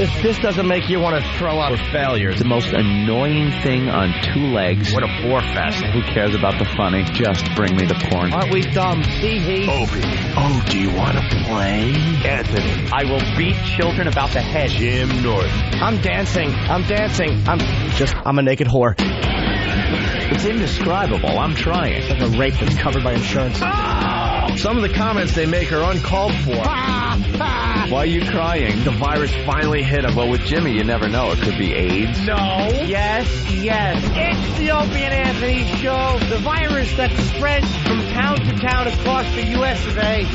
If this doesn't make you want to throw up, we're failures. The most annoying thing on two legs. What a bore fest. Who cares about the funny? Just bring me the porn. Aren't we dumb? Hee. Opie. Oh, do you want to play? Anthony. I will beat children about the head. Jim Norton. I'm dancing. I'm a naked whore. It's indescribable. I'm trying. It's like a rape that's covered by insurance. Some of the comments they make are uncalled for. Why are you crying? The virus finally hit him. Well, with Jimmy, you never know. It could be AIDS. No. Yes. It's the Opie and Anthony Show. The virus that spreads from town to town across the U.S. of A.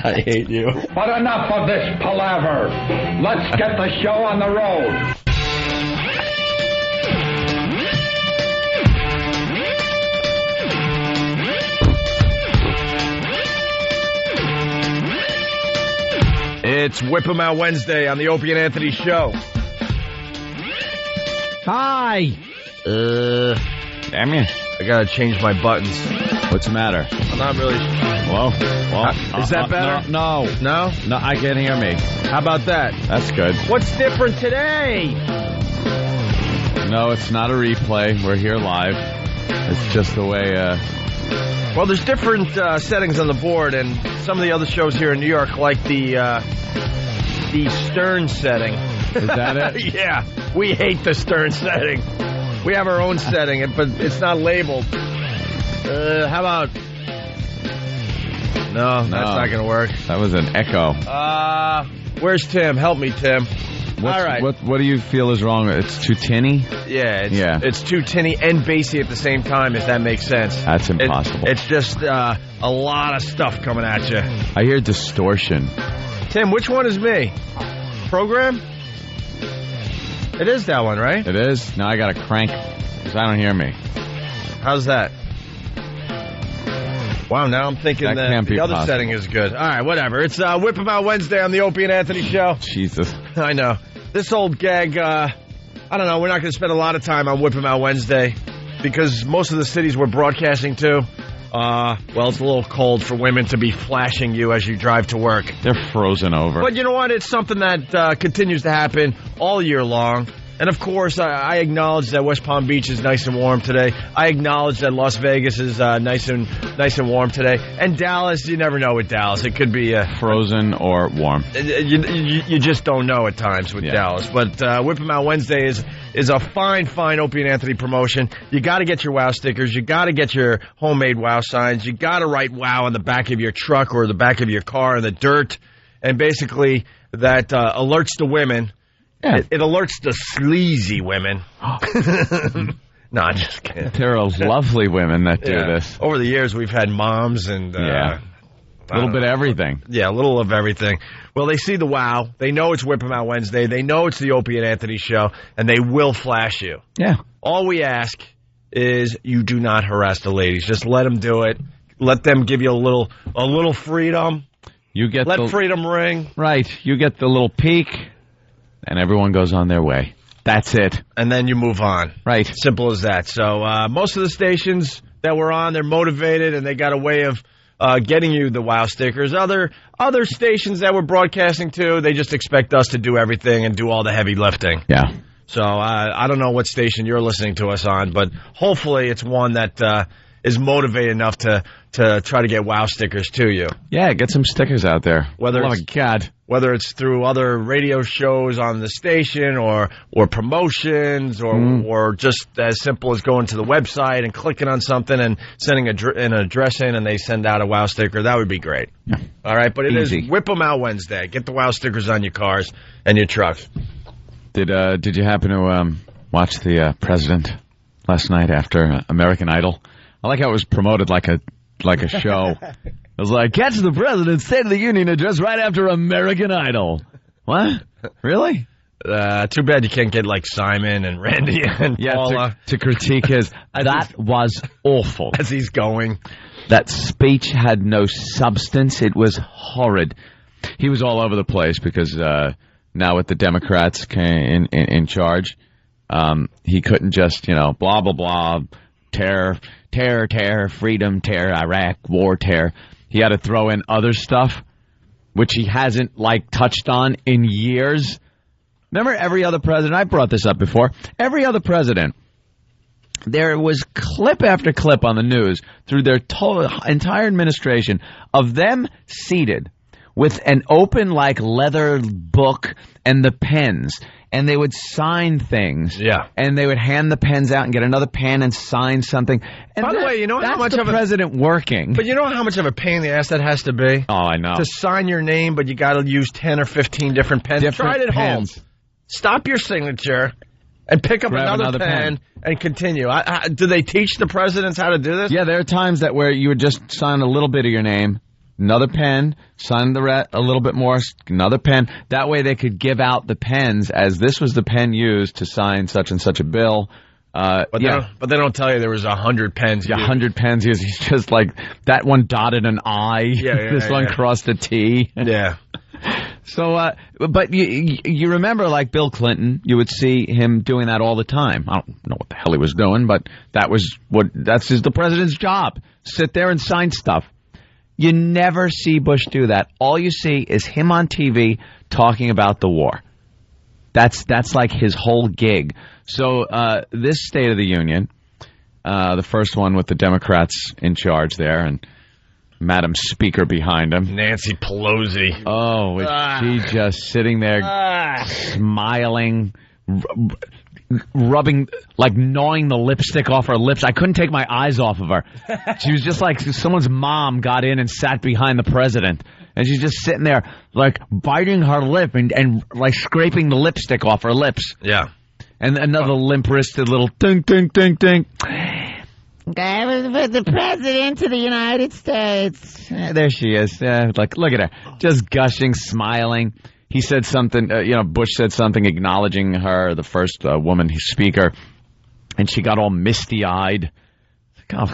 I hate you. But enough of this palaver. Let's get the show on the road. It's Whip 'em Out Wednesday on the Opie and Anthony Show. Hi. Damn you. I gotta change my buttons. What's the matter? I'm not really... Whoa. Is that better? No, I can't hear me. How about that? That's good. What's different today? No, it's not a replay. We're here live. It's just the way... Well, there's different settings on the board, and some of the other shows here in New York like the Stern setting. Is that it? Yeah, we hate the Stern setting. We have our own setting, but it's not labeled. How about... No, that's not going to work. That was an echo. Where's Tim? Help me, Tim. All right. What do you feel is wrong? It's too tinny? Yeah, it's too tinny and bassy at the same time, if that makes sense. That's impossible. It's just a lot of stuff coming at you. I hear distortion. Tim, which one is me? Program? It is that one, right? It is? Now I got to crank because I don't hear me. How's that? Wow, now I'm thinking that the other possible. setting is good. All right, whatever. It's Whip 'em Out Wednesday on the Opie and Anthony Show. Jesus. I know. This old gag, I don't know, we're not going to spend a lot of time on Whip 'em Out Wednesday because most of the cities we're broadcasting to, well, it's a little cold for women to be flashing you as you drive to work. They're frozen over. But you know what? It's something that continues to happen all year long. And, of course, I acknowledge that West Palm Beach is nice and warm today. I acknowledge that Las Vegas is nice and warm today. And Dallas, you never know with Dallas. It could be frozen or warm. You just don't know at times with Dallas. But Whip 'em Out Wednesday is a fine Opie and Anthony promotion. You got to get your WOW stickers. You got to get your homemade WOW signs. You got to write WOW on the back of your truck or the back of your car in the dirt. And basically that alerts the women. Yeah. It alerts the sleazy women. No, I'm just kidding. There are lovely women that do this. Over the years, we've had moms and... a little bit of everything. Yeah, a little of everything. Well, they see the WOW. They know it's Whip 'em Out Wednesday. They know it's the Opie and Anthony Show, and they will flash you. Yeah. All we ask is you do not harass the ladies. Just let them do it. Let them give you a little freedom. Let freedom ring. Right. You get the little peek. And everyone goes on their way. That's it. And then you move on. Right. Simple as that. So most of the stations that we're on, they're motivated, and they got a way of getting you the WOW stickers. Other stations that we're broadcasting to, they just expect us to do everything and do all the heavy lifting. Yeah. So I don't know what station you're listening to us on, but hopefully it's one that is motivated enough to try to get WOW stickers to you. Yeah, get some stickers out there. Whether it's through other radio shows on the station or promotions or just as simple as going to the website and clicking on something and sending an address in and they send out a WOW sticker, that would be great. Yeah. All right, but it Easy. is Whip 'em Out Wednesday. Get the WOW stickers on your cars and your trucks. Did you happen to watch the president last night after American Idol? I like how it was promoted like a show. It was like, catch the president's State of the Union address right after American Idol. What? Really? Too bad you can't get like Simon and Randy and Paula to critique his. That was awful. As he's going. That speech had no substance. It was horrid. He was all over the place because now with the Democrats in charge, he couldn't just, blah, blah, blah, terror, freedom, terror, Iraq, war, terror. He had to throw in other stuff, which he hasn't, like, touched on in years. Remember every other president, I brought this up before, every other president, there was clip after clip on the news through their entire administration of them seated with an open, like, leather book and the pens. And they would sign things. Yeah. And they would hand the pens out and get another pen and sign something. And by the way, you know how much that's of the president working. But you know how much of a pain in the ass that has to be? Oh, I know. To sign your name, but you got to use 10 or 15 different pens. Try it at home. Stop your signature and pick up another pen and continue. Do they teach the presidents how to do this? Yeah, there are times that where you would just sign a little bit of your name, another pen, sign a little bit more, another pen. That way they could give out the pens as this was the pen used to sign such and such a bill. But they don't tell you there was 100 pens. Yeah, 100 pens. He's just like, that one dotted an I. This one crossed a T. Yeah. So, but you remember, like Bill Clinton, you would see him doing that all the time. I don't know what the hell he was doing, but that's the president's job. Sit there and sign stuff. You never see Bush do that. All you see is him on TV talking about the war. That's like his whole gig. So this State of the Union, the first one with the Democrats in charge there, and Madam Speaker behind him. Nancy Pelosi. Oh, she just sitting there smiling, rubbing, like gnawing the lipstick off her lips. I couldn't take my eyes off of her. She was just like someone's mom got in and sat behind the president. And she's just sitting there, like, biting her lip and like, scraping the lipstick off her lips. Yeah. And another limp-wristed little ding, ding, ding, ding. I was with the President of the United States. There she is. Like, look at her. Just gushing, smiling. He said something, Bush said something acknowledging her, the first woman speaker, and she got all misty-eyed. Oh.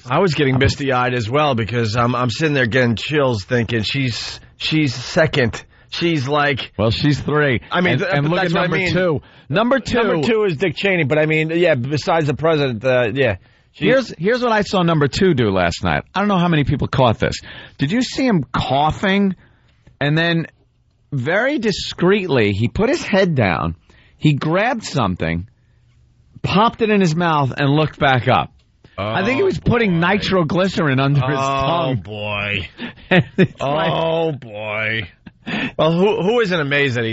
I was getting misty-eyed as well because I'm sitting there getting chills thinking she's second. She's like... Well, she's three. I mean, and look at number two. Number two is Dick Cheney, but I mean, yeah, besides the president, yeah. Here's what I saw number two do last night. I don't know how many people caught this. Did you see him coughing? And then very discreetly, he put his head down, he grabbed something, popped it in his mouth, and looked back up. I think he was putting nitroglycerin under his tongue. Oh, boy. Boy. Well, who isn't amazed that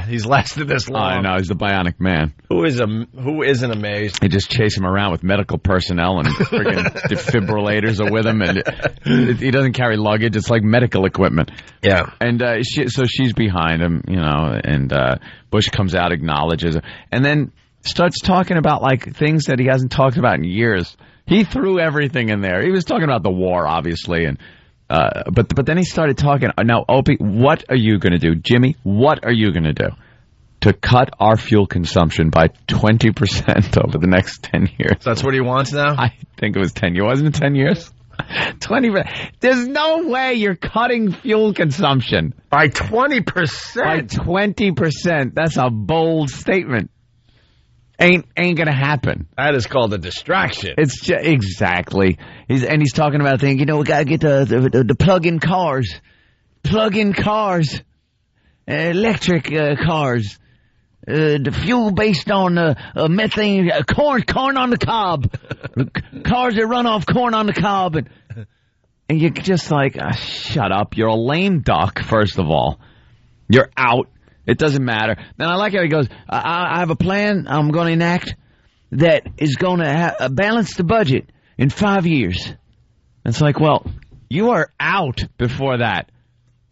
he's lasted this long? I know, he's the bionic man. Who isn't amazed? They just chase him around with medical personnel and freaking defibrillators are with him, and he doesn't carry luggage. It's like medical equipment. Yeah. And so she's behind him, and Bush comes out, acknowledges her, and then starts talking about like things that he hasn't talked about in years. He threw everything in there. He was talking about the war, obviously, and but then he started talking. Now, Opie, what are you going to do? Jimmy, what are you going to do to cut our fuel consumption by 20% over the next 10 years? That's what he wants now? I think it was 10 years. Wasn't it 10 years? 20%. There's no way you're cutting fuel consumption. By 20%? By 20%. That's a bold statement. Ain't gonna happen. That is called a distraction. It's exactly. He's talking about things. We gotta get the plug-in cars, electric cars, the fuel based on methane, corn on the cob, cars that run off corn on the cob, and you're just like, shut up. You're a lame duck. First of all, you're out. It doesn't matter. Then I like how he goes, I have a plan I'm going to enact that is going to balance the budget in 5 years. It's like, well, you are out before that.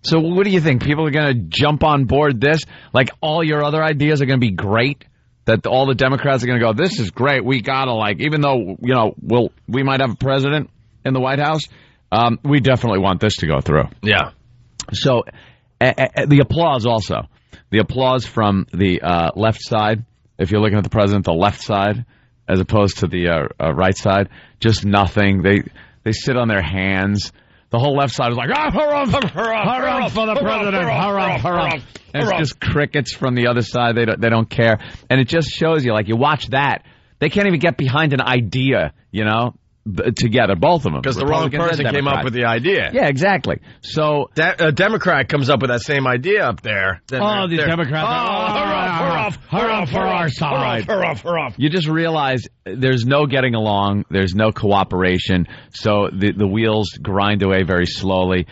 So what do you think? People are going to jump on board this? Like all your other ideas are going to be great? That all the Democrats are going to go, this is great. We got to even though, we might have a president in the White House, we definitely want this to go through. Yeah. So the applause also. The applause from the left side, if you're looking at the president, the left side, as opposed to the right side, just nothing. They sit on their hands. The whole left side is like, hurrah for the president, hurrah. And it's just crickets from the other side. They don't care. And it just shows you, like, you watch that. They can't even get behind an idea, together, both of them. Because the wrong person came up with the idea. Yeah, exactly. So a Democrat comes up with that same idea up there. These Democrats. Hurrah for our side. Hurrah. You just realize there's no getting along. There's no cooperation. So the wheels grind away very slowly.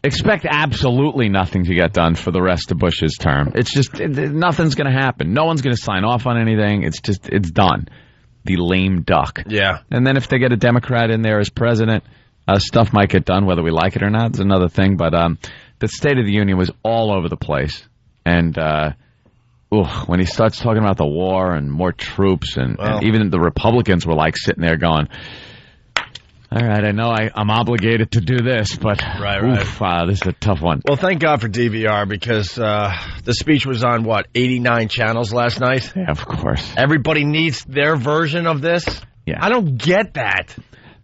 Expect absolutely nothing to get done for the rest of Bush's term. It's just nothing's going to happen. No one's going to sign off on anything. It's done. The lame duck. Yeah. And then if they get a Democrat in there as president, stuff might get done, whether we like it or not. It's another thing. But the State of the Union was all over the place. And when he starts talking about the war and more troops, and even the Republicans were like sitting there going, all right, I know I'm obligated to do this, but this is a tough one. Well, thank God for DVR, because the speech was on, 89 channels last night? Yeah, of course. Everybody needs their version of this? Yeah. I don't get that.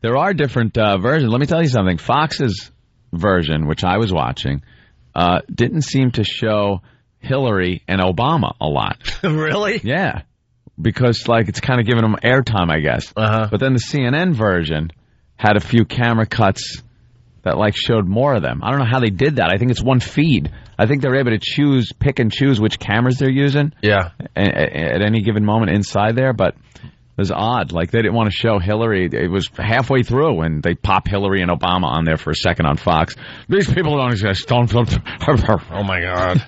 There are different versions. Let me tell you something. Fox's version, which I was watching, didn't seem to show Hillary and Obama a lot. Really? Yeah. Because, it's kind of giving them airtime, I guess. Uh-huh. But then the CNN version had a few camera cuts that showed more of them. I don't know how they did that. I think it's one feed. I think they're able to pick and choose which cameras they're using. Yeah. At any given moment inside there, but it was odd. They didn't want to show Hillary. It was halfway through and they pop Hillary and Obama on there for a second on Fox. These people don't exist. Oh my God.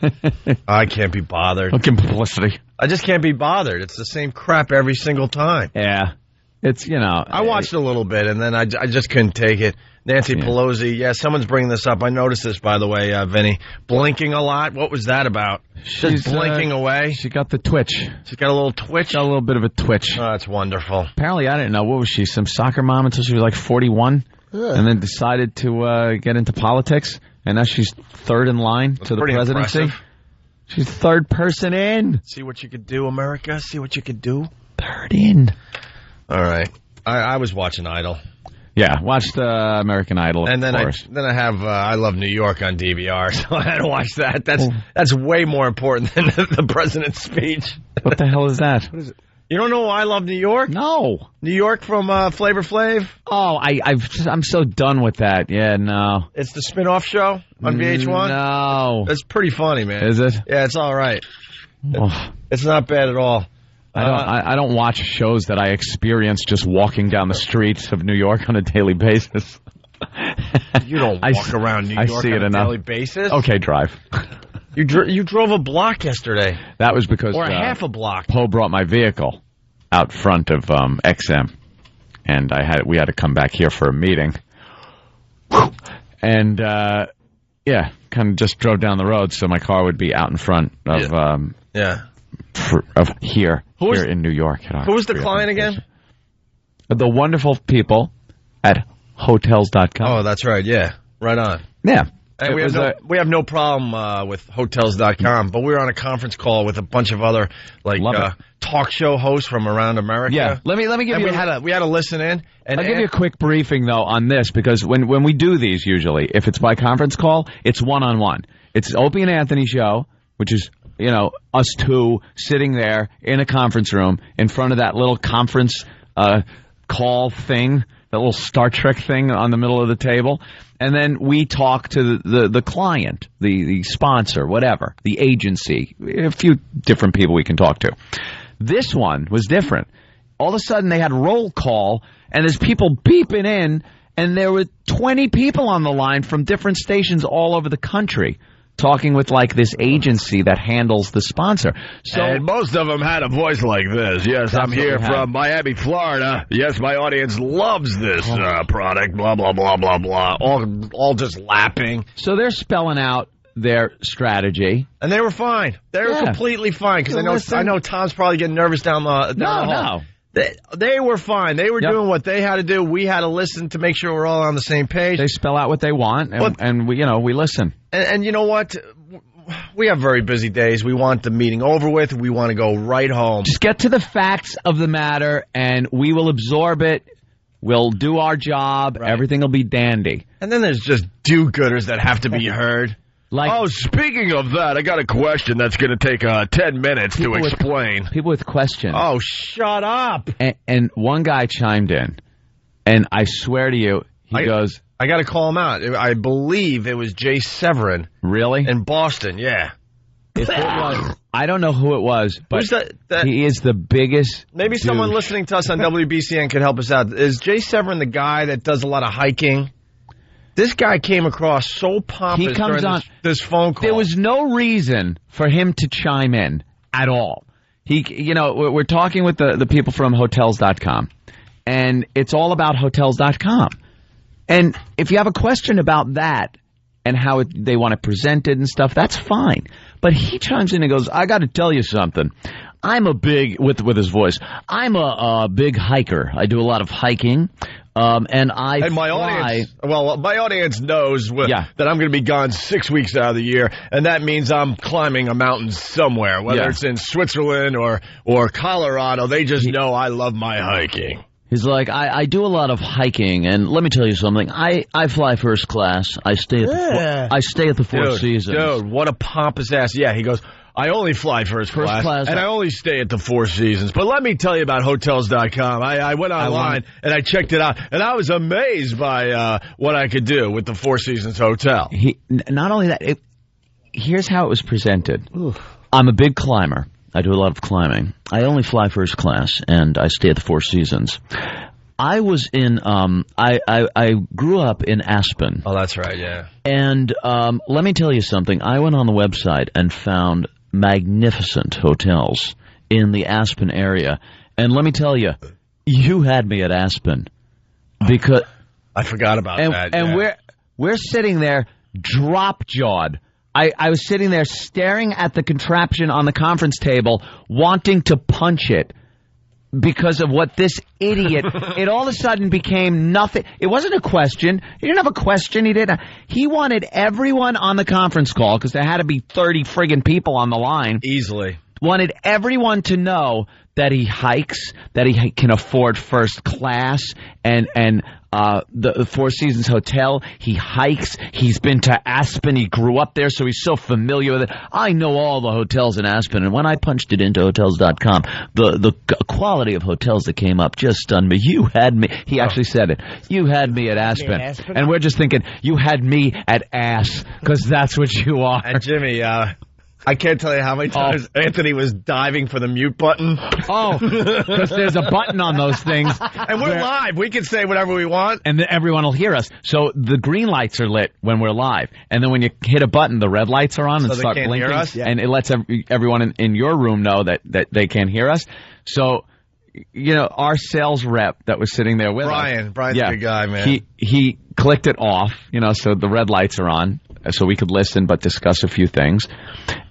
I can't be bothered. Looking publicity. I just can't be bothered. It's the same crap every single time. Yeah. It's, I watched a little bit, and then I just couldn't take it. Nancy Pelosi, someone's bringing this up. I noticed this, by the way, Vinny. Blinking a lot. What was that about? She's blinking away. She got the twitch. She's got a little twitch? Got a little bit of a twitch. Oh, that's wonderful. Apparently, I didn't know. What was she, some soccer mom until she was 41? And then decided to get into politics, and now she's third in line to the presidency. Impressive. She's third person in. See what you could do, America? See what you could do? Third in. All right. I was watching Idol. Yeah, watched American Idol, and then of course. I have I Love New York on DVR, so I had to watch that. That's way more important than the president's speech. What the hell is that? What is it? You don't know I Love New York? No. New York from Flavor Flav? Oh, I'm so done with that. Yeah, no. It's the spin-off show on VH1? No. It's pretty funny, man. Is it? Yeah, it's all right. It's not bad at all. I don't watch shows that I experience just walking down the streets of New York on a daily basis. You don't walk around New York on a daily basis? Okay, drive. You drove a block yesterday. That was because... Or half a block. Poe brought my vehicle out front of XM, and we had to come back here for a meeting. And, kind of just drove down the road so my car would be out in front of... here in New York. Who was the client again? The wonderful people at Hotels.com. Oh, that's right. Yeah. Right on. Yeah. And we have no problem with Hotels.com, but we were on a conference call with a bunch of other talk show hosts from around America. Yeah. Let me give you. We had to listen in. I'll give you a quick briefing though on this, because when we do these, usually if it's by conference call, it's one-on-one. It's Opie and Anthony show, which is us two sitting there in a conference room in front of that little conference call thing, that little Star Trek thing on the middle of the table. And then we talk to the client, the sponsor, whatever, the agency, a few different people we can talk to. This one was different. All of a sudden they had roll call, and there's people beeping in, and there were 20 people on the line from different stations all over the country, talking with this agency that handles the sponsor. So, and most of them had a voice like this. Yes, I'm here from Miami, Florida. Yes, my audience loves this product. Blah, blah, blah, blah, blah. All just lapping. So they're spelling out their strategy. And they were fine. They were completely fine. Because I know Tom's probably getting nervous down the hall. No. They were fine. They were doing what they had to do. We had to listen to make sure we're all on the same page. They spell out what they want, and we listen. And you know what? We have very busy days. We want the meeting over with. We want to go right home. Just get to the facts of the matter, and we will absorb it. We'll do our job. Right. Everything will be dandy. And then there's just do-gooders that have to be heard. Speaking of that, I got a question that's going to take 10 minutes to explain. People with questions. Oh, shut up. And one guy chimed in And I swear to you, he goes... I got to call him out. I believe it was Jay Severin. Really? In Boston, yeah. If it was, I don't know who it was, but he is the biggest. Maybe someone listening to us on WBCN could help us out. Is Jay Severin the guy that does a lot of hiking? This guy came across so pompous he comes during on, this phone call. There was no reason for him to chime in at all. We're talking with the people from Hotels.com, and it's all about Hotels.com. And if you have a question about that and how they want it presented and stuff, that's fine. But he chimes in and goes, I got to tell you something. I'm a big, with his voice, I'm a big hiker. I do a lot of hiking. And my audience knows that I'm going to be gone 6 weeks out of the year, and that means I'm climbing a mountain somewhere, whether it's in Switzerland or Colorado. They just know I love my hiking. He's like, I do a lot of hiking, and let me tell you something. I fly first class. I stay at the Four Seasons. Dude, what a pompous ass. Yeah, he goes, I only fly first class, and I only stay at the Four Seasons. But let me tell you about Hotels.com. I went online, and I checked it out, and I was amazed by what I could do with the Four Seasons Hotel. Not only that, here's how it was presented. Oof. I'm a big climber. I do a lot of climbing. I only fly first class, and I stay at the Four Seasons. I was in, I grew up in Aspen. Oh, that's right, yeah. And let me tell you something. I went on the website and found magnificent hotels in the Aspen area. And let me tell you, you had me at Aspen. Because I forgot about that. And we're sitting there drop-jawed. I was sitting there staring at the contraption on the conference table, wanting to punch it because of what this idiot, it all of a sudden became nothing. It wasn't a question. He didn't have a question. He wanted everyone on the conference call, because there had to be 30 friggin' people on the line. Easily. Wanted everyone to know that he hikes, that he can afford first class, and the Four Seasons Hotel. He hikes. He's been to Aspen. He grew up there, so he's so familiar with it. I know all the hotels in Aspen, and when I punched it into Hotels.com, the quality of hotels that came up just stunned me. You had me. He actually said it. You had me at Aspen. And we're just thinking, you had me at ass, because that's what you are. And Jimmy, I can't tell you how many times Anthony was diving for the mute button. Oh, because there's a button on those things. And we're live. We can say whatever we want. And then everyone will hear us. So the green lights are lit when we're live. And then when you hit a button, the red lights are on and start blinking. Hear us? And it lets everyone in your room know that they can't hear us. So, our sales rep that was sitting there with us. Brian's a good guy, man. He clicked it off, so the red lights are on, so we could listen but discuss a few things.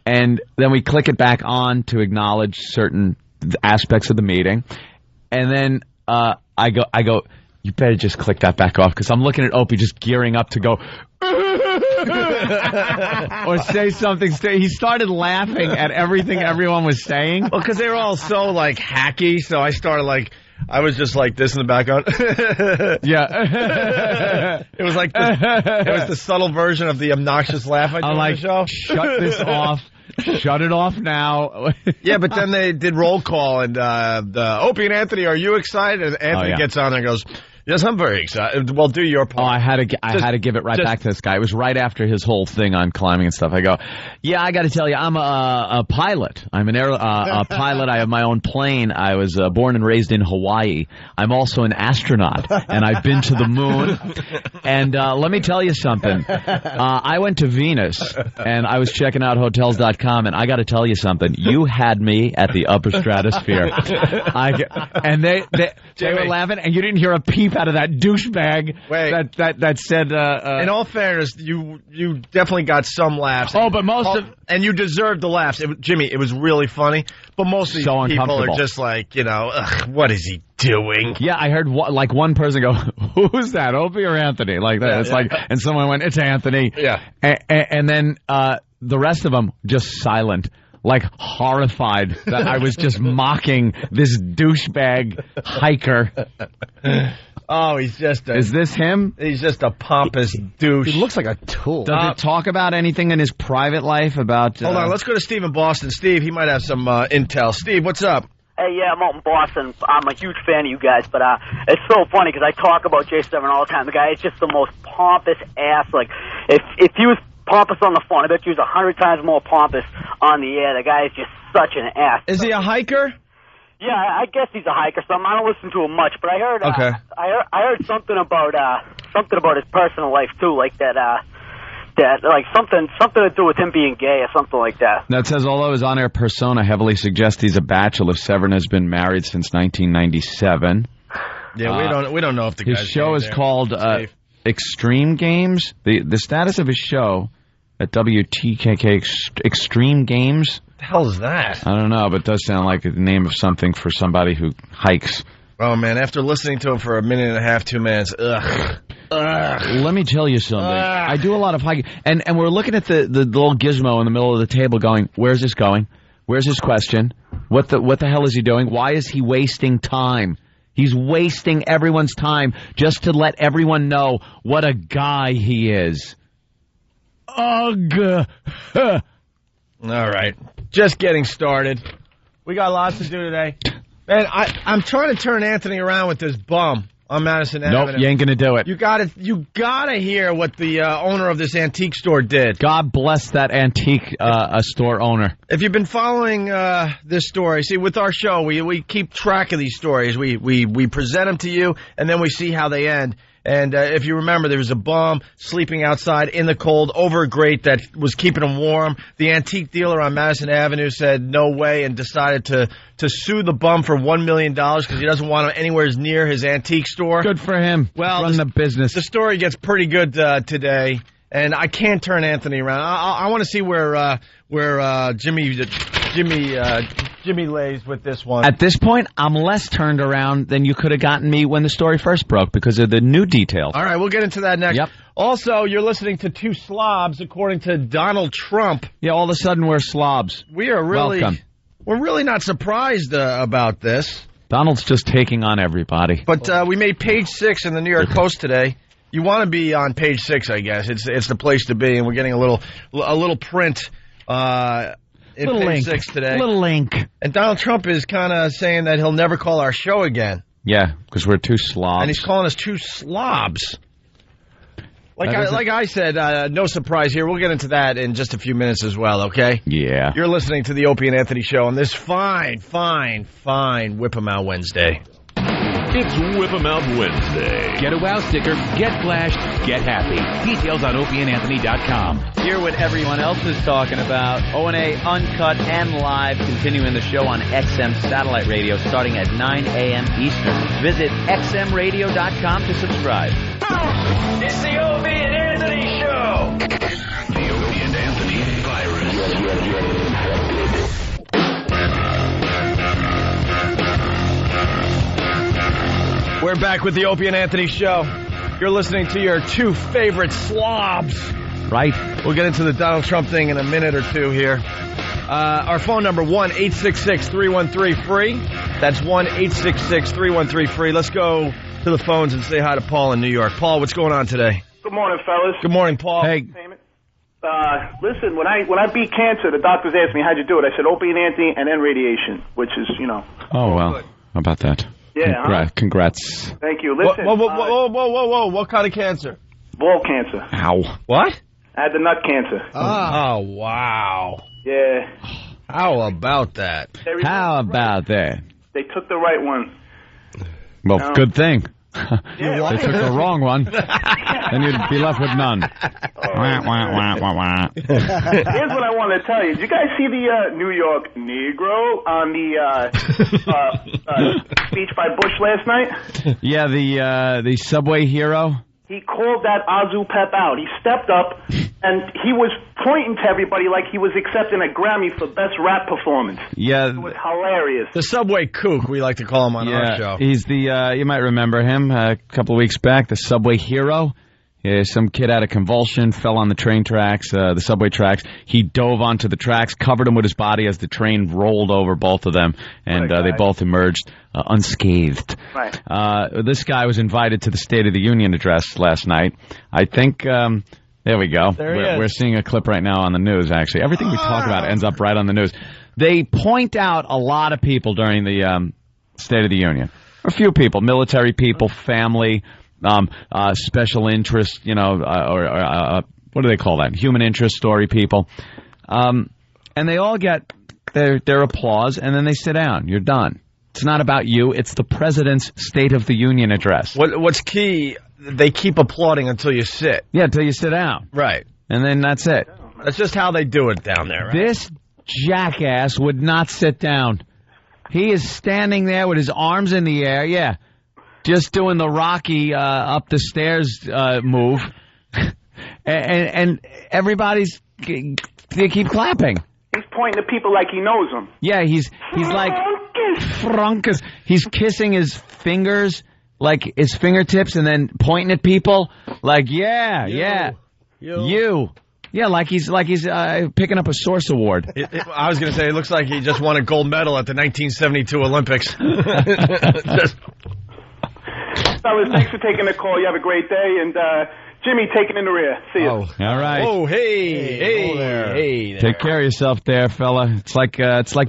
And then we click it back on to acknowledge certain aspects of the meeting. And then I go, you better just click that back off, because I'm looking at Opie just gearing up to go or say something. He started laughing at everything everyone was saying. Well, because they were all so hacky, so I started I was just like this in the background. Yeah. It was the subtle version of the obnoxious laugh I do on the show. Shut this off. Shut it off now. Yeah, but then they did roll call, and Opie and Anthony, are you excited? And Anthony gets on there and goes, yes, I'm very excited. Well, do your part. Oh, I had to give it right back to this guy. It was right after his whole thing on climbing and stuff. I go, yeah, I got to tell you, I'm a pilot. I'm a pilot. I have my own plane. I was born and raised in Hawaii. I'm also an astronaut, and I've been to the moon. And let me tell you something. I went to Venus, and I was checking out Hotels.com, and I got to tell you something. You had me at the upper stratosphere. And they were laughing, and you didn't hear a peep out of that douchebag that said. In all fairness, you definitely got some laughs. Oh, but and you deserved the laughs. Jimmy, it was really funny. But most of these people are just what is he doing? Yeah, I heard one person go, "Who's that, Opie or Anthony?" Like that. Yeah, and someone went, "It's Anthony." Yeah, and then the rest of them just silent. Horrified that I was just mocking this douchebag hiker. Oh, he's just Is this him? He's just a pompous douche. He looks like a tool. Does it talk about anything in his private life about... Hold on, let's go to Steve in Boston. Steve, he might have some intel. Steve, what's up? Hey, yeah, I'm out in Boston. I'm a huge fan of you guys, but it's so funny because I talk about J7 all the time. The guy is just the most pompous ass. Like, if he was pompous on the phone, I bet he was 100 times more pompous on the air. The guy is just such an ass. Is he a hiker? Yeah, I guess he's a hiker. So I don't listen to him much, but I heard Okay. I heard something about his personal life too, like that like something to do with him being gay or something like that. That says, although his on-air persona heavily suggests he's a bachelor, Severin has been married since 1997. Yeah, we don't know if the his guy's show gay is there. called Extreme Games. The status of his show at WTKK Extreme Games. What the hell is that? I don't know, but it does sound like the name of something for somebody who hikes. Oh, man, after listening to him for a minute and a half, 2 minutes, ugh. Let me tell you something. I do a lot of hiking, and we're looking at the little gizmo in the middle of the table going, where's this going? Where's his question? What the hell is he doing? Why is he wasting time? He's wasting everyone's time just to let everyone know what a guy he is. Ugh. All right. Just getting started. We got lots to do today. Man, I'm trying to turn Anthony around with this bum on Madison Avenue. Nope, you ain't gonna do it. You gotta hear what the owner of this antique store did. God bless that antique store owner. If you've been following this story, see, with our show, we keep track of these stories. We present them to you, and then we see how they end. And if you remember, there was a bum sleeping outside in the cold over a grate that was keeping him warm. The antique dealer on Madison Avenue said no way and decided to sue the bum for $1 million because he doesn't want him anywhere near his antique store. Good for him. Well, run the business. The story gets pretty good today, and I can't turn Anthony around. I want to see where Jimmy lays with this one. At this point, I'm less turned around than you could have gotten me when the story first broke because of the new details. All right, we'll get into that next. Yep. Also, you're listening to Two Slobs, according to Donald Trump. Yeah, all of a sudden we're slobs. We are really, Welcome. We're really not surprised about this. Donald's just taking on everybody. But we made page 6 in the New York Post today. You want to be on page 6, I guess. It's the place to be, and we're getting a little print. In little page link. 6 today. Little link. And Donald Trump is kind of saying that he'll never call our show again. Yeah, because we're two slobs. And he's calling us two slobs. Like I said, no surprise here. We'll get into that in just a few minutes as well, okay? Yeah. You're listening to the Opie and Anthony Show on this fine Whip 'em Out Wednesday. It's Whip 'em Out Wednesday. Get a WOW sticker, get flashed, get happy. Details on opieandanthony.com. Hear what everyone else is talking about. O&A Uncut and Live, continuing the show on XM Satellite Radio starting at 9 a.m. Eastern. Visit xmradio.com to subscribe. It's the Opie and Anthony Show. The Opie and Anthony virus. We're back with the Opie and Anthony Show. You're listening to your two favorite slobs. Right. We'll get into the Donald Trump thing in a minute or two here. Our phone number, 1-866-313-FREE. That's 1-866-313-FREE. Let's go to the phones and say hi to Paul in New York. Paul, what's going on today? Good morning, fellas. Good morning, Paul. Hey. Listen, when I beat cancer, the doctors asked me how'd you do it. I said Opie and Anthony and then radiation, which is, Oh, well. How about that? Yeah. Congrats. Thank you. Listen. Whoa. What kind of cancer? Ball cancer. Ow. What? I had the nut cancer. Oh, wow. Yeah. How about that? How about that? They took the right one. Well, No. good thing. Yeah, They took the wrong one. Then you'd be left with none. Wah, wah, wah, wah, wah. Here's what I wanted to tell you. Did you guys see the New York Negro on the speech by Bush last night? Yeah, the subway hero. He called that Azu Pep out. He stepped up, and he was pointing to everybody like he was accepting a Grammy for best rap performance. Yeah. It was hilarious. The subway kook, we like to call him on our show. He's the, you might remember him a couple of weeks back, the subway hero. Yeah, some kid had a convulsion, fell on the train tracks, the subway tracks. He dove onto the tracks, covered him with his body as the train rolled over both of them, and they both emerged unscathed. Right. This guy was invited to the State of the Union address last night. I think There we go. We're seeing a clip right now on the news, actually. Everything we talk about ends up right on the news. They point out a lot of people during the State of the Union. A few people, military people, family, special interest, or what do they call that? Human interest story people. And they all get their applause, and then they sit down. You're done. It's not about you. It's the president's State of the Union address. What's key, they keep applauding until you sit. Yeah, until you sit down. Right. And then that's it. That's just how they do it down there, right? This jackass would not sit down. He is standing there with his arms in the air, just doing the Rocky up the stairs move. and everybody's, they keep clapping. He's pointing to people like he knows them. Yeah, he's like Frankus. He's kissing his fingers, like his fingertips, and then pointing at people like, you. Yeah, like he's picking up a Source Award. I was going to say, it looks like he just won a gold medal at the 1972 Olympics. Fellas, thanks for taking the call. You have a great day, and Jimmy, taking in the rear. See you. All right. Oh, hey there. Take care of yourself there, fella. It's like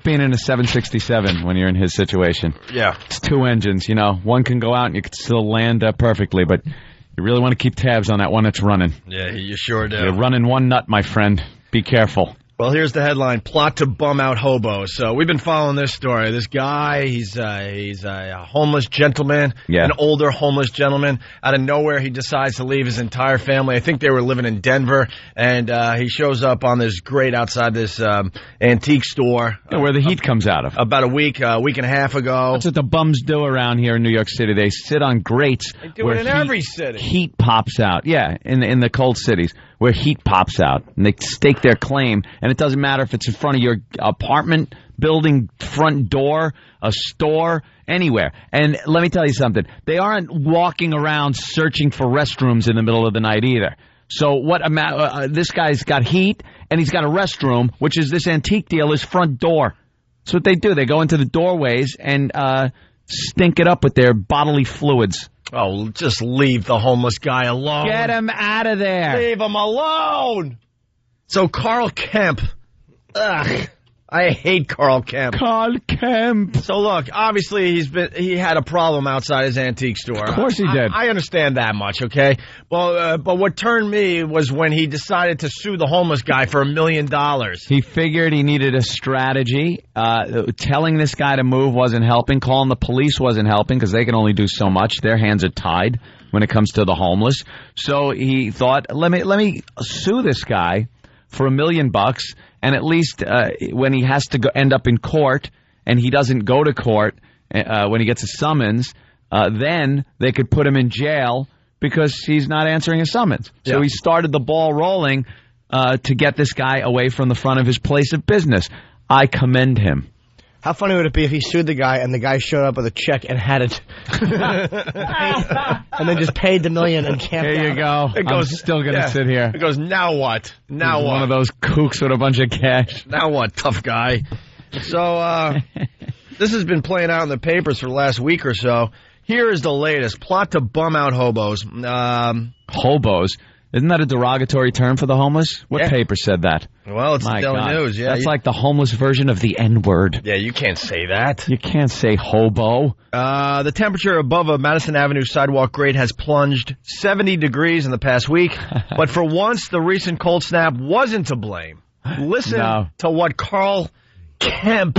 being in a 767 when you're in his situation. Yeah. It's two engines, One can go out and you can still land perfectly, but you really want to keep tabs on that one that's running. Yeah, you sure do. You're running one nut, my friend. Be careful. Well, here's the headline: Plot to bum out hobos. So we've been following this story. This guy, he's a homeless gentleman, an older homeless gentleman. Out of nowhere, he decides to leave his entire family. I think they were living in Denver, and he shows up on this grate outside this antique store. Where the heat comes out of. About a week and a half ago. That's what the bums do around here in New York City. They sit on grates. They do it in every city. Heat pops out. Yeah, in the cold cities where heat pops out, and they stake their claim. And it doesn't matter if it's in front of your apartment building, front door, a store, anywhere. And let me tell you something. They aren't walking around searching for restrooms in the middle of the night either. So this guy's got heat, and he's got a restroom, which is this antique dealer's front door. That's what they do. They go into the doorways and stink it up with their bodily fluids. Oh, just leave the homeless guy alone. Get him out of there. Leave him alone. So Carl Kemp. Ugh. I hate Carl Kemp. Carl Kemp. So look, obviously he had a problem outside his antique store. Of course he did. I understand that much, okay? Well, but what turned me was when he decided to sue the homeless guy for $1 million. He figured he needed a strategy. Telling this guy to move wasn't helping. Calling the police wasn't helping because they can only do so much. Their hands are tied when it comes to the homeless. So he thought, let me sue this guy for $1 million. And at least when he has to end up in court and he doesn't go to court when he gets a summons, then they could put him in jail because he's not answering a summons. Yeah. So he started the ball rolling to get this guy away from the front of his place of business. I commend him. How funny would it be if he sued the guy and the guy showed up with a check and had it, and then just paid the $1 million and camped out? Here you go. I'm still going to sit here. It goes, now what? Now He's what? One of those kooks with a bunch of cash. Now what, tough guy? So this has been playing out in the papers for the last week or so. Here is the latest. Plot to bum out hobos. Hobos? Isn't that a derogatory term for the homeless? What paper said that? Well, it's the Daily News, yeah. That's like the homeless version of the N-word. Yeah, you can't say that. You can't say hobo. The temperature above a Madison Avenue sidewalk grate has plunged 70 degrees in the past week. But for once, the recent cold snap wasn't to blame. Listen to what Carl Kemp,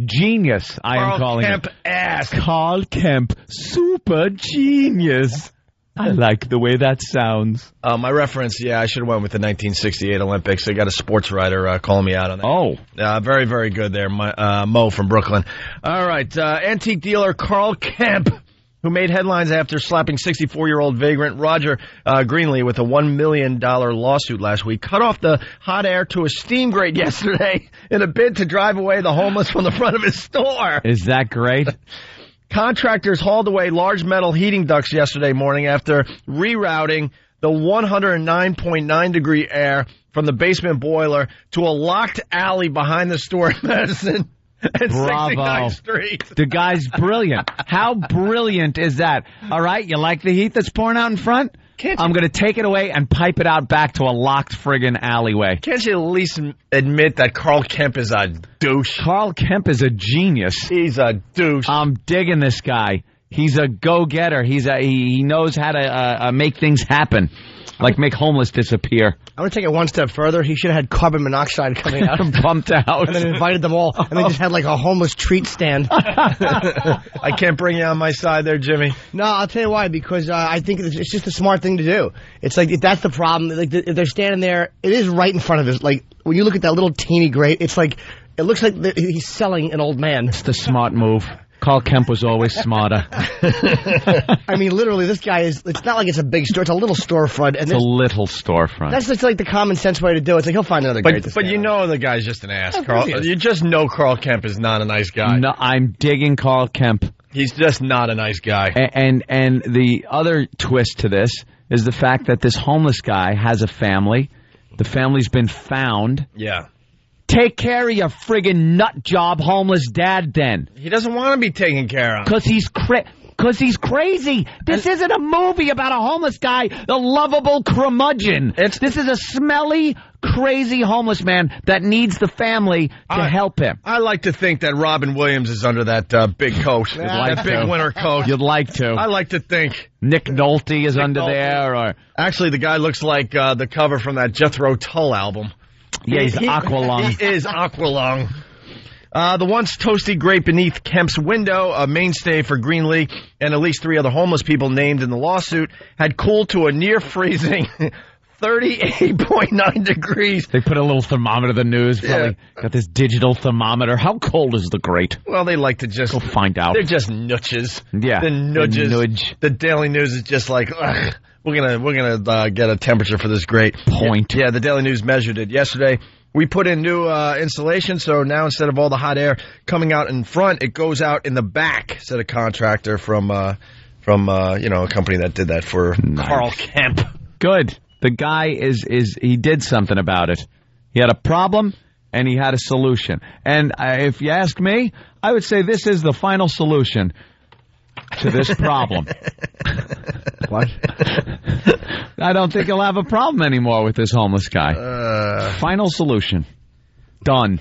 genius, I am calling Carl Kemp asked. Carl Kemp, super genius. I like the way that sounds. My reference, I should have went with the 1968 Olympics. I got a sports writer calling me out on that. Oh. Very, very good there, Mo from Brooklyn. All right, antique dealer Carl Kemp, who made headlines after slapping 64-year-old vagrant Roger Greenlee with a $1 million lawsuit last week, cut off the hot air to a steam grate yesterday in a bid to drive away the homeless from the front of his store. Is that great? Contractors hauled away large metal heating ducts yesterday morning after rerouting the 109.9 degree air from the basement boiler to a locked alley behind the store in Madison and 69th Street. The guy's brilliant. How brilliant is that? All right, you like the heat that's pouring out in front? I'm going to take it away and pipe it out back to a locked friggin' alleyway. Can't you at least admit that Carl Kemp is a douche? Carl Kemp is a genius. He's a douche. I'm digging this guy. He's a go-getter. He knows how to make things happen, like make homeless disappear. I'm going to take it one step further. He should have had carbon monoxide coming out. Pumped out. And then invited them all. And they just had like a homeless treat stand. I can't bring you on my side there, Jimmy. No, I'll tell you why. Because I think it's just a smart thing to do. It's like, if that's the problem. Like, if they're standing there, it is right in front of us. Like, when you look at that little teeny grate, it's like, it looks like he's selling an old man. It's the smart move. Carl Kemp was always smarter. I mean, literally, this guy is, it's not like it's a big store. It's a little storefront. And it's a little storefront. That's just like the common sense way to do it. It's like, he'll find another guy. But you know the guy's just an ass, Carl. You just know Carl Kemp is not a nice guy. No, I'm digging Carl Kemp. He's just not a nice guy. And the other twist to this is the fact that this homeless guy has a family. The family's been found. Yeah. Take care of your friggin' nut job homeless dad then. He doesn't want to be taken care of. Because he's crazy. This isn't a movie about a homeless guy, the lovable curmudgeon. This is a smelly, crazy homeless man that needs the family to help him. I like to think that Robin Williams is under that big coat. That big winter coat. You'd like to. I like to think. Nick Nolte is under there. Or actually, the guy looks like the cover from that Jethro Tull album. Yeah, he's Aqualung. He is Aqualung. The once toasty grate beneath Kemp's window, a mainstay for Green League, and at least 3 other homeless people named in the lawsuit, had cooled to a near-freezing 38.9 degrees. They put a little thermometer in the news. Probably got this digital thermometer. How cold is the grate? Well, they like to just... Go find out. They're just nudges. Yeah. The nudges. The nudge. The Daily News is just like, ugh. We're gonna get a temperature for this grate. Point. Yeah, the Daily News measured it yesterday. We put in new insulation, so now instead of all the hot air coming out in front, it goes out in the back. Said a contractor from a company that did that for Carl Kemp. Good. The guy he did something about it. He had a problem and he had a solution. And if you ask me, I would say this is the final solution to this problem. What? I don't think he'll have a problem anymore with this homeless guy. Final solution. Done.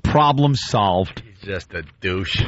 Problem solved. He's just a douche.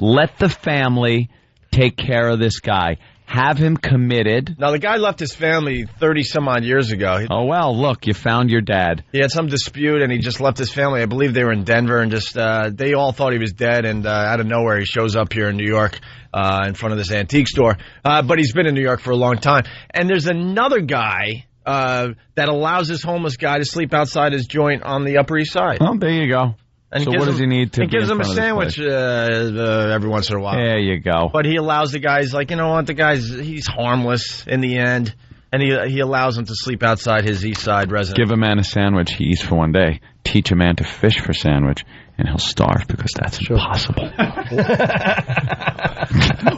Let the family take care of this guy. Have him committed. Now, the guy left his family 30-some-odd years ago. Oh, well, look, you found your dad. He had some dispute, and he just left his family. I believe they were in Denver, and just they all thought he was dead, and out of nowhere, he shows up here in New York in front of this antique store. But he's been in New York for a long time. And there's another guy that allows this homeless guy to sleep outside his joint on the Upper East Side. Oh, there you go. And so what does he need to? He gives him a sandwich every once in a while. There you go. But he allows the guys, like, you know what, he's harmless in the end, and he allows him to sleep outside his East Side residence. Give a man a sandwich he eats for one day. Teach a man to fish for sandwich, and he'll starve because that's impossible.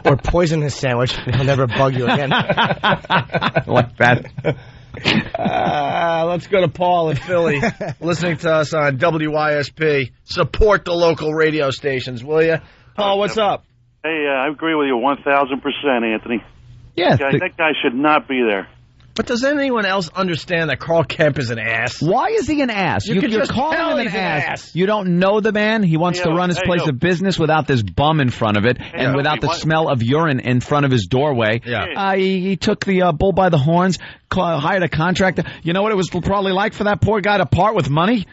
Or poison his sandwich, and he'll never bug you again. Like that. Let's go to Paul in Philly, listening to us on WYSP. Support the local radio stations, will you? Paul, what's up? Hey, I agree with you 1,000%, Anthony. Yeah. That guy should not be there. But does anyone else understand that Carl Kemp is an ass? Why is he an ass? You're calling him an ass. You don't know the man. He wants to run his place of business without this bum in front of it and without the smell of urine in front of his doorway. Yeah. He took the bull by the horns, hired a contractor. You know what it was probably like for that poor guy to part with money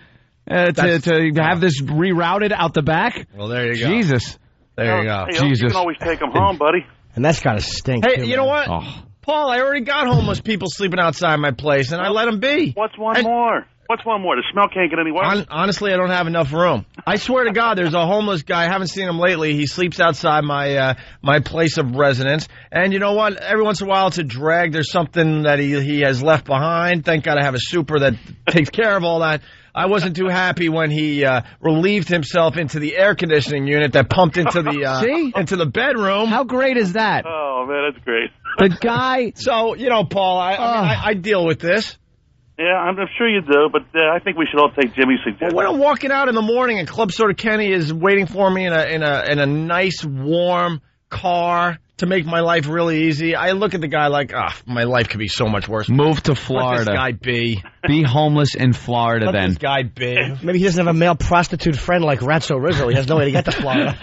to have this rerouted out the back? Well, there you go. Jesus. There you go. Hey, Jesus. You can always take him home, buddy. And that's got to stink. Hey, too, you know man. what? Oh. Paul, I already got homeless people sleeping outside my place, and I let them be. What's one more? What's one more? The smell can't get any worse. Honestly, I don't have enough room. I swear to God, there's a homeless guy. I haven't seen him lately. He sleeps outside my place of residence. And you know what? Every once in a while, it's a drag. There's something that he has left behind. Thank God I have a super that takes care of all that. I wasn't too happy when he relieved himself into the air conditioning unit that pumped into the into the bedroom. How great is that? Oh, man, that's great. The guy. So, you know, Paul, I deal with this. Yeah, I'm sure you do, but I think we should all take Jimmy's suggestion. Well, when I'm walking out in the morning and Club Soda Kenny is waiting for me in a nice, warm car to make my life really easy, I look at the guy like, my life could be so much worse. Move to Let Florida. this guy be. Be homeless in Florida Let then. this guy be. Maybe he doesn't have a male prostitute friend like Ratso Rizzo. He has no way to get to Florida.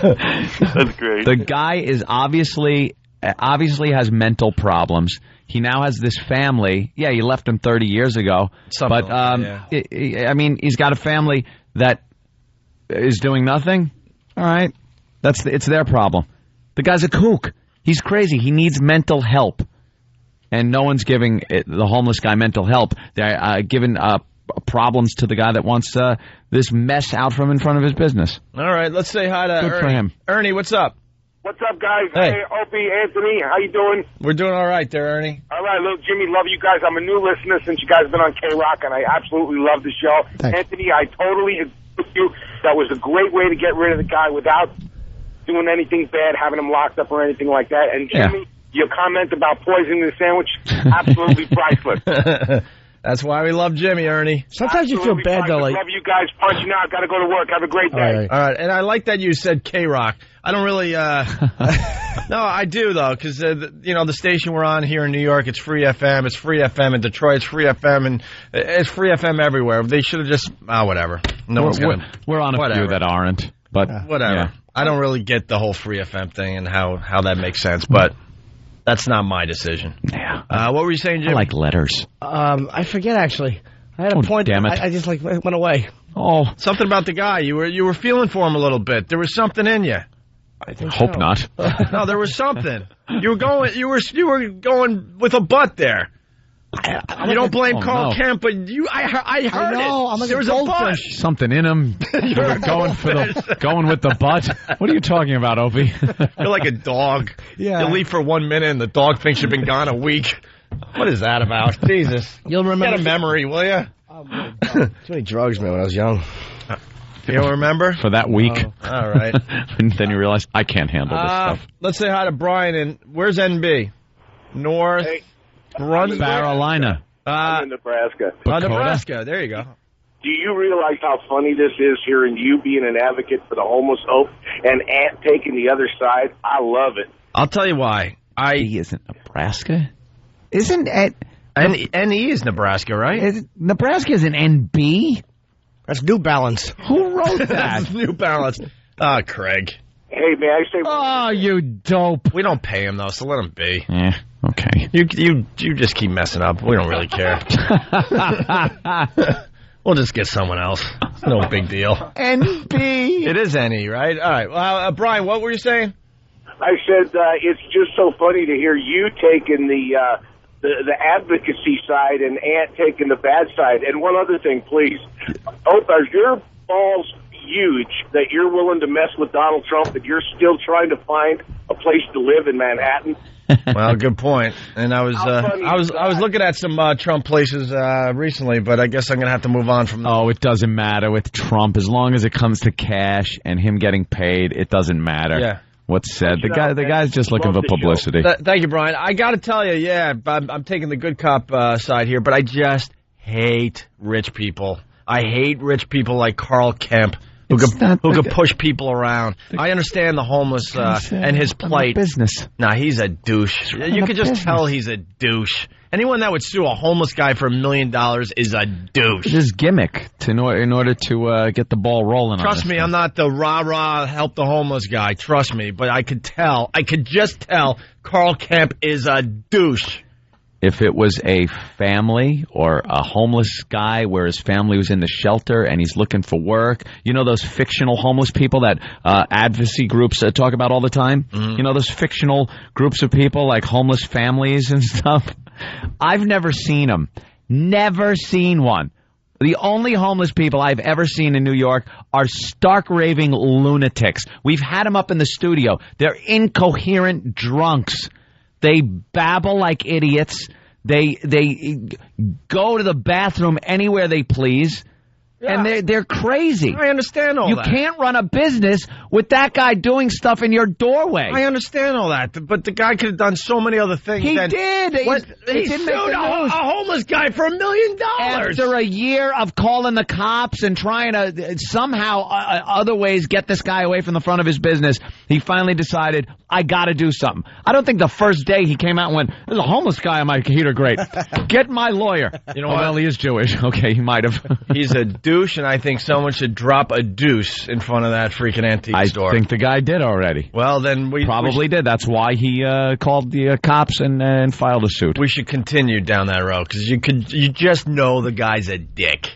That's great. The guy is obviously has mental problems. He now has this family. Yeah, you left him 30 years ago. Something but like that, I mean, he's got a family that is doing nothing. All right, it's their problem. The guy's a kook. He's crazy. He needs mental help, and no one's giving the homeless guy mental help. They're giving problems to the guy that wants this mess out from in front of his business. All right, let's say hi to Good Ernie. for him. Ernie, what's up? What's up, guys? Hey. Opie, Anthony, how you doing? We're doing all right there, Ernie. All right, look, Jimmy, love you guys. I'm a new listener since you guys have been on K-Rock, and I absolutely love the show. Thanks. Anthony, I totally agree with you. That was a great way to get rid of the guy without doing anything bad, having him locked up or anything like that. And Jimmy, your comment about poisoning the sandwich, absolutely priceless. That's why we love Jimmy, Ernie. Sometimes you feel bad, though. Like, Love you guys. Punching out. Got to go to work. Have a great day. All right, and I like that you said K-Rock. I don't really, no, I do, though, because, the station we're on here in New York, it's Free FM. It's Free FM in Detroit. It's Free FM, and it's Free FM everywhere. They should have just, whatever. One's going to. We're on a few that aren't, but whatever. Yeah. I don't really get the whole Free FM thing and how that makes sense, but that's not my decision. Yeah. What were you saying, Jimmy? I like letters. I forget, actually. I had a point. Damn it. I just, went away. Oh, something about the guy. You were feeling for him a little bit. There was something in you. I think hope so. not. No, there was something. You were going with a butt there. You don't blame Carl Kemp, but I heard know, it. I'm like there a was a butt. Something in him. You were going with the butt. What are you talking about, Opie? You're like a dog. Yeah. You leave for 1 minute and the dog thinks you've been gone a week. What is that about? Jesus. You'll remember. Get a memory, will you? Too many drugs, man, when I was young. You don't remember? For that week. All right. And then you realize, I can't handle this stuff. Let's say hi to Brian. And where's NB? North Brunswick? Carolina. I'm in Nebraska. Nebraska. There you go. Do you realize how funny this is, hearing you being an advocate for the homeless hope and Ant taking the other side? I love it. I'll tell you why. He isn't Nebraska? Isn't it? NE is Nebraska, right? Nebraska is an NB? That's New Balance. Who wrote that? That's New Balance. Craig. Hey, may I say... Oh, you dope. We don't pay him, though, so let him be. Yeah, okay. You just keep messing up. We don't really care. We'll just get someone else. It's no big deal. NB. It is NE, right? All right. Well, Brian, what were you saying? I said it's just so funny to hear you taking the advocacy side and Ant taking the bad side. And one other thing, please. Are your balls huge that you're willing to mess with Donald Trump, that you're still trying to find a place to live in Manhattan? Well, good point. And I was looking at some Trump places recently, but I guess I'm going to have to move on from that. Oh, it doesn't matter with Trump. As long as it comes to cash and him getting paid, it doesn't matter. Yeah. What's said. The guy's just looking for publicity. Thank you, Brian. I got to tell you, I'm taking the good cop side here, but I just hate rich people. I hate rich people like Carl Kemp who could push people around. I understand the homeless and his plight. Business. Nah, he's a douche. You could just tell he's a douche. Anyone that would sue a homeless guy for $1 million is a douche. It's his gimmick in order to get the ball rolling. Trust me, I'm not the rah-rah help the homeless guy. Trust me, but I could just tell Carl Kemp is a douche. If it was a family or a homeless guy where his family was in the shelter and he's looking for work, you know those fictional homeless people that advocacy groups talk about all the time? Mm-hmm. You know those fictional groups of people like homeless families and stuff? I've never seen them. Never seen one. The only homeless people I've ever seen in New York are stark raving lunatics. We've had them up in the studio. They're incoherent drunks. They babble like idiots. They go to the bathroom anywhere they please. and they're crazy. I understand all you that. You can't run a business with that guy doing stuff in your doorway. I understand all that, but the guy could have done so many other things. He did. He sued a homeless guy for $1 million. After a year of calling the cops and trying to somehow other ways get this guy away from the front of his business, he finally decided, I got to do something. I don't think the first day he came out and went, there's a homeless guy on my heater grate. Get my lawyer. You know what? Well, he is Jewish. Okay, he might have. He's a douche, and I think someone should drop a deuce in front of that freaking antique store. I think the guy did already. Well, then we probably did. That's why he called the cops and filed a suit. We should continue down that road because you just know the guy's a dick.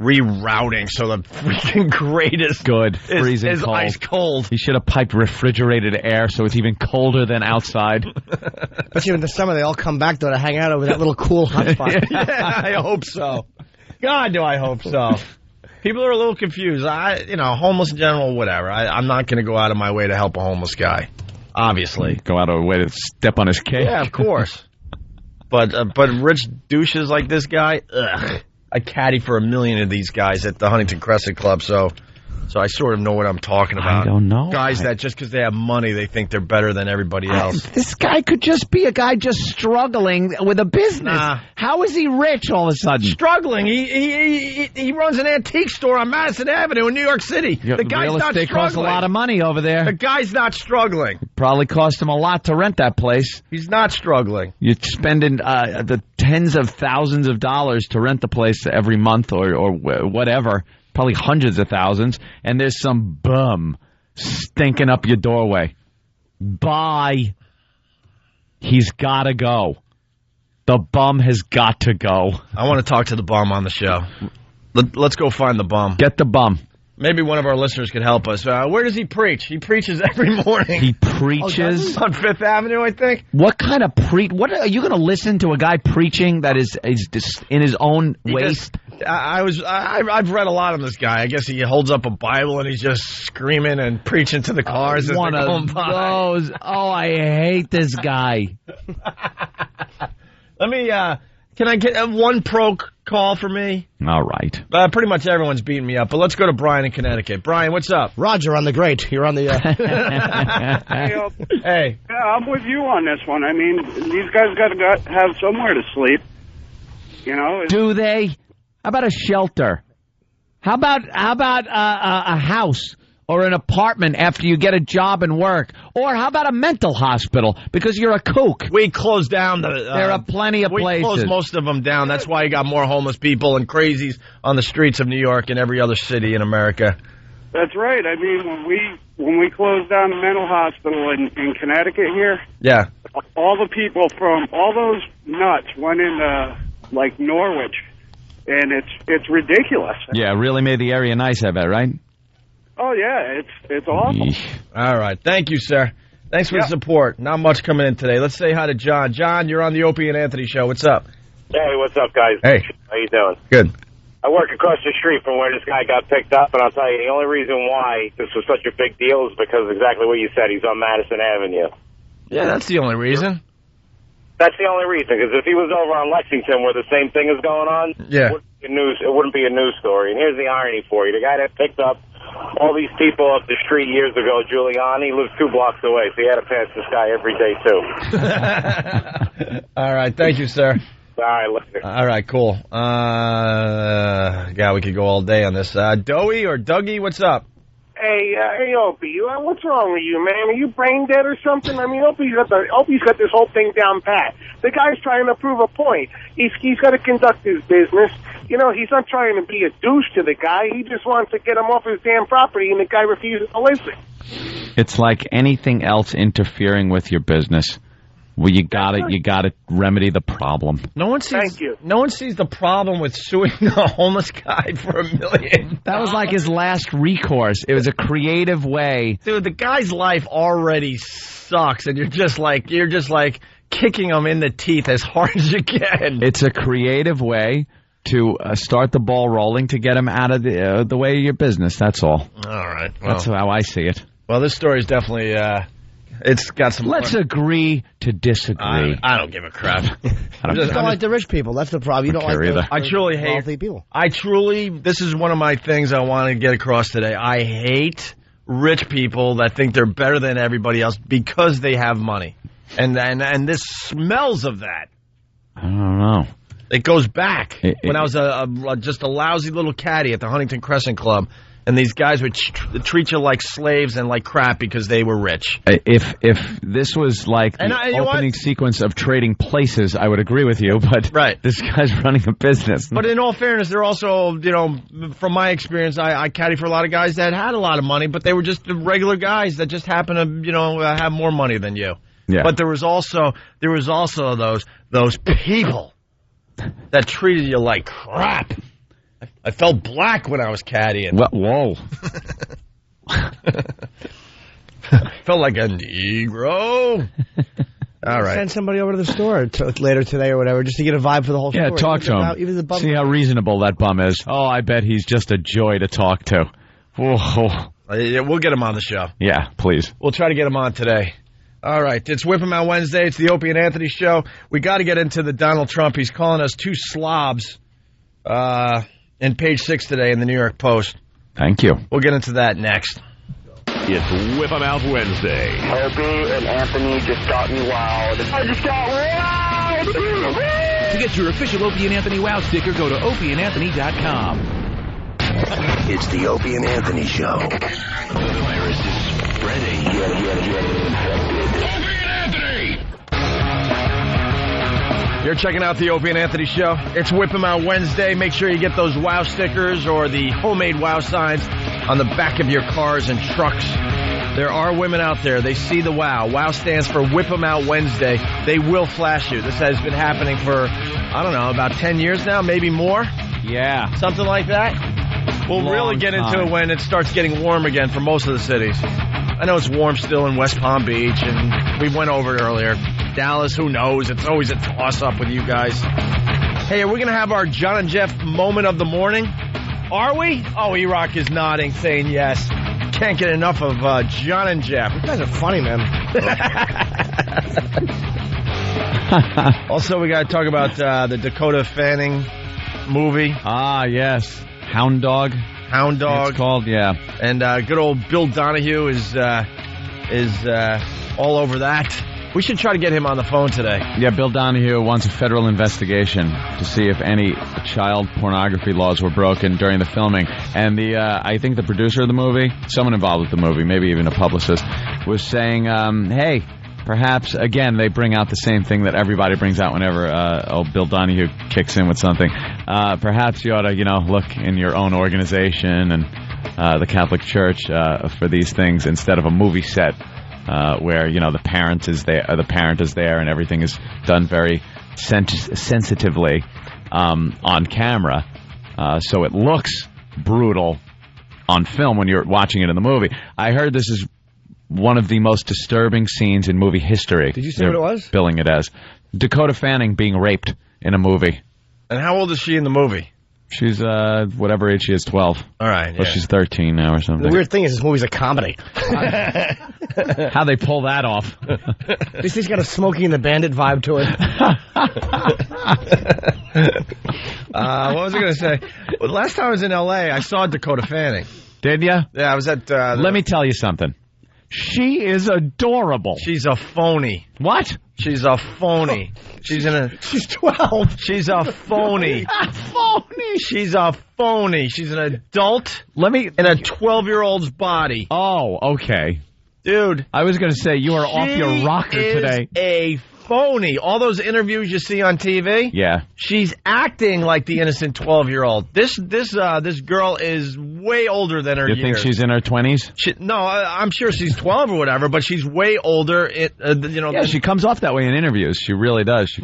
Rerouting so the freaking grate is good, freezing is cold. Ice cold. He should have piped refrigerated air so it's even colder than outside. Especially in the summer, they all come back though to hang out over that little cool hot spot. Yeah, I hope so. God, do I hope so. People are a little confused. Homeless in general, whatever. I'm not going to go out of my way to help a homeless guy. Obviously, go out of a way to step on his cake. Yeah, of course. But rich douches like this guy, ugh. I caddy for 1 million of these guys at the Huntington Crescent Club, so I sort of know what I'm talking about. I don't know. Guys that just because they have money, they think they're better than everybody else. This guy could just be a guy just struggling with a business. Nah. How is he rich all of a sudden? Struggling. He runs an antique store on Madison Avenue in New York City. The guy's real not estate struggling. costs a lot of money over there. The guy's not struggling. Probably cost him a lot to rent that place. He's not struggling. You're spending the tens of thousands of dollars to rent the place every month or whatever. Probably hundreds of thousands, and there's some bum stinking up your doorway. Bye. He's got to go. The bum has got to go. I want to talk to the bum on the show. Let's go find the bum. Get the bum. Maybe one of our listeners could help us. Where does he preach? He preaches every morning. He preaches on Fifth Avenue, I think. What kind of What are you going to listen to a guy preaching that is just in his own waste? I've read a lot on this guy. I guess he holds up a Bible and he's just screaming and preaching to the cars as they're going by. Those. Oh, I hate this guy. Let me. Can I get one pro call for me? All right. Pretty much everyone's beating me up, but let's go to Brian in Connecticut. Brian, what's up? Roger on the grate. You're on the... Hey. Yeah, I'm with you on this one. I mean, these guys got to have somewhere to sleep. You know? Do they? How about a shelter? How about a house? Or an apartment after you get a job and work. Or how about a mental hospital because you're a kook? We closed down there are plenty of places. We closed most of them down. That's why you got more homeless people and crazies on the streets of New York and every other city in America. That's right. I mean, when we closed down the mental hospital in Connecticut here, yeah, all the people from all those nuts went into like Norwich, and it's ridiculous. Yeah, really made the area nice, I bet, right? Oh, yeah, it's awful. All right. Thank you, sir. Thanks for the support. Not much coming in today. Let's say hi to John. John, you're on the Opie and Anthony show. What's up? Hey, what's up, guys? Hey. How you doing? Good. I work across the street from where this guy got picked up, and I'll tell you, the only reason why this was such a big deal is because of exactly what you said. He's on Madison Avenue. Yeah, that's the only reason. That's the only reason, because if he was over on Lexington where the same thing is going on, yeah, it wouldn't be a news story. And here's the irony for you. The guy that picked up all these people up the street years ago, Giuliani, lives 2 blocks away, so he had to pass this guy every day, too. All right. Thank you, sir. All right, later. All right, cool. Yeah, we could go all day on this. Dowie or Dougie, what's up? Hey, Opie, what's wrong with you, man? Are you brain dead or something? I mean, Opie's got this whole thing down pat. The guy's trying to prove a point. He's got to conduct his business. You know, he's not trying to be a douche to the guy. He just wants to get him off his damn property, and the guy refuses to listen. It's like anything else interfering with your business. Well, you gotta remedy the problem. No one sees the problem with suing a homeless guy for $1 million. That was like his last recourse. It was a creative way. Dude, the guy's life already sucks, and you're just like kicking him in the teeth as hard as you can. It's a creative way to start the ball rolling to get him out of the way of your business. That's all. All right. Well, that's how I see it. Well, this story is definitely It's got some. Let's agree to disagree. I don't give a crap. I just don't like the rich people. That's the problem. You don't like either. I truly hate wealthy people. This is one of my things I want to get across today. I hate rich people that think they're better than everybody else because they have money. And this smells of that. I don't know. It goes back when I was just a lousy little caddy at the Huntington Crescent Club. And these guys would treat you like slaves and like crap because they were rich. If this was like the opening sequence of Trading Places, I would agree with you. But this guy's running a business. But in all fairness, they're also, from my experience, I caddy for a lot of guys that had a lot of money, but they were just regular guys that just happen to, have more money than you. Yeah. But there was also those people that treated you like crap. I felt black when I was caddying. Whoa. Felt like a Negro. All right. Send somebody over to the store later today or whatever just to get a vibe for the whole story. Yeah, talk to him. See how reasonable that bum is. Oh, I bet he's just a joy to talk to. Whoa. We'll get him on the show. Yeah, please. We'll try to get him on today. All right. It's Whip 'em Out Wednesday. It's the Opie and Anthony show. We got to get into the Donald Trump. He's calling us two slobs. In page 6 today in the New York Post. Thank you. We'll get into that next. It's Whip 'em Out Wednesday. Opie and Anthony just got me wild. I just got wild! To get your official Opie and Anthony Wow sticker, go to opieandanthony.com. It's the Opie and Anthony show. The virus is spreading. Get infected. Opie and Anthony! You're checking out the Opie and Anthony show. It's Whip 'em Out Wednesday. Make sure you get those WOW stickers or the homemade WOW signs on the back of your cars and trucks. There are women out there. They see the WOW. WOW stands for Whip 'em Out Wednesday. They will flash you. This has been happening for, I don't know, about 10 years now, maybe more. Yeah. Something like that. We'll really get into it when it starts getting warm again for most of the cities. I know it's warm still in West Palm Beach, and we went over it earlier. Dallas, who knows? It's always a toss-up with you guys. Hey, are we going to have our John and Jeff moment of the morning? Are we? Oh, E-Rock is nodding, saying yes. Can't get enough of John and Jeff. You guys are funny, man. Also, we got to talk about the Dakota Fanning movie. Ah, yes. Hound Dog. Hound Dog. It's called, yeah. And good old Bill Donahue is all over that. We should try to get him on the phone today. Yeah, Bill Donahue wants a federal investigation to see if any child pornography laws were broken during the filming. And I think the producer of the movie, someone involved with the movie, maybe even a publicist, was saying, hey, perhaps, again, they bring out the same thing that everybody brings out whenever Bill Donahue kicks in with something. Perhaps you ought to, look in your own organization and the Catholic Church for these things instead of a movie set. Where the parent is there, and everything is done very sensitively on camera, so it looks brutal on film when you're watching it in the movie. I heard this is one of the most disturbing scenes in movie history. Did you say what it was? Billing it as Dakota Fanning being raped in a movie. And how old is she in the movie? She's, whatever age she is, 12. All right, Well, she's 13 now or something. The weird thing is this movie's a comedy. How they pull that off. This thing's got a Smokey and the Bandit vibe to it. What was I going to say? Well, last time I was in L.A., I saw Dakota Fanning. Did ya? Yeah, I was at... Let me tell you something. She is adorable. She's a phony. What? She's a phony. She's 12. She's a phony. Phony. She's a phony. She's an adult in a 12-year-old's body. Oh, okay. Dude. I was going to say, you are off your rocker today. A phony. All those interviews you see on TV. Yeah. She's acting like the innocent 12-year-old. This girl is way older than her years. You think she's in her 20s? No, I'm sure she's 12 or whatever, but she's way older. Yeah, she comes off that way in interviews. She really does. She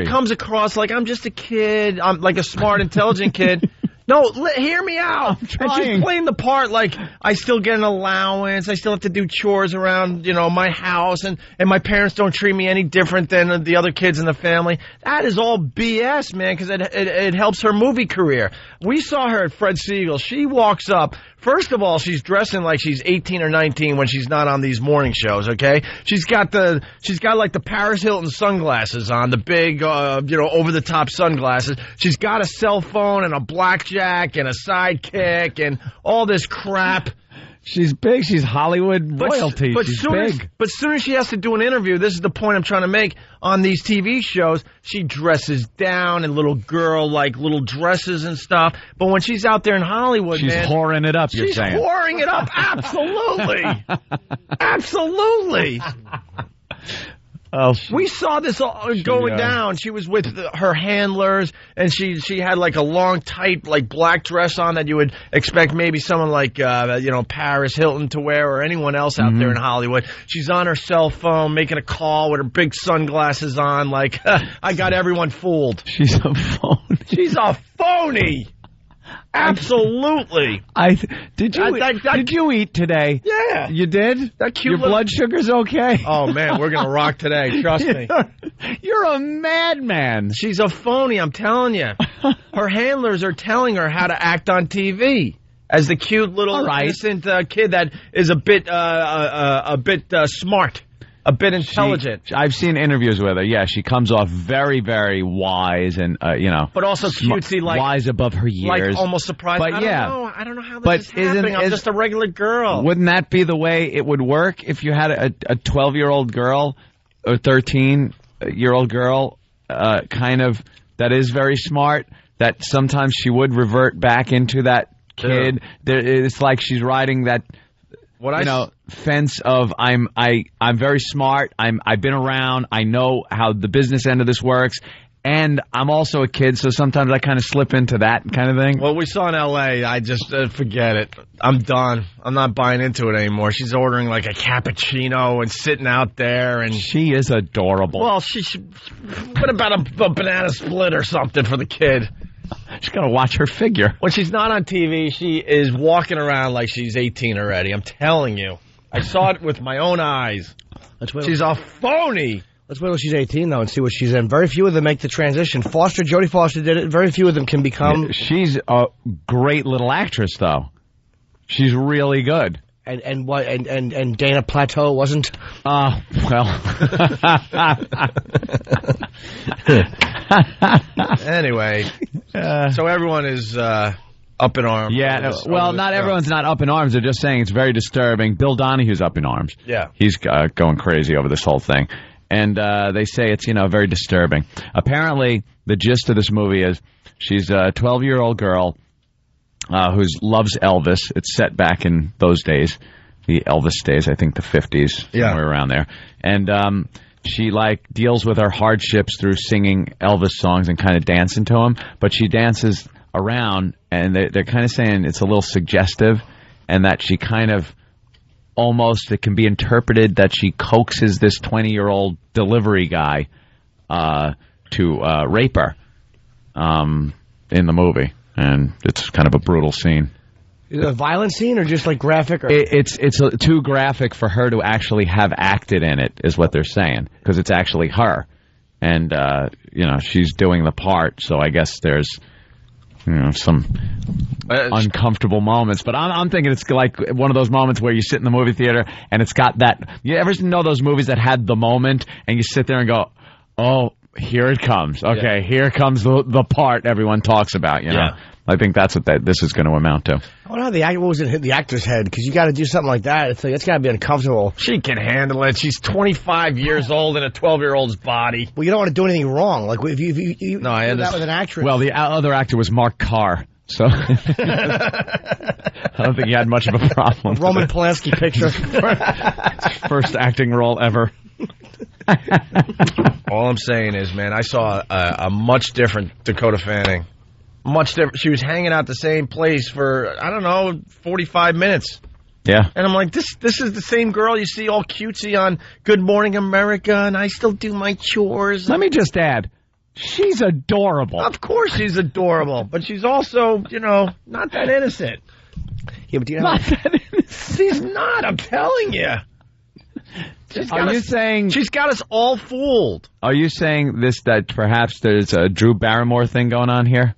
comes across like I'm just a kid. I'm like a smart, intelligent kid. No, hear me out. And she's playing the part like I still get an allowance. I still have to do chores around, my house, and my parents don't treat me any different than the other kids in the family. That is all BS, man, because it helps her movie career. We saw her at Fred Siegel. She walks up. First of all, she's dressing like she's 18 or 19 when she's not on these morning shows, okay? She's got like the Paris Hilton sunglasses on, the big, over-the-top sunglasses. She's got a cell phone and a blackjack and a sidekick and all this crap. She's big. She's Hollywood royalty. She's big. But soon as she has to do an interview, this is the point I'm trying to make, on these TV shows, she dresses down in little dresses and stuff. But when she's out there in Hollywood, she's whoring it up, you're saying. She's whoring it up. Absolutely. Absolutely. Oh, we saw this all going down. She was with her handlers, and she had like a long, tight, like black dress on that you would expect maybe someone like Paris Hilton to wear, or anyone else out there in Hollywood. She's on her cell phone making a call with her big sunglasses on. Like, I got everyone fooled. She's a phony. She's a phony. Absolutely. Did you eat today? Yeah. You did? That cute Your blood sugar's okay? Oh, man, we're going to rock today. Trust me. You're a madman. She's a phony, I'm telling you. Her handlers are telling her how to act on TV as the cute little innocent kid that is a bit smart. A bit intelligent. I've seen interviews with her. Yeah, she comes off very, very wise and, but also cutesy, like wise above her years. Like almost surprised. But I don't know how this is happening. I'm just a regular girl. Wouldn't that be the way it would work if you had a 12-year-old girl or 13-year-old girl, kind of that is very smart? That sometimes she would revert back into that kid. It's like she's riding that. Fence of I'm very smart. I've been around. I know how the business end of this works, and I'm also a kid. So sometimes I kind of slip into that kind of thing. Well, we saw in L.A. I just forget it. I'm done. I'm not buying into it anymore. She's ordering like a cappuccino and sitting out there, and she is adorable. Well, what about a banana split or something for the kid? She's got to watch her figure. When she's not on TV, she is walking around like she's 18 already. I'm telling you. I saw it with my own eyes. She's a phony. Let's wait till she's 18, though, and see what she's in. Very few of them make the transition. Jodie Foster did it. Very few of them can become... Yeah, she's a great little actress, though. She's really good. And Dana Plateau wasn't? Well... Anyway, so everyone is up in arms. Yeah, not everyone's not up in arms. They're just saying it's very disturbing. Bill Donahue's up in arms. Yeah. He's going crazy over this whole thing. And they say it's, very disturbing. Apparently, the gist of this movie is she's a 12-year-old girl who loves Elvis. It's set back in those days, the Elvis days, I think the 50s, somewhere around there. And she deals with her hardships through singing Elvis songs and kind of dancing to them. But she dances around, and they're kind of saying it's a little suggestive, and that she kind of almost, it can be interpreted that she coaxes this 20-year-old delivery guy to rape her in the movie. And it's kind of a brutal scene. Is it a violent scene or just like graphic? Or? It's too graphic for her to actually have acted in it, is what they're saying, because it's actually her, and she's doing the part. So I guess there's some uncomfortable moments. But I'm thinking it's like one of those moments where you sit in the movie theater and it's got that. You ever know those movies that had the moment and you sit there and go, "Oh, here it comes. Okay, here comes the part everyone talks about." You know. Yeah. I think that's what this is going to amount to. I don't know what was in the actor's head, because you got to do something like that. It's got to be uncomfortable. She can handle it. She's 25 years old in a 12-year-old's body. Well, you don't want to do anything wrong. Like if you no, I do that with an actress. Well, the other actor was Mark Carr, so I don't think he had much of a problem. Roman Polanski picture. First acting role ever. All I'm saying is, man, I saw a much different Dakota Fanning. Much different. She was hanging out the same place for, 45 minutes. Yeah. And I'm like, this is the same girl you see all cutesy on Good Morning America, and I still do my chores. Let me just add, she's adorable. Of course she's adorable, but she's also, not that innocent. Yeah, but not that innocent. She's not, I'm telling you. Are you saying she's got us all fooled? Are you saying that perhaps there's a Drew Barrymore thing going on here?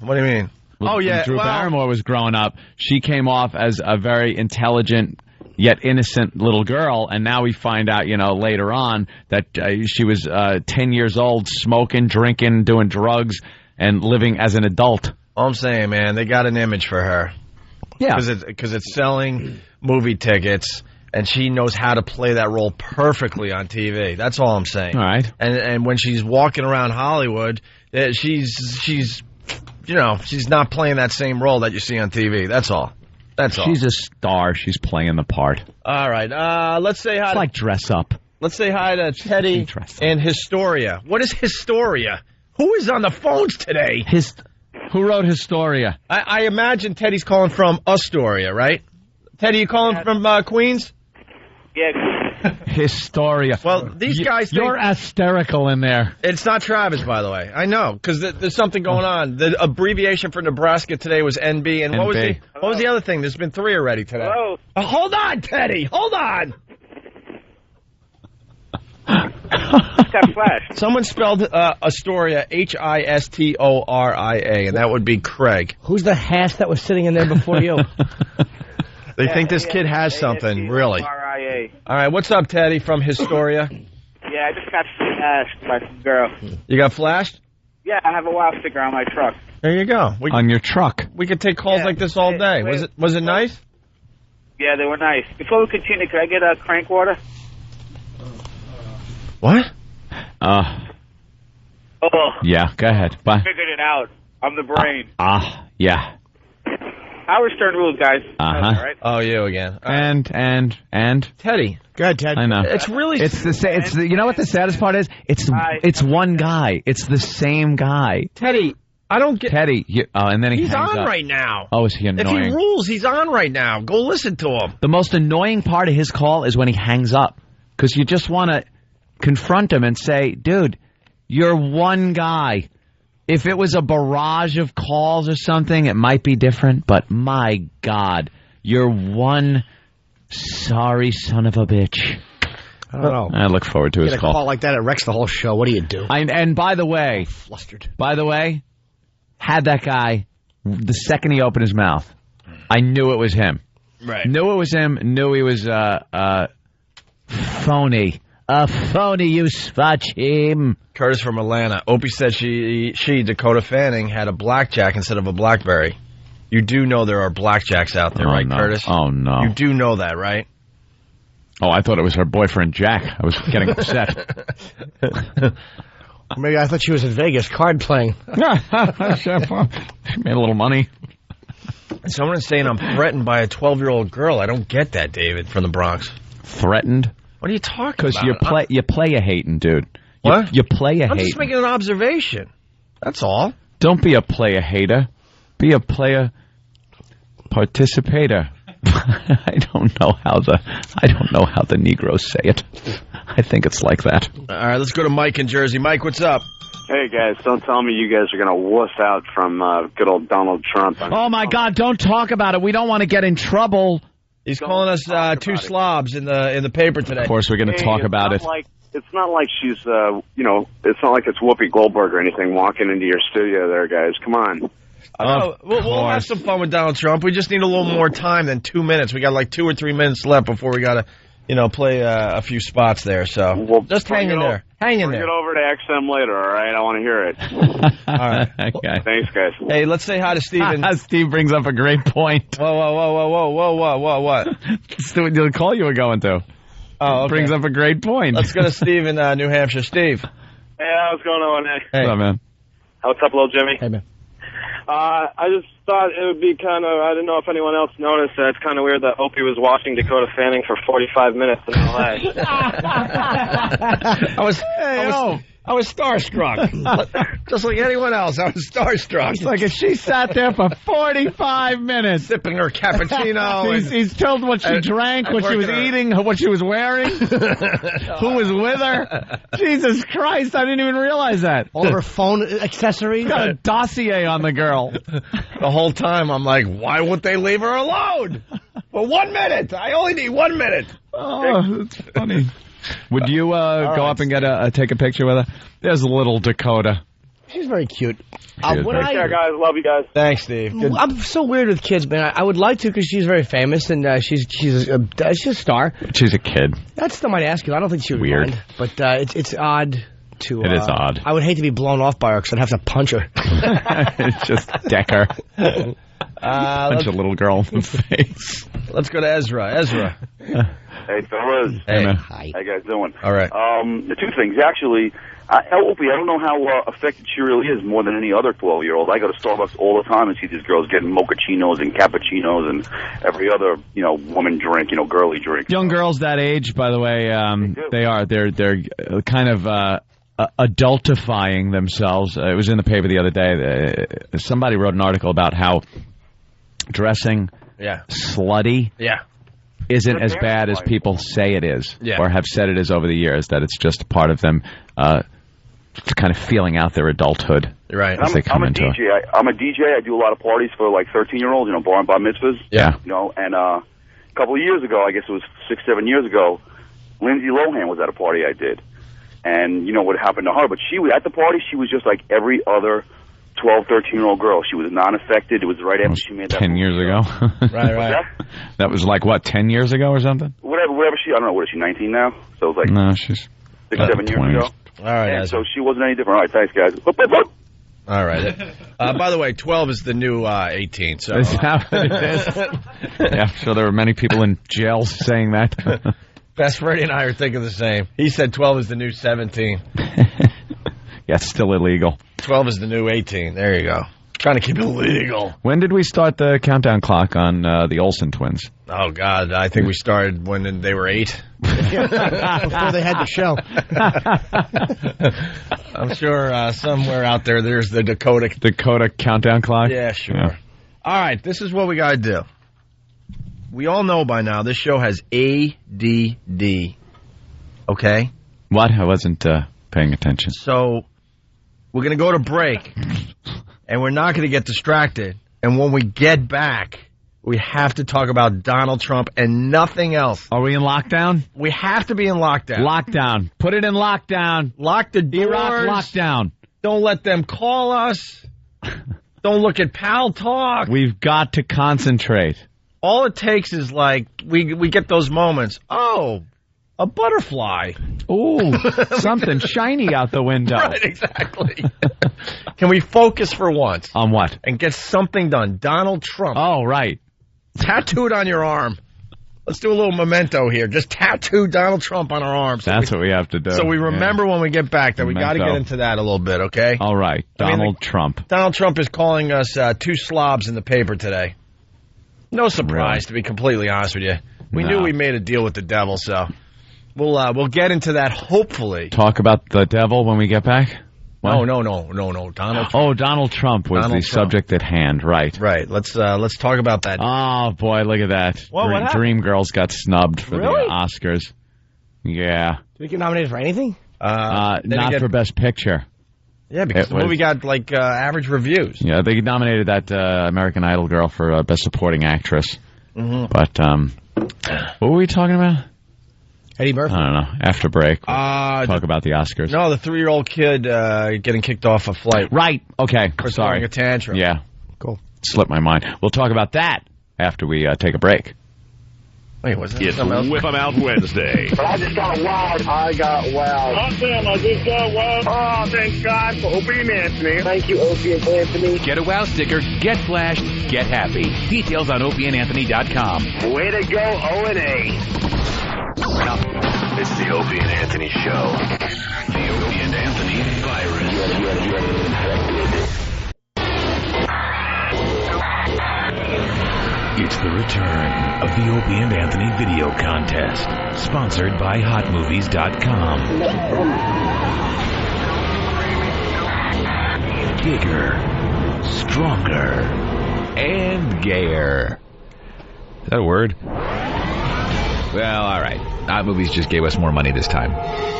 What do you mean? when Drew Barrymore was growing up, she came off as a very intelligent yet innocent little girl, and now we find out, later on that she was 10 years old, smoking, drinking, doing drugs, and living as an adult. All I'm saying, man, they got an image for her. Yeah. Because it's selling movie tickets, and she knows how to play that role perfectly on TV. That's all I'm saying. All right. And when she's walking around Hollywood, she's not playing that same role that you see on TV. That's all. She's a star. She's playing the part. All right. Let's say hi. It's like Dress Up. Let's say hi to Teddy and Historia. What is Historia? Who is on the phones today? Who wrote Historia? I imagine Teddy's calling from Astoria, right? Teddy, you calling from Queens? Yeah. Historia. Well, these guys You're hysterical in there. It's not Travis, by the way. I know, because there's something going on. The abbreviation for Nebraska today was NB, and what was the other thing? There's been 3 already today. Hello. Hold on, Teddy. Hold on. Got flashed. Someone spelled Astoria Historia, and that would be Craig. Who's the hash that was sitting in there before you? They think this kid has something, really. RIA. All right, what's up, Teddy from Historia? Yeah, I just got flashed by some girl. You got flashed? Yeah, I have a WOW sticker on my truck. There you go. On your truck. We could take calls like this all day. Was it nice? Yeah, they were nice. Before we continue, could I get a crank water? What? Yeah, go ahead. Bye. Figured it out. I'm the brain. Yeah. Howard Stern rules, guys. Right? Oh, you again. And Teddy. Go ahead, Ted. I know. It's really. You know what the saddest part is? It's one guy. It's the same guy. Teddy. I don't get Teddy. And then he's hangs on up. right now. Oh, is he annoying? If he rules, he's on right now. Go listen to him. The most annoying part of his call is when he hangs up, because you just want to confront him and say, dude, you're one guy. If it was a barrage of calls or something, it might be different, but my God, you're one sorry son of a bitch. I don't know. I look forward to his Get a call like that, it wrecks the whole show. What do you do? And by the way, I'm flustered. Had that guy, the second he opened his mouth, I knew it was him. Right. Knew it was him, knew he was phony. A phony, you spot him. Curtis from Atlanta. Opie said she, Dakota Fanning, had a blackjack instead of a BlackBerry. You do know there are blackjacks out there, right, no. Curtis? Oh, no. You do know that, right? Oh, I thought it was her boyfriend, Jack. I was getting upset. Maybe I thought she was in Vegas card playing. She made a little money. Someone is saying I'm threatened by a 12-year-old girl. I don't get that, David, from the Bronx. Threatened? What are you talking Because about? you play a hating, dude. What? You play a hating. I'm just making an observation. That's all. Don't be a player hater. Be a player participator. I don't know how the Negroes say it. I think it's like that. All right, let's go to Mike in Jersey. Mike, what's up? Hey, guys, don't tell me you guys are going to wuss out from good old Donald Trump. Oh, my God, don't talk about it. We don't want to get in trouble. He's calling us two slobs in the paper today. Of course, we're going to talk about it. It's not like she's, it's not like it's Whoopi Goldberg or anything walking into your studio there, guys. Come on. We'll have some fun with Donald Trump. We just need a little more time than 2 minutes. We got like 2 or 3 minutes left before we got to, play a few spots there. So just hang in there. Hang in there. Bring it over to XM later, all right? I want to hear it. All right. Okay. Thanks, guys. Hey, let's say hi to Steven. Steve brings up a great point. Whoa, what? The call you were going to. Oh, okay. Brings up a great point. Let's go to Steve in New Hampshire. Steve. Hey, what's going on? Hey. What's up, man? What's up, little Jimmy? Hey, man. I just thought it would be kind of, I didn't know if anyone else noticed that it's kind of weird that Opie was watching Dakota Fanning for 45 minutes in L.A. I was starstruck. Just like anyone else, I was starstruck. It's like if she sat there for 45 minutes. Sipping her cappuccino. He's told what she drank, what she was eating, what she was wearing, who was with her. Jesus Christ, I didn't even realize that. All of her phone accessories. Got a dossier on the girl. The whole time I'm like, why won't they leave her alone? For 1 minute. I only need 1 minute. Oh, that's funny. Would you go up and take a picture with her? There's little Dakota. She's very cute. Take care, guys. Love you guys. Thanks, Steve. Good. I'm so weird with kids, man. I would like to because she's very famous and she's a star. She's a kid. That still might ask you. I don't think she would Weird. mind, but it's odd to. It is odd. I would hate to be blown off by her because I'd have to punch her. It's just Decker. Punch a little girl in the face. Let's go to Ezra. Ezra. Hey, fellas. Hey. How you guys doing? All right. The two things, actually. Opie, I don't know how affected she really is more than any other 12-year-old. I go to Starbucks all the time and see these girls getting mochachinos and cappuccinos and every other, woman drink, girly drink. Young girls that age, by the way, they're kind of adultifying themselves. It was in the paper the other day. Somebody wrote an article about how dressing slutty isn't as bad as people say it is or have said it is over the years, that it's just part of them kind of feeling out their adulthood. Right. As they come into DJ. I'm a DJ. I do a lot of parties for like 13-year-olds, bar and bar mitzvahs. Yeah. And a couple of years ago, I guess it was 6-7 years ago, Lindsay Lohan was at a party I did. And you know what happened to her, but she was at the party, she was just like every other 12, 13-year-old girl. She was non-affected. It was right after she made that 10 years ago. Right. That was like, what, 10 years ago or something? Whatever she, I don't know, what is she, 19 now? So it was like no, she's 6-7 years ago. All right. And so she wasn't any different. All right, thanks, guys. All right. By the way, 12 is the new 18. So. Is that what it is? Yeah, I'm sure there were many people in jail saying that. Best Freddie and I are thinking the same. He said 12 is the new 17. Yeah, it's still illegal. 12 is the new 18. There you go. Trying to keep it legal. When did we start the countdown clock on the Olsen twins? Oh, God. I think we started when they were 8. Before they had the show. I'm sure somewhere out there's the Dakota countdown clock? Yeah, sure. Yeah. All right, this is what we got to do. We all know by now this show has ADD. Okay? What? I wasn't paying attention. So we're going to go to break, and we're not going to get distracted. And when we get back, we have to talk about Donald Trump and nothing else. Are we in lockdown? We have to be in lockdown. Lockdown. Put it in lockdown. Lock the doors. Iraq lockdown. Don't let them call us. Don't look at Pal Talk. We've got to concentrate. All it takes is like we get those moments. Oh, a butterfly. Ooh, something shiny out the window. Right, exactly. Can we focus for once? On what? And get something done. Donald Trump. Oh, right. Tattooed on your arm. Let's do a little memento here. Just tattoo Donald Trump on our arms. That's what we have to do. So we remember when we get back that we got to get into that a little bit, okay? All right. Donald Trump. Donald Trump is calling us two slobs in the paper today. No surprise, to be completely honest with you. We knew we made a deal with the devil, so we'll get into that hopefully. Talk about the devil when we get back? What? No. Donald Trump. Oh, Donald Trump was the subject at hand, right. Right. Let's talk about that. Oh, boy, look at that. What happened? Dreamgirls got snubbed for the Oscars. Yeah. Did we get nominated for anything? Not for Best Picture. Yeah, because the movie got, average reviews. Yeah, they nominated that American Idol girl for Best Supporting Actress. Mm-hmm. But, what were we talking about? Eddie Murphy. I don't know. After break, we'll talk about the Oscars. No, the 3-year-old kid getting kicked off a flight. Right. Okay. For sorry. throwing a tantrum. Yeah. Cool. Slipped my mind. We'll talk about that after we take a break. Wait, was that It's Whip 'em Out Wednesday. But I just got wild. I got wild. Hot damn, I just got wild. Oh, thank God for Opie and Anthony. Thank you, Opie and Anthony. Get a WOW sticker, get flashed, get happy. Details on opieandanthony.com. Way to go, O&A. It's the Opie and Anthony Show. The Opie and Anthony virus. You're infected. It's the return of the Opie and Anthony video contest, sponsored by HotMovies.com. Bigger, stronger, and gayer. Is that a word? Well, all right. Hot Movies just gave us more money this time.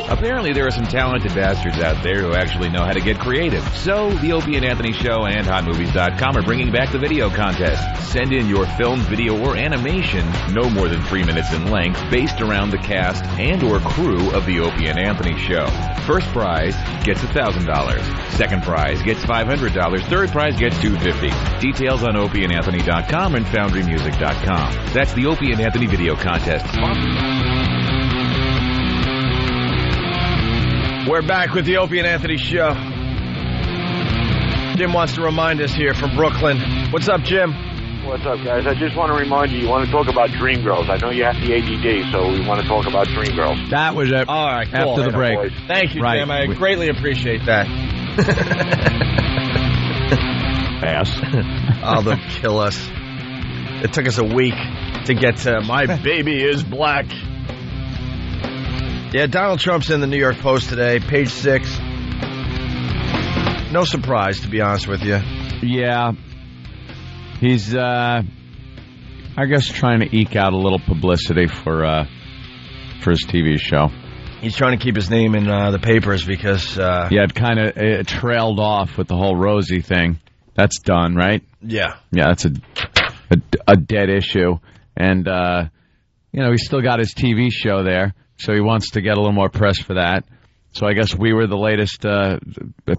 Apparently, there are some talented bastards out there who actually know how to get creative. So, the Opie and Anthony Show and HotMovies.com are bringing back the video contest. Send in your film, video, or animation, no more than 3 minutes in length, based around the cast and or crew of the Opie and Anthony Show. First prize gets $1,000. Second prize gets $500. Third prize gets $250. Details on OpieandAnthony.com and FoundryMusic.com. That's the Opie and Anthony video contest. We're back with the Opie and Anthony Show. Jim wants to remind us here from Brooklyn. What's up, Jim? What's up, guys? I just want to remind you want to talk about Dreamgirls. I know you have the ADD, so we want to talk about Dreamgirls. That was it. All right, cool. After the break. Thank you, Right. Jim. I greatly appreciate that. Ass. Oh, they'll kill us. It took us a week to get to My Baby is Black. Yeah, Donald Trump's in the New York Post today, page 6. No surprise, to be honest with you. Yeah. He's, I guess, trying to eke out a little publicity for his TV show. He's trying to keep his name in the papers because... Yeah, it kind of trailed off with the whole Rosie thing. That's done, right? Yeah. Yeah, that's a dead issue. And, he's still got his TV show there, so he wants to get a little more press for that. So I guess we were the latest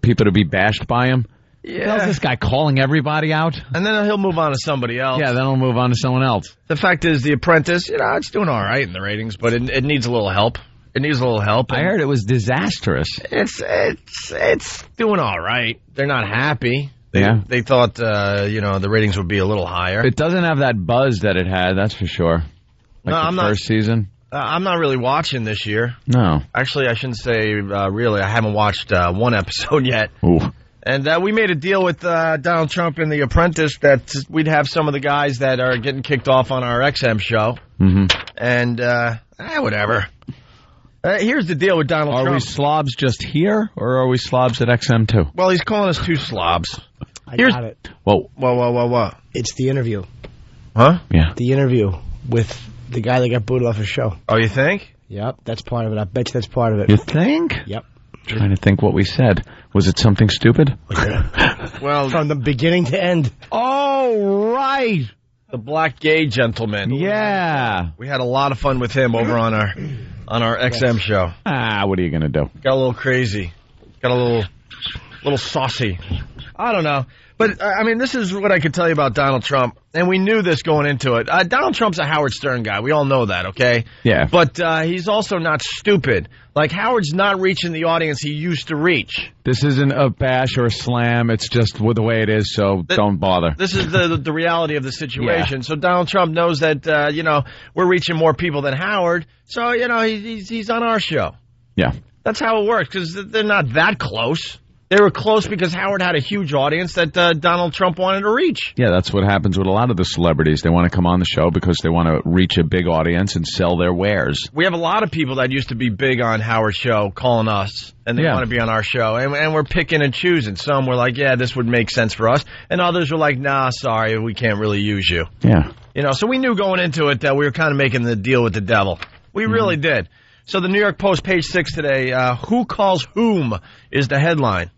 people to be bashed by him. Yeah. How's this guy calling everybody out? And then he'll move on to somebody else. Yeah, then he'll move on to someone else. The fact is, The Apprentice, it's doing all right in the ratings, but it needs a little help. It needs a little help. I heard it was disastrous. It's doing all right. They're not happy. They thought, the ratings would be a little higher. It doesn't have that buzz that it had, that's for sure. No, I'm not. First season? I'm not really watching this year. No. Actually, I shouldn't say really. I haven't watched one episode yet. Ooh. And we made a deal with Donald Trump and The Apprentice that we'd have some of the guys that are getting kicked off on our XM show. Mm-hmm. And, whatever. Here's the deal with Donald Trump. Are we slobs just here, or are we slobs at XM too? Well, he's calling us two slobs. I got it. Whoa. It's the interview. Huh? Yeah. The interview with the guy that got booted off his show. Oh, you think? Yep, that's part of it. I bet you that's part of it. You think? Yep. Trying to think what we said. Was it something stupid? Well, from the beginning to end. Oh, right. The black gay gentleman. Yeah. We had a lot of fun with him over on our XM show. What are you going to do? Got a little crazy. Got a little saucy. I don't know. But, this is what I could tell you about Donald Trump. And we knew this going into it. Donald Trump's a Howard Stern guy. We all know that, okay? Yeah. But he's also not stupid. Like, Howard's not reaching the audience he used to reach. This isn't a bash or a slam. It's just the way it is, so don't bother. This is the reality of the situation. Yeah. So Donald Trump knows that, we're reaching more people than Howard. So, he's on our show. Yeah. That's how it works, because they're not that close. They were close because Howard had a huge audience that Donald Trump wanted to reach. Yeah, that's what happens with a lot of the celebrities. They want to come on the show because they want to reach a big audience and sell their wares. We have a lot of people that used to be big on Howard's show calling us, and they want to be on our show. And we're picking and choosing. Some were like, yeah, this would make sense for us. And others were like, nah, sorry, we can't really use you. Yeah. So we knew going into it that we were kind of making the deal with the devil. We really did. So the New York Post, page 6 today, Who Calls Whom is the headline.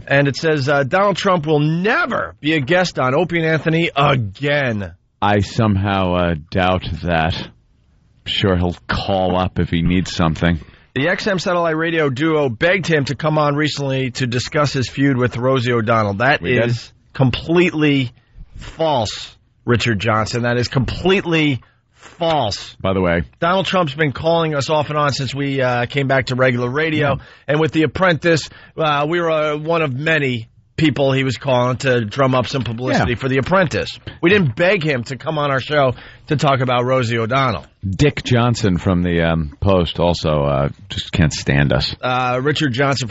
And it says, Donald Trump will never be a guest on Opie and Anthony again. I somehow doubt that. I'm sure he'll call up if he needs something. The XM satellite radio duo begged him to come on recently to discuss his feud with Rosie O'Donnell. That is completely false, Richard Johnson. That is completely false. By the way, Donald Trump's been calling us off and on since we came back to regular radio. Yeah. And with The Apprentice, we were one of many people he was calling to drum up some publicity for The Apprentice. We didn't beg him to come on our show to talk about Rosie O'Donnell. Dick Johnson from the Post also just can't stand us. Richard Johnson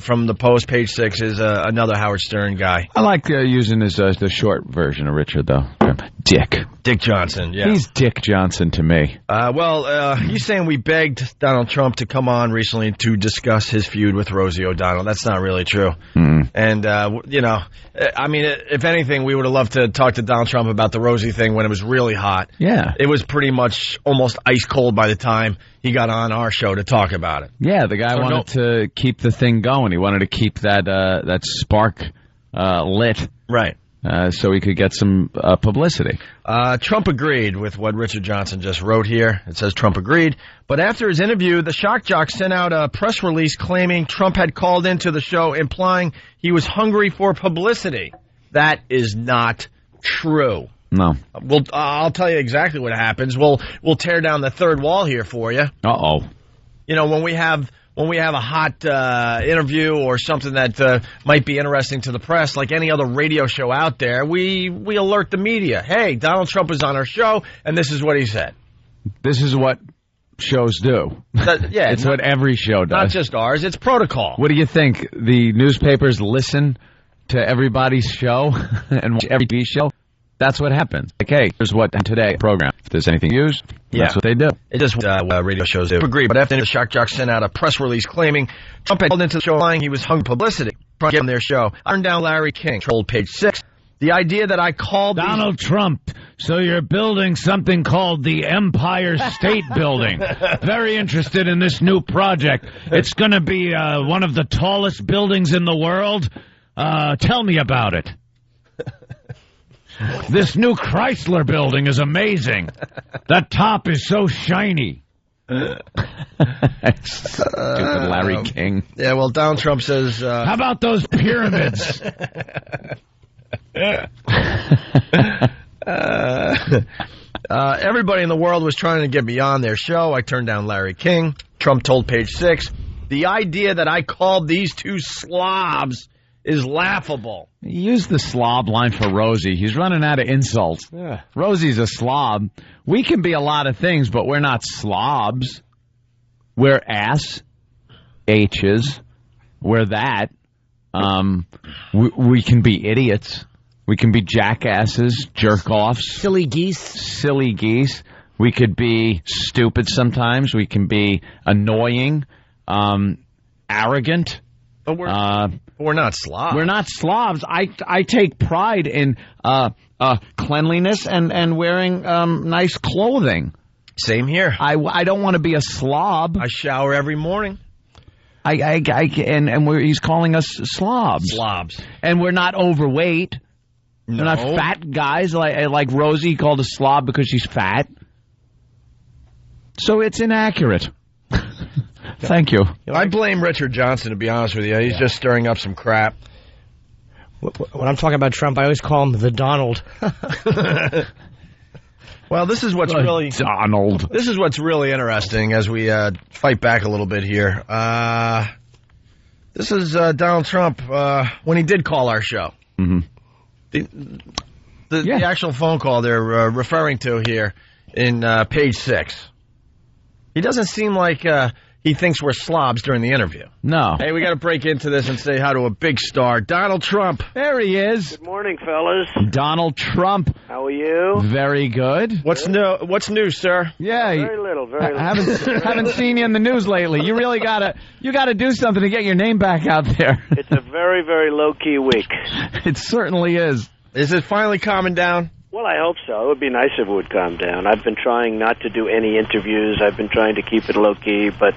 from the Post, page 6, is another Howard Stern guy. I like using the short version of Richard, though. Dick Johnson, yeah. He's Dick Johnson to me. He's saying we begged Donald Trump to come on recently to discuss his feud with Rosie O'Donnell. That's not really true. Mm. And, if anything, we would have loved to talk to Donald Trump about the Rosie thing when it was really hot. Yeah. It was pretty much almost ice cold by the time he got on our show to talk about it. Yeah, the guy wanted to keep the thing going. He wanted to keep that spark lit. Right. So he could get some publicity. Trump agreed with what Richard Johnson just wrote here. It says Trump agreed. But after his interview, the shock jock sent out a press release claiming Trump had called into the show implying he was hungry for publicity. That is not true. No. I'll tell you exactly what happens. We'll tear down the third wall here for you. Uh-oh. You know, when we have a hot interview or something that might be interesting to the press, like any other radio show out there, we alert the media. Hey, Donald Trump is on our show, and this is what he said. This is what shows do. It's what every show does. Not just ours. It's protocol. What do you think? The newspapers listen to everybody's show and watch every TV show? That's what happens. Like, hey, here's what today program. If there's anything used, that's what they do. It just radio shows do. Agree, but after the shock jock sent out a press release claiming Trump had called into the show lying he was hungry publicity trying to get on their show. I turned down Larry King, trolled Page 6. The idea that I called Donald Trump, so you're building something called the Empire State Building. Very interested in this new project. It's going to be one of the tallest buildings in the world. Tell me about it. This new Chrysler building is amazing. That top is so shiny. Stupid Larry King. Yeah, well, Donald Trump says... How about those pyramids? Everybody in the world was trying to get me on their show. I turned down Larry King. Trump told Page 6, the idea that I called these two slobs is laughable. Use the slob line for Rosie. He's running out of insults. Yeah. Rosie's a slob. We can be a lot of things, but we're not slobs. We're ass, H's. We're that. We can be idiots. We can be jackasses, jerk-offs. Silly geese. We could be stupid sometimes. We can be annoying, arrogant. But we're not slobs. We're not slobs. I take pride in cleanliness and wearing nice clothing. Same here. I don't want to be a slob. I shower every morning. He's calling us slobs. Slobs. And we're not overweight. No. We're not fat guys like Rosie called a slob because she's fat. So it's inaccurate. Thank you. I blame Richard Johnson, to be honest with you. He's just stirring up some crap. When I'm talking about Trump, I always call him the Donald. Well, this is what's really... Donald. This is what's really interesting as we fight back a little bit here. This is Donald Trump when he did call our show. Mm-hmm. The actual phone call they're referring to here in Page 6. He doesn't seem like he thinks we're slobs during the interview. No. Hey, we got to break into this and say hi to a big star, Donald Trump. There he is. Good morning, fellas. Donald Trump. How are you? Very good. What's new, sir? Yeah. Very little. Haven't seen you in the news lately. You really gotta do something to get your name back out there. It's a very, very low-key week. It certainly is. Is it finally calming down? Well, I hope so. It would be nice if it would calm down. I've been trying not to do any interviews. I've been trying to keep it low-key. But,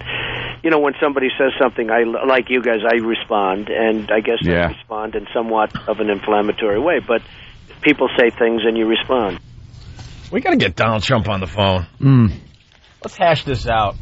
you know, when somebody says something, like you guys, I respond. And I guess I respond in somewhat of an inflammatory way. But people say things and you respond. We got to get Donald Trump on the phone. Let's hash this out.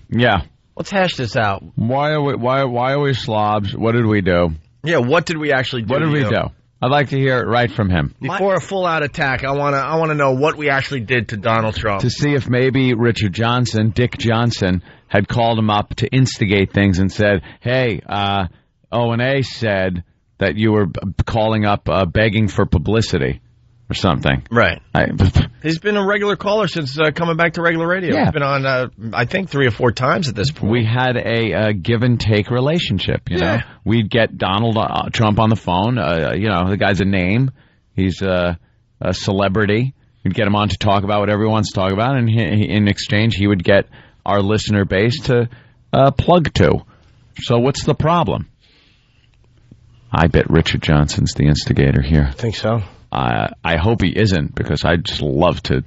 Yeah. Let's hash this out. Why are we slobs? What did we do? Yeah, what did we actually do? What did we do? I'd like to hear it right from him. Before a full-out attack, I want to know what we actually did to Donald Trump. To see if maybe Richard Johnson, Dick Johnson, had called him up to instigate things and said, hey, O&A said that you were calling up begging for publicity or something. Right. He's been a regular caller since coming back to regular radio. Yeah. He's been on, I think, 3 or 4 times at this point. We had a give-and-take relationship, you know. We'd get Donald Trump on the phone. The guy's a name. He's a celebrity. We'd get him on to talk about whatever he wants to talk about, and in exchange, he would get our listener base to plug to. So what's the problem? I bet Richard Johnson's the instigator here. I think so. I hope he isn't, because I'd just love to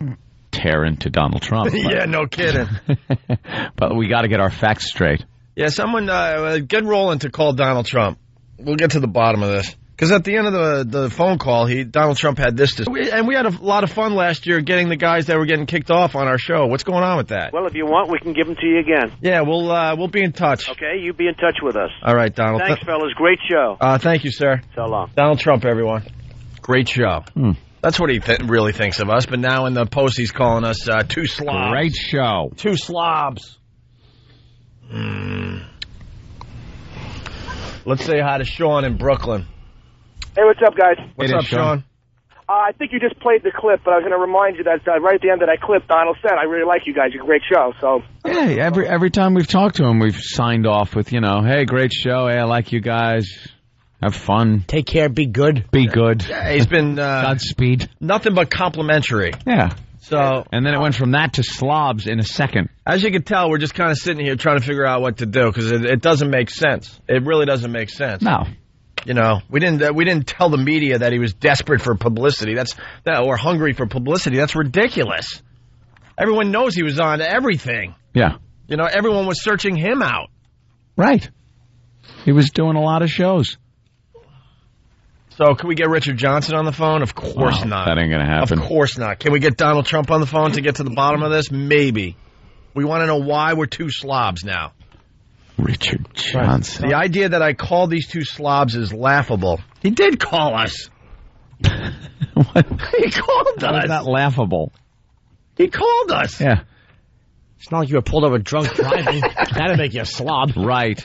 tear into Donald Trump. Yeah, no kidding. But we got to get our facts straight. Yeah, someone get rolling to call Donald Trump. We'll get to the bottom of this. Because at the end of the phone call, Donald Trump had this to say. And we had a lot of fun last year getting the guys that were getting kicked off on our show. What's going on with that? Well, if you want, we can give them to you again. Yeah, we'll be in touch. Okay, you be in touch with us. All right, Donald. Thanks, fellas. Great show. Thank you, sir. So long. Donald Trump, everyone. Great show. That's what he really thinks of us. But now in the post, he's calling us two slobs. Great show. Two slobs. Let's say hi to Sean in Brooklyn. Hey, what's up, guys? What's up, Sean? I think you just played the clip, but I was going to remind you that right at the end of that clip, Donald said, I really like you guys. You're a great show. So Yeah, every time we've talked to him, we've signed off with, hey, great show. Hey, I like you guys. Have fun. Take care. Be good. Be good. Yeah, he's been... Godspeed. Nothing but complimentary. Yeah. So, and then it went from that to slobs in a second. As you can tell, we're just kind of sitting here trying to figure out what to do because it doesn't make sense. It really doesn't make sense. No. We didn't tell the media that he was desperate for publicity. Or hungry for publicity. That's ridiculous. Everyone knows he was on everything. Yeah. Everyone was searching him out. Right. He was doing a lot of shows. So, can we get Richard Johnson on the phone? Of course not. That ain't going to happen. Of course not. Can we get Donald Trump on the phone to get to the bottom of this? Maybe. We want to know why we're two slobs now. Richard Johnson. The idea that I called these two slobs is laughable. He did call us. What? He called us. That's not laughable. He called us. Yeah. It's not like you were pulled over drunk driving. That'd make you a slob. Right.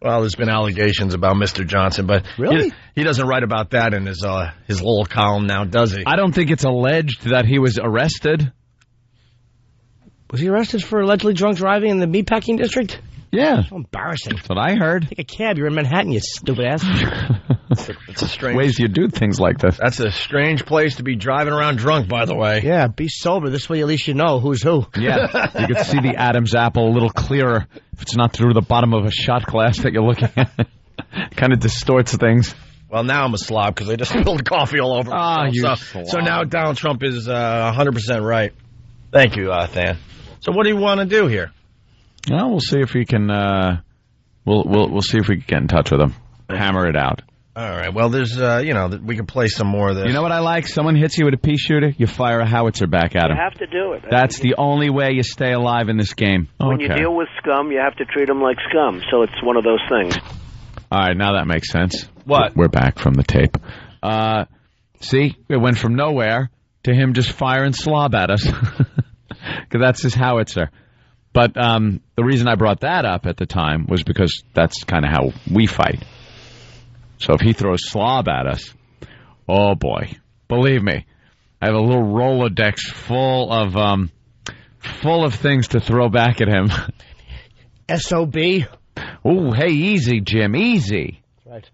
Well, there's been allegations about Mr. Johnson, but really? He doesn't write about that in his little column now, does he? I don't think it's alleged that he was arrested. Was he arrested for allegedly drunk driving in the meatpacking district? Yeah. So embarrassing. That's what I heard. Take a cab. You're in Manhattan, you stupid ass. It's a strange ways you do things like this. That's a strange place to be driving around drunk, by the way. Yeah, be sober. This way at least you know who's who. Yeah. You can see the Adam's apple a little clearer if it's not through the bottom of a shot glass that you're looking at. Kind of distorts things. Well, now I'm a slob because I just spilled coffee all over myself. So now Donald Trump is 100% right. Thank you, Than. So what do you want to do here? Well, we'll see if we can. We'll see if we can get in touch with him. Hammer it out. All right. Well, there's we can play some more of this. You know what I like? Someone hits you with a pea shooter, you fire a howitzer back at him. You have to do it. That's the only way you stay alive in this game. When you deal with scum, you have to treat them like scum. So it's one of those things. All right, now that makes sense. What? We're back from the tape. See, it went from nowhere to him just firing slob at us. Because that's his howitzer. But the reason I brought that up at the time was because that's kind of how we fight. So if he throws slob at us, oh boy, believe me, I have a little Rolodex full of things to throw back at him. SOB. Oh, hey, easy, Jim, easy. Right.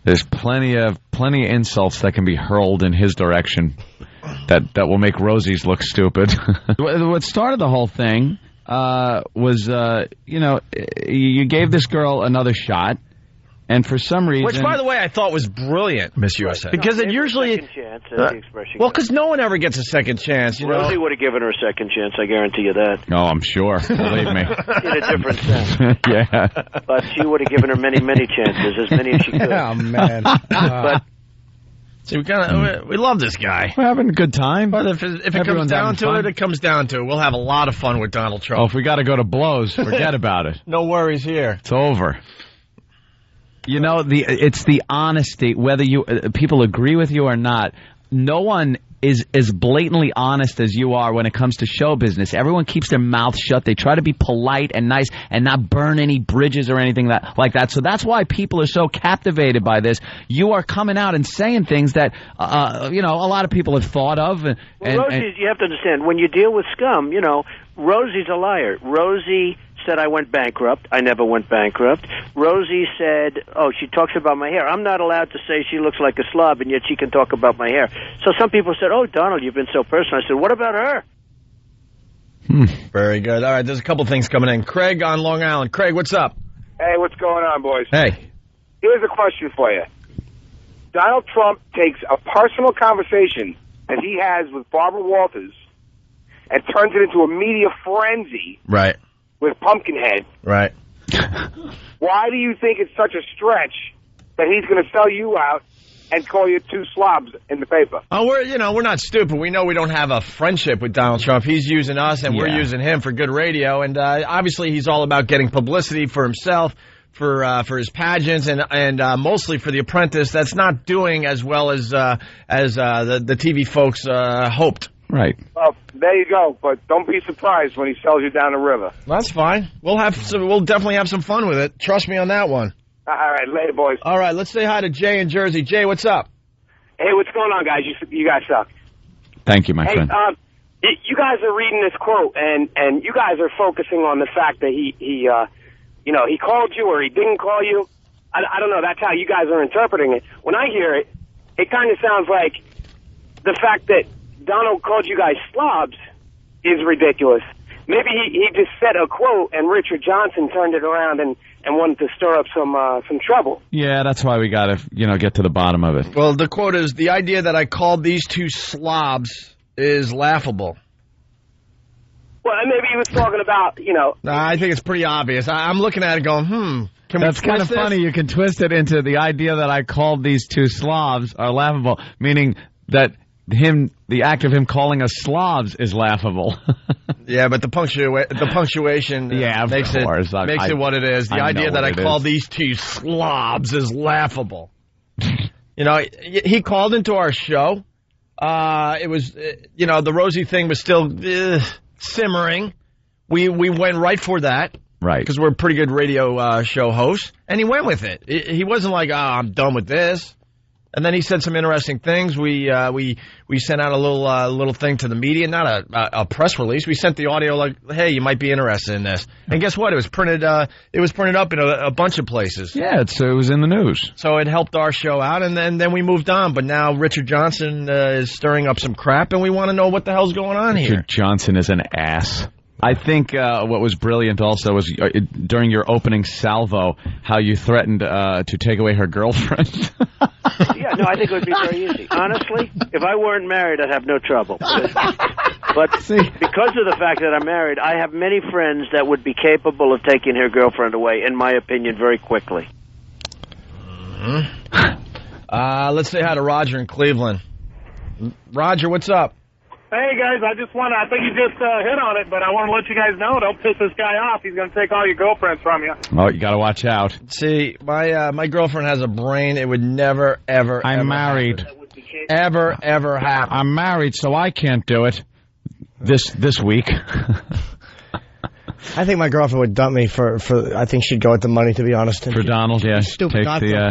There's plenty of insults that can be hurled in his direction that will make Rosie's look stupid. What started the whole thing was, you gave this girl another shot, and for some reason... Which, by the way, I thought was brilliant, Miss USA. Because it usually... Second chance, that's the expression. Well, because no one ever gets a second chance, Rosie would have given her a second chance, I guarantee you that. Oh, I'm sure. Believe me. In a different sense. Yeah. But she would have given her many, many chances, as many as she could. Oh, man. But... See, we love this guy. We're having a good time. But if it comes down to it, it comes down to it. We'll have a lot of fun with Donald Trump. Oh, if we got to go to blows, forget about it. No worries here. It's over. You know, it's the honesty, whether people agree with you or not. No one is as blatantly honest as you are when it comes to show business. Everyone keeps their mouth shut. They try to be polite and nice and not burn any bridges or anything like that. So that's why people are so captivated by this. You are coming out and saying things that, a lot of people have thought of. Rosie, you have to understand, when you deal with scum, Rosie's a liar. Rosie said I went bankrupt. I never went bankrupt. Rosie said, she talks about my hair. I'm not allowed to say she looks like a slob, and yet she can talk about my hair. So some people said, Donald, you've been so personal. I said, what about her? Very good. All right, there's a couple things coming in. Craig on Long Island. Craig, what's up? Hey, what's going on, boys? Hey. Here's a question for you. Donald Trump takes a personal conversation that he has with Barbara Walters and turns it into a media frenzy Right. with Pumpkinhead, Right. why do you think it's such a stretch that he's going to sell you out and call you two slobs in the paper? Oh, we're not stupid. We know we don't have a friendship with Donald Trump. He's using us, and we're using him for good radio. And obviously, he's all about getting publicity for himself, for his pageants, and mostly for The Apprentice. That's not doing as well as the TV folks hoped. Right. Well, there you go. But don't be surprised when he sells you down the river. That's fine. We'll definitely have some fun with it. Trust me on that one. All right, later, boys. All right, let's say hi to Jay in Jersey. Jay, what's up? Hey, what's going on, guys? You guys suck. Thank you, my friend. You guys are reading this quote, and you guys are focusing on the fact that he called you or he didn't call you. I don't know. That's how you guys are interpreting it. When I hear it, it kind of sounds like the fact that Donald called you guys slobs is ridiculous. Maybe he just said a quote, and Richard Johnson turned it around and wanted to stir up some trouble. Yeah, that's why we got to, get to the bottom of it. Well, the quote is, the idea that I called these two slobs is laughable. Well, maybe he was talking about, I think it's pretty obvious. I'm looking at it going, That's kind of funny. You can twist it into the idea that I called these two slobs are laughable, meaning that the act of him calling us slobs is laughable. Yeah, but the punctuation makes it what it is. The idea that I call these two slobs is laughable. He called into our show. It was, the Rosie thing was still simmering. We went right for that. Right. Because we're a pretty good radio show hosts. And he went with it. He wasn't like, I'm done with this. And then he said some interesting things. We sent out a little thing to the media, not a press release. We sent the audio like, hey, you might be interested in this. And guess what? It was printed up in a bunch of places. Yeah, it was in the news. So it helped our show out, and then we moved on. But now Richard Johnson is stirring up some crap, and we want to know what the hell's going on here. Richard Johnson is an ass. I think what was brilliant also was during your opening salvo, how you threatened to take away her girlfriend. Yeah, no, I think it would be very easy. Honestly, if I weren't married, I'd have no trouble. But because of the fact that I'm married, I have many friends that would be capable of taking her girlfriend away, in my opinion, very quickly. Mm-hmm. Let's say hi to Roger in Cleveland. Roger, what's up? Hey, guys, I think you just hit on it, but I want to let you guys know, don't piss this guy off. He's going to take all your girlfriends from you. Oh, you got to watch out. See, my girlfriend has a brain. It would never, ever, I'm married. Ever happen. I'm married, so I can't do it. This week. I think my girlfriend would dump me for I think she'd go with the money, to be honest. For Donald, yeah. Stupid.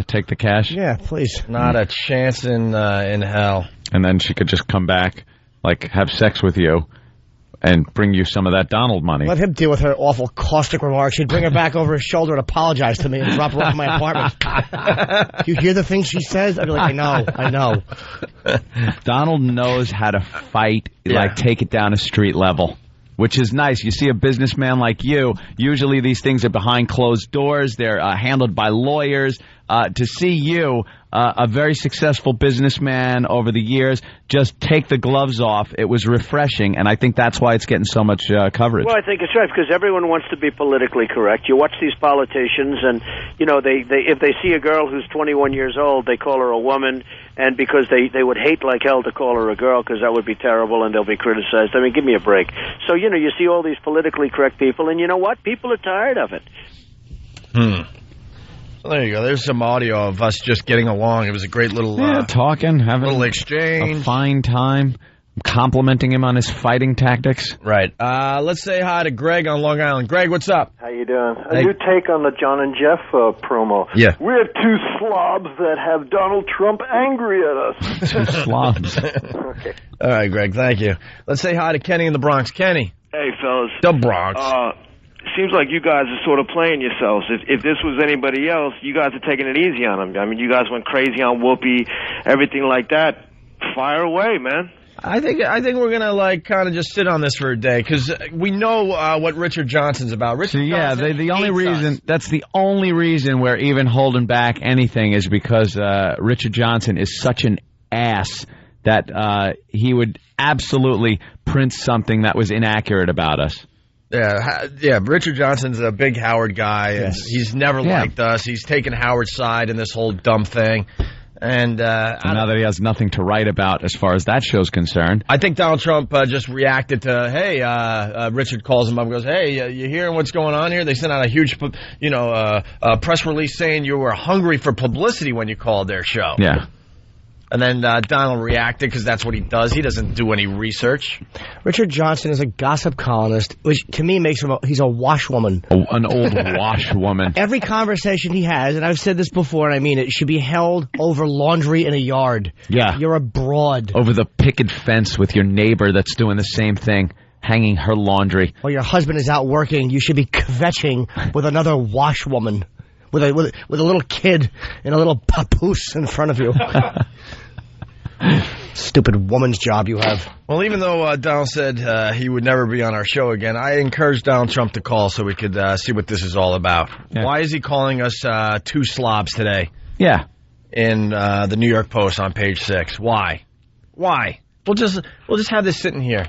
Take the cash. Yeah, please. Not a chance in hell. And then she could just come back, have sex with you, and bring you some of that Donald money. Let him deal with her awful caustic remarks. He'd bring her back over his shoulder and apologize to me and drop her off in my apartment. You hear the things she says? I'd be like, I know. Donald knows how to fight, take it down a street level, which is nice. You see a businessman like you, usually these things are behind closed doors. They're handled by lawyers. To see you, a very successful businessman over the years, just take the gloves off, it was refreshing, and I think that's why it's getting so much coverage. Well, I think it's right, because everyone wants to be politically correct. You watch these politicians, and, they if they see a girl who's 21 years old, they call her a woman, and because they would hate like hell to call her a girl, because that would be terrible, and they'll be criticized. I mean, give me a break. So, you see all these politically correct people, and you know what? People are tired of it. Well, there you go. There's some audio of us just getting along. It was a great little talking, having a little exchange. A fine time. Complimenting him on his fighting tactics. Right. Let's say hi to Greg on Long Island. Greg, what's up? How you doing? A new take on the John and Jeff promo. Yeah. We have two slobs that have Donald Trump angry at us. Two slobs. Okay. All right, Greg, thank you. Let's say hi to Kenny in the Bronx. Kenny. Hey, fellas. The Bronx. Seems like you guys are sort of playing yourselves. If this was anybody else, you guys are taking it easy on them. I mean, you guys went crazy on Whoopi, everything like that. Fire away, man. I think we're gonna kind of just sit on this for a day, because we know what Richard Johnson's about. The only reason that's the only reason we're even holding back anything is because Richard Johnson is such an ass that he would absolutely print something that was inaccurate about us. Yeah. Richard Johnson's a big Howard guy, and he's never liked us. He's taken Howard's side in this whole dumb thing. And now that he has nothing to write about as far as that show's concerned. I think Donald Trump just reacted to, hey, Richard calls him up and goes, hey, you hearing what's going on here? They sent out a huge, press release saying you were hungry for publicity when you called their show. Yeah. And then Donald reacted because that's what he does. He doesn't do any research. Richard Johnson is a gossip columnist, which to me makes him he's a washwoman. An old washwoman. Every conversation he has, and I've said this before and I mean it, should be held over laundry in a yard. Yeah. You're a broad. Over the picket fence with your neighbor that's doing the same thing, hanging her laundry. While your husband is out working, you should be kvetching with another washwoman. With a little kid and a little papoose in front of you. Stupid woman's job you have. Well, even though Donald said he would never be on our show again, I encouraged Donald Trump to call so we could see what this is all about. Yeah. Why is he calling us two slobs today? Yeah. In the New York Post on page 6. Why? We'll just have this sitting here.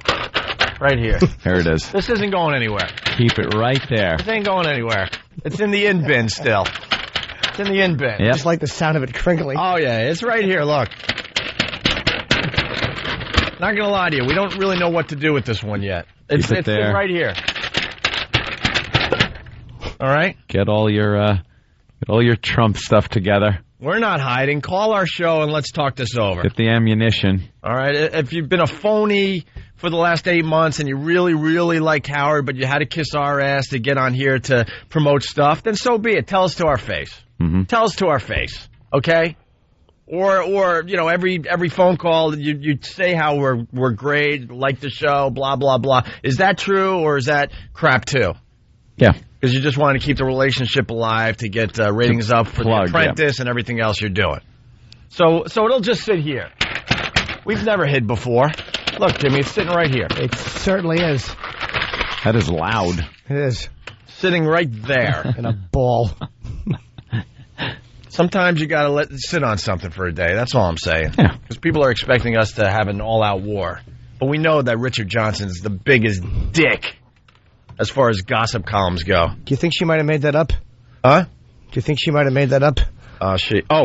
Right here. There it is. This isn't going anywhere. Keep it right there. This ain't going anywhere. It's in the in bin still. It's in the in bin. Yep. Just like the sound of it crinkling. Oh, yeah. It's right here. Look. Not going to lie to you. We don't really know what to do with this one yet. It's there. Right here. All right? Get all your Trump stuff together. We're not hiding. Call our show and let's talk this over. Get the ammunition. All right? If you've been a phony for the last 8 months and you really, really like Howard, but you had to kiss our ass to get on here to promote stuff, then so be it. Tell us to our face. Mm-hmm. Tell us to our face, okay? Or every phone call you say how we're great, like the show, blah blah blah. Is that true or is that crap too? Yeah. Because you just want to keep the relationship alive to get ratings up for The Apprentice and everything else you're doing. So it'll just sit here. We've never hid before. Look, Jimmy, it's sitting right here. It certainly is. That is loud. It is. Sitting right there. In a ball. Sometimes you got to let it sit on something for a day. That's all I'm saying. Yeah. Because people are expecting us to have an all-out war. But we know that Richard Johnson's the biggest dick as far as gossip columns go. Do you think she might have made that up? Huh? Do you think she might have made that up?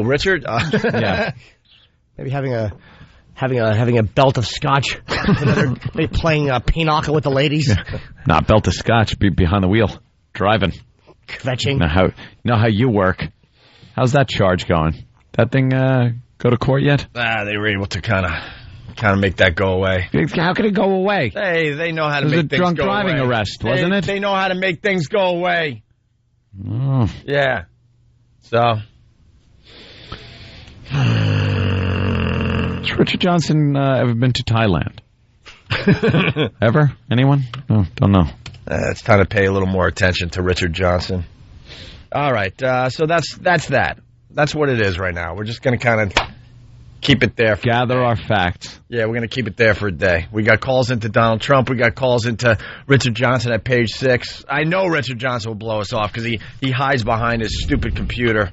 Richard? Yeah. Maybe having a belt of scotch. Maybe playing pinochle with the ladies. Not belt of scotch. Be behind the wheel. Driving. Kvetching. Know how you work. How's that charge going? That thing go to court yet? They were able to kind of make that go away. How can it go away? They know how to make things go away. It was a drunk driving arrest, wasn't it? They know how to make things go away. Oh. Yeah. So. Has Richard Johnson ever been to Thailand? Ever? Anyone? No, don't know. It's time to pay a little more attention to Richard Johnson. All right, so that's that. That's what it is right now. We're just going to kind of keep it there. Gather our facts. Yeah, we're going to keep it there for a day. We got calls into Donald Trump. We got calls into Richard Johnson at page 6. I know Richard Johnson will blow us off because he hides behind his stupid computer,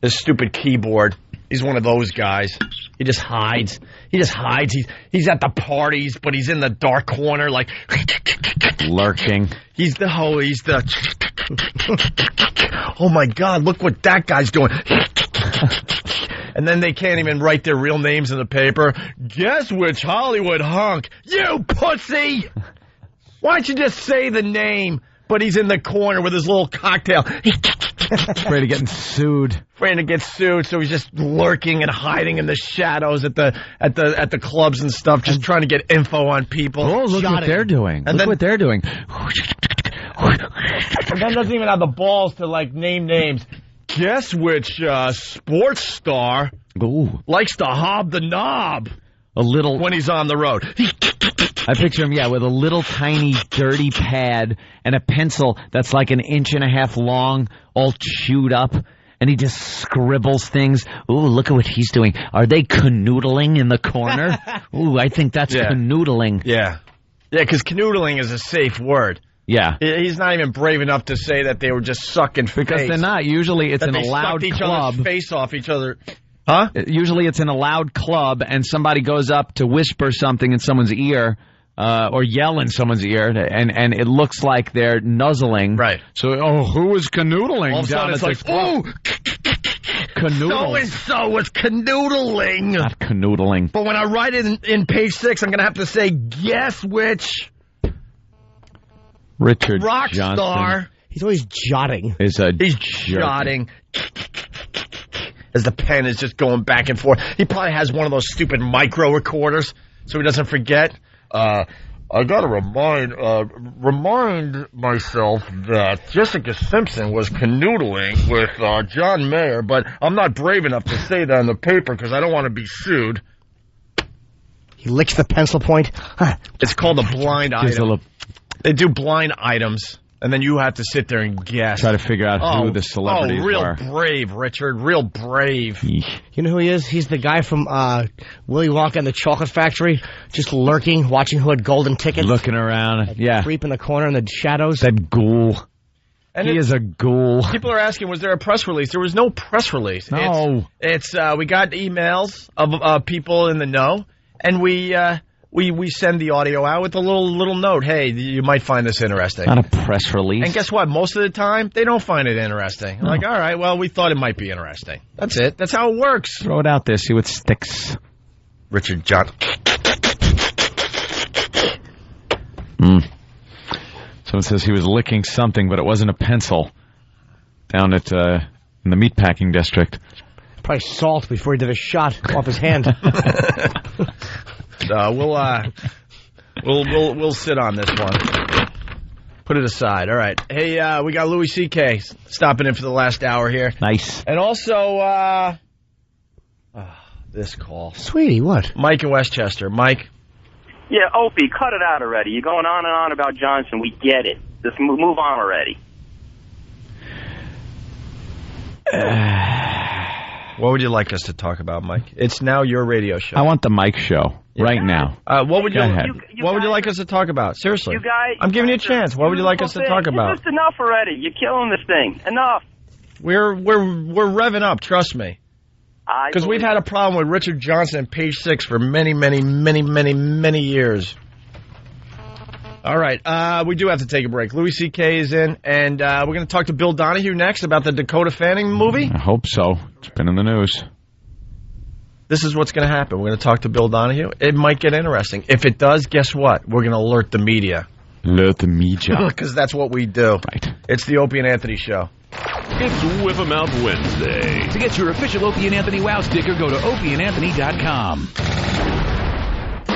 his stupid keyboard. He's one of those guys. He just hides. He's at the parties, but he's in the dark corner, like lurking. He's the oh my God, look what that guy's doing. And then they can't even write their real names in the paper. Guess which Hollywood hunk? You pussy! Why don't you just say the name? But he's in the corner with his little cocktail. Afraid of getting sued. Afraid to get sued, so he's just lurking and hiding in the shadows at the clubs and stuff, just trying to get info on people. Oh, look what they're doing. Look what they're doing. And then doesn't even have the balls to name names. Guess which sports star likes to hob the knob when he's on the road. I picture him, with a little tiny dirty pad and a pencil that's like 1.5 inches long, all chewed up, and he just scribbles things. Ooh, look at what he's doing. Are they canoodling in the corner? Ooh, I think that's canoodling. Yeah. Yeah, because canoodling is a safe word. Yeah. He's not even brave enough to say that they were just sucking face. Because they're not. Usually it's in a loud each club. Other's face off each other. Huh? Usually it's in a loud club and somebody goes up to whisper something in someone's ear or yell in someone's ear, and it looks like they're nuzzling. Right. So, who was canoodling All of a down sudden at it's this like, club? ooh, Canoodle. so-and-so was canoodling. Not canoodling. But when I write it in page 6, I'm going to have to say, guess which Richard rock Johnson star. He's always jotting. He's jotting. As the pen is just going back and forth. He probably has one of those stupid micro recorders so he doesn't forget. I got to remind myself that Jessica Simpson was canoodling with John Mayer, but I'm not brave enough to say that in the paper because I don't want to be sued. He licks the pencil point. It's called a blind item. They do blind items. And then you have to sit there and guess. Try to figure out who the celebrities real are. Brave, Richard. Real brave. You know who he is? He's the guy from Willy Wonka and the Chocolate Factory, just lurking, watching who had golden tickets. Looking around. Yeah. Creep in the corner in the shadows. That ghoul. And he is a ghoul. People are asking, was there a press release? There was no press release. No. It's we got emails of people in the know, and we send the audio out with a little note. Hey, you might find this interesting. Not a press release. And guess what? Most of the time, they don't find it interesting. Like, all right, well, we thought it might be interesting. That's it. That's how it works. Throw it out there. See what sticks. Richard Johnson. Someone says he was licking something, but it wasn't a pencil down at in the meatpacking district. Probably salt before he did a shot off his hand. We'll sit on this one. Put it aside. All right. Hey, we got Louis C.K. stopping in for the last hour here. Nice. And also, this call. Sweetie, what? Mike in Westchester. Mike. Yeah, Opie, cut it out already. You're going on and on about Johnson. We get it. Just move on already. What would you like us to talk about, Mike? It's now your radio show. I want the Mike show right now. What would Go you ahead. What would you like us to talk about? Seriously. You guys, I'm giving you a chance. What would you like us to talk about? It's just enough already. You're killing this thing. Enough. We're revving up, trust me. Because we've had a problem with Richard Johnson at page 6 for many, many, many, many, many years. All right, we do have to take a break. Louis C.K. is in, and we're going to talk to Bill Donahue next about the Dakota Fanning movie. I hope so. It's been in the news. This is what's going to happen. We're going to talk to Bill Donahue. It might get interesting. If it does, guess what? We're going to alert the media. Alert the media. Because that's what we do. Right. It's the Opie and Anthony Show. It's Whip 'em Out Wednesday. To get your official Opie and Anthony Wow sticker, go to opieandanthony.com.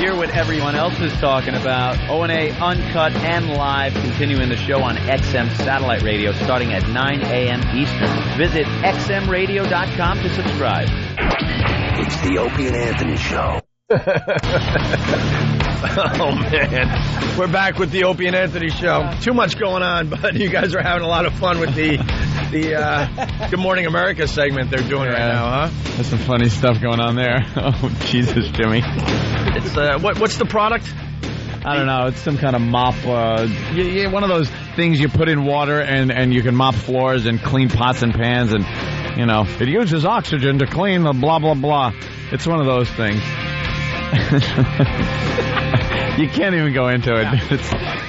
Hear what everyone else is talking about. O&A Uncut and Live, continuing the show on XM Satellite Radio starting at 9 a.m. Eastern. Visit xmradio.com to subscribe. It's the Opie and Anthony Show. Oh, man. We're back with the Opie and Anthony Show. Too much going on, but you guys are having a lot of fun with the Good Morning America segment they're doing right now, huh? There's some funny stuff going on there. Oh, Jesus, Jimmy. It's what's the product? I don't know. It's some kind of mop. One of those things you put in water and you can mop floors and clean pots and pans and, you know, it uses oxygen to clean the blah, blah, blah. It's one of those things. You can't even go into it.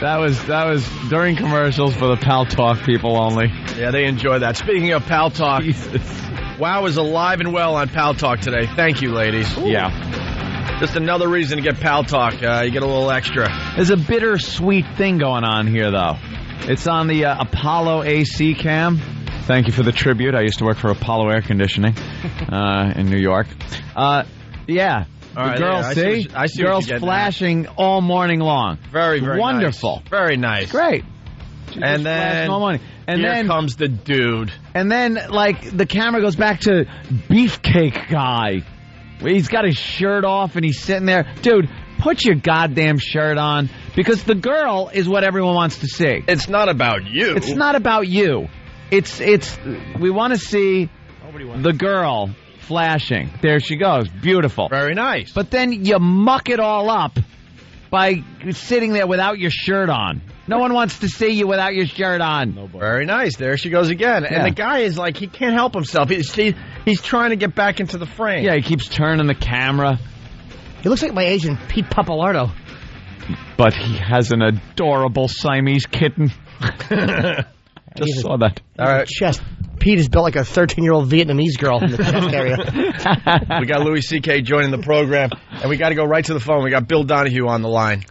That was during commercials for the Pal Talk people only. Yeah, they enjoy that. Speaking of Pal Talk, Jesus. Wow is alive and well on Pal Talk today. Thank you, ladies. Ooh. Yeah. Just another reason to get Pal Talk. You get a little extra. There's a bittersweet thing going on here, though. It's on the Apollo AC cam. Thank you for the tribute. I used to work for Apollo Air Conditioning in New York. Yeah. All right, girls, yeah, I see girls flashing all morning long. Very, very wonderful. Nice. Very nice. Great. And then all morning. And here then comes the dude. And then, like, the camera goes back to Beefcake Guy. He's got his shirt off and he's sitting there. Dude, put your goddamn shirt on, because the girl is what everyone wants to see. It's not about you. It's not about you. It's we want to see the girl flashing. There she goes. Beautiful. Very nice. But then you muck it all up by sitting there without your shirt on. No one wants to see you without your shirt on. Very nice. There she goes again. And the guy is like, he can't help himself. He's trying to get back into the frame. Yeah, he keeps turning the camera. He looks like my agent, Pete Papalardo. But he has an adorable Siamese kitten. Just saw that. All right. Chest. Pete is built like a 13-year-old Vietnamese girl in the chest area. We got Louis C.K. joining the program, and we got to go right to the phone. We got Bill Donahue on the line.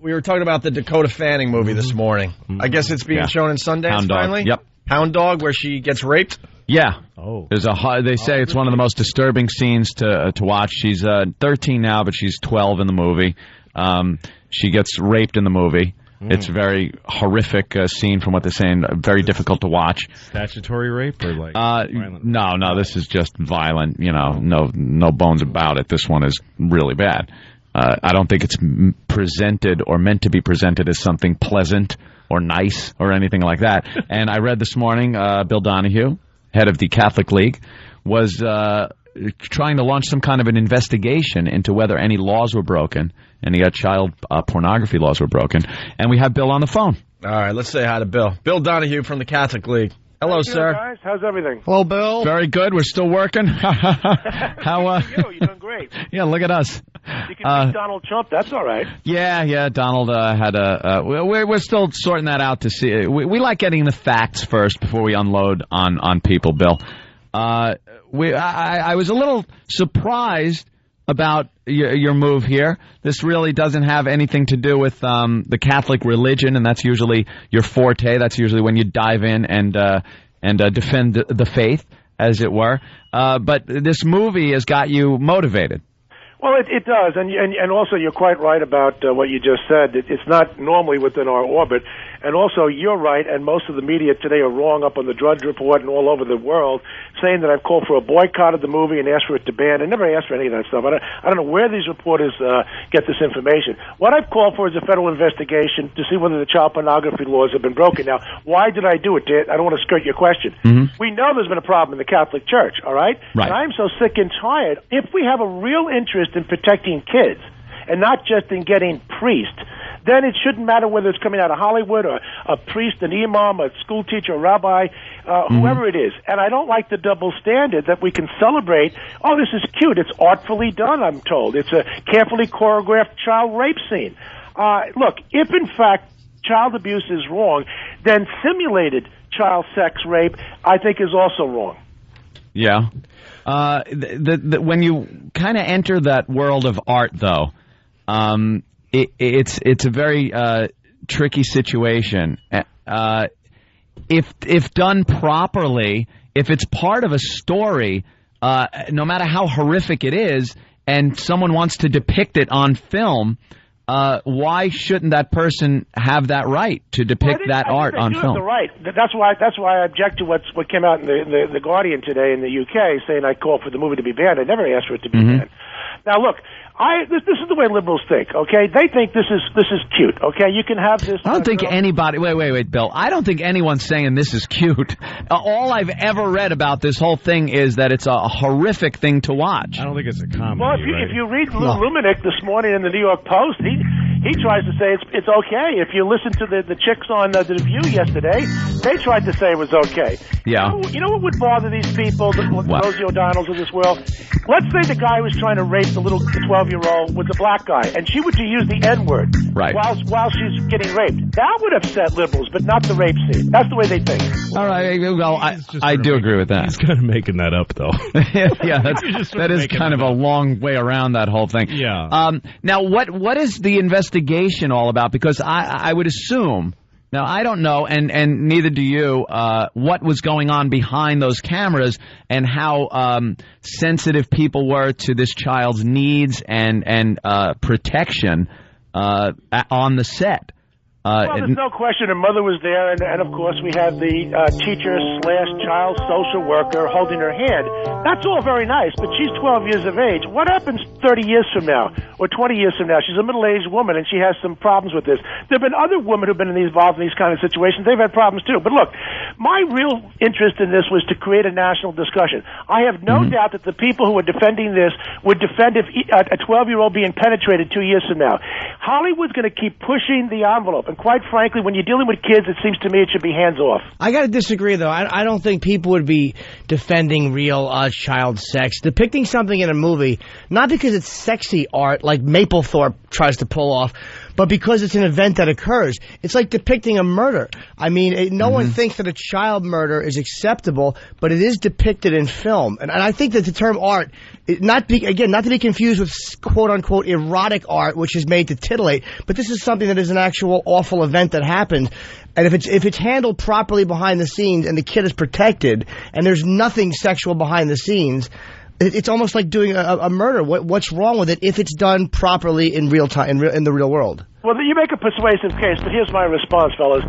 We were talking about the Dakota Fanning movie this morning. I guess it's being shown in Sundance Hound Dog. finally? Yep. Hound Dog, where she gets raped? Yeah. Oh. They say it's one of the most disturbing scenes to watch. She's 13 now, but she's 12 in the movie. She gets raped in the movie. It's a very horrific scene from what they're saying. Very difficult to watch. Statutory rape or like violent? No, this is just violent. You know, no bones about it. This one is really bad. I don't think it's presented or meant to be presented as something pleasant or nice or anything like that. And I read this morning, Bill Donahue, head of the Catholic League, was trying to launch some kind of an investigation into whether any laws were broken, any child pornography laws were broken. And we have Bill on the phone. All right, let's say hi to Bill. Bill Donahue from the Catholic League. Hello, sir. Guys, how's everything? Hello, Bill. Very good. We're still working. How? You're doing great. Yeah, look at us. You can beat Donald Trump. That's all right. Yeah. Donald had a. We're still sorting that out to see. We like getting the facts first before we unload on people, Bill. I was a little surprised about your move here. This really doesn't have anything to do with the Catholic religion, and that's usually your forte. That's usually when you dive in and defend the faith, as it were. But this movie has got you motivated. Well, it does, and also you're quite right about what you just said. It's not normally within our orbit, and also you're right, and most of the media today are wrong up on the Drudge Report and all over the world, saying that I've called for a boycott of the movie and asked for it to ban. I never asked for any of that stuff. I don't know where these reporters get this information. What I've called for is a federal investigation to see whether the child pornography laws have been broken. Now, why did I do it? I don't want to skirt your question. Mm-hmm. We know there's been a problem in the Catholic Church, all right? Right. And I'm so sick and tired. If we have a real interest in protecting kids and not just in getting priests, then it shouldn't matter whether it's coming out of Hollywood or a priest, an imam, a school teacher, a rabbi, whoever it is. And I don't like the double standard that we can celebrate, oh, this is cute. It's artfully done, I'm told. It's a carefully choreographed child rape scene. Look, if in fact child abuse is wrong, then simulated child sex rape, I think, is also wrong. Yeah. When you kind of enter that world of art, though, it's a very tricky situation. If done properly, if it's part of a story, no matter how horrific it is, and someone wants to depict it on film, why shouldn't that person have that right to depict that art on film? The right. That's why I object to what came out in the Guardian today in the UK, saying I call for the movie to be banned. I never asked for it to be banned. Now look, this is the way liberals think. Okay, they think this is cute. Okay, you can have this. I don't think anybody. Wait, Bill. I don't think anyone's saying this is cute. All I've ever read about this whole thing is that it's a horrific thing to watch. I don't think it's a comedy. Well, if you read Lou Lumenick this morning in the New York Post, he tries to say it's okay. If you listen to the chicks on the View yesterday, they tried to say it was okay. Yeah. You know what would bother these people, the Rosie O'Donnells of this world? Let's say the guy who was trying to rape the little 12-year-old was a black guy, and she would use the N-word while she's getting raped. That would upset liberals, but not the rape scene. That's the way they think. All right. Well, I do agree with that. He's kind of making that up, though. Yeah, that is kind of a long way around that whole thing. Yeah. Now, what is the investigation all about? Because I would assume, now I don't know, and neither do you, what was going on behind those cameras and how sensitive people were to this child's needs and protection on the set. Well, there's no question her mother was there, and of course we have the teacher/child social worker holding her hand. That's all very nice, but she's 12 years of age. What happens 30 years from now or 20 years from now? She's a middle-aged woman, and she has some problems with this. There have been other women who have been involved in these kind of situations. They've had problems too. But look, my real interest in this was to create a national discussion. I have no doubt that the people who are defending this would defend if a 12-year-old being penetrated 2 years from now. Hollywood's going to keep pushing the envelope. And quite frankly, when you're dealing with kids, it seems to me it should be hands off. I got to disagree, though. I don't think people would be defending real child sex. Depicting something in a movie, not because it's sexy art like Mapplethorpe tries to pull off, but because it's an event that occurs. It's like depicting a murder. I mean, no one thinks that a child murder is acceptable, but it is depicted in film. And I think that the term art, not to be confused with quote-unquote erotic art, which is made to titillate, but this is something that is an actual awful event that happened. And if it's handled properly behind the scenes and the kid is protected and there's nothing sexual behind the scenes, it's almost like doing a murder. What's wrong with it if it's done properly in real time, in the real world? Well, you make a persuasive case, but here's my response, fellas.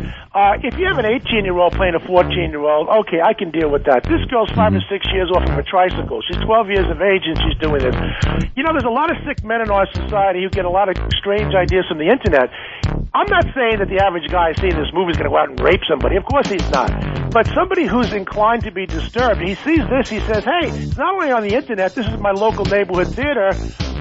If you have an 18-year-old playing a 14-year-old, okay, I can deal with that. This girl's 5 or 6 years off of a tricycle. She's 12 years of age and she's doing this. You know, there's a lot of sick men in our society who get a lot of strange ideas from the internet. I'm not saying that the average guy seeing this movie is going to go out and rape somebody. Of course he's not. But somebody who's inclined to be disturbed, he sees this, he says, hey, it's not only on the internet, this is my local neighborhood theater.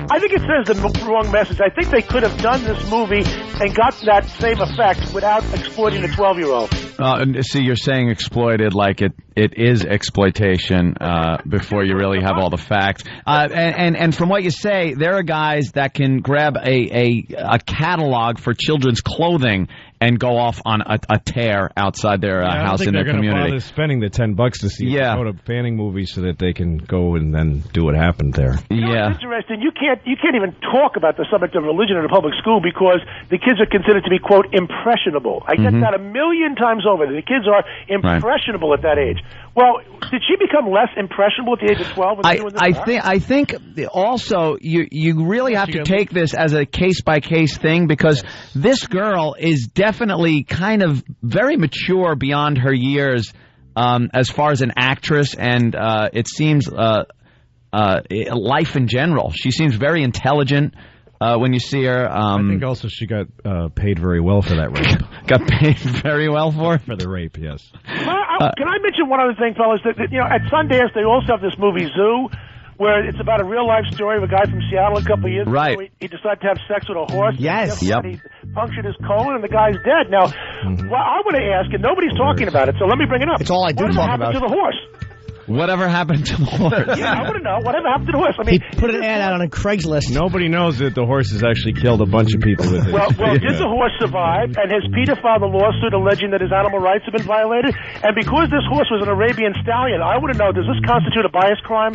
I think it sends the wrong message. I think they could have done this movie and got that same effect without exploiting the 12-year-old. See, you're saying exploited like it is exploitation before you really have all the facts. And from what you say, there are guys that can grab a catalog for children's clothing and go off on a tear outside their house in their community. Bother spending the $10 to see go to Fanning movies so that they can go and then do what happened there. It's interesting. You can't even talk about the subject of religion in a public school because the kids are considered to be, quote, impressionable. I get that 1,000,000 times over. The kids are impressionable at that age. Well, did she become less impressionable at the age of 12? I think also you really have to take this as a case-by-case thing because this girl is definitely kind of very mature beyond her years as far as an actress, and it seems life in general. She seems very intelligent. When you see her, I think also she got paid very well for that rape. Got paid very well for the rape, yes. Can I mention one other thing, fellas? That at Sundance they also have this movie Zoo, where it's about a real life story of a guy from Seattle a couple of years ago. He decided to have sex with a horse. Yes. He punctured his colon, and the guy's dead. Now, well, I want to ask, and nobody's talking about it, so let me bring it up. It's all I do talk about. What happened to the horse? Whatever happened to the horse? Yeah, I want to know. Whatever happened to the horse? I mean, he put an ad out on Craigslist. Nobody knows that the horse has actually killed a bunch of people with it. Well, did the horse survive? And has PETA filed a lawsuit alleging that his animal rights have been violated? And because this horse was an Arabian stallion, I want to know, does this constitute a bias crime?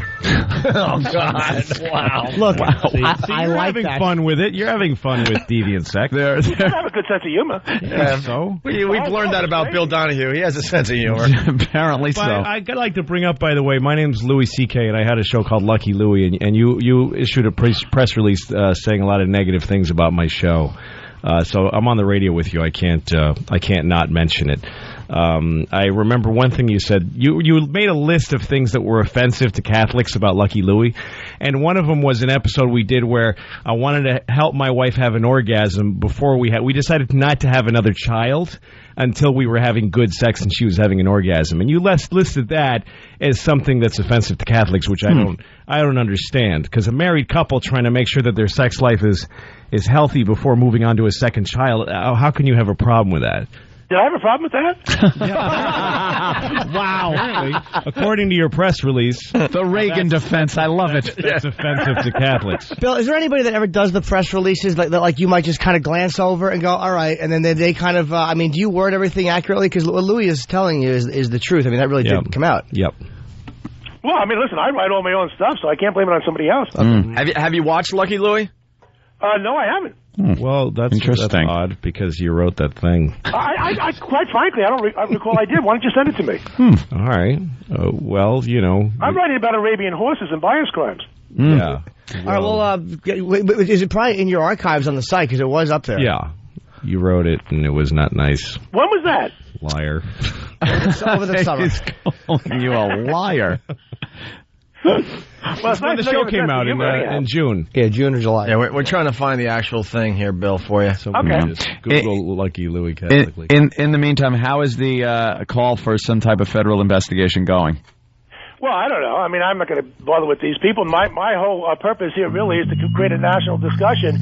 Oh, God. Wow. Look, I like having fun with it. You're having fun with deviant sex. You have a good sense of humor. Yeah, so? We've learned that about Bill Donahue. He has a sense of humor. Apparently so. I'd like to bring up, by the way, my name's Louis C.K., and I had a show called Lucky Louie, and you issued a press release saying a lot of negative things about my show. So I'm on the radio with you. I can't not mention it. I remember one thing you said. You made a list of things that were offensive to Catholics about Lucky Louie, and one of them was an episode we did where I wanted to help my wife have an orgasm before we decided not to have another child until we were having good sex and she was having an orgasm. And you listed that as something that's offensive to Catholics, which I don't understand, because a married couple trying to make sure that their sex life is healthy before moving on to a second child, how can you have a problem with that? Did I have a problem with that? Wow. Apparently, according to your press release. The Reagan defense. I love it. That's offensive to Catholics. Bill, is there anybody that ever does the press releases that you might just kind of glance over and go, all right, and then they kind of, do you word everything accurately? Because what Louis is telling you is the truth. I mean, that really did come out. Yep. Well, I mean, listen, I write all my own stuff, so I can't blame it on somebody else. Have you watched Lucky Louie? No, I haven't. Well, that's odd because you wrote that thing. I quite frankly, I recall I did. Why don't you send it to me? All right. Well, I'm writing about Arabian horses and bias crimes. Yeah. All right, well, is it probably in your archives on the site? Because it was up there. Yeah. You wrote it, and it was not nice. When was that? Liar. Over the summer. He's calling you a liar. Well, when the show came out in June. Yeah, June or July. Yeah, we're trying to find the actual thing here, Bill, for you. So just Google Lucky Louie Catholic. In the meantime, how is the call for some type of federal investigation going? Well, I don't know. I mean, I'm not going to bother with these people. My whole purpose here really is to create a national discussion.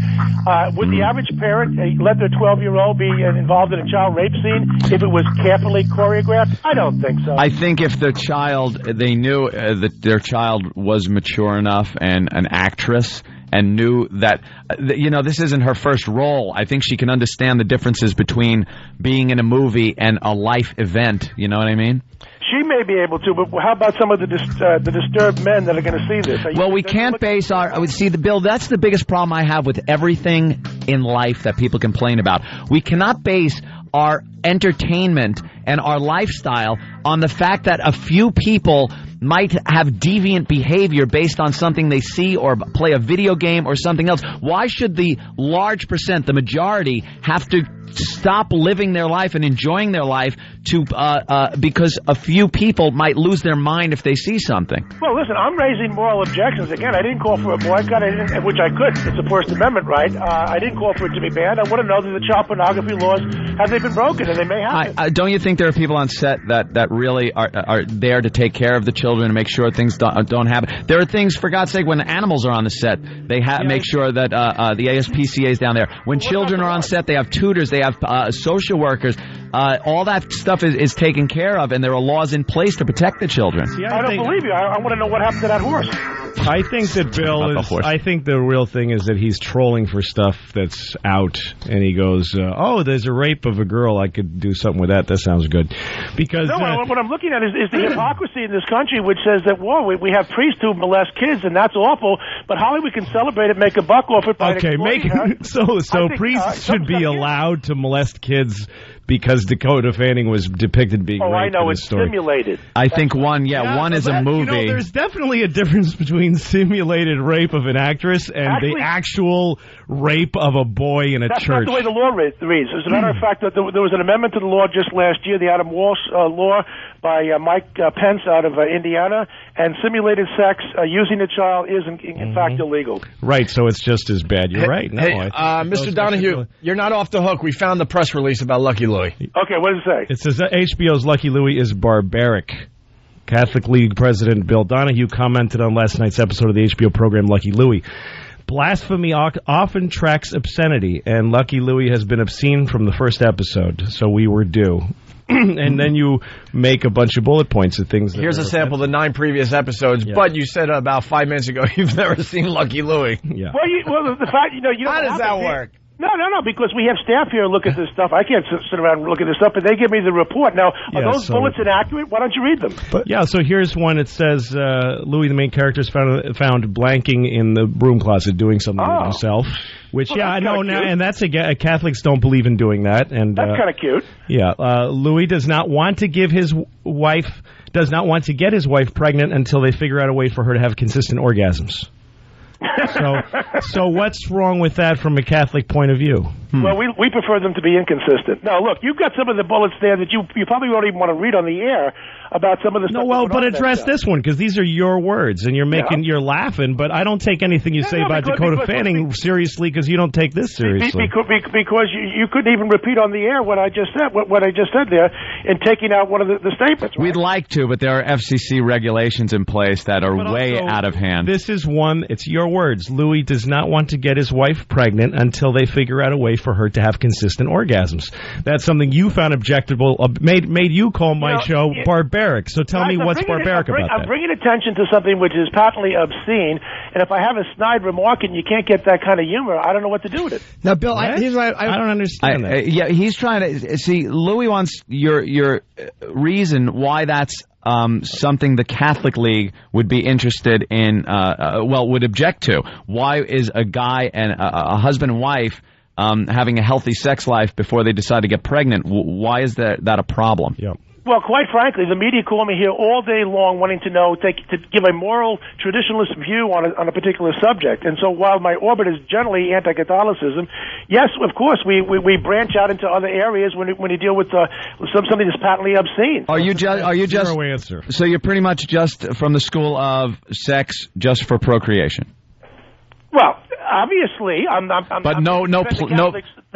Would the average parent let their 12-year-old be involved in a child rape scene if it was carefully choreographed? I don't think so. I think if the child, they knew that their child was mature enough and an actress and knew that, this isn't her first role. I think she can understand the differences between being in a movie and a life event. You know what I mean? She may be able to, but how about some of the disturbed men that are going to see this? Well, we can't base Bill, that's the biggest problem I have with everything in life that people complain about. We cannot base our entertainment and our lifestyle on the fact that a few people might have deviant behavior based on something they see or play a video game or something else. Why should the large percent, the majority, have to stop living their life and enjoying their life because a few people might lose their mind if they see something? Well, listen, I'm raising moral objections. Again, I didn't call for a boycott, which I could. It's a First Amendment right. I didn't call for it to be banned. I want to know that the child pornography laws, have they been broken? And they may have. Don't you think there are people on set that really are there to take care of the children and make sure things don't happen? There are things, for God's sake, when animals are on the set, they make sure that the ASPCA is down there. When children are on set, they have tutors, they have social workers. All that stuff is taken care of, and there are laws in place to protect the children. I don't believe you. I want to know what happened to that horse. I think that Bill is. I think the real thing is that he's trolling for stuff that's out, and he goes, "Oh, there's a rape of a girl. I could do something with that. That sounds good." Because what I'm looking at is the hypocrisy in this country, which says that we have priests who molest kids, and that's awful. But Hollywood can celebrate it, make a buck off it. So priests should be allowed to molest kids. Because Dakota Fanning was depicted being raped I know, in the it's story. simulated. I think one is a movie. There's definitely a difference between simulated rape of an actress and the actual rape of a boy in a church. That's not the way the law reads. As a matter of fact, there was an amendment to the law just last year, the Adam Walsh law by Mike Pence out of Indiana, and simulated sex using a child is in fact illegal. Right, so it's just as bad. You're right. No, Mr. Donahue, you're not off the hook. We found the press release about Lucky Louie. Okay, what does it say? It says that HBO's Lucky Louie is barbaric. Catholic League President Bill Donahue commented on last night's episode of the HBO program Lucky Louie. Blasphemy often tracks obscenity, and Lucky Louie has been obscene from the first episode, so we were due. And then you make a bunch of bullet points of things. Here's a sample of the 9 previous episodes, but you said about 5 minutes ago you've never seen Lucky Louie. Yeah. Well, the fact, how does that work? No, because we have staff here look at this stuff. I can't sit around and look at this stuff, but they give me the report. Now, are those bullets inaccurate? Why don't you read them? So here's one. It says, Louis, the main character, is found blanking in the broom closet doing something with himself. Which, I know now, and that's Catholics don't believe in doing that. And that's kind of cute. Yeah. Louis does not want to get his wife pregnant until they figure out a way for her to have consistent orgasms. So what's wrong with that from a Catholic point of view? Well, we prefer them to be inconsistent. Now, look, you've got some of the bullets there that you probably don't even want to read on the air about some of the stuff. No, but address this one, because these are your words, and you're you're laughing, but I don't take anything you say about Dakota Fanning seriously, because you don't take this seriously. Because you couldn't even repeat on the air what I just said, what I just said there, in taking out one of the statements. Right? We'd like to, but there are FCC regulations in place that are way out of hand. This is one, it's your words. Louis does not want to get his wife pregnant until they figure out a way for her to have consistent orgasms. That's something you found objectable, made you call my show barbaric. So tell me what's barbaric about that. I'm bringing attention to something which is patently obscene, and if I have a snide remark and you can't get that kind of humor, I don't know what to do with it. Now, Bill, I don't understand that. He's trying to see. Louis wants your reason why that's something the Catholic League would be interested in, would object to. Why is a guy and a husband and wife having a healthy sex life before they decide to get pregnant? Why is that a problem? Yeah. Well, quite frankly, the media call me here all day long wanting to know, to give a moral traditionalist view on a particular subject. And so while my orbit is generally anti-Catholicism, yes, of course, we branch out into other areas when you deal with something that's patently obscene. Are you just zero answer? So you're pretty much just from the school of sex just for procreation? Well, obviously, I'm But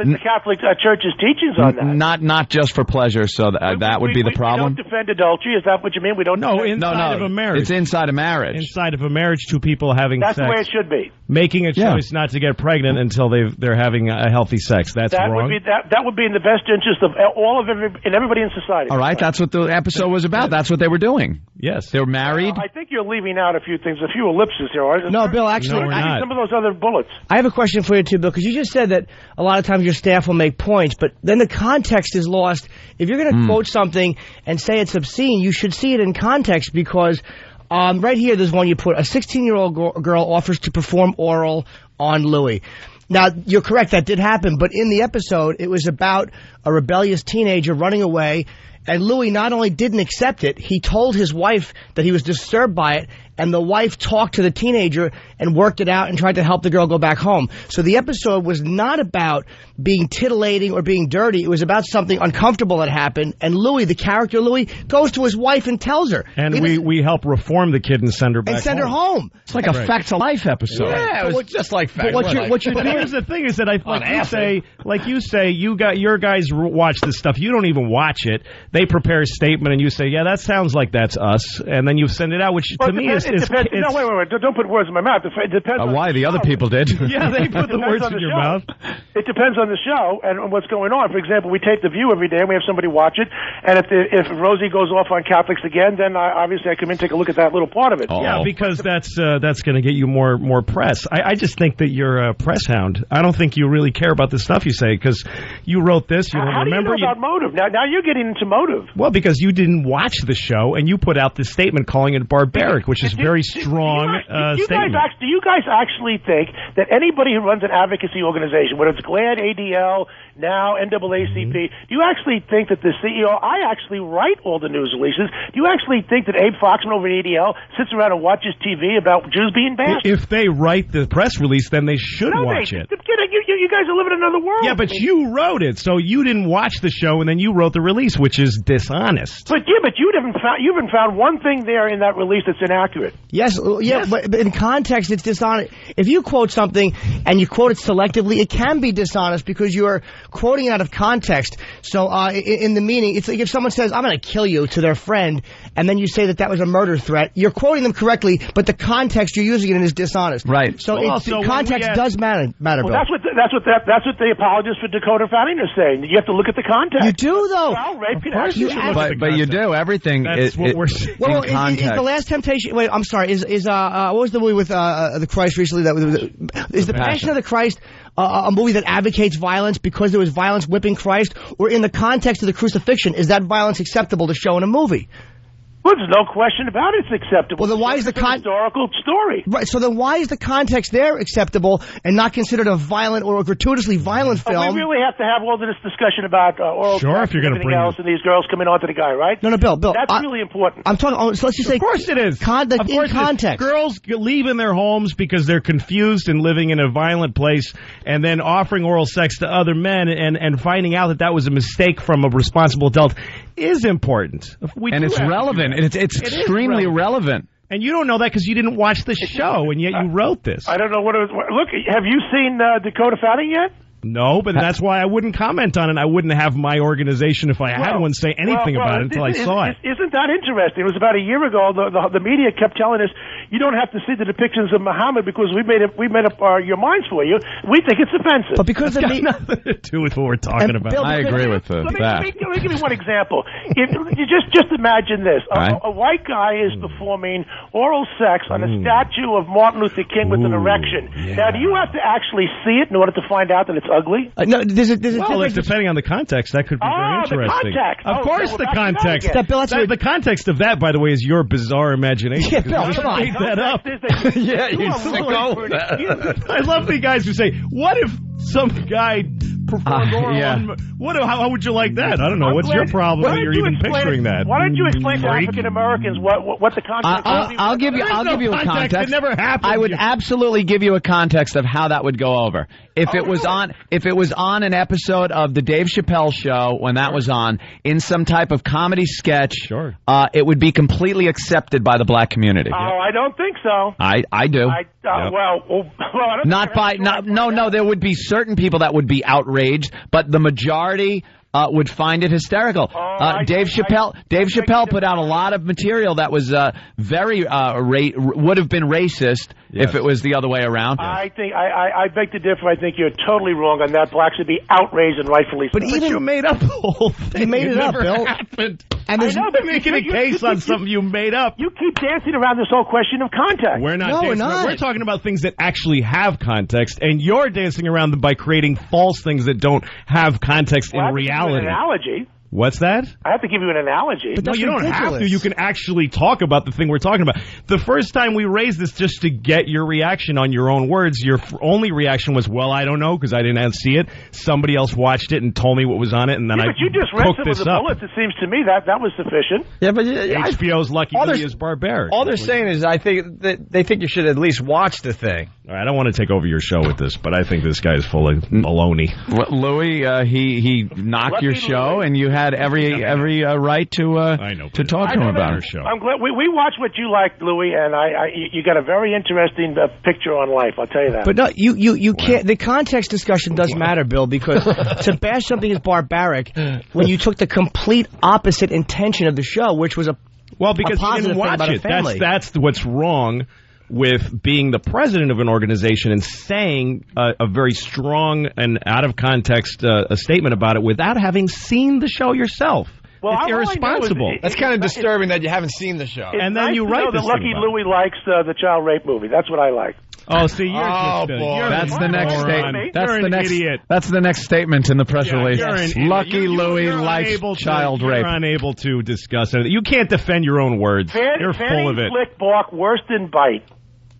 the Catholic Church's teachings on that. Not just for pleasure. So that would be the problem. We don't defend adultery. Is that what you mean? We don't. No, inside of a marriage. It's inside a marriage. Inside of a marriage, two people having That's sex. the way it should be. Making a choice not to get pregnant until they're having a healthy sex. That's wrong. That would be in the best interest of everybody in society. All right, that's what the episode was about. That's what they were doing. Yes, they were married. I think you're leaving out a few things, a few ellipses here. No, Bill, actually, I need some of those other bullets. I have a question for you, too, Bill, because you just said that a lot of times your staff will make points, but then the context is lost. If you're going to quote something and say it's obscene, you should see it in context because right here, there's one you put. A 16-year-old girl offers to perform oral on Louis. Now, you're correct, that did happen, but in the episode, it was about a rebellious teenager running away, and Louis not only didn't accept it, he told his wife that he was disturbed by it, and the wife talked to the teenager and worked it out and tried to help the girl go back home. So the episode was not about being titillating or being dirty. It was about something uncomfortable that happened, and Louis, the character Louis, goes to his wife and tells her. And we help reform the kid and send her back her home. It's like a Facts of Life episode. Yeah, it was just like Facts of Life. But here's the thing is that you say, your guys watch this stuff. You don't even watch it. They prepare a statement, and you say, yeah, that sounds like that's us, and then you send it out, which to me is... No, wait. Don't put words in my mouth. It depends on why? The other people did. Yeah, they put the words in your mouth. It depends on the show and what's going on. For example, we tape The View every day, and we have somebody watch it, and if Rosie goes off on Catholics again, then obviously I come in and take a look at that little part of it. Yeah, because that's going to get you more press. I just think that you're a press hound. I don't think you really care about the stuff you say, because you wrote this, you don't remember. How do you know about motive? Now you're getting into motive. Well, because you didn't watch the show, and you put out this statement calling it barbaric, which is very strong statement. Do you guys actually think that anybody who runs an advocacy organization, whether it's GLAAD, ADL, now NAACP, do you actually think that the CEO, I actually write all the news releases, do you actually think that Abe Foxman over at ADL sits around and watches TV about Jews being bashed? If they write the press release, then they should watch it. You guys are living in another world. Yeah, but you wrote it, so you didn't watch the show, and then you wrote the release, which is dishonest. But you haven't found one thing there in that release that's inaccurate. Yes, but in context, it's dishonest. If you quote something and you quote it selectively, it can be dishonest because you're quoting out of context. So in the meaning, it's like if someone says, I'm going to kill you to their friend, and then you say that was a murder threat, you're quoting them correctly, but the context you're using it in is dishonest. Right. So context does matter, well, Bill. That's what the apologists for Dakota Fanning are saying. You have to look at the context. You do, though. Well, rape can actually but you do. Everything That's what we're saying. Well, in context. Is The Last Temptation... Wait, I'm sorry. What was the movie with the Christ recently? Is The Passion of the Christ a movie that advocates violence because there was violence whipping Christ? Or in the context of the crucifixion, is that violence acceptable to show in a movie? Well, there's no question about it. It's acceptable. Well, then why is the historical story? Right. So then why is the context there acceptable and not considered a violent or a gratuitously violent film? We really have to have all this discussion about oral sex if you're going to bring else and these girls coming on to the guy, right? No, Bill. That's really important. I'm talking. So let's just say, of course it is. In context, girls leaving their homes because they're confused and living in a violent place, and then offering oral sex to other men and finding out that was a mistake from a responsible adult is important. And it's relevant. It's extremely relevant. And you don't know that because you didn't watch the show, and yet you wrote this. I don't know what it was. Look, have you seen Dakota Fanning yet? No, but that's why I wouldn't comment on it. I wouldn't have my organization, if I had one, say anything about it until I saw it. Isn't that interesting? It was about a year ago. The media kept telling us you don't have to see the depictions of Muhammad because we made up your minds for you. We think it's offensive. But because it's got nothing to do with what we're talking about. Bill, I agree with that. Let me give you one example. If you just imagine this: a white guy is performing oral sex on a statue of Martin Luther King with an erection. Yeah. Now, do you have to actually see it in order to find out that it's ugly? No, depending on the context, that could be very interesting. The context. Of course, the context. The context of that, by the way, is your bizarre imagination. Yeah, Bill, come on. Made that up. Yeah, you sicko. I love the guys who say, "What if some guy performed oral. yeah. How would you like that? I don't know. What's your problem that you're even picturing that? Why don't you explain to African Americans what the context is? I'll give you a context. It never happened. I would absolutely give you a context of how that would go over. If it was on an episode of the Dave Chappelle show when that was on in some type of comedy sketch, sure, it would be completely accepted by the black community. Oh, I don't think so. I do. Well, I don't there would be certain people that would be outraged, but the majority would find it hysterical. Dave Chappelle put out a lot of material that was very would have been racist if it was the other way around. I think I beg to differ. I think you're totally wrong on that. Blacks would be outraged and rightfully so. But you made up the whole thing. You made it up, Bill. Happened. And there's making a case on something you made up. You keep dancing around this whole question of context. We're not. No, we're dancing. not. We're talking about things that actually have context, and you're dancing around them by creating false things that don't have context in reality. An analogy. What's that? I have to give you an analogy. But no, you don't have to. You can actually talk about the thing we're talking about. The first time we raised this just to get your reaction on your own words, your only reaction was, well, I don't know, because I didn't see it. Somebody else watched it and told me what was on it, and then but you just rinsed it with the bullets. It seems to me that was sufficient. Yeah, but HBO's Lucky Louie is barbaric. All they're saying is I think that they think you should at least watch the thing. All right, I don't want to take over your show with this, but I think this guy is full of baloney. Louis, he knocked your show, and you had every right to talk to him about it. I'm glad we watched what you liked, Louis, and you got a very interesting picture on life. I'll tell you that. But no, you can't. The context discussion does matter, Bill, because to bash something as barbaric when you took the complete opposite intention of the show, which was because you didn't watch it. That's what's wrong with being the president of an organization and saying a very strong and out of context a statement about it without having seen the show yourself. Well, it's irresponsible. That's kind of disturbing that you haven't seen the show. And then you write this that Lucky Louie likes the child rape movie. That's what I like. Oh, see, you're that's the next statement. Idiot. That's the next statement in the press release. Lucky Louie likes child rape. You're unable to discuss it. You can't defend your own words. You're full of it. Flick balk worse than bite.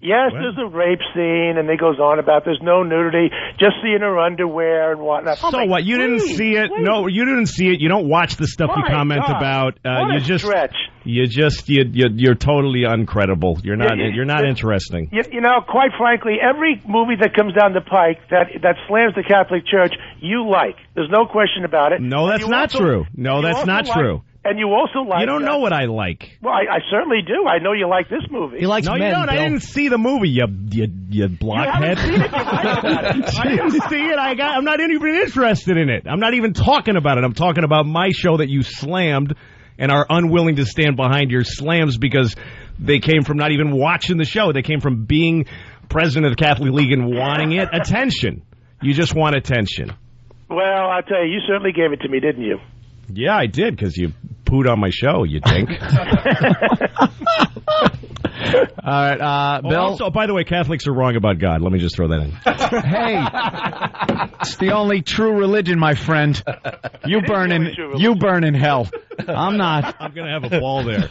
Yes, there's a rape scene, and it goes on about there's no nudity, just seeing her underwear and whatnot. So what? You didn't see it? Please. No, you didn't see it. You don't watch the stuff you comment about. What a stretch. You're totally uncredible. You're not interesting. You know, quite frankly, every movie that comes down the pike that slams the Catholic Church, you like. There's no question about it. No, that's not true. No, that's not true. And you also like... You don't know what I like. Well, I certainly do. I know you like this movie. He likes men, you don't. Bill. I didn't see the movie, you blockhead. You haven't seen it. I didn't see it. I'm not even interested in it. I'm not even talking about it. I'm talking about my show that you slammed and are unwilling to stand behind your slams because they came from not even watching the show. They came from being president of the Catholic League and wanting it. Attention. You just want attention. Well, I'll tell you certainly gave it to me, didn't you? Yeah, I did, because you pooed on my show, you dink. All right, Bill. Also, by the way, Catholics are wrong about God. Let me just throw that in. Hey, it's the only true religion, my friend. You burn in hell. I'm not. I'm going to have a ball there.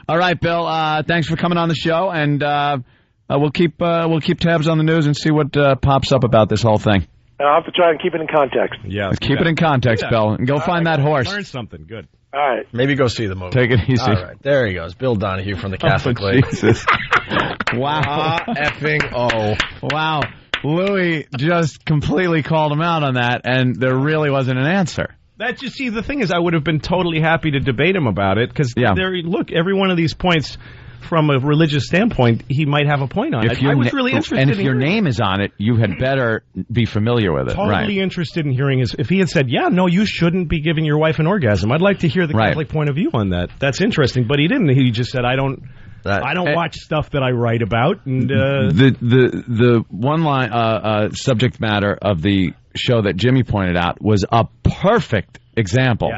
All right, Bill. Thanks for coming on the show, and we'll keep tabs on the news and see what pops up about this whole thing. I'll have to try and keep it in context. Yeah, keep it in context, Bill, and go find that horse. Learn something. Good. All right. Maybe go see the movie. Take it easy. All right. There he goes. Bill Donahue from the Catholic League. Jesus. Wow. Wow. Louis just completely called him out on that, and there really wasn't an answer. That you see, the thing is, I would have been totally happy to debate him about it, because look, every one of these points, from a religious standpoint, he might have a point on it. I was really interested. And if your name is on it, you had better be familiar with it. Totally interested in hearing if he had said, "Yeah, no, you shouldn't be giving your wife an orgasm." I'd like to hear the Catholic point of view on that. That's interesting, but he didn't. He just said, "I don't watch stuff that I write about." And the one line subject matter of the show that Jimmy pointed out was a perfect example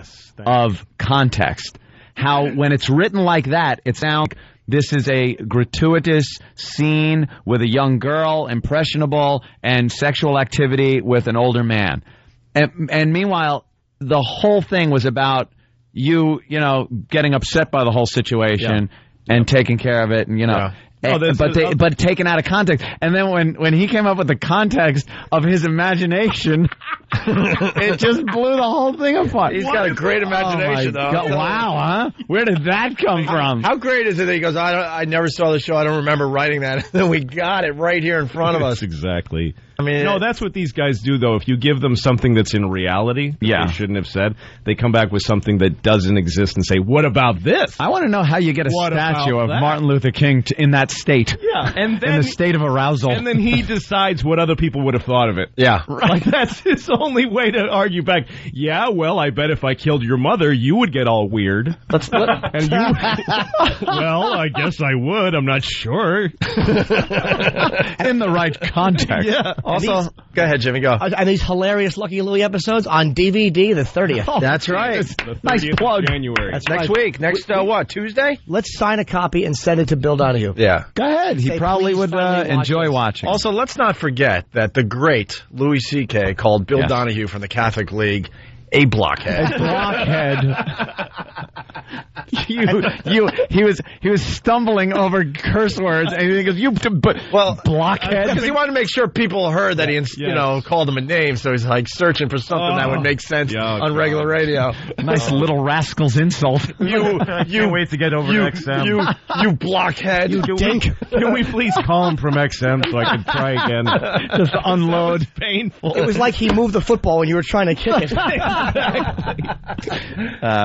of context. How when it's written like that, it sounds. This is a gratuitous scene with a young girl, impressionable, and sexual activity with an older man. And meanwhile, the whole thing was about you getting upset by the whole situation and taking care of it. And, but taken out of context. And then when he came up with the context of his imagination, it just blew the whole thing apart. He's got a great imagination, though. Wow, huh? Where did that come from? How great is it that he goes, I never saw the show. I don't remember writing that. And then we got it right here in front of us. Exactly. I mean, no, that's what these guys do, though. If you give them something that's in reality that they shouldn't have said, they come back with something that doesn't exist and say, what about this? I want to know how you get a statue of Martin Luther King in that state. Yeah, and then in the state of arousal. And then he decides what other people would have thought of it. Yeah. Like, that's his only way to argue back. Yeah, well, I bet if I killed your mother, you would get all weird. And you, well, I guess I would. I'm not sure. In the right context. Yeah. Also, go ahead, Jimmy, go. And these hilarious Lucky Louie episodes on DVD the 30th. Oh, that's right. Nice plug. January. That's next week. Next, what, Tuesday? Let's sign a copy and send it to Bill Donahue. Yeah. Go ahead. He probably would enjoy watching. Also, let's not forget that the great Louis C.K. called Bill Donahue from the Catholic League a blockhead. A blockhead. He was stumbling over curse words, and he goes, blockhead. Because he wanted to make sure people heard that he, called him a name, so he's like searching for something that would make sense on regular radio. Nice little rascal's insult. You can't wait to get over to XM. You blockhead. You dink. Can we please call him from XM so I can try again? Just unload. It's painful. It was like he moved the football when you were trying to kick it. We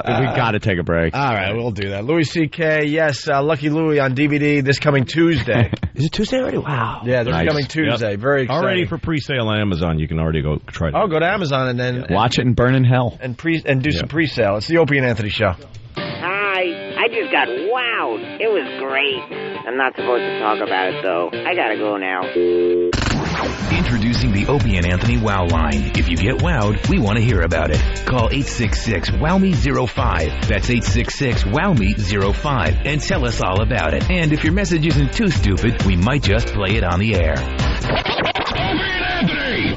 got to take a break. All right, we'll do that. Louis C.K., yes, Lucky Louie on DVD this coming Tuesday. Is it Tuesday already? Wow. Yeah, this coming Tuesday. Yep. Very exciting. Already for pre-sale on Amazon. You can already go try it. Oh, go to Amazon and then watch it and burn in hell. And do some pre-sale. It's the Opie and Anthony Show. Hi, I just got wowed. It was great. I'm not supposed to talk about it, though. I gotta go now. Introducing the Opie and Anthony Wow Line. If you get wowed, we want to hear about it. Call 866-WOW-ME-05. That's 866-WOW-ME-05. And tell us all about it. And if your message isn't too stupid, we might just play it on the air. Opie and Anthony!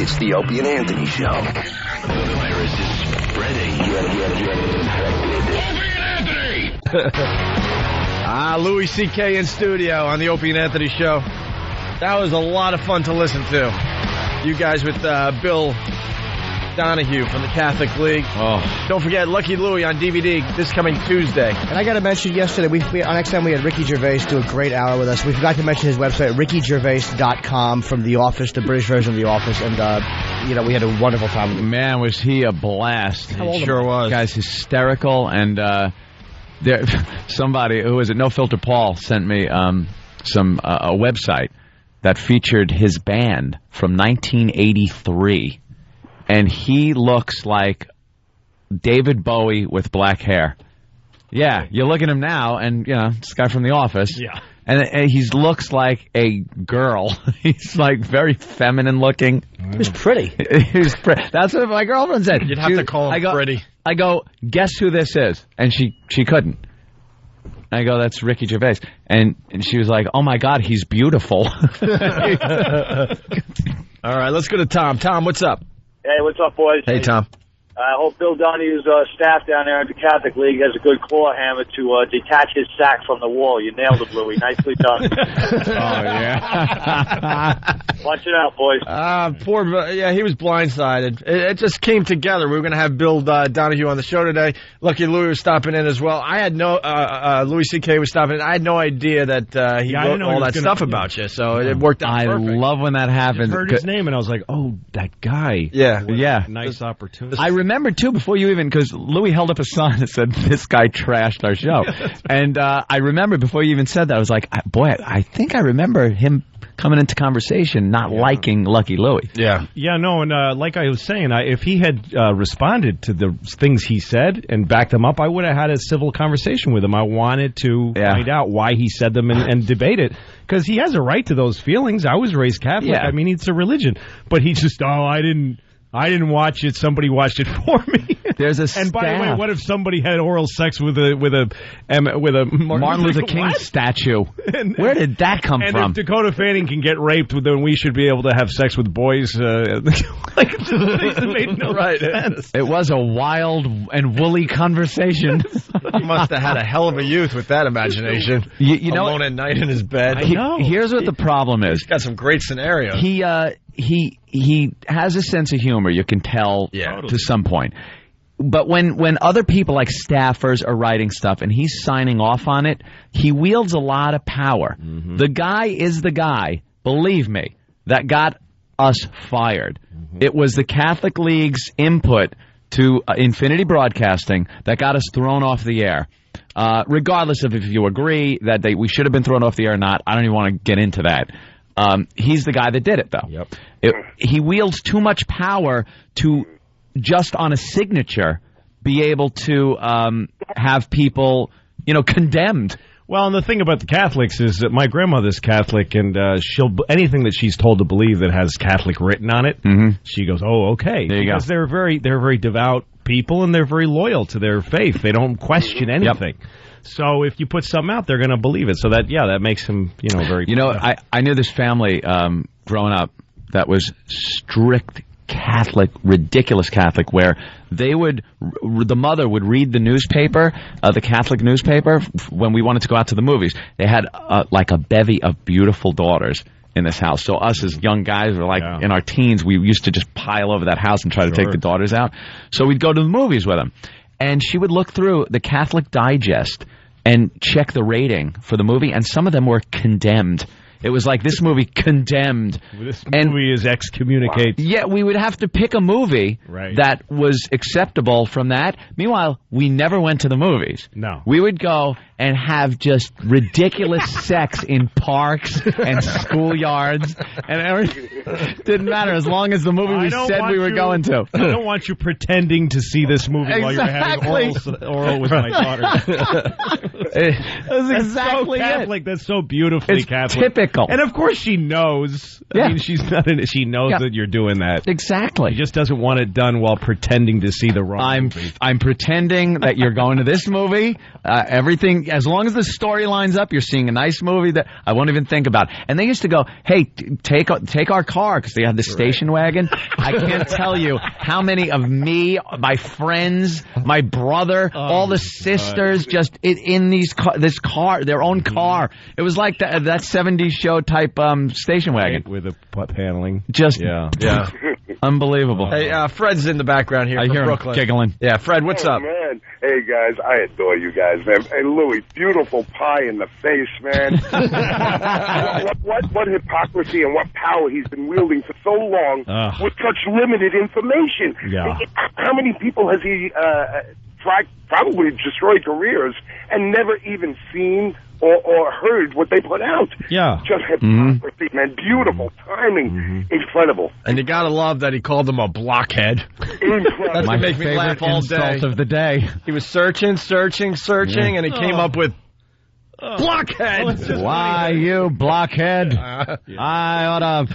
It's the Opie and Anthony Show. The virus is spreading. Get infected. Opie and Anthony! Louis C.K. in studio on the Opie and Anthony Show. That was a lot of fun to listen to. You guys with Bill Donahue from the Catholic League. Oh. Don't forget, Lucky Louie on DVD this coming Tuesday. And I got to mention, yesterday, we on XM, we had Ricky Gervais do a great hour with us. We forgot to mention his website, rickygervais.com, from The Office, the British version of The Office. And, we had a wonderful time with him. Man, was he a blast. He sure was. The guy's hysterical. And somebody, who was it? No Filter Paul sent me a website that featured his band from 1983. And he looks like David Bowie with black hair. Yeah, you look at him now, and, this guy from The Office. Yeah. And he looks like a girl. He's, like, very feminine looking. He's pretty. He's pretty. That's what my girlfriend said. You'd have to call him pretty. I go, guess who this is? And she couldn't. I go, that's Ricky Gervais. And she was like, oh, my God, he's beautiful. All right, let's go to Tom. Tom, what's up? Hey, what's up, boys? Hey, Tom. I hope Bill Donahue's staff down there at the Catholic League has a good claw hammer to detach his sack from the wall. You nailed it, Louie. Nicely done. Oh, yeah. Watch it out, boys. He was blindsided. It just came together. We were going to have Bill Donahue on the show today. Lucky Louie was stopping in as well. I had Louis C.K. was stopping in. I had no idea that he wrote all that stuff about you, so it worked out perfect. I love when that happens. I heard his name, and I was like, oh, that guy. Yeah. Nice opportunity. I remember, too, before you even, because Louis held up a sign that said, this guy trashed our show. And I remember, before you even said that, I was like, I think I remember him coming into conversation not liking Lucky Louie. Yeah. Yeah, no, and like I was saying, if he had responded to the things he said and backed them up, I would have had a civil conversation with him. I wanted to find out why he said them and debate it, because he has a right to those feelings. I was raised Catholic. Yeah. I mean, it's a religion. But he just, I didn't watch it. Somebody watched it for me. There's a And by the way, what if somebody had oral sex with a Martin Luther King statue? Where did that come and from? if Dakota Fanning can get raped, then we should be able to have sex with boys. Like, it made no sense. It was a wild and woolly conversation. He must have had a hell of a youth with that imagination. You know, alone at night in his bed. Here's what the problem is. He's got some great scenarios. He has a sense of humor. You can tell to some point. But when other people like staffers are writing stuff and he's signing off on it, he wields a lot of power. Mm-hmm. The guy is the guy, believe me, that got us fired. Mm-hmm. It was the Catholic League's input to Infinity Broadcasting that got us thrown off the air. Regardless of if you agree that we should have been thrown off the air or not, I don't even want to get into that. He's the guy that did it, though. Yep. He wields too much power to just on a signature be able to have people, condemned. Well, and the thing about the Catholics is that my grandmother's Catholic, and anything that she's told to believe that has Catholic written on it, she goes, "Oh, okay." There you because go. they're very devout people, and they're very loyal to their faith. They don't question anything. So if you put something out, they're going to believe it. So that makes them, very. I knew this family growing up that was strict Catholic, ridiculous Catholic, where the mother would read the newspaper, the Catholic newspaper, when we wanted to go out to the movies. They had like a bevy of beautiful daughters in this house. So us as young guys, were in our teens, we used to just pile over that house and try to take the daughters out. So we'd go to the movies with them. And she would look through the Catholic Digest and check the rating for the movie, and some of them were condemned. It was like, this movie condemned. This movie is excommunicate. Yeah, we would have to pick a movie that was acceptable from that. Meanwhile, we never went to the movies. No. We would go and have just ridiculous sex in parks and schoolyards and everything. Didn't matter as long as the movie we said we were going to. I don't want you pretending to see this movie while you're having oral with my daughter. That's exactly so Catholic. That's so beautifully Catholic. Typical. And of course she knows. I mean, she's not in it. She knows that you're doing that. Exactly. She just doesn't want it done while pretending to see the wrong movie. I'm pretending that you're going to this movie. Everything, as long as the story lines up, you're seeing a nice movie that I won't even think about. And they used to go, "Hey, take our car," because they had the station wagon. I can't tell you how many of me, my friends, my brother, all the sisters, just in this car, their own car. It was like that 70s show type station wagon with the paneling. Just unbelievable. Hey, Fred's in the background here. I from hear him Brooklyn. giggling. Yeah, Fred, what's up? Man. Hey, guys, I adore you guys, man. Hey, Louis, beautiful pie in the face, man. what hypocrisy and what power he's been wielding for so long with such limited information. Yeah. How many people has he probably destroyed careers and never even seen or heard what they put out? Yeah. Just hypocrisy, man. Beautiful timing. Incredible. And you gotta love that he called him a blockhead. That's My what makes me favorite laugh all insult day. of the day. He was searching, and he came up with blockhead. Why, you blockhead? I ought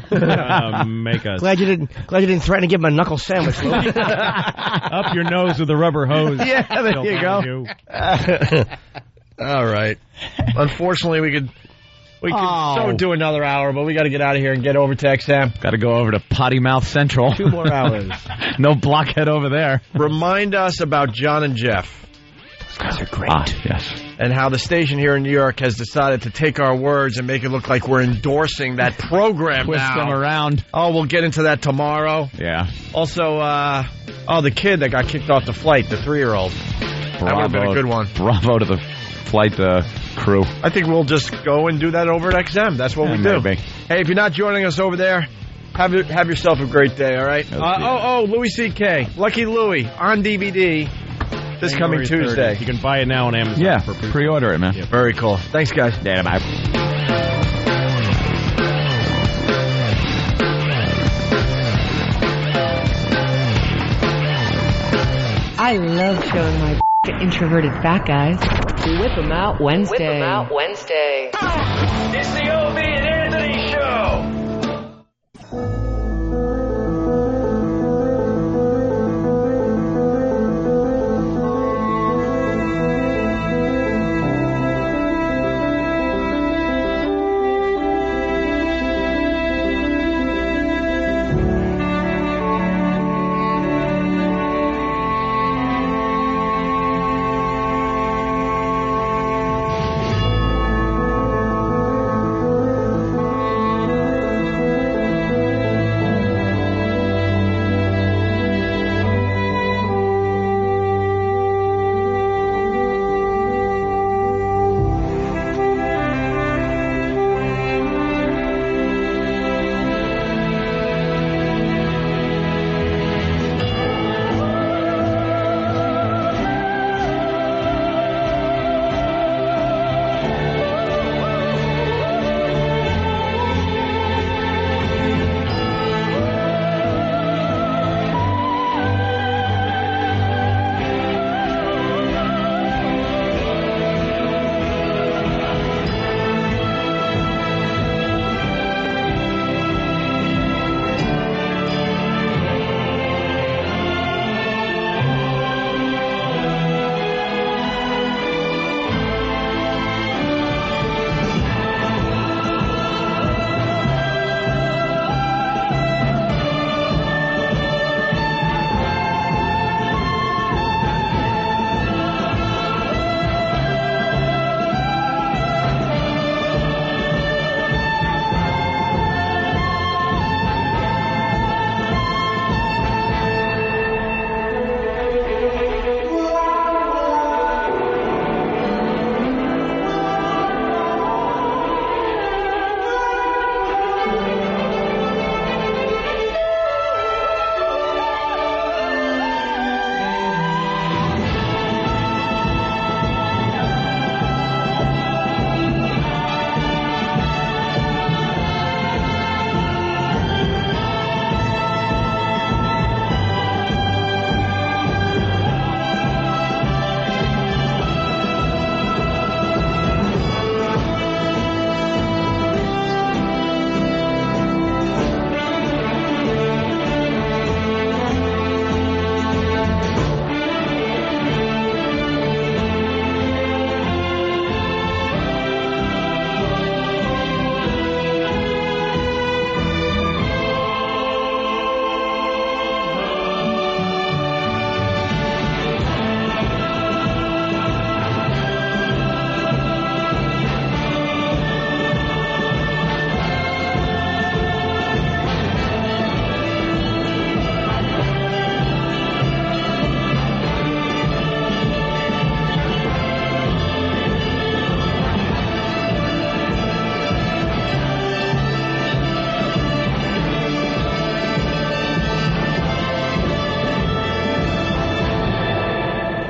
to make us. Glad you didn't threaten to give him a knuckle sandwich, Lou. Up your nose with a rubber hose. Yeah, there you go. All right. Unfortunately, we could so do another hour, but we got to get out of here and get over to XM. Got to go over to Potty Mouth Central. 2 more hours. No blockhead over there. Remind us about John and Jeff. Those guys are great. Yes. And how the station here in New York has decided to take our words and make it look like we're endorsing that program Twist now. them around. Oh, we'll get into that tomorrow. Yeah. Also, the kid that got kicked off the flight, the 3-year-old. That would have been a good one. Bravo to the flight crew. I think we'll just go and do that over at XM. That's what we do. Maybe. Hey, if you're not joining us over there, have yourself a great day, all right? Louis C.K., Lucky Louie on DVD this coming January Tuesday. 30th. You can buy it now on Amazon. Yeah, for pre-order it, man. Yeah, very cool. Thanks, guys. Yeah, bye. I love showing my to introverted fat guys. Whip 'em out Wednesday. It's the Opie and Anthony Show.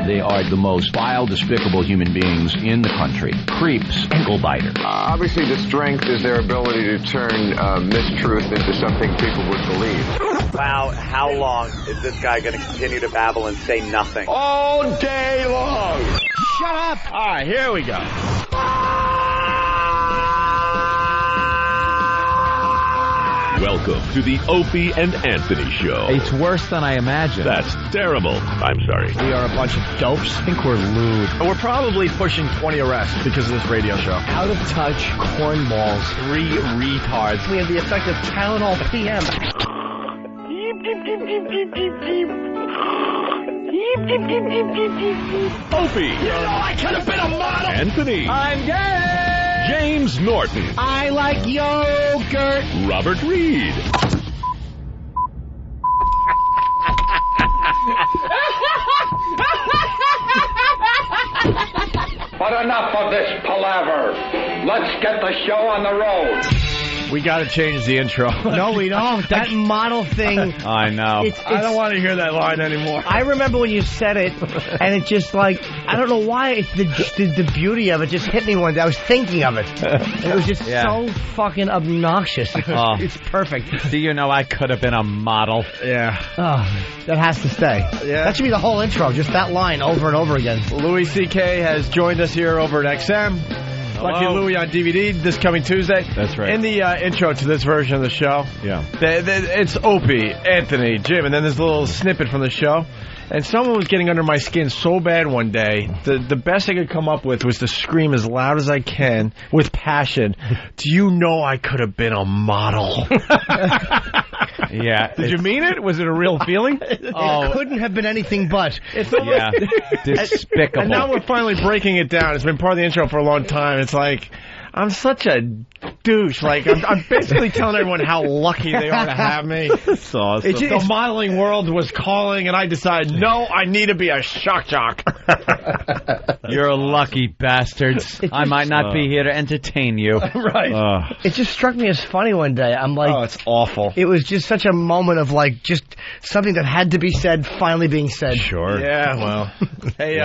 They are the most vile, despicable human beings in the country. Creeps, ankle-biter. Obviously, the strength is their ability to turn mistruth into something people would believe. Wow, how long is this guy going to continue to babble and say nothing? All day long. Shut up. All right, here we go. Welcome to the Opie and Anthony Show. It's worse than I imagined. That's terrible. I'm sorry. We are a bunch of dopes. I think we're lewd. And we're probably pushing 20 arrests because of this radio show. Out of touch cornballs. 3 retards. We have the effect of Tylenol PM. Opie. You know I could have been a model. Anthony. I'm gay. James Norton. I like yogurt. Robert Reed. But enough of this palaver. Let's get the show on the road. We got to change the intro. No, we don't. That model thing. I know. I don't want to hear that line anymore. I remember when you said it, and it just like, I don't know why, it's the beauty of it just hit me one day. I was thinking of it. It was just so fucking obnoxious. It's perfect. Do you know I could have been a model? Yeah. Oh, that has to stay. Yeah. That should be the whole intro, just that line over and over again. Louis C.K. has joined us here over at XM. Lucky Louie on DVD this coming Tuesday. That's right. In the intro to this version of the show, it's Opie, Anthony, Jim, and then there's a little snippet from the show. And someone was getting under my skin so bad one day, the best I could come up with was to scream as loud as I can with passion, do you know I could have been a model? Yeah. Did you mean it? Was it a real feeling? It couldn't have been anything but. It's despicable. And now we're finally breaking it down. It's been part of the intro for a long time. It's like, I'm such a douche. Like, I'm basically telling everyone how lucky they are to have me. That's awesome. The modeling world was calling, and I decided, no, I need to be a shock jock. You're lucky bastards. I might not be here to entertain you. Right. It just struck me as funny one day. I'm like, oh, it's awful. It was just such a moment of like, just something that had to be said, finally being said. Sure. Yeah, well. Hey,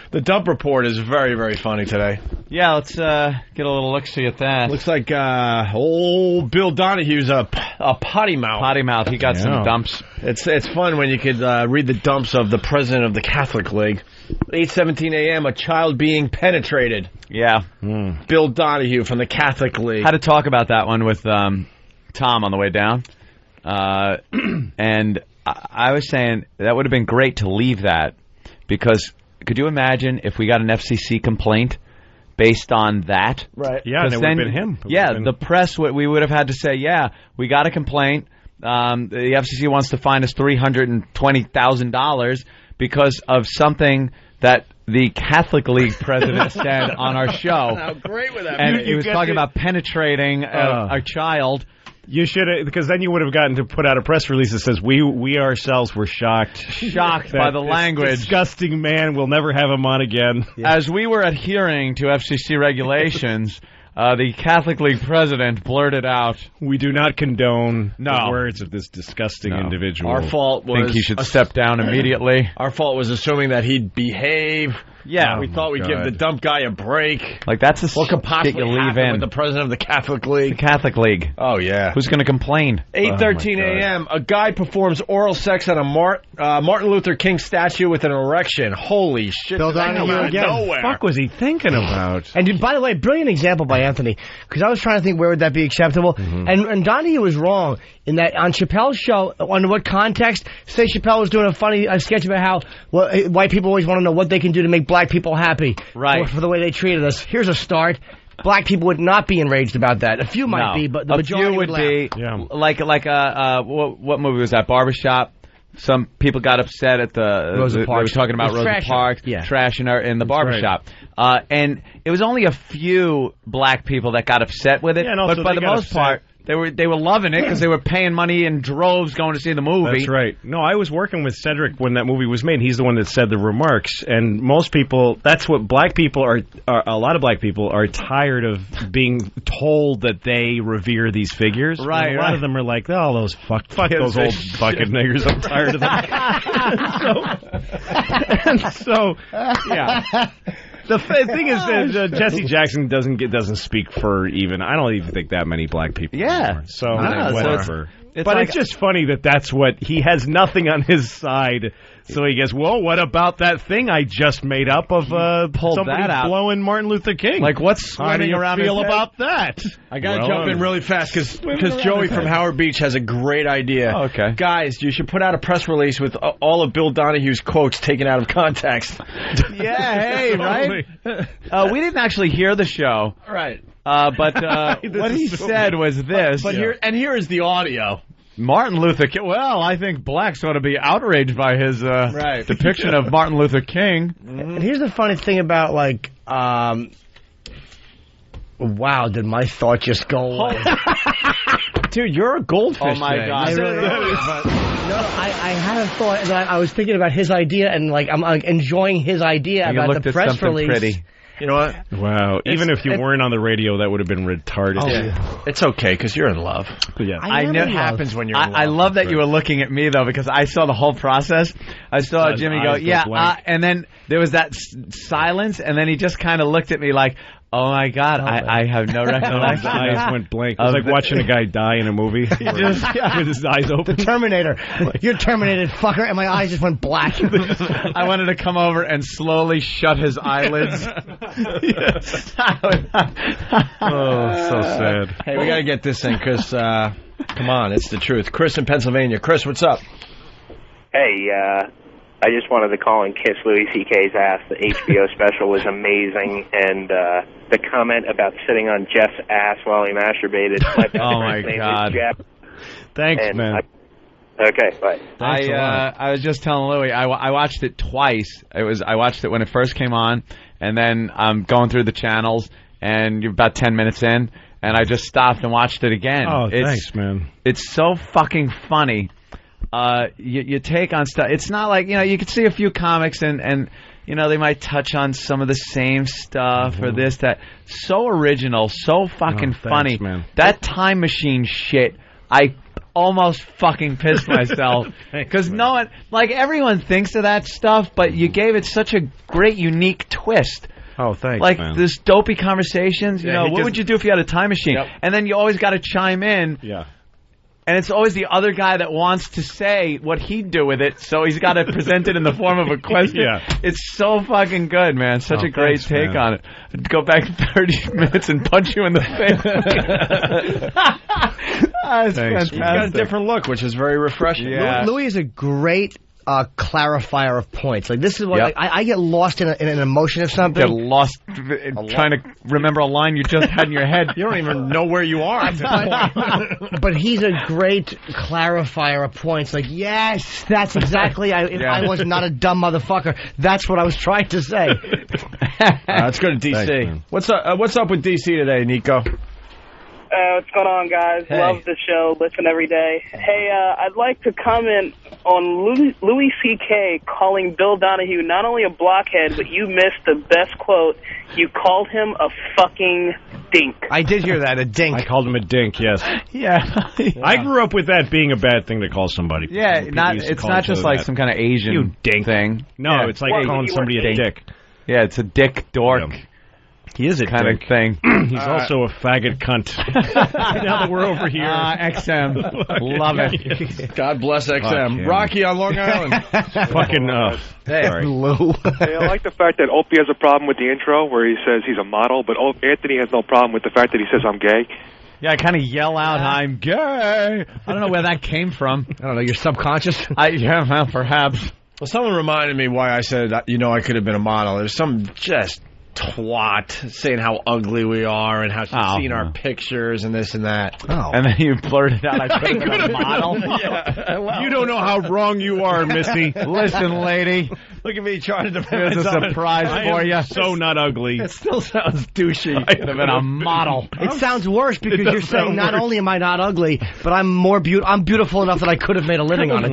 the dump report is very, very funny today. Yeah, let's get a little look-see at that. Looks like old Bill Donahue's a potty mouth. Potty mouth. He got some dumps. It's fun when you could read the dumps of the president of the Catholic League. 8:17 a.m., a child being penetrated. Yeah. Bill Donahue from the Catholic League. Had to talk about that one with Tom on the way down. And I was saying that would have been great to leave that, because could you imagine if we got an FCC complaint based on that? Right. Yeah, and it would have been him. The press, we would have had to say, we got a complaint. The FCC wants to fine us $320,000 because of something that the Catholic League president said on our show. How great would that be? And he was talking about penetrating a child. You should have, because then you would have gotten to put out a press release that says we ourselves were shocked by the language. Disgusting man. We'll never have him on again. Yeah. As we were adhering to FCC regulations, the Catholic League president blurted out, "We do not condone the words of this disgusting individual." Our fault was... I think he should step down immediately. Our fault was assuming that he'd behave. Yeah. We thought we'd give the dump guy a break. Like, that's what could possibly you leave happen in with the president of the Catholic League. The Catholic League. Oh, yeah. Who's going to complain? 8:13 a.m., a guy performs oral sex on a Martin Luther King statue with an erection. Holy shit. Bill Donahue again. Nowhere. What the fuck was he thinking about? And by the way, brilliant example by Anthony, because I was trying to think where would that be acceptable. And Donahue was wrong in that on Chappelle's show, under what context? Say Chappelle was doing a sketch about how white people always want to know what they can do to make black people happy. Right. For the way they treated us. Here's a start. Black people would not be enraged about that. A few might be, but the majority would be. Yeah. Like what movie was that? Barbershop. Some people got upset at Rosa Parks. They were talking about Rosa Parks trashing her in the barbershop. Right. And it was only a few black people that got upset with it. Yeah, and also but by the most part, They were loving it because they were paying money in droves going to see the movie. That's right. No, I was working with Cedric when that movie was made. He's the one that said the remarks. And most people, that's what black people are a lot of black people are tired of being told that they revere these figures. Right. And a lot of them are like, oh, those fuck those old bucket niggers. I'm tired of them. so, yeah. The thing is that Jesse Jackson doesn't speak for even, I don't even think that many black people anymore. So, whatever. But it's just funny that that's what, he has nothing on his side. So he goes, well, what about that thing I just made up of somebody blowing Martin Luther King? Like, what's swimming around How do you his feel head? about that? I got to jump in really fast because Joey from Howard Beach has a great idea. Oh, okay. Guys, you should put out a press release with all of Bill Donahue's quotes taken out of context. Yeah, hey, right? We didn't actually hear the show. Right. But what he said was this. But here is the audio. Martin Luther King. Well, I think blacks ought to be outraged by his depiction of Martin Luther King. And here's the funny thing about, like, wow, did my thought just go away? Dude, you're a goldfish. Oh, my God. I had a thought that I was thinking about his idea, and, like, I'm enjoying his idea about the press release. Pretty. You know what? Wow. Even if you weren't on the radio, that would have been retarded. Oh, yeah. It's okay, because you're in love. Yeah. I know it happens when you're in love. I love that you were looking at me, though, because I saw the whole process. I saw Jimmy go, and then there was that silence, and then he just kind of looked at me like, oh, my God, I have no recollection. His eyes went blank. It was like watching a guy die in a movie with his eyes open. The Terminator. You're terminated, fucker, and my eyes just went black. I wanted to come over and slowly shut his eyelids. Oh, so sad. Hey, we got to get this in, Chris. Come on, it's the truth. Chris in Pennsylvania. Chris, what's up? Hey, I just wanted to call and kiss Louis C.K.'s ass. The HBO special was amazing, and the comment about sitting on Jeff's ass while he masturbated. Oh, my God. Jeff. Thanks, man. Okay, bye. I was just telling Louis, I watched it twice. I watched it when it first came on, and then I'm going through the channels, and you're about 10 minutes in, and I just stopped and watched it again. Oh, thanks, man. It's so fucking funny. You take on stuff. It's not like, you could see a few comics and they might touch on some of the same stuff or this, that. So original, so fucking funny. Man. That time machine shit, I almost fucking pissed myself. Because no one, like, everyone thinks of that stuff, but you gave it such a great, unique twist. Oh, thanks, like, man. this dopey conversations, what would you do if you had a time machine? Yep. And then you always got to chime in. Yeah. And it's always the other guy that wants to say what he'd do with it, so he's got to present it in the form of a question. Yeah. It's so fucking good, man. Such a great take man. on it. I'd go back 30 minutes and punch you in the face. It's fantastic. He's got a different look, which is very refreshing. Yeah. Louis is a great clarifier of points. Like, this is what like, I get lost in an emotion of something. Get lost trying to remember a line you just had in your head. You don't even know where you are at that point. But he's a great clarifier of points. Like, yes, that's exactly. If I was not a dumb motherfucker, that's what I was trying to say. Let's go to DC. Thanks, what's up with DC today, Nico? What's going on, guys? Hey. Love the show. Listen every day. Hey, I'd like to comment on Louis C.K. calling Bill Donahue not only a blockhead, but you missed the best quote. You called him a fucking dink. I did hear that, a dink. I called him a dink, yes. Yeah. I grew up with that being a bad thing to call somebody. Yeah, People used to it's call not each just other like that. some kind of Asian You dink thing. No, Yeah. it's like calling somebody a dick. Yeah, it's a dick dork. Yeah. He is a kind dick. of thing. He's also a faggot cunt. Now that we're over here. XM. Love it. God bless XM. Fuck Rocky on Long Island. Fucking, sorry. Lou. Hey, I like the fact that Opie has a problem with the intro where he says he's a model, but Anthony has no problem with the fact that he says I'm gay. Yeah, I kind of yell out, I'm gay. I don't know where that came from. I don't know, your subconscious? Yeah, well, perhaps. Well, someone reminded me why I said, I could have been a model. There's some just twat, saying how ugly we are and how she's seen our pictures and this and that. Oh. And then you blurted out, I could have been a model. Yeah. Well, You don't know how wrong you are, Missy. Listen, lady. look at me trying to defend Here's a myself. surprise for you. So not ugly. It still sounds douchey. I could have been a model. It sounds worse because does you're saying sound not worse. only am I not ugly, but I'm more I'm beautiful enough that I could have made a living on it.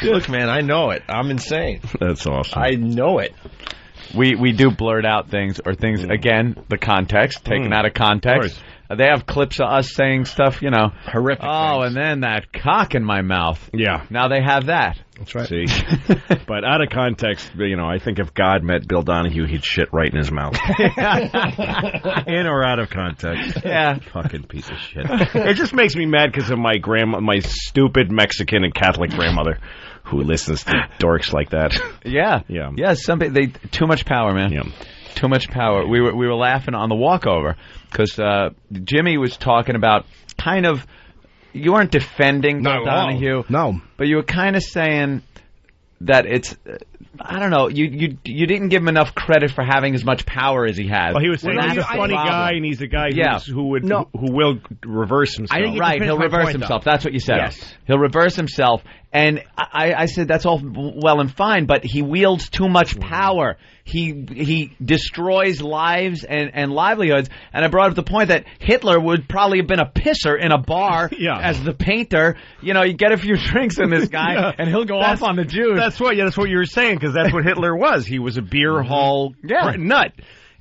Look, man, I know it. I'm insane. That's awesome. I know it. We do blurt out things, or things, again, the context, taken out of context. They have clips of us saying stuff, horrific. Oh, and then that cock in my mouth. Yeah. Now they have that. That's right. See? But out of context, I think if God met Bill Donahue, he'd shit right in his mouth. In or out of context. Yeah. Fucking piece of shit. It just makes me mad because of my stupid Mexican and Catholic grandmother who listens to dorks like that. Yeah. Yeah. Yeah, too much power, man. Yeah. Too much power. We were laughing on the walkover because Jimmy was talking about kind of, you weren't defending Bill Donahue. No. But you were kind of saying that it's, I don't know, you didn't give him enough credit for having as much power as he has. Well, he was saying That's he's a funny problem. guy, and he's a guy who will reverse himself. I think Right, he'll reverse himself. That's what you said. Yes. He'll reverse himself. And I said that's all well and fine, but he wields too much power. He destroys lives and livelihoods. And I brought up the point that Hitler would probably have been a pisser in a bar as the painter. You get a few drinks in this guy, and he'll go off on the Jews. That's what you were saying, because that's what Hitler was. He was a beer hall nut.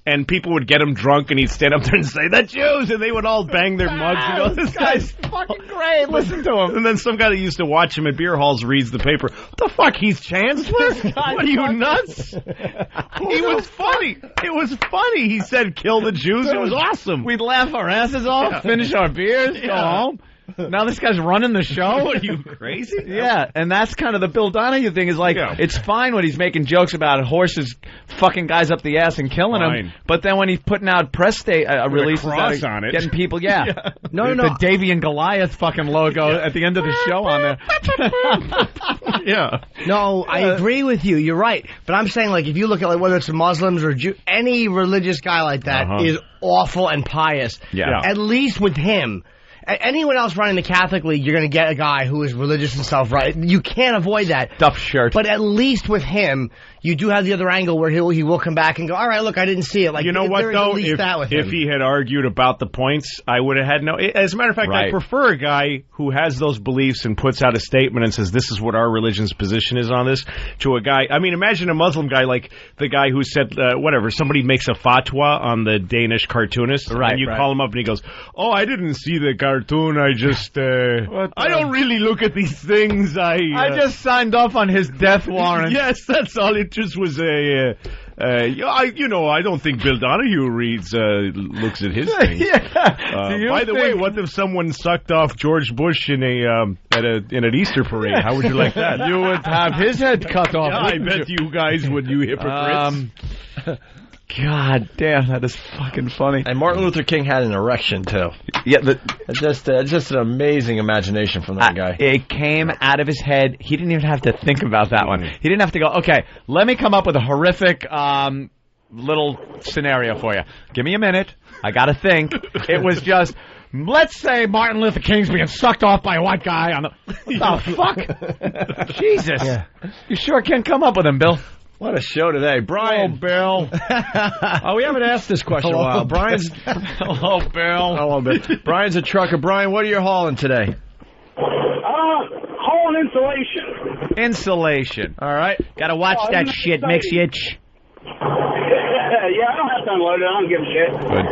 And people would get him drunk, and he'd stand up there and say, "The Jews!" And they would all bang their mugs. This guy's fucking great. Listen to him. And then some guy that used to watch him at beer halls reads the paper. What the fuck? He's chancellor? What are you, nuts? He was funny. It was funny. He said, "Kill the Jews." It was awesome. We'd laugh our asses off, finish our beers, go home. Now this guy's running the show? What are you, crazy? Yeah, and that's kind of the Bill Donahue thing is like, it's fine when he's making jokes about horses fucking guys up the ass and killing them, but then when he's putting out press releases cross on it. getting people, No. The Davy and Goliath fucking logo at the end of the show on there. Yeah. No, I agree with you. You're right. But I'm saying, like, if you look at whether it's Muslims or Jew, any religious guy like that is awful and pious. Yeah. At least with him. Anyone else running the Catholic League, you're going to get a guy who is religious and self-right. You can't avoid that. Stuffed shirt. But at least with him, you do have the other angle where he will come back and go, all right, look, I didn't see it. Like, you know what, there is though? at least that with him. If he had argued about the points, I would have had no... As a matter of fact, I prefer a guy who has those beliefs and puts out a statement and says, this is what our religion's position is on this, to a guy... I mean, imagine a Muslim guy like the guy who said, somebody makes a fatwa on the Danish cartoonist, and you call him up and he goes, oh, I didn't see the cartoon, I just... I don't really look at these things, I just signed off on his death warrant. Yes, that's all. It just was I don't think Bill Donahue looks at his things. By the way, what if someone sucked off George Bush in in an Easter parade? How would you like that? You would have his head cut off. Yeah, I bet you guys would, you hypocrites. God damn, that is fucking funny. And Martin Luther King had an erection too. Yeah, just an amazing imagination from that guy. It came out of his head. He didn't even have to think about that one. He didn't have to go, okay, let me come up with a horrific little scenario for you. Give me a minute. I got to think. It was just, let's say Martin Luther King's being sucked off by a white guy on the... What the fuck? Jesus. Yeah. You sure can't come up with him, Bill. What a show today. Brian. Hello, Bill. We haven't asked this question in a while. Brian's... Hello, Bill. Hello, Bill. Brian's a trucker. Brian, what are you hauling today? Hauling insulation. Insulation. All right. Gotta watch that shit. Makes you itch. Yeah, I don't have to unload it. I don't give a shit. Good.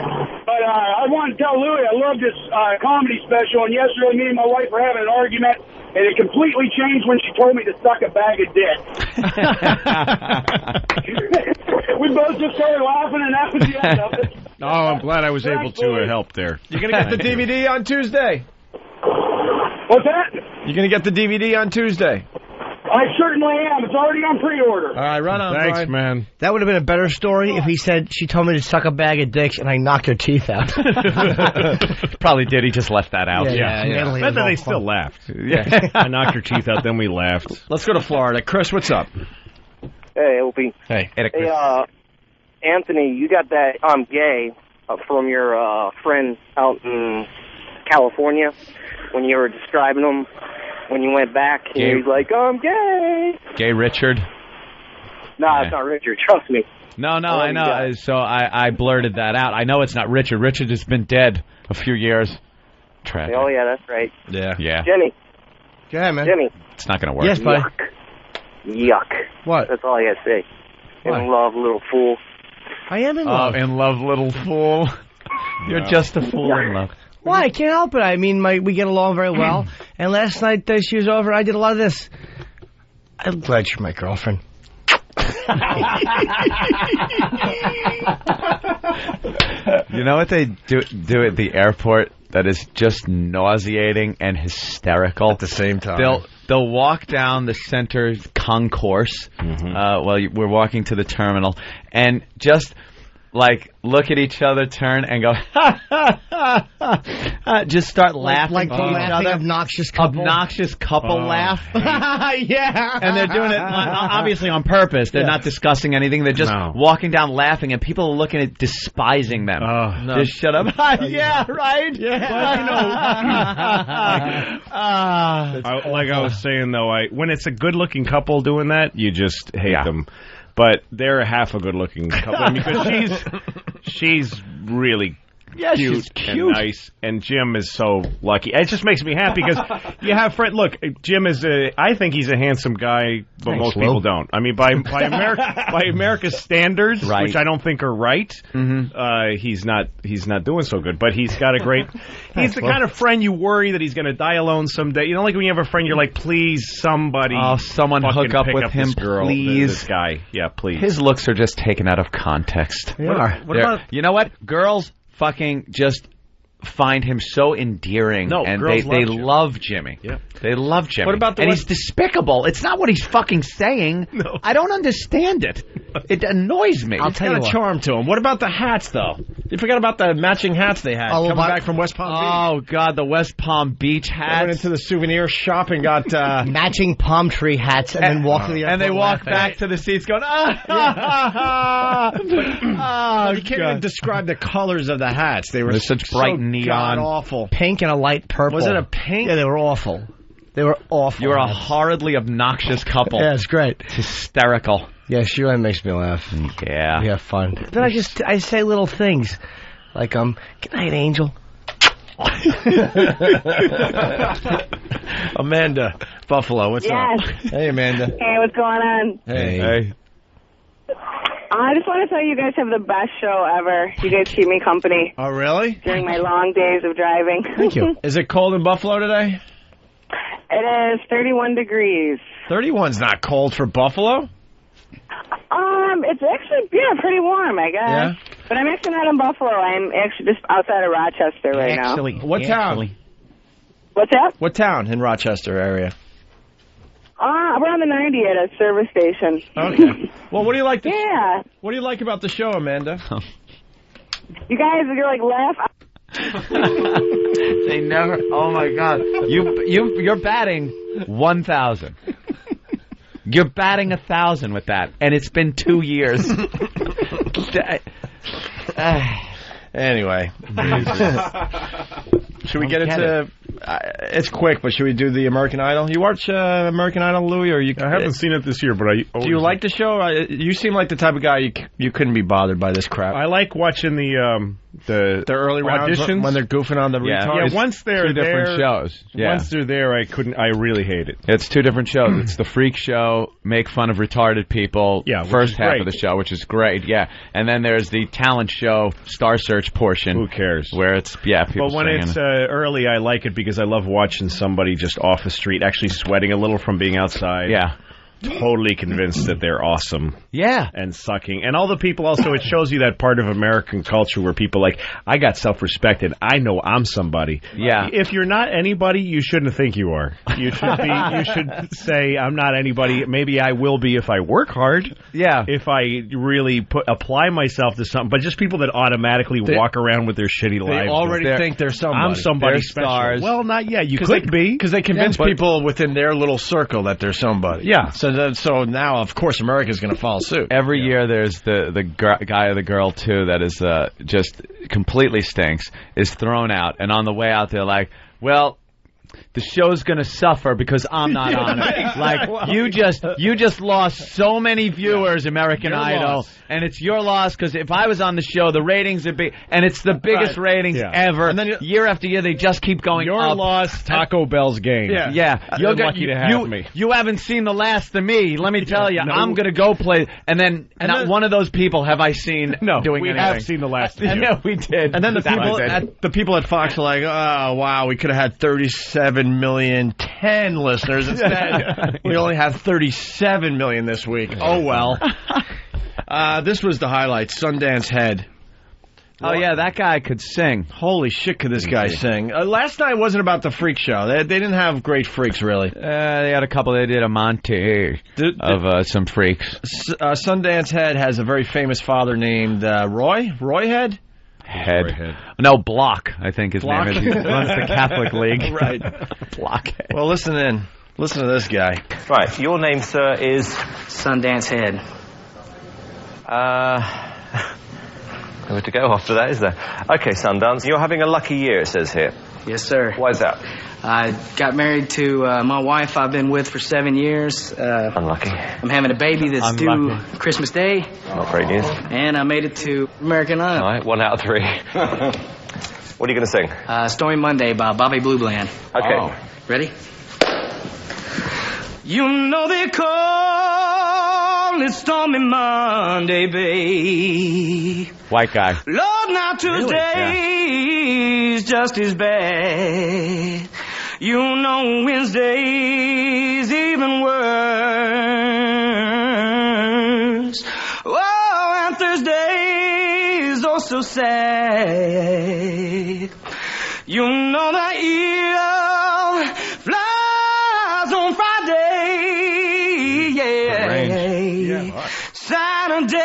But I want to tell Louie I love this comedy special, and yesterday me and my wife were having an argument, and it completely changed when she told me to suck a bag of dick. We both just started laughing, and that was the end of it. Oh, I'm glad I was able to help there. You're going to get the DVD on Tuesday. What's that? You're going to get the DVD on Tuesday. I certainly am. It's already on pre-order. All right, run on, Thanks, Brian. man. That would have been a better story if he said, she told me to suck a bag of dicks and I knocked her teeth out. Probably did. He just left that out. Yeah. But then they still laughed. Yeah. I knocked her teeth out, then we laughed. Let's go to Florida. Chris, what's up? Hey, Opie. Hey. Hey, Anthony, you got that I'm gay from your friend out in California when you were describing him when you went back. And Gay. he's like, I'm gay. Gay Richard. Nah, it's not Richard. Trust me. No, I know. So I blurted that out. I know it's not Richard. Richard has been dead a few years. Tragic. Oh, yeah, that's right. Yeah. Jimmy. Go ahead, man. Jimmy. It's not going to work. Yes, buddy. Yuck. What? That's all I got to say. What? In love, little fool. I am in love. Oh, in love, little fool. You're just a fool in love. Why? I can't help it. I mean, we get along very well. And last night she was over. I did a lot of this. I'm glad you're my girlfriend. You know what they do at the airport that is just nauseating and hysterical? At the same time. They'll walk down the center concourse while we're walking to the terminal and just like look at each other, turn and go just start laughing like to each other. Obnoxious couple laugh. Yeah. And they're doing it obviously on purpose. They're not discussing anything. They're just walking down laughing, and people are looking at despising them. Just shut up. Yeah, right? Like I was saying, though, when it's a good-looking couple doing that, you just hate them. But they're half a good-looking couple because she's really cute and nice, and Jim is so lucky. It just makes me happy because you have friends. Look, Jim is I think he's a handsome guy, but most people don't. I mean, by America's standards, which I don't think are right, he's not doing so good. But he's got a great. He's the kind of friend you worry that he's going to die alone someday. You know, like when you have a friend, you're like, please, somebody, someone hook up with him, this girl, please. This guy, yeah, please. His looks are just taken out of context. They are. What about, you know what? Girls fucking just find him so endearing, and they love Jimmy. Yeah. They love Jimmy. What about he's despicable. It's not what he's fucking saying. No. I don't understand it. It annoys me. It's got a charm to him. What about the hats, though? You forgot about the matching hats they had coming back from West Palm Beach. Oh, God, the West Palm Beach hats. They went into the souvenir shop and got matching palm tree hats and then walk to the airport. And they walk back to the seats going, you can't even describe the colors of the hats. They were such bright neon. Awful. Pink and a light purple. Was it a pink? Yeah, they were awful. They were awful. You were a horridly obnoxious couple. Yeah, it's great. It's hysterical. Yeah, she really makes me laugh. Yeah. We have fun. Then I say little things like, good night, Angel. Amanda, Buffalo, what's up? Hey, Amanda. Hey, what's going on? Hey. I just want to tell you guys have the best show ever. You guys keep me company. Oh, really? During my long days of driving. Thank you. Is it cold in Buffalo today? It is 31 degrees. 31's not cold for Buffalo? It's actually, pretty warm, I guess. Yeah. But I'm actually not in Buffalo. I'm actually just outside of Rochester right now. What town? What's that? What town in Rochester area? We're on the 90 at a service station. Okay. Well, what do you like? Yeah. What do you like about the show, Amanda? You guys, you're like laugh. They never. Oh my God! You're batting 1,000. You're batting 1,000 with that, and it's been 2 years. Anyway, should we get into? It's quick, but should we do the American Idol? You watch American Idol, Louis, or you? I haven't seen it this year, but do you like the show? You seem like the type of guy you couldn't be bothered by this crap. I like watching the early rounds auditions when they're goofing on the retards. Yeah, once they're two different shows. Yeah. Once they're there, I really hate it. It's two different shows. It's the freak show, make fun of retarded people. Yeah, first half of the show, which is great. Yeah, and then there's the talent show, Star Search portion. Who cares? Where it's people. But when singing. it's early, I like it because I love watching somebody just off the street actually sweating a little from being outside. Yeah. Totally convinced that they're awesome. Yeah. And sucking. And all the people also, it shows you that part of American culture where people like, I got self-respect and I know I'm somebody. Yeah. If you're not anybody, you shouldn't think you are. You should say, I'm not anybody. Maybe I will be if I work hard. Yeah. If I really apply myself to something. But just people that automatically walk around with their shitty lives. They already think they're somebody. I'm somebody they're special. Stars. Well, not yet. You could be. Because they convince people within their little circle that they're somebody. Yeah. So So now, of course, America's going to follow suit. Every year there's the guy or the girl, too, that is just completely stinks, is thrown out. And on the way out, they're like, well, the show's going to suffer because I'm not on it. Like, you just lost so many viewers, American Idol, and it's your loss because if I was on the show, the ratings would be, and it's the biggest ratings ever. And then year after year, they just keep going up. Your loss, Taco Bell's gain. Yeah. You're lucky to have me. You haven't seen the last of me. Let me tell you, I'm going to go play. And then not one of those people have I seen doing anything. We have seen the last of you. No, we did. And then the people at Fox are like, oh, wow, we could have had 37,000,010 listeners instead. We only have 37 million this week. Oh, well. This was the highlight, Sundance Head. Oh, yeah, that guy could sing. Holy shit, could this guy sing. Last night wasn't about the freak show. They didn't have great freaks, really. They had a couple. They did a montage of some freaks. Sundance Head has a very famous father named Roy? Roy Head? Head. No, Block, I think his name is. He runs the Catholic League. Right. Blockhead. Well, listen in. Listen to this guy. Right, your name, sir, is... Sundance Head. Nowhere to go after that, is there? Okay, Sundance, you're having a lucky year, it says here. Yes, sir. Why is that? I got married to my wife I've been with for 7 years. Unlucky. I'm having a baby that's due Christmas Day. Not great news. And I made it to American Idol. All right, 1 out of 3. What are you going to sing? Stormy Monday by Bobby Blue Bland. Okay. Oh. Ready? You know they call it Stormy Monday, babe. White guy. Lord, now Tuesday's just as bad. You know Wednesday's even worse. Oh, and Thursday's oh so sad. You know the eagle flies on Friday, yeah. Saturday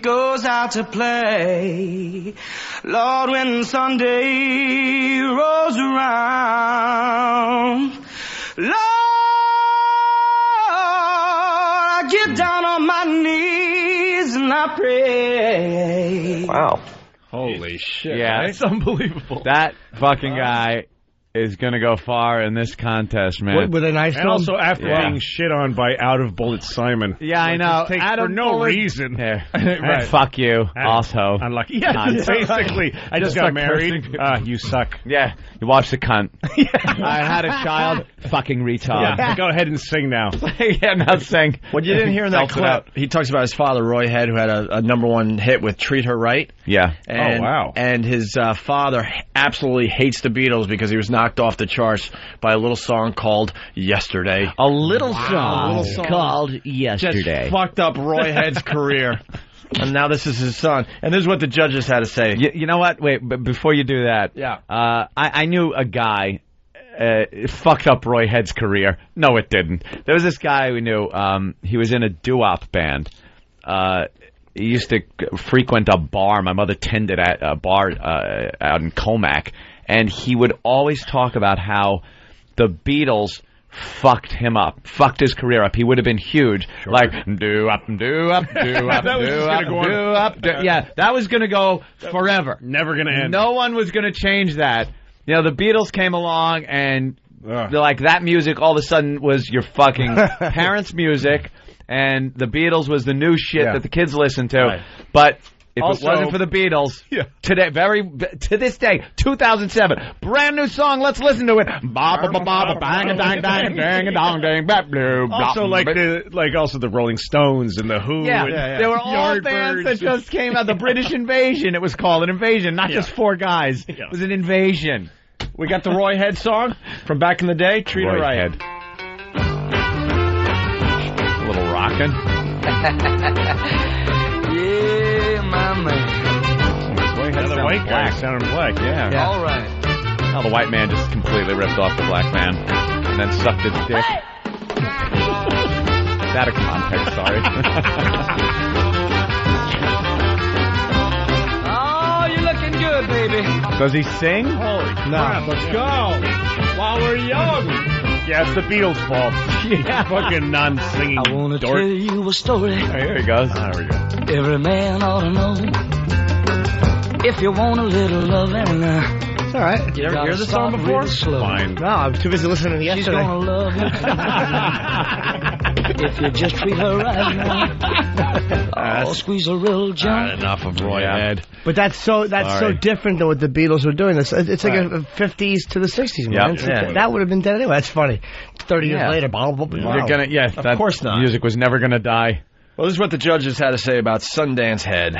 goes out to play. Lord, when Sunday rolls around, Lord, I get down on my knees and I pray. Wow. Holy shit. Yeah. Right? It's unbelievable. That fucking guy is going to go far in this contest, man. With a nice And also after being shit on by Out of Bullet Simon. Yeah, I know. For no reason. Yeah. Right. Fuck you, also. Unlucky. Yeah, basically. I just got married. You suck. Yeah, you watch the cunt. I had a child. Fucking retard. Yeah, go ahead and sing now. Yeah, now sing. What you didn't hear in that clip, he talks about his father, Roy Head, who had a #1 hit with Treat Her Right. Yeah. And, wow. And his father absolutely hates the Beatles because he was knocked off the charts by a little song called Yesterday. A little song called Yesterday. Just fucked up Roy Head's career. And now this is his son. And this is what the judges had to say. You know what? Wait, but before you do that, I knew a guy. It fucked up Roy Head's career. No, it didn't. There was this guy we knew. He was in a doo-wop band. He used to frequent a bar. My mother tended at a bar out in Comac. And he would always talk about how the Beatles fucked him up, fucked his career up. He would have been huge. Sure. Like, do up, do up, do up, do up. Yeah, that was going to go forever. Never going to end. No one was going to change that. You know, the Beatles came along and like that music all of a sudden was your fucking parents' music, and the Beatles was the new shit that the kids listened to. Right. But if also, it wasn't for the Beatles, today, to this day, 2007, brand new song. Let's listen to it. Also the Rolling Stones and the Who. Yeah, they were all bands that just came out. The British Invasion, it was called an invasion, not just four guys. It was an invasion. We got the Roy Head song from back in the day. Treat Her Right. Head. A little rockin'. Yeah, my man. The white guy sounded black, yeah. All right. Oh, the white man just completely ripped off the black man and then sucked his dick. It's out of context, sorry. Oh, you're looking good, baby. Does he sing? Holy crap, let's go. While we're young. Yeah, it's the Beatles' fault. Yeah. Fucking non-singing I want to tell you a story. Oh, here he goes. There we go. Every man ought to know. If you want a little loving, It's all right. You ever hear this song before? Fine. No, I'm too busy listening to She's yesterday. gonna love you. If you just treat her right now. Oh, squeeze a real jump. Enough of Roy Head. But that's so different than what the Beatles were doing. It's like a 50s to the 60s, man. Yep. Yeah. That would have been dead anyway. That's funny. 30 years later, blah, blah, blah. You're gonna, Of course not. Music was never gonna die. Well, this is what the judges had to say about Sundance Head.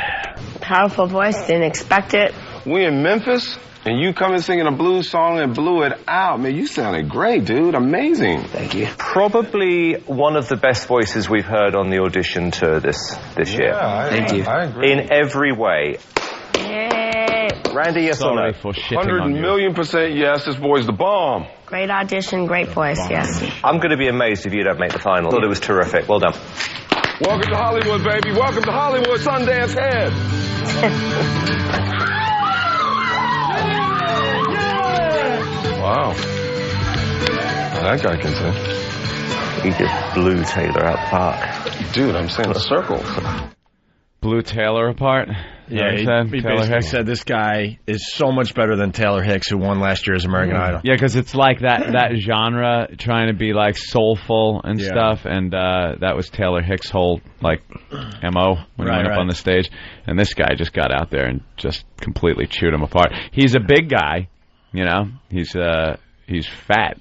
Powerful voice, didn't expect it. We in Memphis, and you come and singing a blues song and blew it out. Man, you sounded great, dude. Amazing. Thank you. Probably one of the best voices we've heard on the audition tour this year. Thank you. I agree. In every way. Yay! Randy, yes or no? For shitting on you. 100,000,000% yes, this boy's the bomb. Great audition, great voice, yes. I'm going to be amazed if you don't make the final. Thought it was terrific. Well done. Welcome to Hollywood, baby. Welcome to Hollywood, Sundance Head. Wow. That guy can sing. He just blew Taylor out the park. Dude, I'm saying a circle. Blew Taylor apart. Yeah, he Taylor basically Hicks said this guy is so much better than Taylor Hicks, who won last year's American Idol. Yeah, because it's like that genre trying to be like soulful and stuff, and that was Taylor Hicks' whole like MO when he went up on the stage, and this guy just got out there and just completely chewed him apart. He's a big guy, you know. He's fat.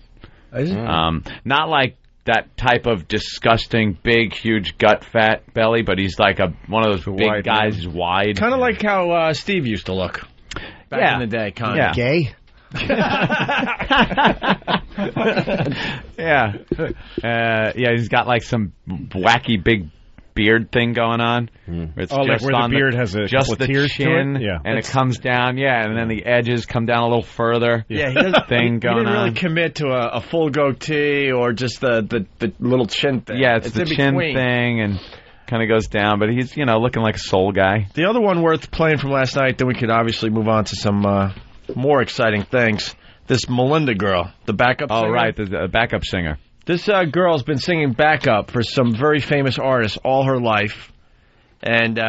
Is he? Not like that type of disgusting, big, huge gut fat belly, but he's like one of those big guys, he's wide. Kind of like how Steve used to look back in the day, kind of. Gay? Yeah, he's got like some wacky big beard thing going on. It's like just where the on beard has a just couple the tears chin, to it? Yeah. and it comes down, and then the edges come down a little further. Yeah, he doesn't, thing going he didn't really on. commit to a full goatee or just the little chin thing. Yeah, it's the in chin between. thing, and kind of goes down, but he's looking like a soul guy. The other one worth playing from last night, then we could obviously move on to some more exciting things. This Melinda girl, the backup singer. Oh, right, the backup singer. This girl's been singing backup for some very famous artists all her life. And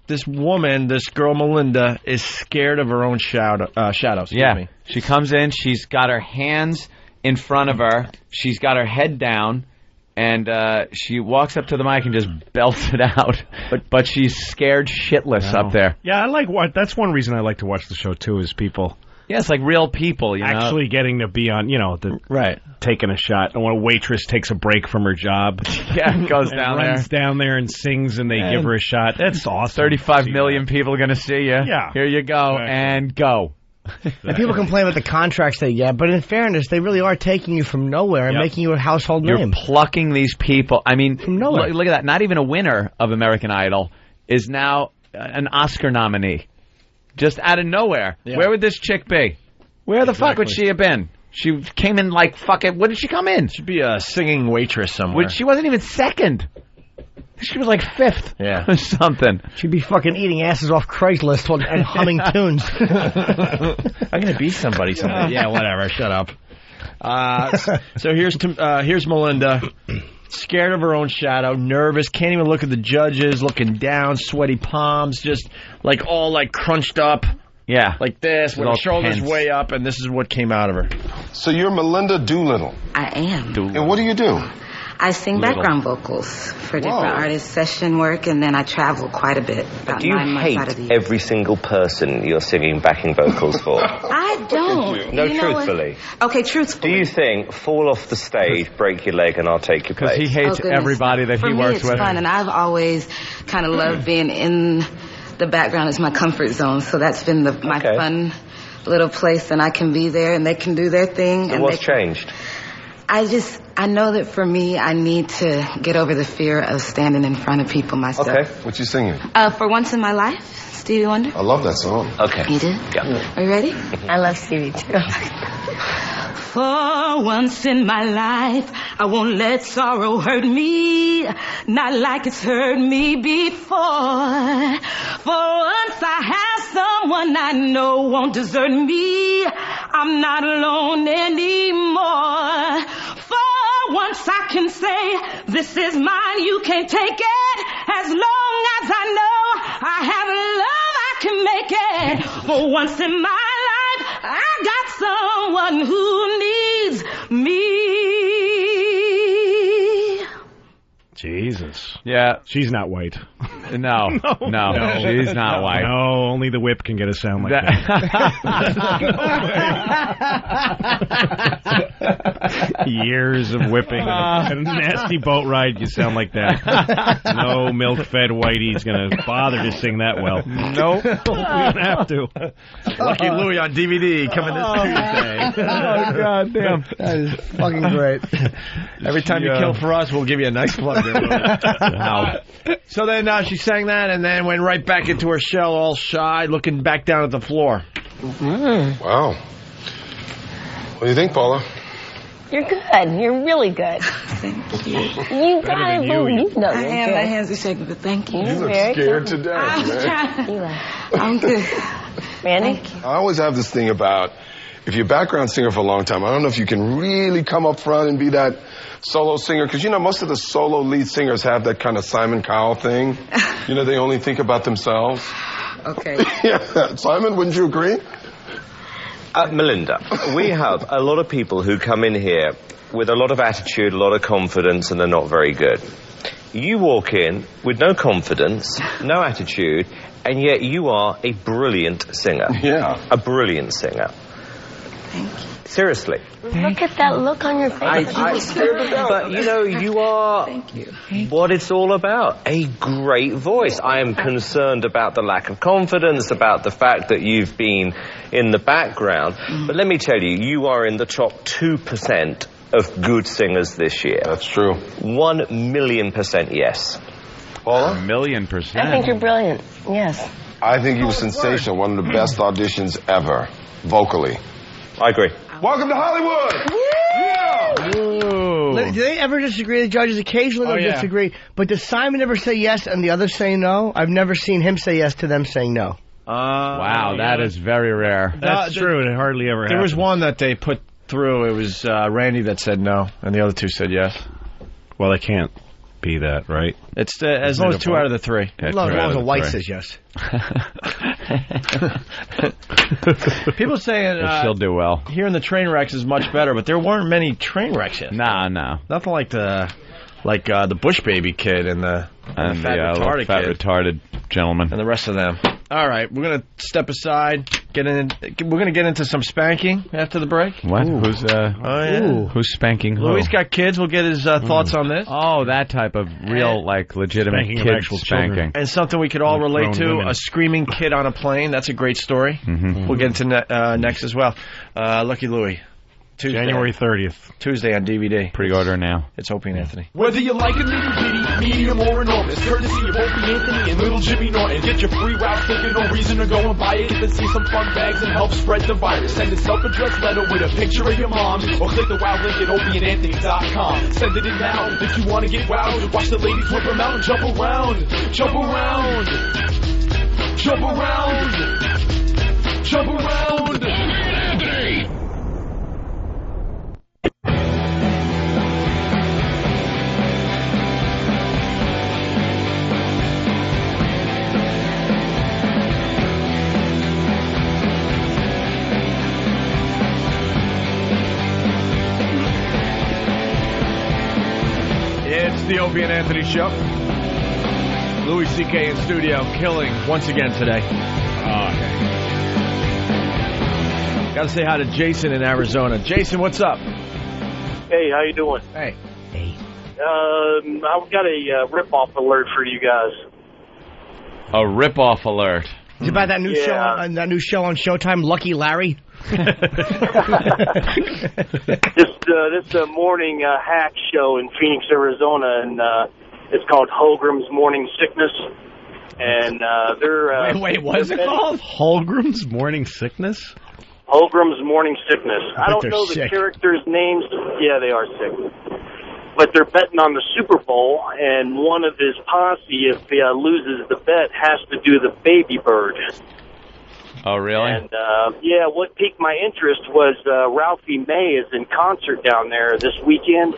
this woman, this girl Melinda, is scared of her own shadow. Excuse me. She comes in, she's got her hands in front of her, she's got her head down, and she walks up to the mic and just belts it out. But she's scared shitless up there. Yeah, that's one reason I like to watch the show, too, is people... Yeah, it's like real people, actually getting to be on, taking a shot. And when a waitress takes a break from her job, goes down there, runs down there and sings, and they give her a shot. That's awesome. 35 million people are going to see you. Yeah, here you go, and go. And people complain about the contracts they get, but in fairness, they really are taking you from nowhere and making you a household name. You're plucking these people. I mean, from nowhere. Look at that. Not even a winner of American Idol is now an Oscar nominee. Just out of nowhere. Yeah. Where would this chick be? Where the fuck would she have been? She came in like fucking... What did she come in? She'd be a singing waitress somewhere. She wasn't even second. She was like fifth. Yeah. Or something. She'd be fucking eating asses off Craigslist and humming tunes. I'm going to be somebody someday. Yeah, whatever. Shut up. So here's Melinda. Scared of her own shadow, nervous, can't even look at the judges, looking down, sweaty palms, just like all like crunched up. Yeah. Like this, with her shoulders way up, and this is what came out of her. So you're Melinda Doolittle. I am. And what do you do? I sing background vocals for different artists, session work, and then I travel quite a bit. About Do you 9 months out of the hate year. every single person you're singing backing vocals for? I don't. No, You know what? truthfully. Okay, truthfully. Do you think, fall off the stage, break your leg, and I'll take your place? Because he hates everybody that For he me, works it's with. fun, and I've always kind of loved being in the background. It's my comfort zone, so that's been my fun little place, and I can be there, and they can do their thing. So and what's changed? I know that for me, I need to get over the fear of standing in front of people myself. Okay. What you singing? For Once in My Life, Stevie Wonder. I love that song. Okay. You do? Yeah. Are you ready? I love Stevie, too. For once in my life, I won't let sorrow hurt me, not like it's hurt me before. For once I have someone I know won't desert me, I'm not alone anymore. For once I can say, this is mine, you can't take it. As long as I know I have love, I can make it. For once in my life, I got someone who needs me. Jesus. Yeah. She's not white. No, she's not white. No, only the whip can get a sound like that. Years of whipping and a nasty boat ride, you sound like that. No milk-fed whitey's going to bother to sing that well. Nope. We don't have to. Lucky Louie on DVD coming this Tuesday. Oh, God damn. That is fucking great. Every time you kill for us, we'll give you a nice plug there. Wow. So then she sang that and then went right back into her shell, all shy, looking back down at the floor. Wow. What do you think, Paula? You're good. You're really good. Thank you. You gotta believe I am. My hands are shaking, but thank you. You look scared to death, man. I'm good. Randy? I always have this thing about, if you're a background singer for a long time, I don't know if you can really come up front and be that solo singer, because, most of the solo lead singers have that kind of Simon Cowell thing. They only think about themselves. Okay. Yeah. Simon, wouldn't you agree? Melinda, we have a lot of people who come in here with a lot of attitude, a lot of confidence, and they're not very good. You walk in with no confidence, no attitude, and yet you are a brilliant singer. Yeah. A brilliant singer. Thank you. Seriously. Look at that look on your face. But you are what it's all about. A great voice. I am concerned about the lack of confidence, about the fact that you've been in the background. But let me tell you, you are in the top 2% of good singers this year. That's true. 1,000,000% yes. Paula? 1,000,000%. I think you're brilliant. Yes. I think you were sensational. One of the best auditions ever, vocally. I agree. Welcome to Hollywood! Yeah! Do they ever disagree? The judges occasionally they'll disagree. But does Simon ever say yes and the others say no? I've never seen him say yes to them saying no. Wow, that is very rare. That's true. It hardly ever happens. There was one that they put through. It was Randy that said no, and the other two said yes. Well, they can't be that, right? It's as long as 2 out of the 3. As long as a white says yes. People saying she'll do well. Here in the train wrecks is much better, but there weren't many train wrecks yet. No. Nothing like the Bush Baby kid and the retarded gentleman and the rest of them. All right, we're gonna step aside. We're gonna get into some spanking after the break. What? Ooh. Who's spanking who? Louis got kids. We'll get his thoughts on this. Oh, that type of real, legitimate kid spanking. And something we could all relate to, women. A screaming kid on a plane. That's a great story. Mm-hmm. We'll get into next as well. Lucky Louie. Tuesday. January 30th. Tuesday on DVD. Pre-order now. It's Opie and Anthony. Whether you like it little bitty, medium or enormous, courtesy of Opie Anthony and little Jimmy Norton. Get your free wow sticker, no reason to go and buy it. Get to see some fun bags and help spread the virus. Send a self-addressed letter with a picture of your mom, or click the wow link at opieandanthony.com. Send it in now if you want to get wowed. Watch the ladies whip them out and jump around. Jump around. Jump around. Jump around. Anthony. It's the Opie and Anthony Show. Louis C.K. in studio, killing once again today. Got to say hi to Jason in Arizona. Jason, what's up? Hey, how you doing? Hey. I've got a rip-off alert for you guys. A rip-off alert. Is it about that new show on Showtime, Lucky Larry? This morning hack show in Phoenix, Arizona, and it's called Holgrim's Morning Sickness. And they're wait, what is it called? Holgrim's Morning Sickness? Holgrim's Morning Sickness. I don't know the characters' names. Yeah, they are sick. But they're betting on the Super Bowl, and one of his posse, if he loses the bet, has to do the baby bird. Oh, really? And, what piqued my interest was Ralphie May is in concert down there this weekend.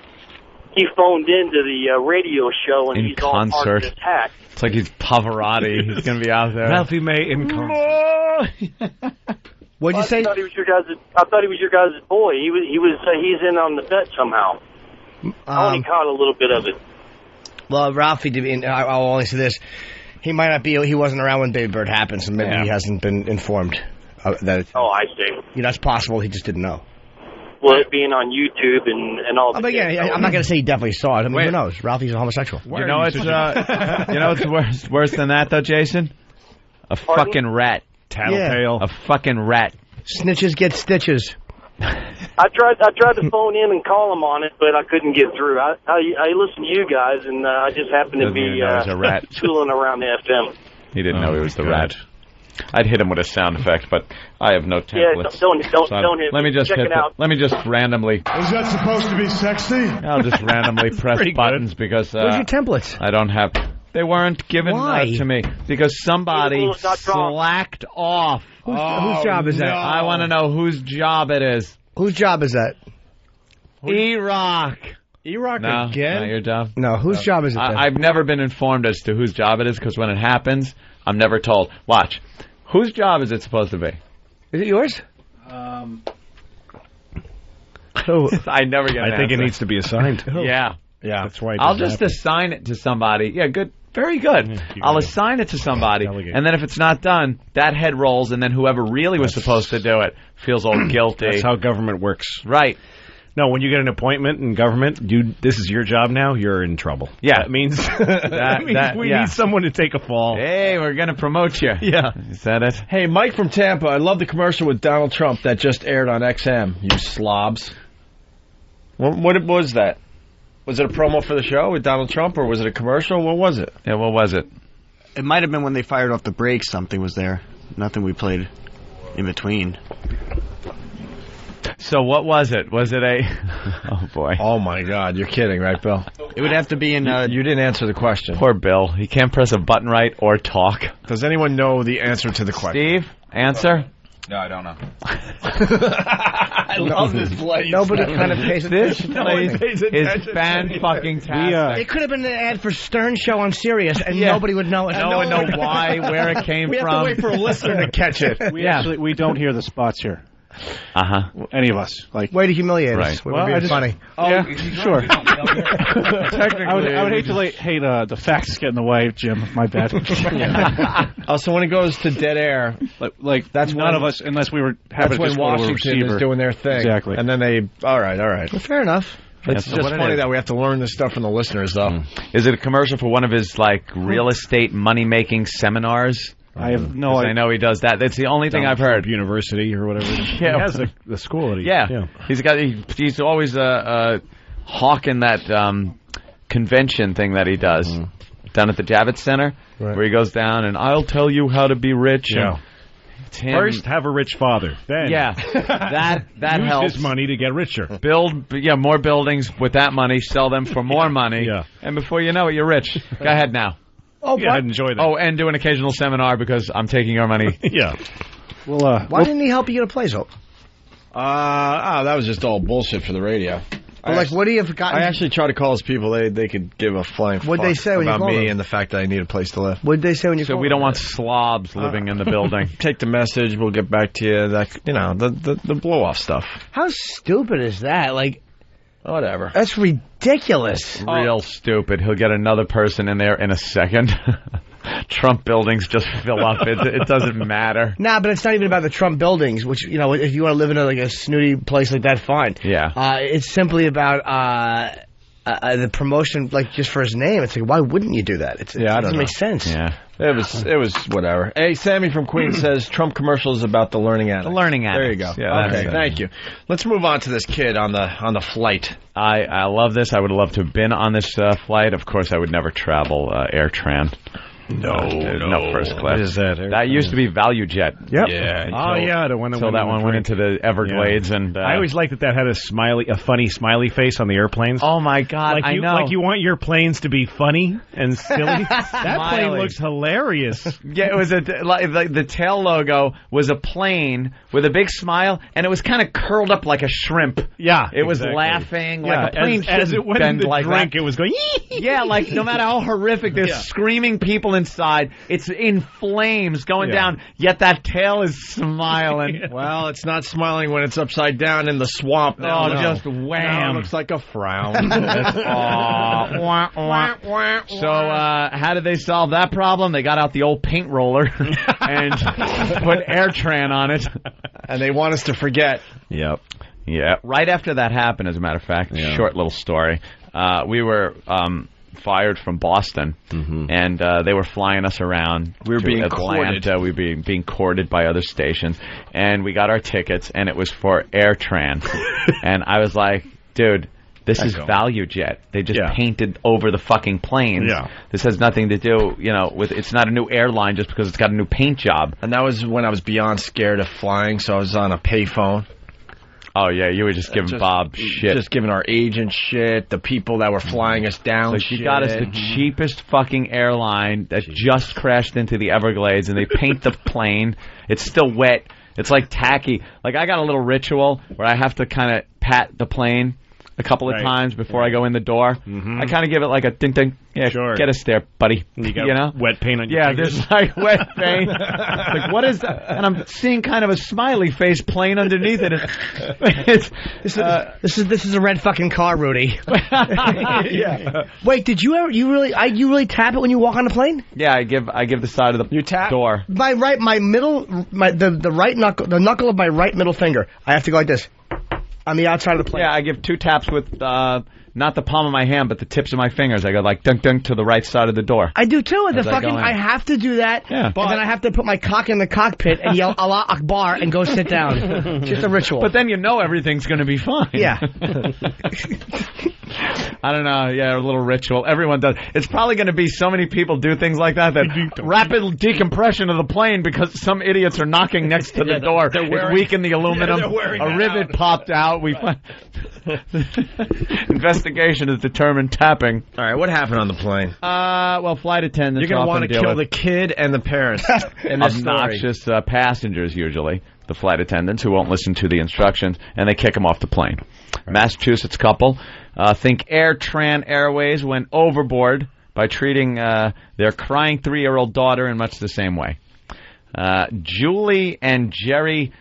he phoned into the radio show and In he's all part concert. of this hack. It's like he's Pavarotti. He's going to be out there. Ralphie May in concert. What'd you say? I thought he was your guys' boy. He's in on the bet somehow. I only caught a little bit of it. Well, Ralphie, I'll only say this. He might not be, he wasn't around when Baby Bird happened, so maybe he hasn't been informed. That I see. You know, it's possible he just didn't know. Well, it being on YouTube and all the... But yeah, I'm not going to say he definitely saw it. I mean, who knows? Ralphie's a homosexual. You know what's worse than that, though, Jason? A fucking rat. Tattletale. A fucking rat. Snitches get stitches. I tried to phone in and call him on it, but I couldn't get through. I listen to you guys, and I just happened to be tooling around the FM. He didn't know he was the rat. I'd hit him with a sound effect, but I have no templates. Yeah, don't hit Let me just check hit it out. Let me just randomly. Was that supposed to be sexy? I'll just randomly press buttons because Where's your templates? I don't have. They weren't given to me because somebody slacked off. Whose job is that? I want to know whose job it is. Whose job is that? E-Rock. E-Rock No, again? not your job. No, whose job is it then? I've never been informed as to whose job it is because when it happens, I'm never told. Watch. Whose job is it supposed to be? Is it yours? I never get an I think it answer. needs to be assigned. Yeah. That's why I'll just assign it to somebody. Yeah, good. Very good. I'll assign it to somebody, and then if it's not done, that head rolls, and then whoever really was supposed to do it feels all guilty. That's how government works. Right. No, when you get an appointment in government, this is your job now, you're in trouble. Yeah. That means, we need someone to take a fall. Hey, we're going to promote you. Yeah. Is that it? Hey, Mike from Tampa, I love the commercial with Donald Trump that just aired on XM, you slobs. What was that? Was it a promo for the show with Donald Trump, or was it a commercial? What was it? Yeah, what was it? It might have been when they fired off the brakes, something was there. Nothing we played in between. So what was it? Was it a... Oh, boy. Oh, my God. You're kidding, right, Bill? It would have to be in... You didn't answer the question. Poor Bill. He can't press a button right or talk. Does anyone know the answer to the question? Steve, answer? No, I don't know. I love this place. Nobody kind of pays attention. This place is fan-fucking-tastic. It could have been an ad for Stern Show on Sirius, and nobody would know it. And no one know why, where it came we from. We have to wait for a listener to catch it. We don't hear the spots here. Uh-huh. Any of us. Way to humiliate us. Well, We're being funny. Oh, yeah, sure. Technically, I would hate the facts get in the way, Jim. My bad. So when it goes to dead air, like that's none of us, unless we were having that's when to go to a Washington receiver. is doing their thing. Exactly. And then they, all right. Well, fair enough. It's just funny that we have to learn this stuff from the listeners, though. Is it a commercial for one of his, real estate money-making seminars? I have no idea. I know he does that. That's the only thing I've heard. University or whatever. Yeah. He has the school. He's always hawking that convention thing that he does down at the Javits Center, where he goes down and I'll tell you how to be rich. Yeah. First, have a rich father. Then, that use helps. his money to get richer. Build more buildings with that money. Sell them for more money. And before you know it, you're rich. Go ahead now. Oh, I'd enjoy that. Oh, and do an occasional seminar because I'm taking your money. Yeah. Well, why didn't he help you get a place open? That was just all bullshit for the radio. What do you have gotten? I actually tried to call those people. They could give a flying fuck What'd they say when you about called me them? and the fact that I need a place to live. What'd they say when you So called we don't them? want slobs living in the building. Take the message. We'll get back to you. The blow off stuff. How stupid is that? Whatever. That's ridiculous. Real stupid. He'll get another person in there in a second. Trump buildings just fill up. It doesn't matter. Nah, but it's not even about the Trump buildings, which, if you want to live in a snooty place like that, fine. Yeah. It's simply about the promotion, just for his name. It's like, why wouldn't you do that? It doesn't make sense. Yeah. It was whatever. Hey, Sammy from Queens says Trump commercial is about the learning addict. The learning addict. There you go. Yeah, okay, thank you. Let's move on to this kid on the flight. I love this. I would love to have been on this flight. Of course, I would never travel AirTran. No first class. What is that? That used to be ValueJet. Yep. Yeah. The one that until that one went into the Everglades, and I always liked that had a funny smiley face on the airplanes. Oh my God! I know. Like you want your planes to be funny and silly. That plane looks hilarious. Yeah, it was the tail logo was a plane with a big smile, and it was kind of curled up like a shrimp. Yeah, it was laughing like a plane. As it went in the like drink, that. It was going. Yeah, like no matter how horrific, there's screaming people inside. It's in flames going down, yet that tail is smiling. Well, it's not smiling when it's upside down in the swamp. Just wham! Now it looks like a frown. So, how did they solve that problem? They got out the old paint roller and put AirTran on it. And they want us to forget. Yep. Yeah. Right after that happened, as a matter of fact, short little story, we were fired from Boston, and they were flying us around. We were being Atlanta. courted. We were being courted by other stations, and we got our tickets, and it was for AirTran. And I was like, dude, this is ValueJet. They just painted over the fucking planes. Yeah. This has nothing to do, with. It's not a new airline just because it's got a new paint job. And that was when I was beyond scared of flying, so I was on a payphone. Oh, yeah, you were just giving Bob shit. Just giving our agent shit, the people that were flying us down like shit. You got us the cheapest fucking airline that just crashed into the Everglades, and they paint the plane. It's still wet. It's like tacky. Like, I got a little ritual where I have to kind of pat the plane a couple of times before I go in the door. I kind of give it like a ding-ding. Yeah, get us there, buddy. You got wet paint on your fingers? There's like wet paint. Like, what is that? And I'm seeing kind of a smiley face plane underneath it. This is a red fucking car, Rudy. Wait, did you really tap it when you walk on the plane? Yeah, I give the side of the door. The knuckle of my right middle finger. I have to go like this. On the outside of the plane. Yeah, I give 2 taps with not the palm of my hand, but the tips of my fingers. I go like dunk dunk to the right side of the door. I do too. I have to do that. Yeah. And then I have to put my cock in the cockpit and yell Allah Akbar and go sit down. Just a ritual. But then everything's going to be fine. Yeah. I don't know. Yeah, a little ritual. Everyone does. It's probably going to be so many people do things like that rapid decompression of the plane because some idiots are knocking next to the door. It's weak in the aluminum. A rivet popped out. We investigation has determined tapping. All right, what happened on the plane? Well, flight attendants. You're going to want to kill the kid and the parents. in this obnoxious passengers usually. The flight attendants who won't listen to the instructions, and they kick them off the plane. Right. Massachusetts couple think AirTran Airways went overboard by treating their crying 3-year-old daughter in much the same way. Julie and Jerry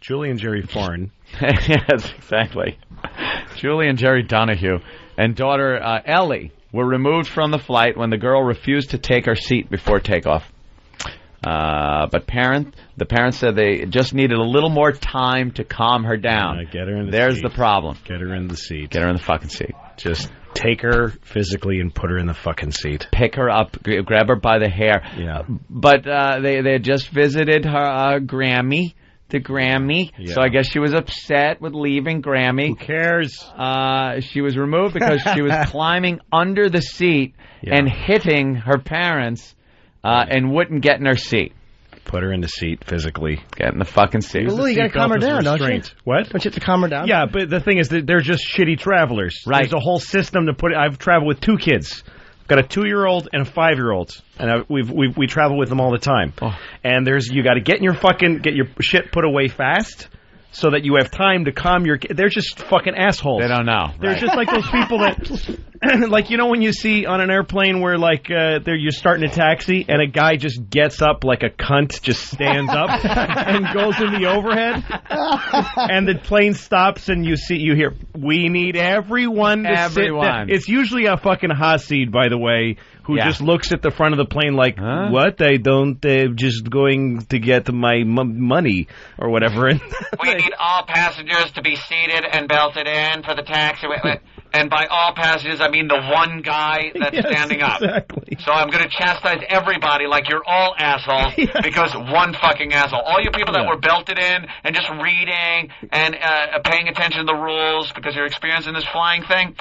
Julie and Jerry Foreign. Yes, exactly. Julie and Jerry Donahue and daughter Ellie were removed from the flight when the girl refused to take her seat before takeoff. But the parents said they just needed a little more time to calm her down. Get her in the There's seat. the problem. Get her in the seat. Get her in the fucking seat. Just take her physically and put her in the fucking seat. Pick her up, grab her by the hair. Yeah. But they had just visited her Grammy. The Grammy. Yeah. So I guess she was upset with leaving Grammy. Who cares? She was removed because she was climbing under the seat and hitting her parents and wouldn't get in her seat. Put her in the seat physically. Get in the fucking seat. Well, you got to calm her down, don't you? What? Don't you have to calm her down? Yeah, but the thing is that they're just shitty travelers. Right. There's a whole system to put it. I've traveled with 2 kids. Got a 2-year-old and a 5-year-old, and we travel with them all the time. Oh. And you got to get your shit put away fast, so that you have time to calm your. They're just fucking assholes. They don't know. They're just like those people that, like when you see on an airplane where you're starting a taxi and a guy just gets up like a cunt, just stands up and goes in the overhead, and the plane stops and you hear, we need everyone to sit down. It's usually a fucking Hasid, by the way, who just looks at the front of the plane like, what? They're just going to get my money or whatever. We need all passengers to be seated and belted in for the taxi. And by all passengers, I mean the one guy that's standing up. Exactly. So I'm going to chastise everybody like you're all assholes because one fucking asshole. All you people that were belted in and just reading and paying attention to the rules because you're experiencing this flying thing,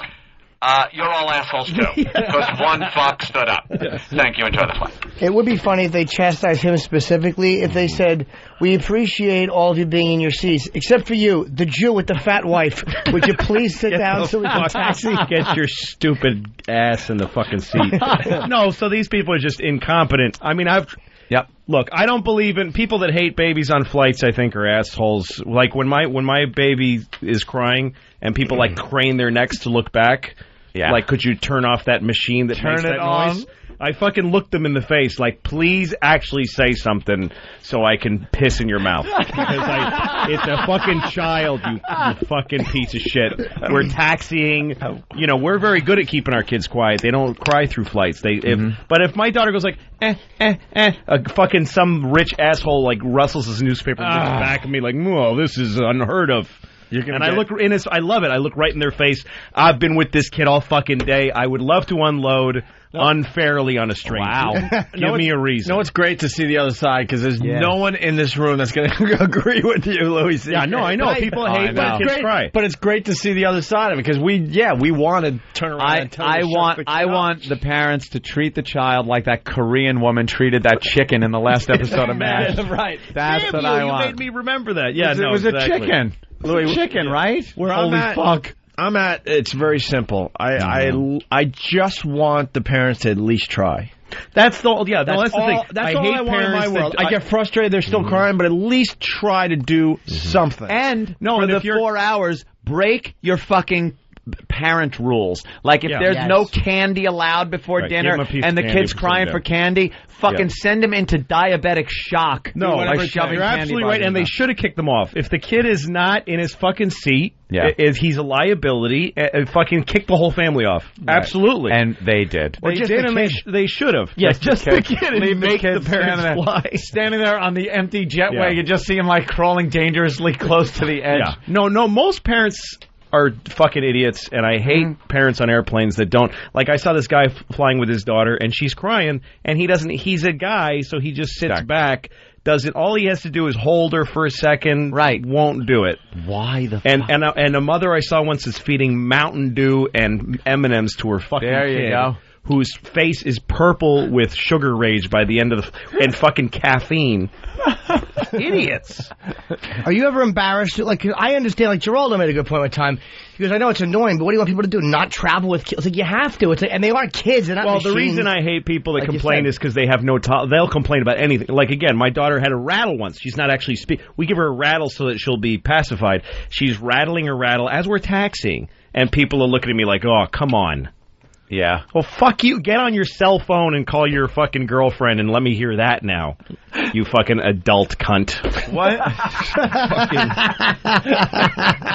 you're all assholes too. Because one fuck stood up. Thank you. Enjoy the flight. It would be funny if they chastised him specifically, if they said, we appreciate all of you being in your seats, except for you, the Jew with the fat wife. Would you please sit down so we can taxi? Get your stupid ass in the fucking seat. No, so these people are just incompetent. I mean, Look, I don't believe in people that hate babies on flights. I think are assholes. Like when my baby is crying and people like crane their necks to look back. Yeah. Like, could you turn off that machine that makes that noise? I fucking looked them in the face, like, please actually say something so I can piss in your mouth. Because it's a fucking child, you fucking piece of shit. We're taxiing. You know, we're very good at keeping our kids quiet. They don't cry through flights. But if my daughter goes like, fucking some rich asshole, like, rustles his newspaper and looks back at me like, whoa, this is unheard of. I look in his. I love it. I look right in their face. I've been with this kid all fucking day. I would love to unload unfairly on a stranger. Wow. Give me a reason. No, it's great to see the other side because there's no one in this room that's going to agree with you, Louis. Yeah, no, I know. People hate when kids cry. But it's great to see the other side of it because we want to turn around and tell I want the parents to treat the child like that Korean woman treated that chicken in the last episode of MASH. Right. That's what I want. You made me remember that. Yeah, it was a chicken. Louis, chicken, right? Holy fuck. It's very simple. I just want the parents to at least try. That's the thing. That's all I want in my world. I get frustrated. They're still crying, but at least try to do something. And for the 4 hours, break your fucking parent rules. Like if there's no candy allowed before dinner and the kid's crying for candy, fucking send them into diabetic shock. No, by shoving you're absolutely right, and they should have kicked them off. If the kid is not in his fucking seat, he's a liability, fucking kick the whole family off. Right. Absolutely. And they did. They did, and they should have. Yes, just the kid. And make the parents fly. Standing there on the empty jetway, you just see him like crawling dangerously close to the edge. Yeah. No, most parents are fucking idiots, and I hate parents on airplanes that don't. Like, I saw this guy flying with his daughter, and she's crying, and he's a guy, so he just sits back, does it. All he has to do is hold her for a second. Right. Won't do it. Why the fuck? And a mother I saw once is feeding Mountain Dew and M&M's to her fucking kid. There you go. Whose face is purple with sugar rage by the end of and fucking caffeine. Idiots. Are you ever embarrassed? Like, I understand, like, Geraldo made a good point one time. He goes, I know it's annoying, but what do you want people to do? Not travel with kids? It's like, you have to. It's like, and they aren't kids. They're not machines. The reason I hate people that complain is because they have no they'll complain about anything. Like, again, my daughter had a rattle once. She's not actually we give her a rattle so that she'll be pacified. She's rattling her rattle as we're taxiing, and people are looking at me like, oh, come on. Yeah. Well, fuck you. Get on your cell phone and call your fucking girlfriend and let me hear that now. You fucking adult cunt. What?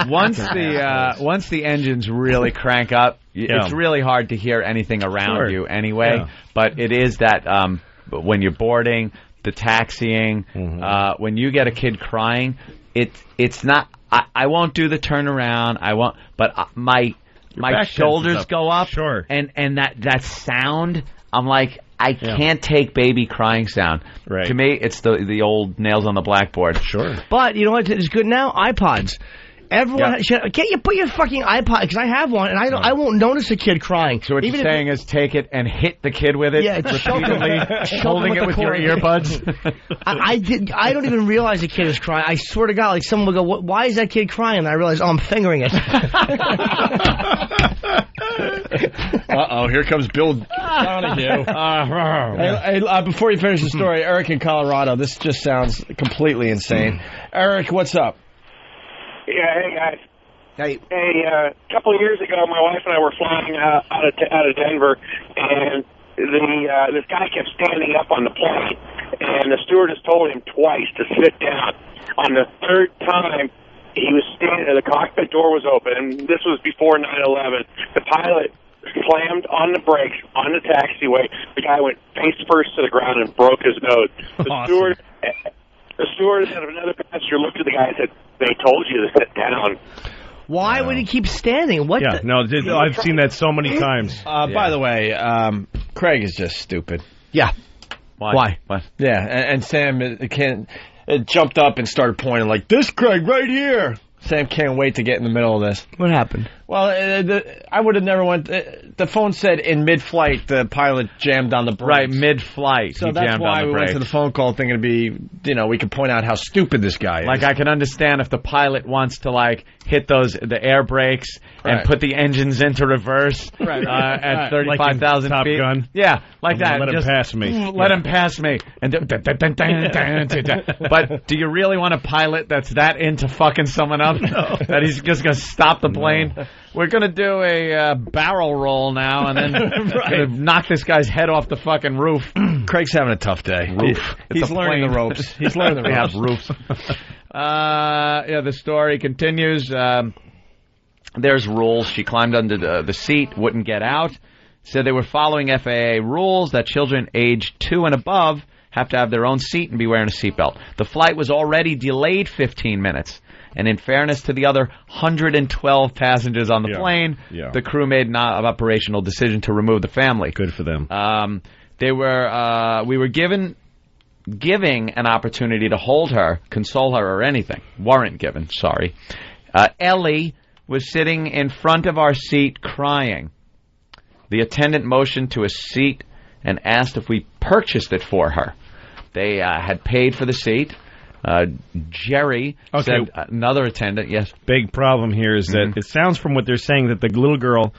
Once the engines really crank up, it's really hard to hear anything around you anyway. Yeah. But it is that when you're boarding, the taxiing, when you get a kid crying, it's not. I won't do the turnaround. I won't. But my shoulders go up, and that sound, I'm like, I can't take baby crying sound. Right. To me, it's the old nails on the blackboard. Sure. But you know what is good now? iPods. Everyone can't you put your fucking iPod, because I have one, and I won't notice a kid crying. So what you're saying is take it and hit the kid with it repeatedly, holding it with your earbuds? I don't even realize a kid is crying. I swear to God, like someone will go, why is that kid crying? And I realize, I'm fingering it. Uh-oh, here comes Bill Donahue. Before you finish the story, Eric in Colorado, this just sounds completely insane. Eric, what's up? Yeah, hey guys. Hey, a couple of years ago, my wife and I were flying out of Denver, and this guy kept standing up on the plane, and the stewardess told him twice to sit down. On the third time, he was standing, the cockpit door was open, and this was before 9/11. The pilot slammed on the brakes on the taxiway. The guy went face first to the ground and broke his nose. The steward and another passenger looked at the guy and said, they told you to sit down. Why would he keep standing? What? Yeah, I've seen that so many times. By the way, Craig is just stupid. Yeah. Why? Yeah, and Sam jumped up and started pointing like, this Craig right here. Sam can't wait to get in the middle of this. What happened? Well, I would have never went. The phone said in mid-flight the pilot jammed on the brakes. Right, mid-flight. So that's why we went to the phone call thinking it'd be, we could point out how stupid this guy is. Like, I can understand if the pilot wants to, like, hit the air brakes and put the engines into reverse at 35,000 Top feet. Gun. Yeah, like that. Let him pass me. Let him pass me. And but do you really want a pilot that's that into fucking someone up that he's just going to stop the plane? No. We're going to do a barrel roll now and then gonna knock this guy's head off the fucking roof. Craig's having a tough day. He's learning the ropes. He's learning the ropes. We have roofs. The story continues. There's rules. She climbed under the seat, wouldn't get out. Said they were following FAA rules that children aged 2 and above have to have their own seat and be wearing a seatbelt. The flight was already delayed 15 minutes. And in fairness to the other 112 passengers on the plane, the crew made an operational decision to remove the family. Good for them. We were giving an opportunity to hold her, console her, or anything. Weren't given, sorry. Ellie was sitting in front of our seat crying. The attendant motioned to a seat and asked if we purchased it for her. They had paid for the seat. Jerry said, another attendant, yes. Big problem here is that it sounds from what they're saying that the little girl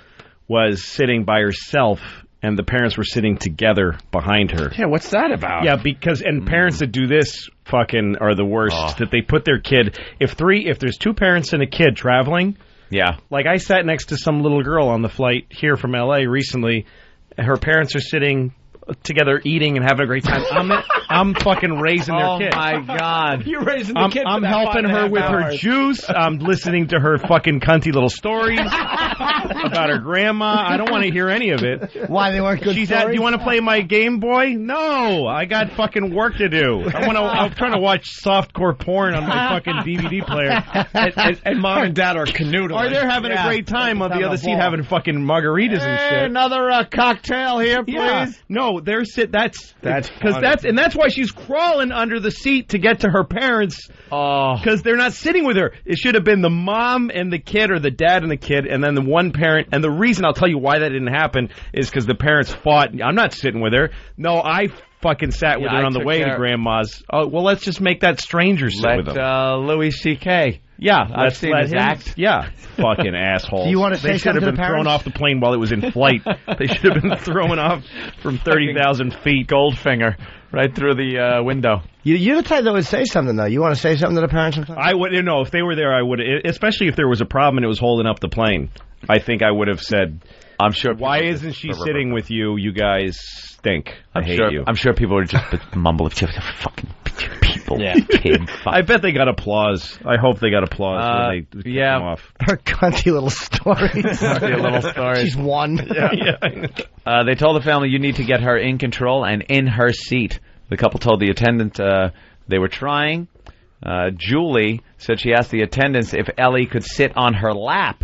was sitting by herself and the parents were sitting together behind her. Yeah, what's that about? Yeah, because parents that do this fucking are the worst. That they put their kid, if there's 2 parents and a kid traveling, like I sat next to some little girl on the flight here from L.A. recently. Her parents are sitting together eating and having a great time. I'm fucking raising their kid. Oh my God! You're raising the kid. I'm helping her with her juice. I'm listening to her fucking cunty little stories about her grandma. I don't want to hear any of it. Why, they weren't good stories? Do you want to play my Game Boy? No, I got fucking work to do. I'm trying to watch softcore porn on my fucking DVD player. And mom and dad are canoodling. Or they're having a great time on the other seat having fucking margaritas and shit. Another cocktail here, please. Yeah. No, they're that's why she's crawling under the seat to get to her parents. Because they're not sitting with her. It should have been the mom and the kid, or the dad and the kid, and then the one parent. And the reason I'll tell you why that didn't happen is because the parents fought. I'm not sitting with her. No, I fucking sat with her on the way to grandma's. Oh, well, let's just make that stranger sit with them. Louis C.K. Yeah, I've seen his act. Yeah, fucking assholes. Do you want to say They should have been thrown off the plane while it was in flight. They should have been thrown off from 30,000 feet. Goldfinger right through the window. You're the type that would say something, though. You want to say something to the parents sometimes? I would. If they were there, I would. Especially if there was a problem and it was holding up the plane. I think I would have said, I'm sure. Why isn't she sitting with you? You guys stink. I hate you. I'm sure people would just mumble, fucking people. Yeah. I bet they got applause. I hope they got applause when they kick them off. Her cunty little stories. She's one. They told the family, you need to get her in control and in her seat. The couple told the attendant they were trying. Julie said she asked the attendants if Ellie could sit on her lap,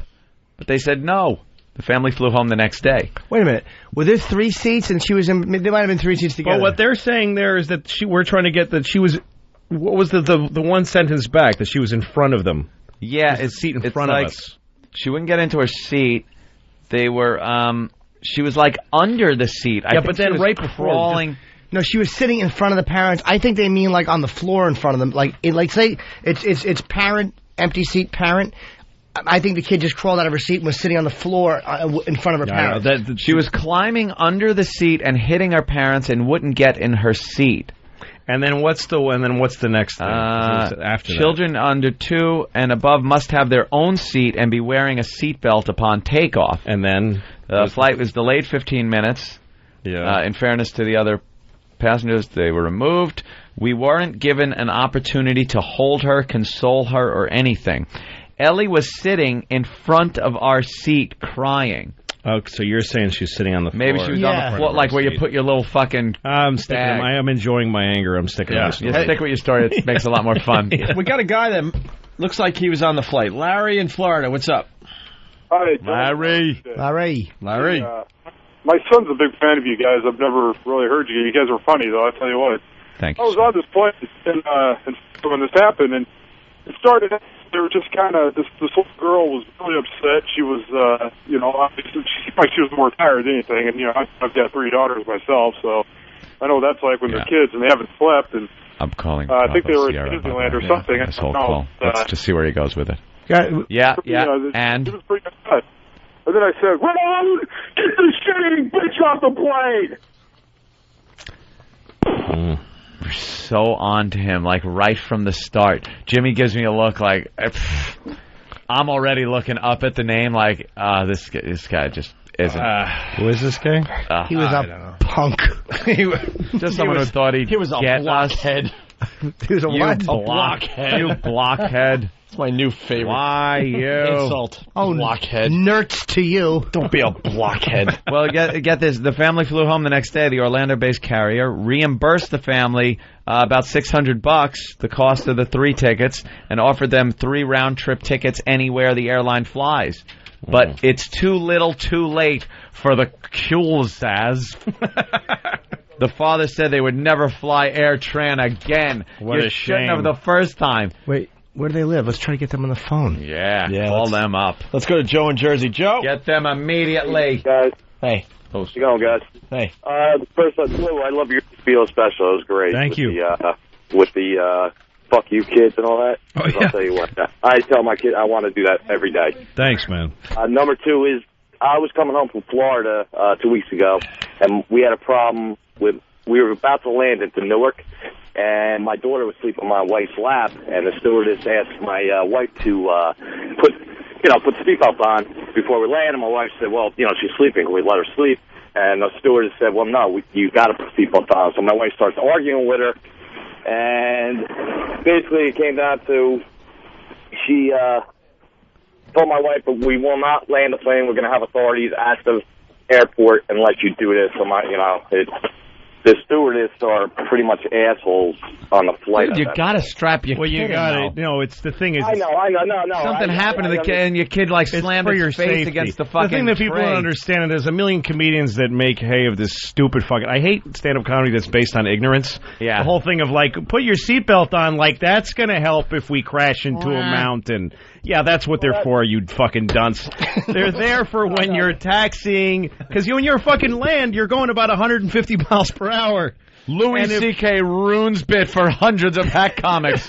but they said no. The family flew home the next day. Wait a minute. Were there 3 seats and she was in... There might have been 3 seats together. Well, what they're saying there is that we're trying to get that she was... What was the one sentence back? That she was in front of them. Yeah. It's seat in front of us. She wouldn't get into her seat. They were... she was like under the seat. Yeah, but then right before... Crawling... No, she was sitting in front of the parents. I think they mean like on the floor in front of them. Like say it's parent, empty seat, parent. I think the kid just crawled out of her seat and was sitting on the floor in front of her parents. She was climbing under the seat and hitting her parents and wouldn't get in her seat. And then what's the next thing after children under 2 and above must have their own seat and be wearing a seatbelt upon takeoff. And then the flight was delayed 15 minutes. Yeah. In fairness to the other passengers, they were removed. We weren't given an opportunity to hold her, console her, or anything. Ellie was sitting in front of our seat crying. Oh, so you're saying she's sitting on the floor? Maybe she was on the floor, like where you put your little fucking I'm enjoying my anger. I'm sticking with you stick with your story. It makes it a lot more fun. We got a guy that Looks like he was on the flight. Larry in Florida, what's up? Hi, Larry. Larry. My son's a big fan of you guys. I've never really heard you. You guys were funny, though, I'll tell you what. Thank you. I was on this plane and when this happened, and it started, they were just kind of, this little girl was really upset. She was, obviously, she seemed like she was more tired than anything. And, I've got 3 daughters myself, so I know what that's like when they're kids and they haven't slept. And I'm calling. I think they were Sierra at Disneyland or something. This whole call. Let's just see where he goes with it. Yeah. And it was pretty upset. And then I said, "Ramon, get this shitty bitch off the plane." We're so on to him, like right from the start. Jimmy gives me a look like I'm already looking up at the name, like this guy just isn't. Who is this guy? He was a punk. Just someone who thought he was a get blockhead. He was a what? blockhead. You blockhead. It's my new favorite. Why you? Insult. Oh, blockhead. Nerds to you. Don't be a blockhead. Well, get this. The family flew home the next day. The Orlando-based carrier reimbursed the family about $600, the cost of the 3 tickets, and offered them 3 round-trip tickets anywhere the airline flies. But it's too little too late for the Kulsas. The father said they would never fly Air Tran again. What you a shouldn't shame. have the first time. Wait, where do they live? Let's try to get them on the phone. Yeah, call them up. Let's go to Joe in Jersey. Joe. Get them immediately. Guys. Hey. How's it going, guys? Hey. First, Lou, I love your Spiel special. It was great. Thank you. With the fuck you kids and all that. Oh, yeah. I'll tell you what. I tell my kid I want to do that every day. Thanks, man. Number 2 is I was coming home from Florida 2 weeks ago, and we had a problem with, we were about to land into Newark, and my daughter was asleep on my wife's lap, and the stewardess asked my wife to put the seatbelt on before we land, and my wife said, well, she's sleeping, can we let her sleep? And the stewardess said, well, no, you got to put the seatbelt on. So my wife starts arguing with her, and basically it came down to she told my wife, but we will not land the plane. We're going to have authorities at the airport and let you do this. So the stewardess are pretty much assholes on the flight. Dude, you got to strap your kid you got it. No, it's the thing is. I know. No. Something happened to the kid, and your kid slammed his face against the fucking. The thing that people tray. don't understand, and there's a million comedians that make hay of this stupid fucking. I hate stand-up comedy that's based on ignorance. Yeah. The whole thing of put your seatbelt on, that's gonna help if we crash into a mountain. Yeah, that's what they're for, you fucking dunce. They're there for when you're taxiing, because when you're fucking land, you're going about 150 miles per hour. Louis C.K. ruins bit for hundreds of hack comics.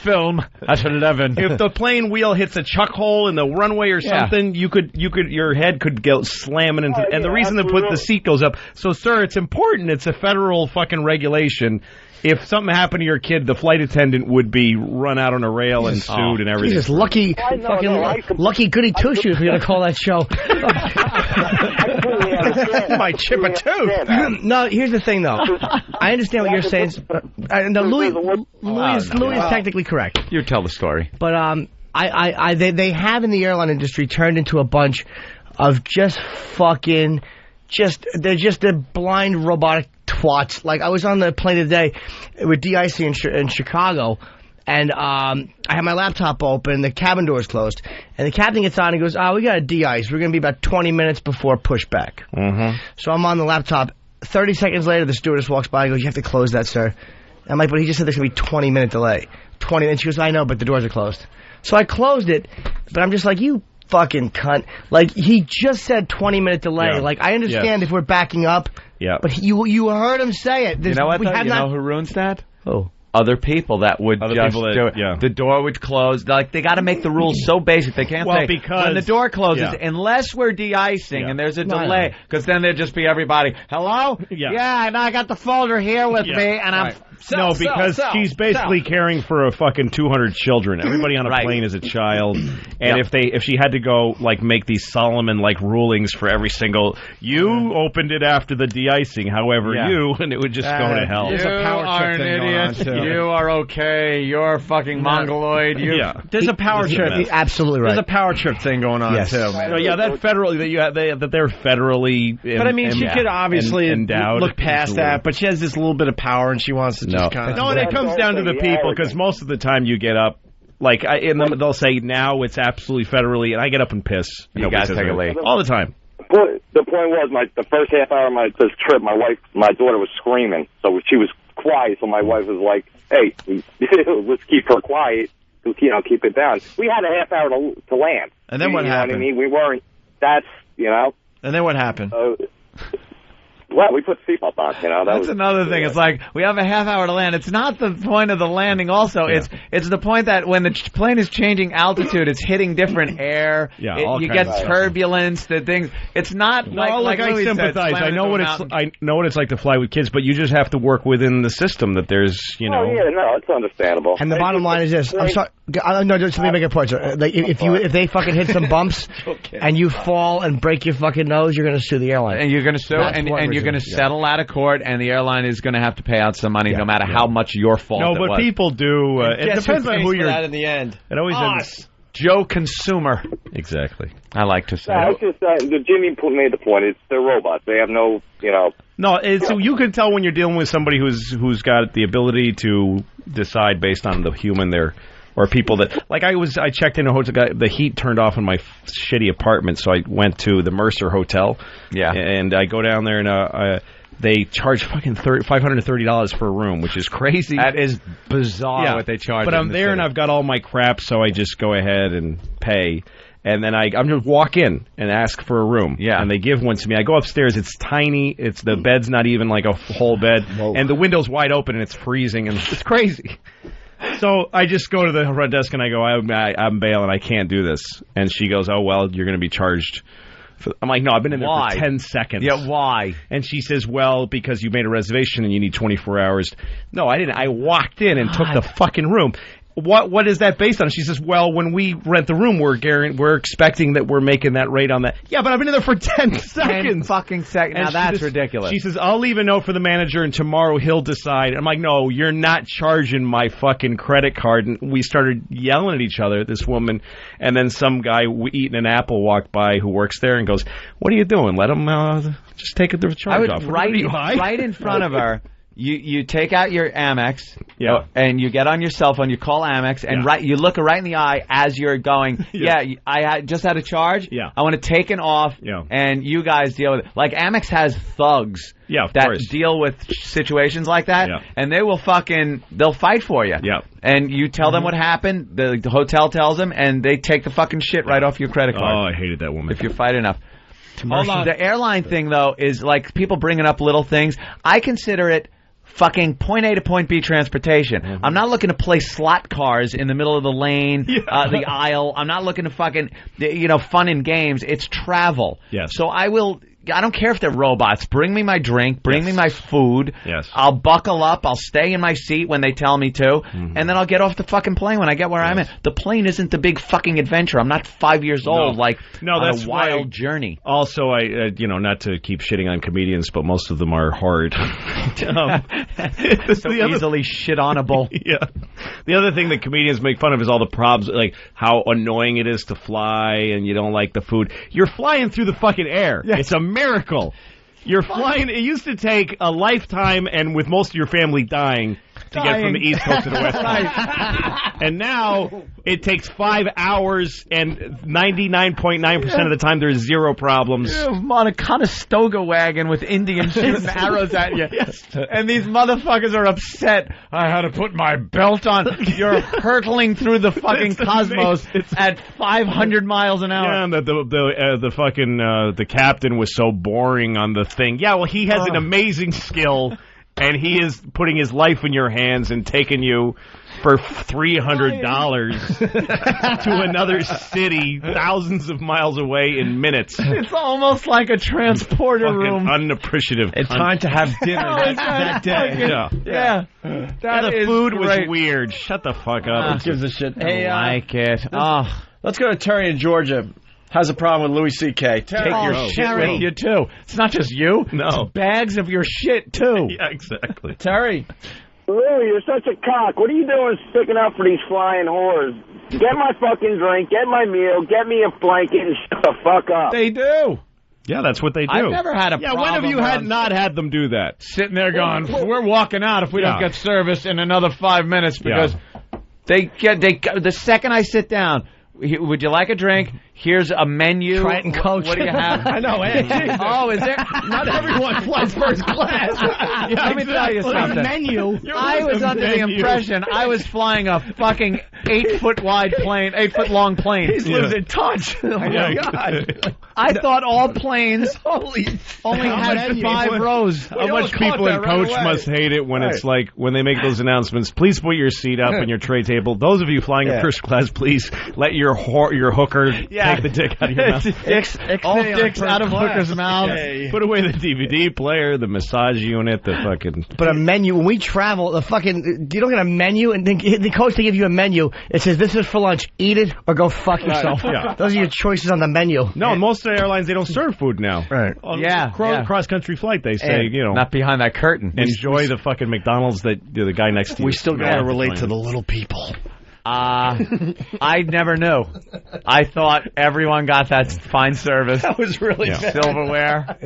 Film at 11. If the plane wheel hits a chuck hole in the runway or something, your head could go slamming into. And the reason they put the seat goes up. So, sir, it's important. It's a federal fucking regulation. If something happened to your kid, the flight attendant would be run out on a rail and sued and everything. Jesus, lucky goody two shoes. We're gonna call that show. Might chip a tooth. No, here's the thing, though. I understand what you're saying. No, Louis is technically correct. You tell the story. But they have in the airline industry turned into a bunch of just they're just a blind robotic twats. Like, I was on the plane today with DIC in Chicago, and I had my laptop open, the cabin door's closed, and the captain gets on and goes, we got a de-ice. We're going to be about 20 minutes before pushback. Mm-hmm. So I'm on the laptop. 30 seconds later, the stewardess walks by and goes, you have to close that, sir. I'm like, but he just said there's going to be a 20-minute delay. 20 minutes. She goes, I know, but the doors are closed. So I closed it, but I'm just like, you fucking cunt. Like, he just said 20-minute delay. Yeah. Like, I understand if we're backing up, but you heard him say it. You know what, though? You know who ruins that? Oh. Other people that would do it. Yeah. The door would close. Like, they got to make the rules so basic. They can't say, because when the door closes, unless we're de-icing and there's a delay, because then there'd just be everybody, hello? Yeah, and I got the folder here with me, and I'm... because she's basically caring for a fucking 200 children. Everybody on a plane is a child, and if she had to go make these Solomon rulings for every single, you opened it after the de-icing, however and it would just go to hell. You are an idiot. You are okay. You're fucking mongoloid. There's a power trip. Absolutely right. There's a power trip thing going on too. No, that they're federally. But I mean, she could obviously endowed. Look past that, but she has this little bit of power, and she wants to just kind of. No, and it comes down to the people, because most of the time you get up they'll say now it's absolutely federally, and I get up and piss. You guys take a leak all the time. The point was, the first half hour of this trip, my daughter was screaming, so she was quiet. So my wife was like, "Hey, let's keep her quiet, keep it down." We had a half hour to land. And then what happened? What I mean? We weren't. That's And then what happened? Well, we put seatbelt on. That's another thing. It's like we have a half hour to land. It's not the point of the landing. Also, it's the point that when the plane is changing altitude, it's hitting different air. Yeah, you get turbulence. The things. It's not like I sympathize. I know what it's like to fly with kids, but you just have to work within the system that there's. It's understandable. And the bottom line is this. I'm sorry. No, just let me make a point. Like, if they fucking hit some bumps and you fall and break your fucking nose, you're going to sue the airline. And you're going to sue, and you're going to settle out of court, and the airline is going to have to pay out some money, no matter how much your fault. No, but people do. It depends on who you're. That in the end. It always ends. Joe Consumer. Exactly. I like to say. It's just Jimmy made the point. It's they're robots. They have no, No, so you can tell when you're dealing with somebody who's got the ability to decide based on the human there. Or people that, like I checked in a hotel, the heat turned off in my shitty apartment, so I went to the Mercer Hotel. Yeah. And I go down there, and they charge fucking $530 for a room, which is crazy. That is bizarre what they charge. But I'm there, and I've got all my crap, so I just go ahead and pay. And then I'm just walk in and ask for a room. Yeah. And they give one to me. I go upstairs. It's tiny. The bed's not even like a whole bed. Whoa. And the window's wide open, and it's freezing, and it's crazy. So I just go to the front desk and I go, I'm bailing. I can't do this. And she goes, oh, well, you're going to be charged. I'm like, no, I've been in there for 10 seconds. Yeah, why? And she says, well, because you made a reservation and you need 24 hours. No, I didn't. I walked in and took the fucking room. What is that based on? She says, well, when we rent the room, we're expecting that we're making that rate on that. Yeah, but I've been in there for 10 seconds. 10 fucking seconds. Now that's ridiculous. She says, I'll leave a note for the manager and tomorrow he'll decide. I'm like, no, you're not charging my fucking credit card. And we started yelling at each other, this woman. And then some guy eating an apple walked by who works there and goes, what are you doing? Let him just take the charge off. Right in front of her. You take out your Amex, and you get on your cell phone, you call Amex, and you look her right in the eye as you're going, I just had a charge, I want to take it off, and you guys deal with it. Like, Amex has thugs that deal with situations like that, and they will they'll fight for you. And you tell them what happened, the hotel tells them, and they take the fucking shit right off your credit card. Oh, I hated that woman. If you fight enough. Hold on. The airline thing, though, is like people bringing up little things. I consider it fucking point A to point B transportation. Mm-hmm. I'm not looking to play slot cars in the middle of the lane, the aisle. I'm not looking to fucking, fun and games. It's travel. Yes. So I don't care if they're robots. Bring me my drink. Bring me my food. Yes. I'll buckle up. I'll stay in my seat when they tell me to. Mm-hmm. And then I'll get off the fucking plane when I get where I'm at. The plane isn't the big fucking adventure. I'm not 5 years old on a wild journey. Also, I not to keep shitting on comedians, but most of them are hard. So easily shit-onable. Yeah. The other thing that comedians make fun of is all the problems, like how annoying it is to fly and you don't like the food. You're flying through the fucking air. Yes. It's a miracle. You're flying. It used to take a lifetime, and with most of your family dying, to get from the East Coast to the West Coast. And now it takes 5 hours, and 99.9% of the time there's zero problems. I'm on a Conestoga wagon with Indians shooting arrows at you. Yes. And these motherfuckers are upset. I had to put my belt on. You're hurtling through the fucking cosmos at 500 miles an hour. Yeah, and the captain was so boring on the thing. Yeah, well, he has an amazing skill. And he is putting his life in your hands and taking you for $300 to another city thousands of miles away in minutes. It's almost like a transporter room. Unappreciative. It's time to have dinner that day. Yeah. The food was weird. Shut the fuck up. Who gives a shit? Hey, I like it. Let's go to Terry in Georgia. Has a problem with Louis C.K. Take your shit with you, too. It's not just you. No. It's bags of your shit, too. Yeah, exactly. Terry. Louis, you're such a cock. What are you doing sticking up for these flying whores? Get my fucking drink, get my meal, get me a blanket, and shut the fuck up. They do. Yeah, that's what they do. I've never had a problem. When have you not had them do that? Sitting there going, we're walking out if we don't get service in another 5 minutes because Try it and coach. What do you have? I know. Oh, is there? Not everyone flies first class. Let me tell you something. Menu. I was under the impression I was flying a fucking 8 foot wide plane, 8 foot long plane. He's losing touch. Oh my God! I thought all planes only had 5 rows. How much people in coach must hate it when it's like when they make those announcements. Please put your seat up on your tray table. Those of you flying in first class, please let your hooker take the dick out of your mouth. All dicks out of hookers' mouths. Put away the DVD player, the massage unit, the fucking. But a menu, when we travel, you don't get a menu, and the coach, they give you a menu. It says, this is for lunch. Eat it or go fuck yourself. Yeah. Those are your choices on the menu. No, most of the airlines, they don't serve food now. Right. Cross-country flight, they say, not behind that curtain. Enjoy the fucking McDonald's that the guy next to you. We still got to relate to the little people. I never knew. I thought everyone got that fine service. That was really bad. Silverware.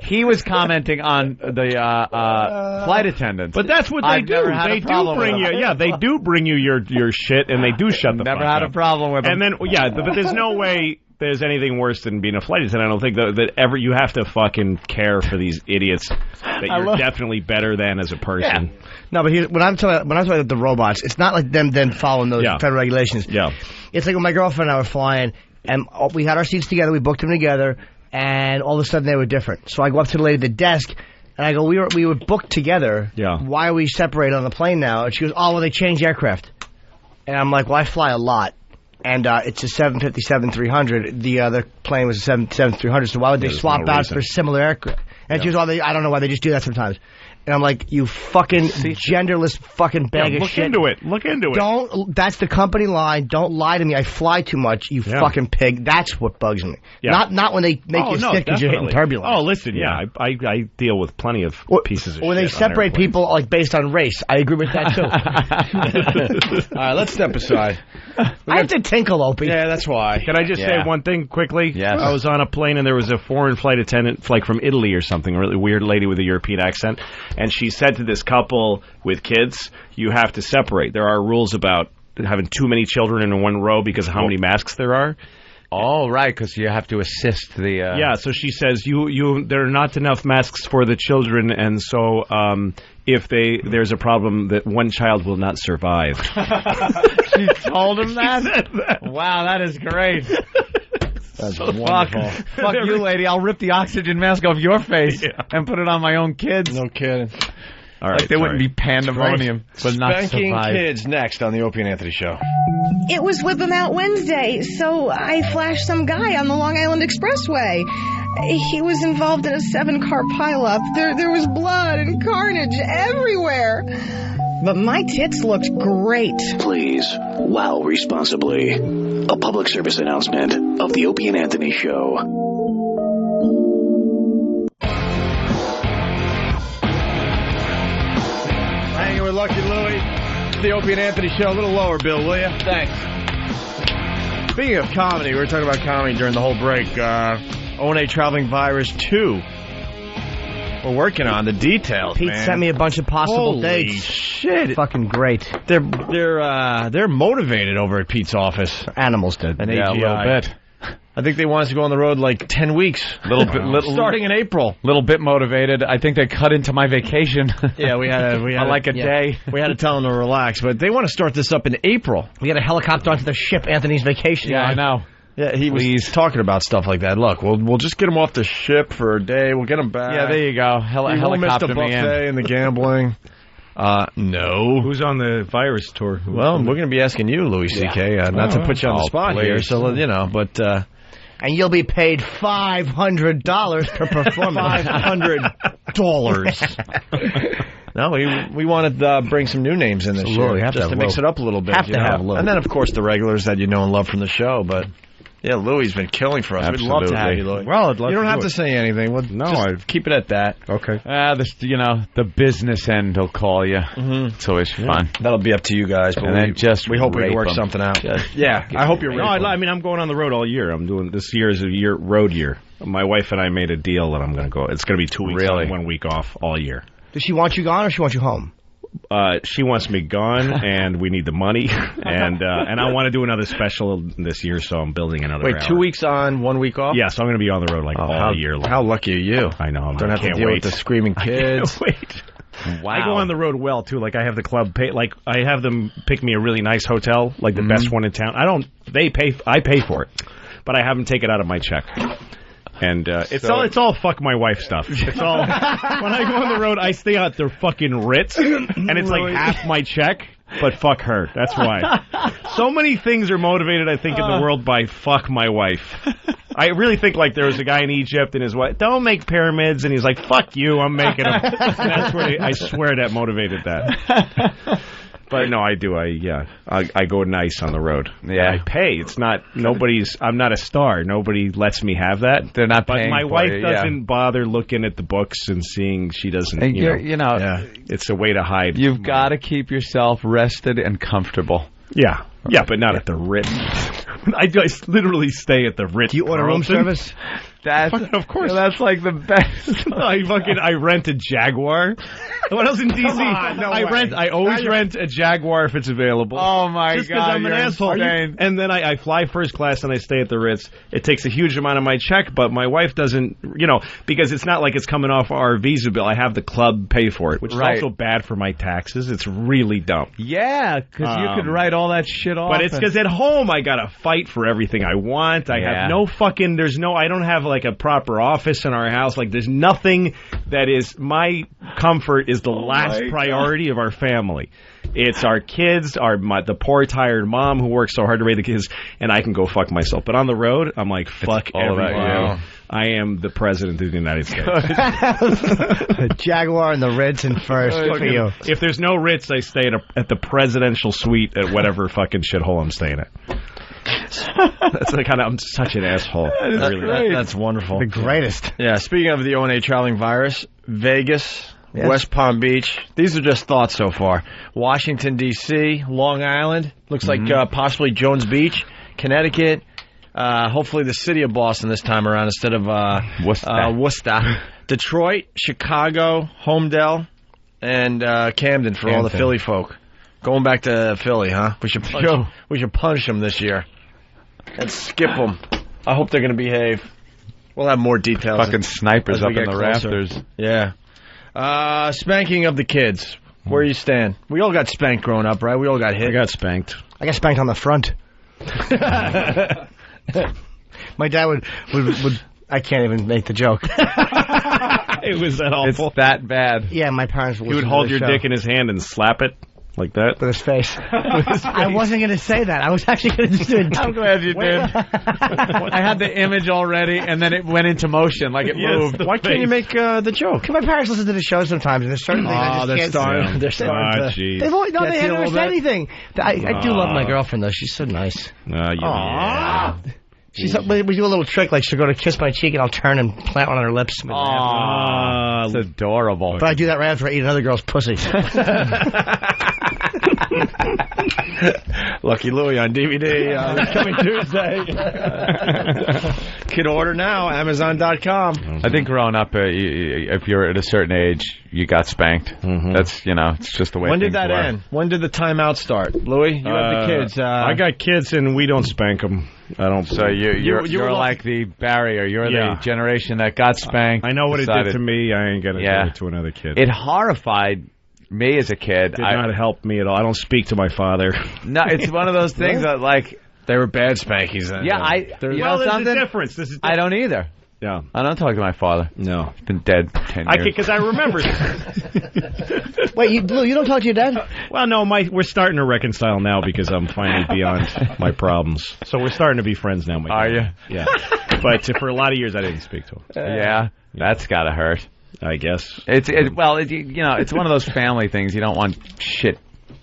He was commenting on the flight attendants. But that's what they do. They do bring you. Yeah, they do bring you your shit, and they do shut the fuck up. Never had a problem with them. And then, but there's no way there's anything worse than being a flight attendant. I don't think that ever you have to fucking care for these idiots that you're definitely better than as a person. Yeah. No, but when I'm talking about the robots, it's not like them then following those federal regulations. Yeah. It's like when my girlfriend and I were flying, and we had our seats together, we booked them together, and all of a sudden they were different. So I go up to the lady at the desk, and I go, we were booked together. Yeah. Why are we separated on the plane now? And she goes, well, they changed aircraft. And I'm like, well, I fly a lot. And it's a 757-300. The other plane was a 757-300. So why would they swap out for similar aircraft? And she goes, I don't know why they just do that sometimes. And I'm like, you fucking genderless fucking bag of shit. Look into it. That's the company line. Don't lie to me. I fly too much, you fucking pig. That's what bugs me. Yeah. Not when they make you sick because you're hitting turbulence. Oh, listen, I deal with plenty of pieces of shit. When they separate people like based on race, I agree with that too. All right, let's step aside. I have to tinkle, Opie. Yeah, that's why. Can I just say one thing quickly? Yes. I was on a plane and there was a foreign flight attendant, like from Italy or something, a really weird lady with a European accent, and she said to this couple with kids, you have to separate. There are rules about having too many children in one row because of how many masks there are. Oh, right, because you have to assist the... Yeah, so she says there are not enough masks for the children, and so if there's a problem that one child will not survive. She told him that? Wow, that is great. That's wonderful. Fuck you, lady. I'll rip the oxygen mask off your face and put it on my own kids. No kidding. All right, like they wouldn't be pandemonium, but not spanking kids next on the Opie and Anthony Show. It was Whip 'em Out Wednesday, so I flashed some guy on the Long Island Expressway. He was involved in a 7-car pileup. There was blood and carnage everywhere. But my tits looked great. Please, wow responsibly. A public service announcement of the Opie and Anthony Show. Hanging with Lucky Louie. The Opie and Anthony Show. A little lower, Bill, will you? Thanks. Speaking of comedy, we were talking about comedy during the whole break. O&A Traveling Virus 2. We're working on the details. Pete sent me a bunch of possible dates. Holy shit! Fucking great. They're motivated over at Pete's office. Animals did. A little bit. Little bit motivated. I think they cut into my vacation. Yeah, we had like a day. We had to tell them to relax, but they want to start this up in April. We got a helicopter onto the ship, Anthony's vacation. Yeah, I know. Yeah, he was talking about stuff like that. Look, we'll just get him off the ship for a day. We'll get him back. Yeah, there you go. He missed the buffet and the gambling. Who's on the virus tour? Well, we're going to be asking you, Louis C.K. Not to put you on the spot here, so but. And you'll be paid $500 per performance. $500. No, we wanted to bring some new names in this year, just to mix it up a little bit. And then, of course, the regulars that you know and love from the show. But yeah, Louie's been killing for us. The business end will call you. Mm-hmm. It's always fun. That'll be up to you guys, but we hope we can work something out. Yeah, I hope you're. I'm going on the road all year. I'm doing this year is a road year. My wife and I made a deal that I'm going to go. It's going to be 2 weeks, 1 week 1 1 week off all year. Does she want you gone or she want you home? she wants me gone, and we need the money, and I want to do another special this year, so I'm building another. Wait, 2 weeks on, 1 week off? Yeah, so I'm going to be on the road all year long. How lucky are you? I know. Don't have to deal with the screaming kids. I can't wait. Wow. I go on the road well too. Like I have the club pay. Like I have them pick me a really nice hotel, like the best one in town. I pay for it, but I have them take it out of my check. And it's all fuck my wife stuff. It's all when I go on the road, I stay at the fucking Ritz, and it's like half my check, but fuck her. That's why. So many things are motivated, I think, in the world by fuck my wife. I really think like there was a guy in Egypt and his wife, don't make pyramids, and he's like, fuck you, I'm making them. That's where I swear that motivated that. But no, I do. I go nice on the road. Yeah, I pay. It's not I'm not a star. Nobody lets me have that. They're not But paying my for wife it, doesn't bother looking at the books and seeing she doesn't. And it's a way to hide. You've got to keep yourself rested and comfortable. Yeah, but not at the Ritz. I literally stay at the Ritz. Do you order room service? Of course. That's like the best. I rent a Jaguar. When I was in D.C., I always rent a Jaguar if it's available. Oh my Just God, I'm an asshole. And then I fly first class and I stay at the Ritz. It takes a huge amount of my check, but my wife doesn't, because it's not like it's coming off our Visa bill. I have the club pay for it, which is also bad for my taxes. It's really dumb. Yeah, because you could write all that shit off. But it's because at home I gotta fight for everything I want. I have I don't have like a proper office in our house. Like there's nothing that is my comfort is the last priority of our family. It's our kids, the poor tired mom who works so hard to raise the kids, and I can go fuck myself. But on the road, I'm like, fuck everybody. I am the president of the United States. The Jaguar and the Ritz in first. Good for you. If there's no Ritz, I stay at the presidential suite at whatever fucking shithole I'm staying at. That's I'm such an asshole. That's wonderful. The greatest. Yeah, speaking of the ONA traveling virus, Vegas, West Palm Beach, these are just thoughts so far. Washington, D.C., Long Island, looks like possibly Jones Beach, Connecticut, hopefully the city of Boston this time around instead of Worcester. Detroit, Chicago, Homedale, and Camden for all the Philly folk. Going back to Philly, huh? We should punish them this year and skip them. I hope they're going to behave. We'll have more details. Fucking snipers up in the closer. rafters. Yeah. Spanking of the kids. Where you stand? We all got spanked growing up, right? We all got hit. I got spanked. I got spanked on the front. My dad would. I can't even make the joke. It was that awful. It's that bad. Yeah, my parents would. He would hold your dick in his hand and slap it. Like that? With his face. I wasn't going to say that. I was actually going to just do it. I'm glad you did. I had the image already, and then it went into motion, like it moved. Why can't you make the joke? Because my parents listen to the show sometimes, and there's certain things I just can't. They're starting to. They never said anything. I do love my girlfriend, though. She's so nice. Yeah. We do a little trick, like she'll go to kiss my cheek, and I'll turn and plant one on her lips. Aww, that's adorable. But I do that right after I eat another girl's pussy. Lucky Louie on DVD coming Tuesday. Kid order now, Amazon.com. I think growing up, if you're at a certain age, you got spanked. That's it's just the way. When did things that were. end? When did the timeout start, Louie? You have the kids. I got kids, and we don't spank them. I don't. So you're like the barrier. You're the generation that got spanked. I know what it did to me. I ain't gonna do it to another kid. It horrified me as a kid. Did not help me at all. I don't speak to my father. No, it's one of those things that they were bad spankies then. Yeah, there's a difference. I don't either. Yeah, I don't talk to my father. No, he's been dead 10 years. Because I remember. Wait, you don't talk to your dad? Well, no, we're starting to reconcile now because I'm finally beyond my problems. So we're starting to be friends now. Are you? Yeah. But for a lot of years, I didn't speak to him. Yeah, that's gotta hurt. I guess. It's one of those family things. You don't want shit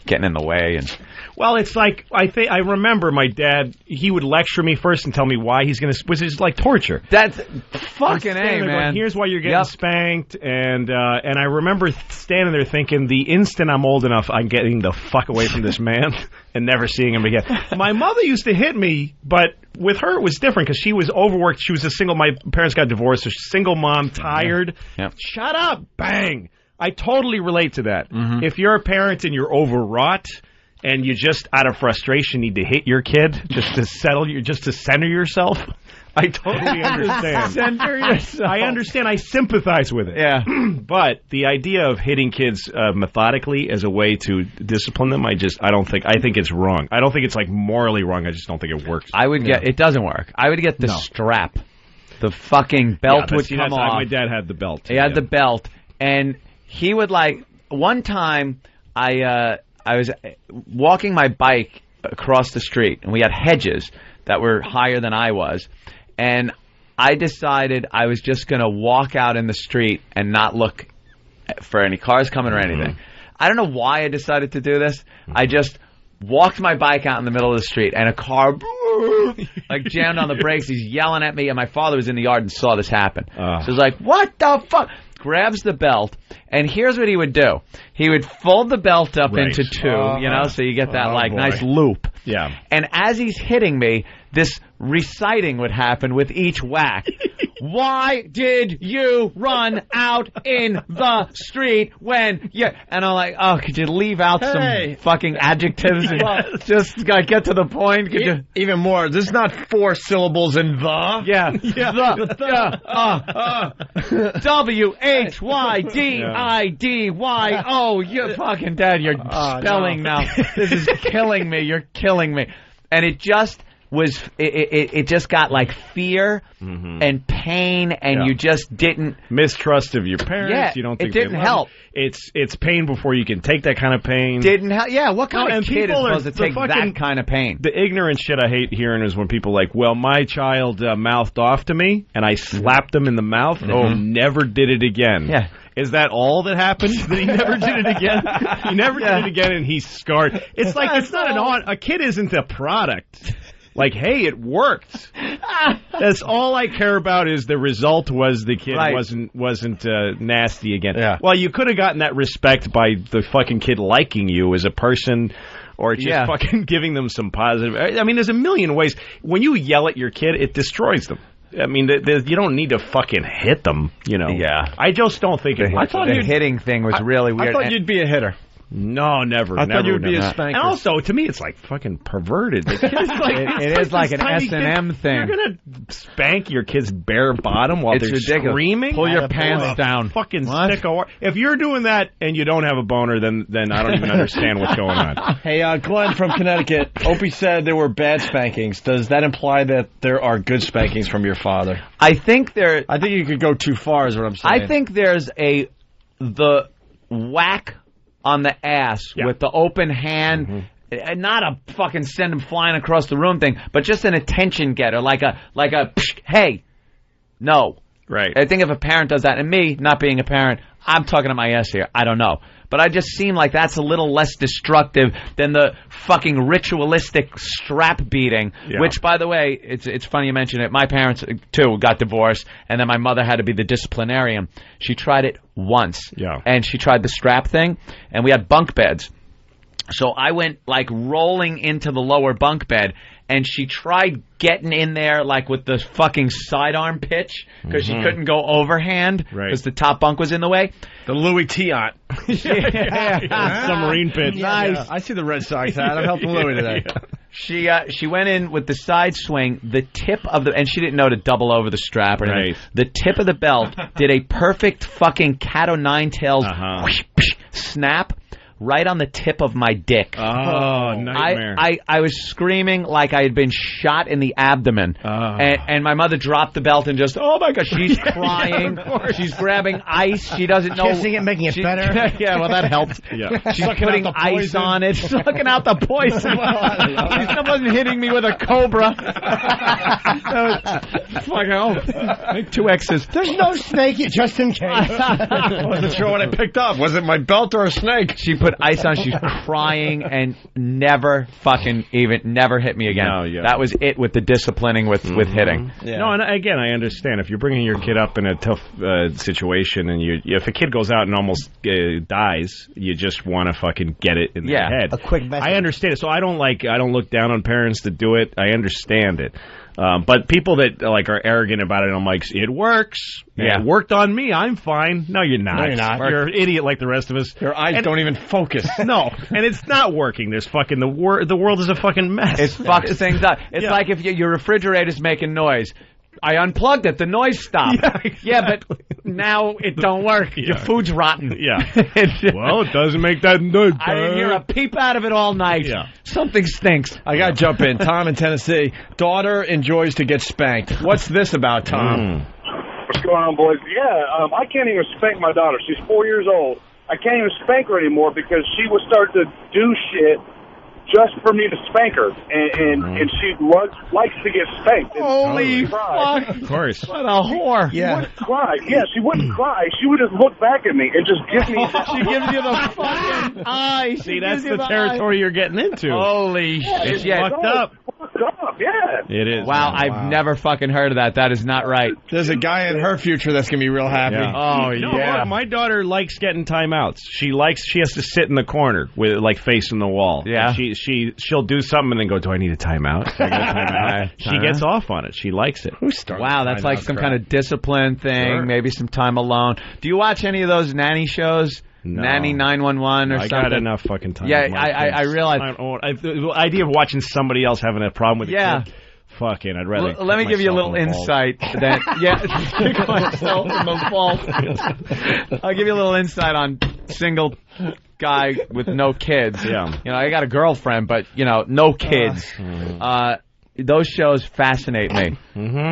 getting in the way and. Well, it's like I remember my dad. He would lecture me first and tell me why he's going to, which is like torture. That's fucking man. Going, here's why you're getting spanked, and I remember standing there thinking, the instant I'm old enough, I'm getting the fuck away from this man and never seeing him again. My mother used to hit me, but with her it was different because she was overworked. She was a single. My parents got divorced, so she's a single mom, tired. Yep. Shut up, bang. I totally relate to that. Mm-hmm. If you're a parent and you're overwrought and you just, out of frustration, need to hit your kid just to center yourself, I totally understand. Center yourself. I understand. I sympathize with it. Yeah. But the idea of hitting kids methodically as a way to discipline them, I think it's wrong. I don't think it's like morally wrong. I just don't think it works. It doesn't work. I would get the strap. The fucking belt would come off. My dad had the belt. He had the belt, and he would one time I was walking my bike across the street, and we had hedges that were higher than I was. And I decided I was just going to walk out in the street and not look for any cars coming or anything. I don't know why I decided to do this. I just walked my bike out in the middle of the street, and a car jammed on the brakes. He's yelling at me, and my father was in the yard and saw this happen. So he's like, what the fuck? Grabs the belt, and here's what he would do. He would fold the belt up into two, so you get that nice loop. Yeah. And as he's hitting me, this reciting would happen with each whack. Why did you run out in the street when you... And I'm like, oh, could you leave out some fucking adjectives and just get to the point? Could you... Even more, this is not 4 syllables in the. Yeah. W-H-Y-D-I-D-Y. Oh, you fucking dad, you're spelling now. This is killing me. You're killing me. And it just... it just got like fear and pain, and you just didn't mistrust of your parents. Yeah, you don't think it didn't help. It's pain before you can take that kind of pain. Didn't help. Yeah, what kind of kid is supposed to take that kind of pain? The ignorant shit I hate hearing is when people well, my child mouthed off to me, and I slapped him in the mouth, and he never did it again. Yeah. Is that all that happened? That he never did it again? He never did it again, and he's scarred. It's like it's not a kid isn't a product. Like, hey, it worked. That's all I care about. Is the result was the kid wasn't nasty again. Yeah. Well, you could have gotten that respect by the fucking kid liking you as a person, or just fucking giving them some positive. I mean, there's a million ways. When you yell at your kid, it destroys them. I mean, you don't need to fucking hit them. Yeah. I just don't think it works. I thought the hitting thing was really weird. I thought you'd be a hitter. No, never. I thought you'd be a spanker. And also, to me, it's like fucking perverted. It is like an S&M thing. You're gonna spank your kid's bare bottom while they're screaming. Pull your pants down. Fucking sicko. If you're doing that and you don't have a boner, then I don't even understand what's going on. Hey, Glenn from Connecticut. Opie said there were bad spankings. Does that imply that there are good spankings from your father? I think you could go too far, is what I'm saying. I think there's the whack on the ass with the open hand, not a fucking send him flying across the room thing, but just an attention getter, like a hey, no. Right. I think if a parent does that, and me not being a parent, I'm talking to my ass here. I don't know. But I just seem like that's a little less destructive than the fucking ritualistic strap beating, which, by the way, it's funny you mention it. My parents, too, got divorced, and then my mother had to be the disciplinarian. She tried it once, and she tried the strap thing, and we had bunk beds. So I went, rolling into the lower bunk bed, and she tried getting in there, with the fucking sidearm pitch, because she couldn't go overhand, because the top bunk was in the way. The Louis T-Ot. Submarine pitch. Nice. Yeah. I see the Red Sox hat. I'm helping Louis today. She went in with the side swing, the tip of and she didn't know to double over the strap or anything. The tip of the belt did a perfect fucking cat o' nine tails snap right on the tip of my dick. Oh, nightmare. I was screaming like I had been shot in the abdomen. And my mother dropped the belt and just, oh my God, she's crying. She's grabbing ice. She doesn't know. Kissing it, making it better. Yeah, well, that helped. Yeah. She's putting ice on it, sucking out the poison. She wasn't hitting me with a cobra. Fucking 2 X's. There's no snake, just in case. I wasn't sure what I picked up. Was it my belt or a snake? She put ice on. She's crying and never hit me again. No, that was it with the disciplining with hitting. Yeah. No, and again, I understand if you're bringing your kid up in a tough situation, and if a kid goes out and almost dies, you just want to fucking get it in their head. A quick message. I understand it. So I don't look down on parents that do it. I understand it. But people that like are arrogant about it, I'm like, it works. Yeah. It worked on me. I'm fine. No, you're not. No, you're not. You're an idiot like the rest of us. Your eyes don't even focus. No, and it's not working. There's fucking the world is a fucking mess. It fucks things up. It's like if your refrigerator's making noise. I unplugged it. The noise stopped. Yeah, but now it don't work. Your food's rotten. Yeah. Well, it doesn't make that noise. I didn't hear a peep out of it all night. Yeah. Something stinks. I got to jump in. Tom in Tennessee. Daughter enjoys to get spanked. What's this about, Tom? What's going on, boys? Yeah, I can't even spank my daughter. She's 4 years old. I can't even spank her anymore because she will start to do shit just for me to spank her, and she likes to get spanked. Holy fuck! Of course. What a whore! She wouldn't cry. Yeah, she wouldn't cry. She would just look back at me and just give me. She gives you the fucking eye. See, that's the territory you're getting into. Holy shit! It's fucked up. Yeah. It is. Wow, I've never fucking heard of that. That is not right. There's a guy in her future that's gonna be real happy. Yeah. Oh No, my daughter likes getting timeouts. She has to sit in the corner with like facing the wall. Yeah. And she'll do something and then go, do I need a timeout? She gets off on it. She likes it. Wow, that's like some kind of discipline thing, maybe some time alone. Do you watch any of those nanny shows? No. Nanny 911 or something? I got enough fucking time. Yeah, I realize. The idea of watching somebody else having a problem with a kid, fucking, I'd rather. Let me give you a little insight. Kick myself in the balls. I'll give you a little insight on single guy with no kids. Yeah. You know, I got a girlfriend, but, no kids. Those shows fascinate me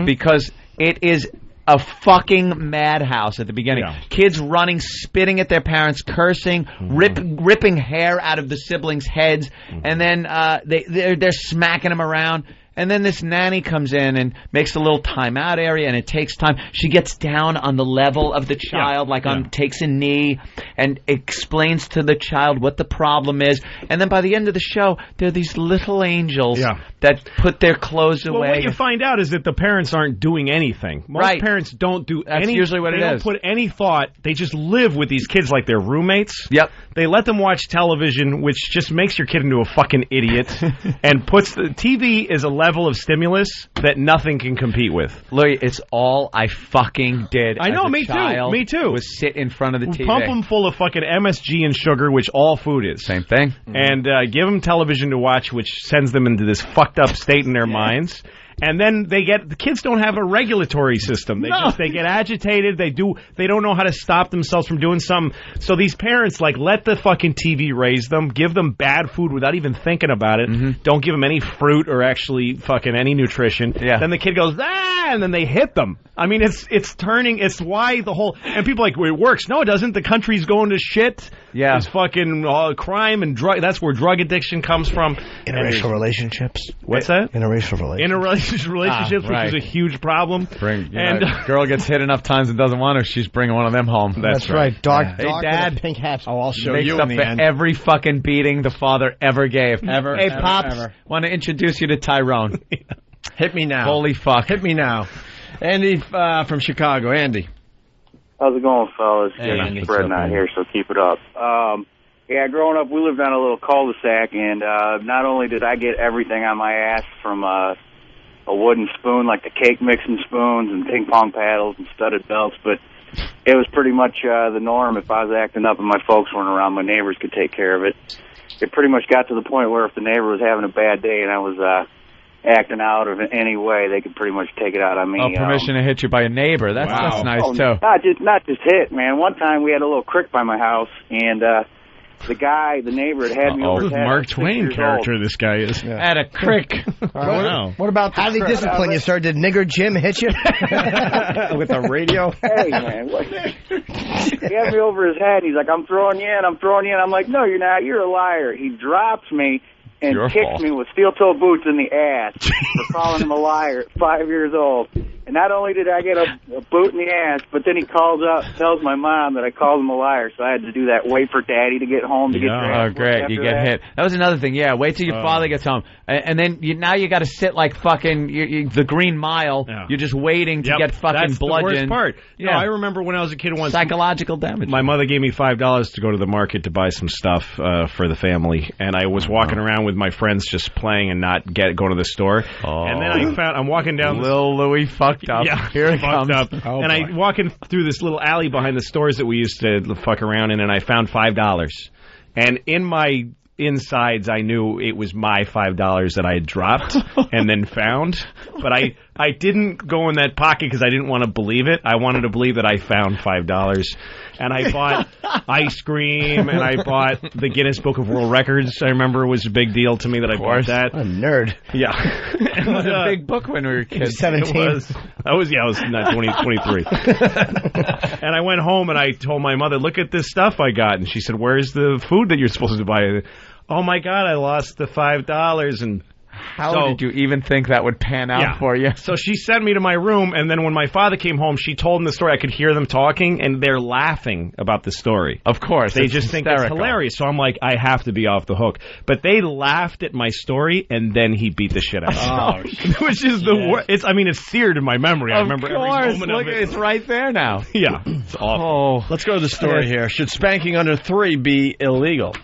because it is a fucking madhouse at the beginning. Yeah. Kids running, spitting at their parents, cursing, ripping hair out of the siblings' heads, and then they're smacking them around. And then this nanny comes in and makes a little timeout area, and it takes time. She gets down on the level of the child, takes a knee, and explains to the child what the problem is. And then by the end of the show, they're these little angels that put their clothes away. Well, what you find out is that the parents aren't doing anything. Most parents don't do That's usually what it is. They don't put any thought. They just live with these kids like they're roommates. Yep. They let them watch television, which just makes your kid into a fucking idiot, and puts the TV is a level of stimulus that nothing can compete with. Louis, it's all I fucking did. I know, as a me child too. Me too. Was sit in front of the TV. Pump them full of fucking MSG and sugar, which all food is. Same thing. And give them television to watch, which sends them into this fucked up state in their minds. And then the kids don't have a regulatory system. They get agitated. They don't know how to stop themselves from doing something. So these parents let the fucking TV raise them, give them bad food without even thinking about it. Don't give them any fruit or actually fucking any nutrition. Yeah. Then the kid goes, and then they hit them. I mean, it's why the whole, and people it works. No, it doesn't. The country's going to shit. Yeah. There's fucking crime and drug. That's where drug addiction comes from. Interracial relationships. What's that? Interracial relationships, which is a huge problem. Girl gets hit enough times and doesn't want her, she's bringing one of them home. That's right. Dark hey, Dad. Pink hats. Oh, I'll show you in the end. Every fucking beating the father ever gave. Hey, Pops, want to introduce you to Tyrone. Hit me now. Holy fuck. Hit me now. Andy from Chicago. Andy. How's it going, fellas? Hey, Andy. Spreading out here, so keep it up. Growing up, we lived on a little cul-de-sac, and not only did I get everything on my ass from a wooden spoon, like the cake mixing spoons and ping pong paddles and studded belts, but it was pretty much the norm. If I was acting up and my folks weren't around, my neighbors could take care of it. It pretty much got to the point where if the neighbor was having a bad day and I was acting out of any way, they could pretty much take it out on me. Permission to hit you by a neighbor. That's nice, too. Not just hit, man. One time we had a little creek by my house, and the neighbor had me over his head. Mark Twain character this guy is. Yeah. At a crick. What about how they discipline you, sir? Did Nigger Jim hit you? With a radio? Hey, man. He had me over his head. He's like, I'm throwing you in. I'm like, no, you're not. You're a liar. He drops me and kicks me with steel-toe boots in the ass for calling him a liar at 5 years old. And not only did I get a boot in the ass, but then he tells my mom that I called him a liar, so I had to do that, wait for Daddy to get home to get dressed. Oh, great. You get hit. That was another thing. Yeah, wait till your father gets home. And then now you got to sit like fucking the Green Mile. Yeah. You're just waiting to get fucking bludgeoned. That's the worst part. Yeah. No, I remember when I was a kid once. Psychological damage. My mother gave me $5 to go to the market to buy some stuff for the family, and I was walking around with my friends just playing and not going to the store. And then I'm walking down. Lil Louie fucked up. Yeah, here it comes. Up. Oh, and I walking through this little alley behind the stores that we used to fuck around in, and I found $5. And in my insides, I knew it was my $5 that I had dropped and then found. But I didn't go in that pocket because I didn't want to believe it. I wanted to believe that I found $5. And I bought ice cream, and I bought the Guinness Book of World Records. I remember it was a big deal to me that I bought that. What a nerd. Yeah. It was a big book when we were kids. 17. I was not 23. And I went home, and I told my mother, look at this stuff I got. And she said, where's the food that you're supposed to buy? Oh, my God, I lost the $5. And how did you even think that would pan out for you? So she sent me to my room, and then when my father came home, she told him the story. I could hear them talking, and they're laughing about the story. Of course. They just think it's hilarious. So I'm like, I have to be off the hook. But they laughed at my story, and then he beat the shit out of me. Which is the worst. It's seared in my memory. I remember every moment of it. It's right there now. Yeah. It's awful. Let's go to the story here. Should spanking under 3 be illegal?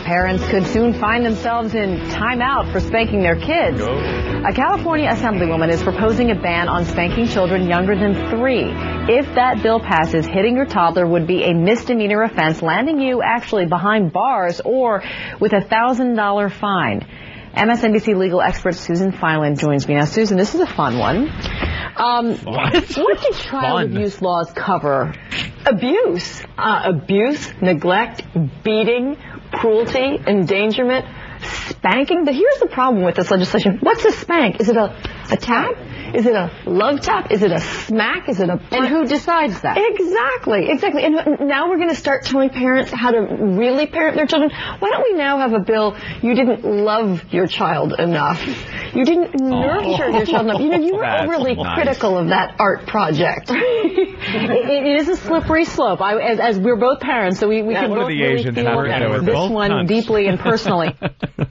Parents could soon find themselves in timeout for spanking their kids. A California assemblywoman is proposing a ban on spanking children younger than 3. If that bill passes, hitting your toddler would be a misdemeanor offense, landing you actually behind bars or with a $1,000 fine. MSNBC legal expert Susan Fineland joins me now. Susan, this is a fun one. What do child abuse laws cover? Abuse. Abuse, neglect, beating, cruelty, endangerment, spanking. But here's the problem with this legislation. What's a spank? Is it a tap? Is it a love tap? Is it a smack? Is it a... And who decides that? Exactly. And now we're going to start telling parents how to really parent their children. Why don't we now have a bill, you didn't love your child enough. You didn't nurture your child enough. You were overly critical of that art project. It is a slippery slope. As we're both parents, so we can both really feel this one deeply and personally.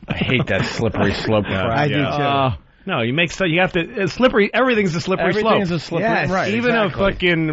I hate that slippery slope crap. I do too. No, you have to slippery. Everything's a slippery slope. Everything's a slippery, right? Even a fucking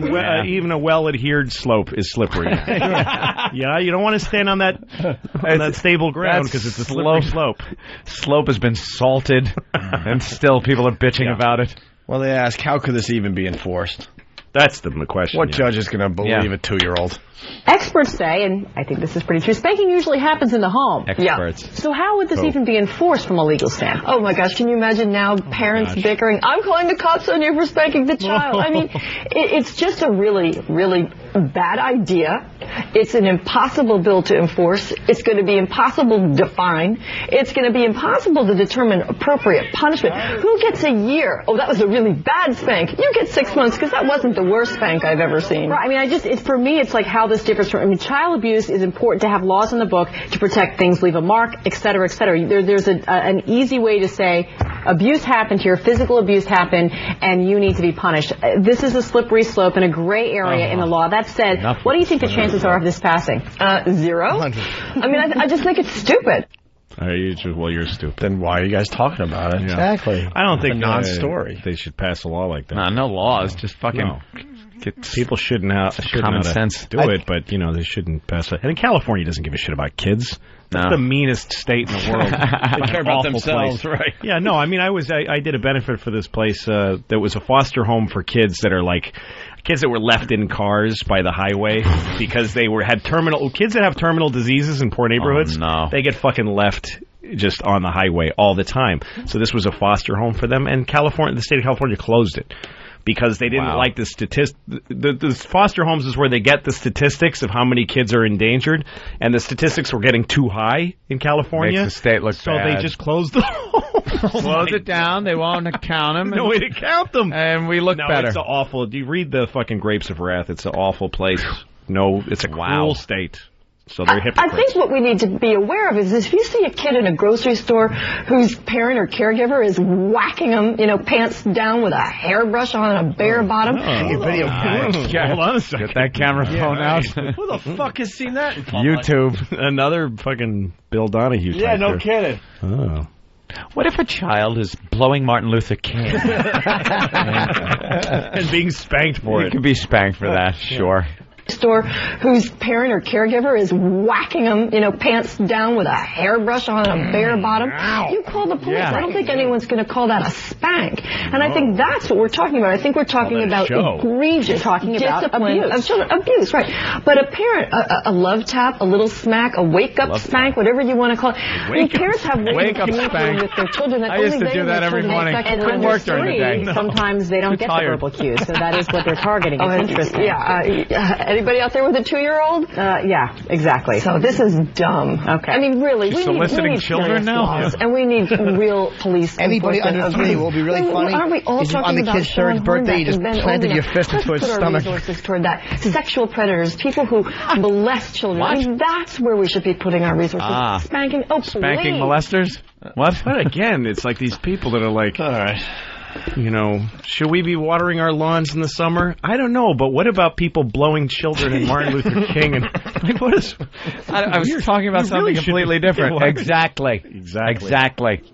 even a well-adhered slope is slippery. Yeah, you don't want to stand on that stable ground because it's a slippery slope. Slope has been salted, and still people are bitching about it. Well, they ask, how could this even be enforced? That's the question. What judge is going to believe a 2-year-old? Experts say, and I think this is pretty true, spanking usually happens in the home. Experts. Yeah. So how would this even be enforced from a legal standpoint? Oh my gosh, can you imagine now parents bickering, I'm calling the cops on you for spanking the child. I mean, it's just a really, really bad idea. It's an impossible bill to enforce. It's going to be impossible to define. It's going to be impossible to determine appropriate punishment. Who gets a year? Oh, that was a really bad spank. You get 6 months because that wasn't the worst spank I've ever seen. Right. I mean, for me, it's like how this differs from, child abuse is important to have laws in the book to protect things, leave a mark, et cetera, et cetera. There's an easy way to say abuse happened here, physical abuse happened, and you need to be punished. This is a slippery slope and a gray area in the law. That said, what do you think the chances are of this passing? 0? 100. I mean, I just think it's stupid. You're stupid. Then why are you guys talking about it? Exactly. I don't think non-story. They should pass a law like that. No laws. Just fucking... People shouldn't common sense do it, but they shouldn't pass it. And California doesn't give a shit about kids. That's the meanest state in the world. They care about themselves, right? Yeah, no, I mean, I did a benefit for this place that was a foster home for kids that are like kids that were left in cars by the highway because they had kids that have terminal diseases in poor neighborhoods. Oh, no. They get fucking left just on the highway all the time. So this was a foster home for them, and the state of California closed it. Because they didn't like the statistics. The foster homes is where they get the statistics of how many kids are endangered, and the statistics were getting too high in California. Makes the state look so bad. They just closed the home. Close it down. They won't count them. No way to count them. And we look better. It's awful. Do you read the fucking Grapes of Wrath? It's an awful place. No, it's a cruel state. So they're hypocrites. I think what we need to be aware of is if you see a kid in a grocery store whose parent or caregiver is whacking them, pants down with a hairbrush on a bare bottom. Your video camera. Hold on a second. Get that camera phone out. Who the fuck has seen that? YouTube. Another fucking Bill Donahue type. Yeah, no kidding. Oh. What if a child is blowing Martin Luther King? And being spanked for it. You could be spanked for that, sure. Store whose parent or caregiver is whacking them, pants down with a hairbrush on a bare bottom. You call the police. Yeah. I don't think anyone's going to call that a spank. And I think that's what we're talking about. I think we're talking about egregious discipline of children. Abuse, right. But a parent, a love tap, a little smack, a wake-up spank, whatever you want to call it. Parents have ways of communicating with their children that I used to do that every morning. Couldn't work during the day. Sometimes they don't get the verbal cues, so that is what they're targeting. It's interesting. Yeah. Anybody out there with a 2-year-old? Yeah, exactly. So this is dumb. Okay. I mean, really, we soliciting need children now? laws, and we need real police. Anybody under 3 will be really funny. Aren't we all is on talking the about kid's third birthday, you just planted your fist into his stomach. Let's put our resources toward that. Sexual predators, people who molest children. I mean, that's where we should be putting our resources. Spanking. Oh, Spanking please. molesters? What? But again, it's like these people that are like, all right. Should we be watering our lawns in the summer? I don't know, but what about people blowing children and Martin Luther King? And what is? I was talking about something completely different. Exactly.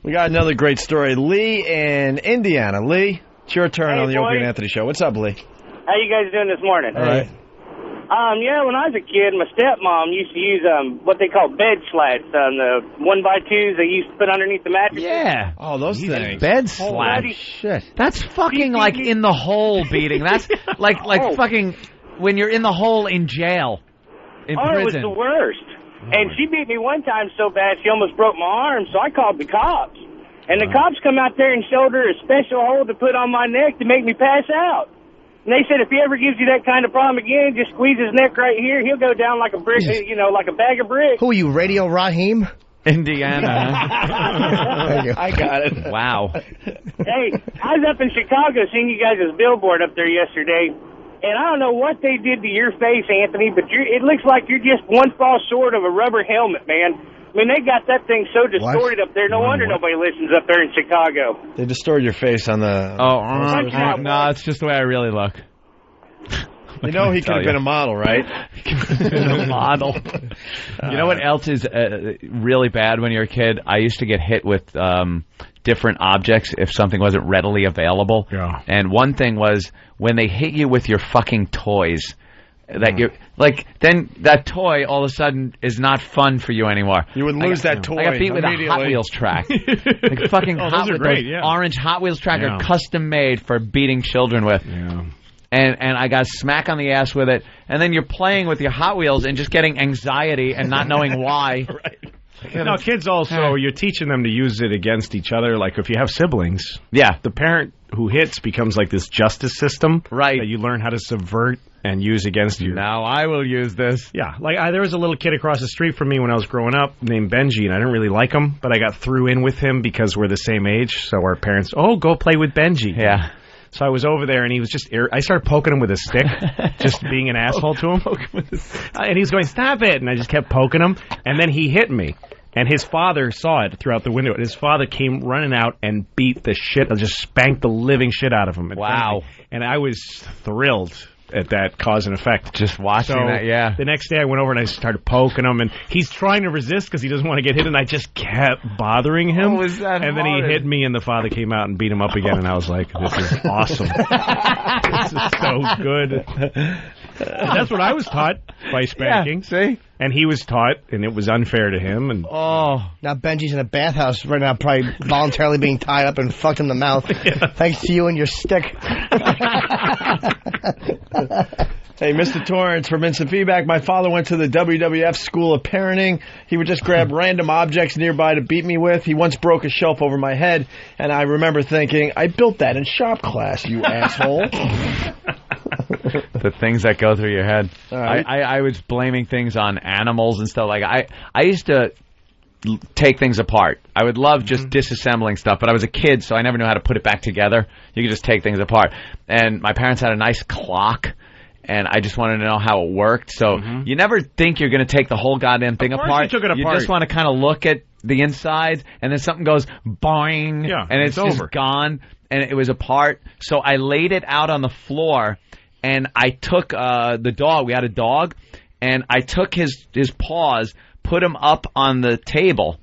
We got another great story. Lee in Indiana. Lee, it's your turn on the Opie and Anthony Show. What's up, Lee? How you guys doing this morning? All right. When I was a kid, my stepmom used to use what they call bed slats, the 1x2s they used to put underneath the mattress. Yeah. Oh, those things. Bed slats. Shit. That's fucking like in the hole beating. That's like fucking when you're in the hole in jail, in prison. It was the worst. And she beat me one time so bad she almost broke my arm, so I called the cops. And the cops come out there and showed her a special hole to put on my neck to make me pass out. And they said if he ever gives you that kind of problem again, just squeeze his neck right here. He'll go down like a brick, like a bag of bricks. Who are you, Radio Raheem? Indiana. I got it. Wow. Hey, I was up in Chicago seeing you guys' billboard up there yesterday, and I don't know what they did to your face, Anthony, but it looks like you're just one fall short of a rubber helmet, man. I mean, they got that thing so distorted up there. No wonder nobody listens up there in Chicago. They distorted your face on the... No, it's just the way I really look. He could have been a model, right? A model. You know what else is really bad when you're a kid? I used to get hit with different objects if something wasn't readily available. Yeah. And one thing was when they hit you with your fucking toys. That you're like, then that toy all of a sudden is not fun for you anymore. You would lose that toy. I got beat with a Hot Wheels track. Like fucking those are great, orange Hot Wheels track are custom made for beating children with. Yeah. And I got a smack on the ass with it. And then you're playing with your Hot Wheels and just getting anxiety and not knowing why. Right. No, kids also, you're teaching them to use it against each other. Like if you have siblings, the parent who hits becomes like this justice system that you learn how to subvert and use against you. Now I will use this. Yeah, like there was a little kid across the street from me when I was growing up named Benji, and I didn't really like him, but I got threw in with him because we're the same age. So our parents, go play with Benji. Yeah. So I was over there, and he was just... I started poking him with a stick, just being an asshole to him. And he was going, stop it! And I just kept poking him, and then he hit me. And his father saw it throughout the window. And his father came running out and beat the shit, just spanked the living shit out of him. Wow. And I was thrilled at that cause and effect. Just watching that, yeah. The next day I went over and I started poking him, and he's trying to resist because he doesn't want to get hit, and I just kept bothering him. Oh, was that and then he hit me, and the father came out and beat him up again, and I was like, this is awesome. This is so good. That's what I was taught by spanking. Yeah, see? And he was taught, and it was unfair to him. And now Benji's in a bathhouse right now, probably voluntarily being tied up and fucked in the mouth, thanks to you and your stick. Hey, Mr. Torrance from Instant Feedback. My father went to the WWF School of Parenting. He would just grab random objects nearby to beat me with. He once broke a shelf over my head, and I remember thinking, I built that in shop class, you asshole. The things that go through your head. Right. I was blaming things on animals and stuff. Like I used to take things apart. I would love just disassembling stuff, but I was a kid, so I never knew how to put it back together. You could just take things apart. And my parents had a nice clock, and I just wanted to know how it worked. So you never think you're going to take the whole goddamn thing apart. You took it apart. You just want to kind of look at the inside, and then something goes boing, and it's just over. gone, and it was apart. So I laid it out on the floor, and I took the dog. We had a dog, and I took his paws, put him up on the table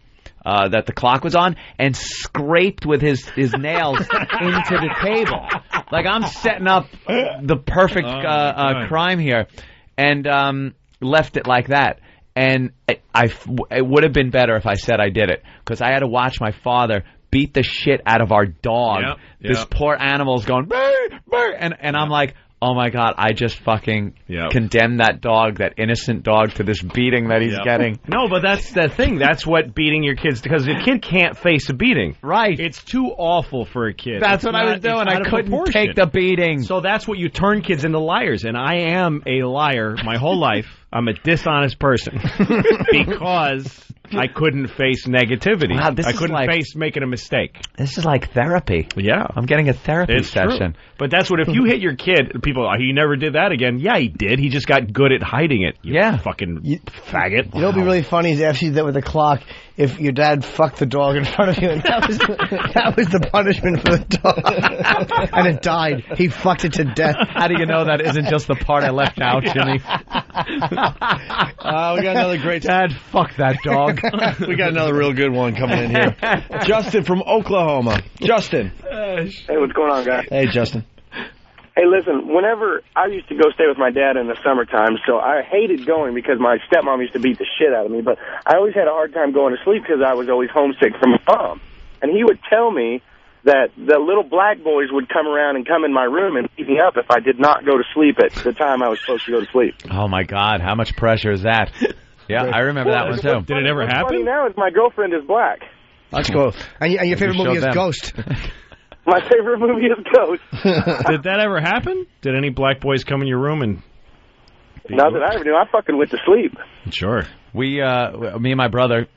that the clock was on, and scraped with his nails into the table. Like I'm setting up the perfect crime here, and left it like that. And it would have been better if I said I did it, because I had to watch my father beat the shit out of our dog. This poor animal's going, burr, burr, and I'm like, oh my God, I just fucking condemned that dog, that innocent dog, to this beating that he's getting. No, but that's the thing. That's what beating your kids, because a kid can't face a beating. Right. It's too awful for a kid. That's what I was doing. I couldn't take the beating. So that's what you turn kids into liars. And I am a liar my whole life. I'm a dishonest person because I couldn't face negativity. Wow, I couldn't face making a mistake. This is like therapy. Yeah. I'm getting a therapy session. True. But that's what, if you hit your kid, people, he never did that again. Yeah, he did. He just got good at hiding it. You fucking faggot. You know what would be really funny is after you did that with the clock, if your dad fucked the dog in front of you, and that was the punishment for the dog. And it died. He fucked it to death. How do you know that isn't just the part I left out, Jimmy? We got another great... Dad, fuck that dog. We got another real good one coming in here. Justin from Oklahoma. Justin. Hey, what's going on, guys? Hey, Justin. Hey, listen, whenever I used to go stay with my dad in the summertime, so I hated going because my stepmom used to beat the shit out of me, but I always had a hard time going to sleep because I was always homesick from my mom. And he would tell me that the little black boys would come around and come in my room and beat me up if I did not go to sleep at the time I was supposed to go to sleep. Oh, my God. How much pressure is that? Yeah, I remember that one, too. Did it ever happen? What's funny now is my girlfriend is black. Let's go. And your favorite movie is Ghost. My favorite movie is Ghost. Did that ever happen? Did any black boys come in your room and... Not that I ever knew. I fucking went to sleep. Sure. Me and my brother,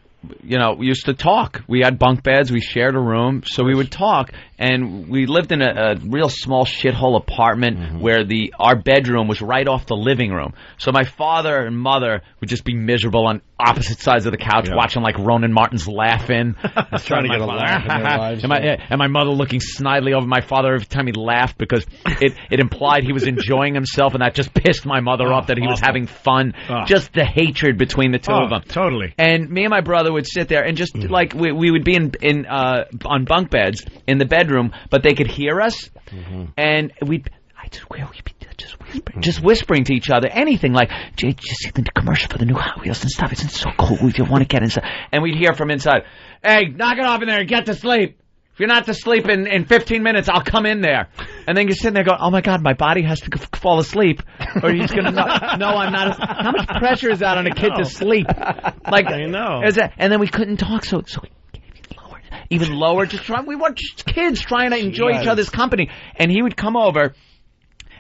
we used to talk. We had bunk beds. We shared a room, so we would talk. And we lived in a real small shithole apartment where our bedroom was right off the living room. So my father and mother would just be miserable on opposite sides of the couch, watching like Ronan Martin's Laughing. Trying to get a laugh in their lives. And my mother looking snidely over my father every time he laughed, because it implied he was enjoying himself, and that just pissed my mother off, that he was having fun. Just the hatred between the two of them. Totally. And me and my brother would sit there and just like we would be in on bunk beds in the bedroom, but they could hear us, and we'd just whispering to each other anything like, "Jay, did you see the commercial for the new Hot Wheels and stuff? It's so cool. If you want to get inside," and we'd hear from inside, "Hey, knock it off in there and get to sleep. If you're not to sleep in 15 minutes, I'll come in there." And then you're sitting there going, "Oh my God, my body has to fall asleep, or he's going to no, I'm not." How much pressure is that on a kid to sleep? Like, I know. And then we couldn't talk, so even lower, we were just kids trying to enjoy each other's company. And he would come over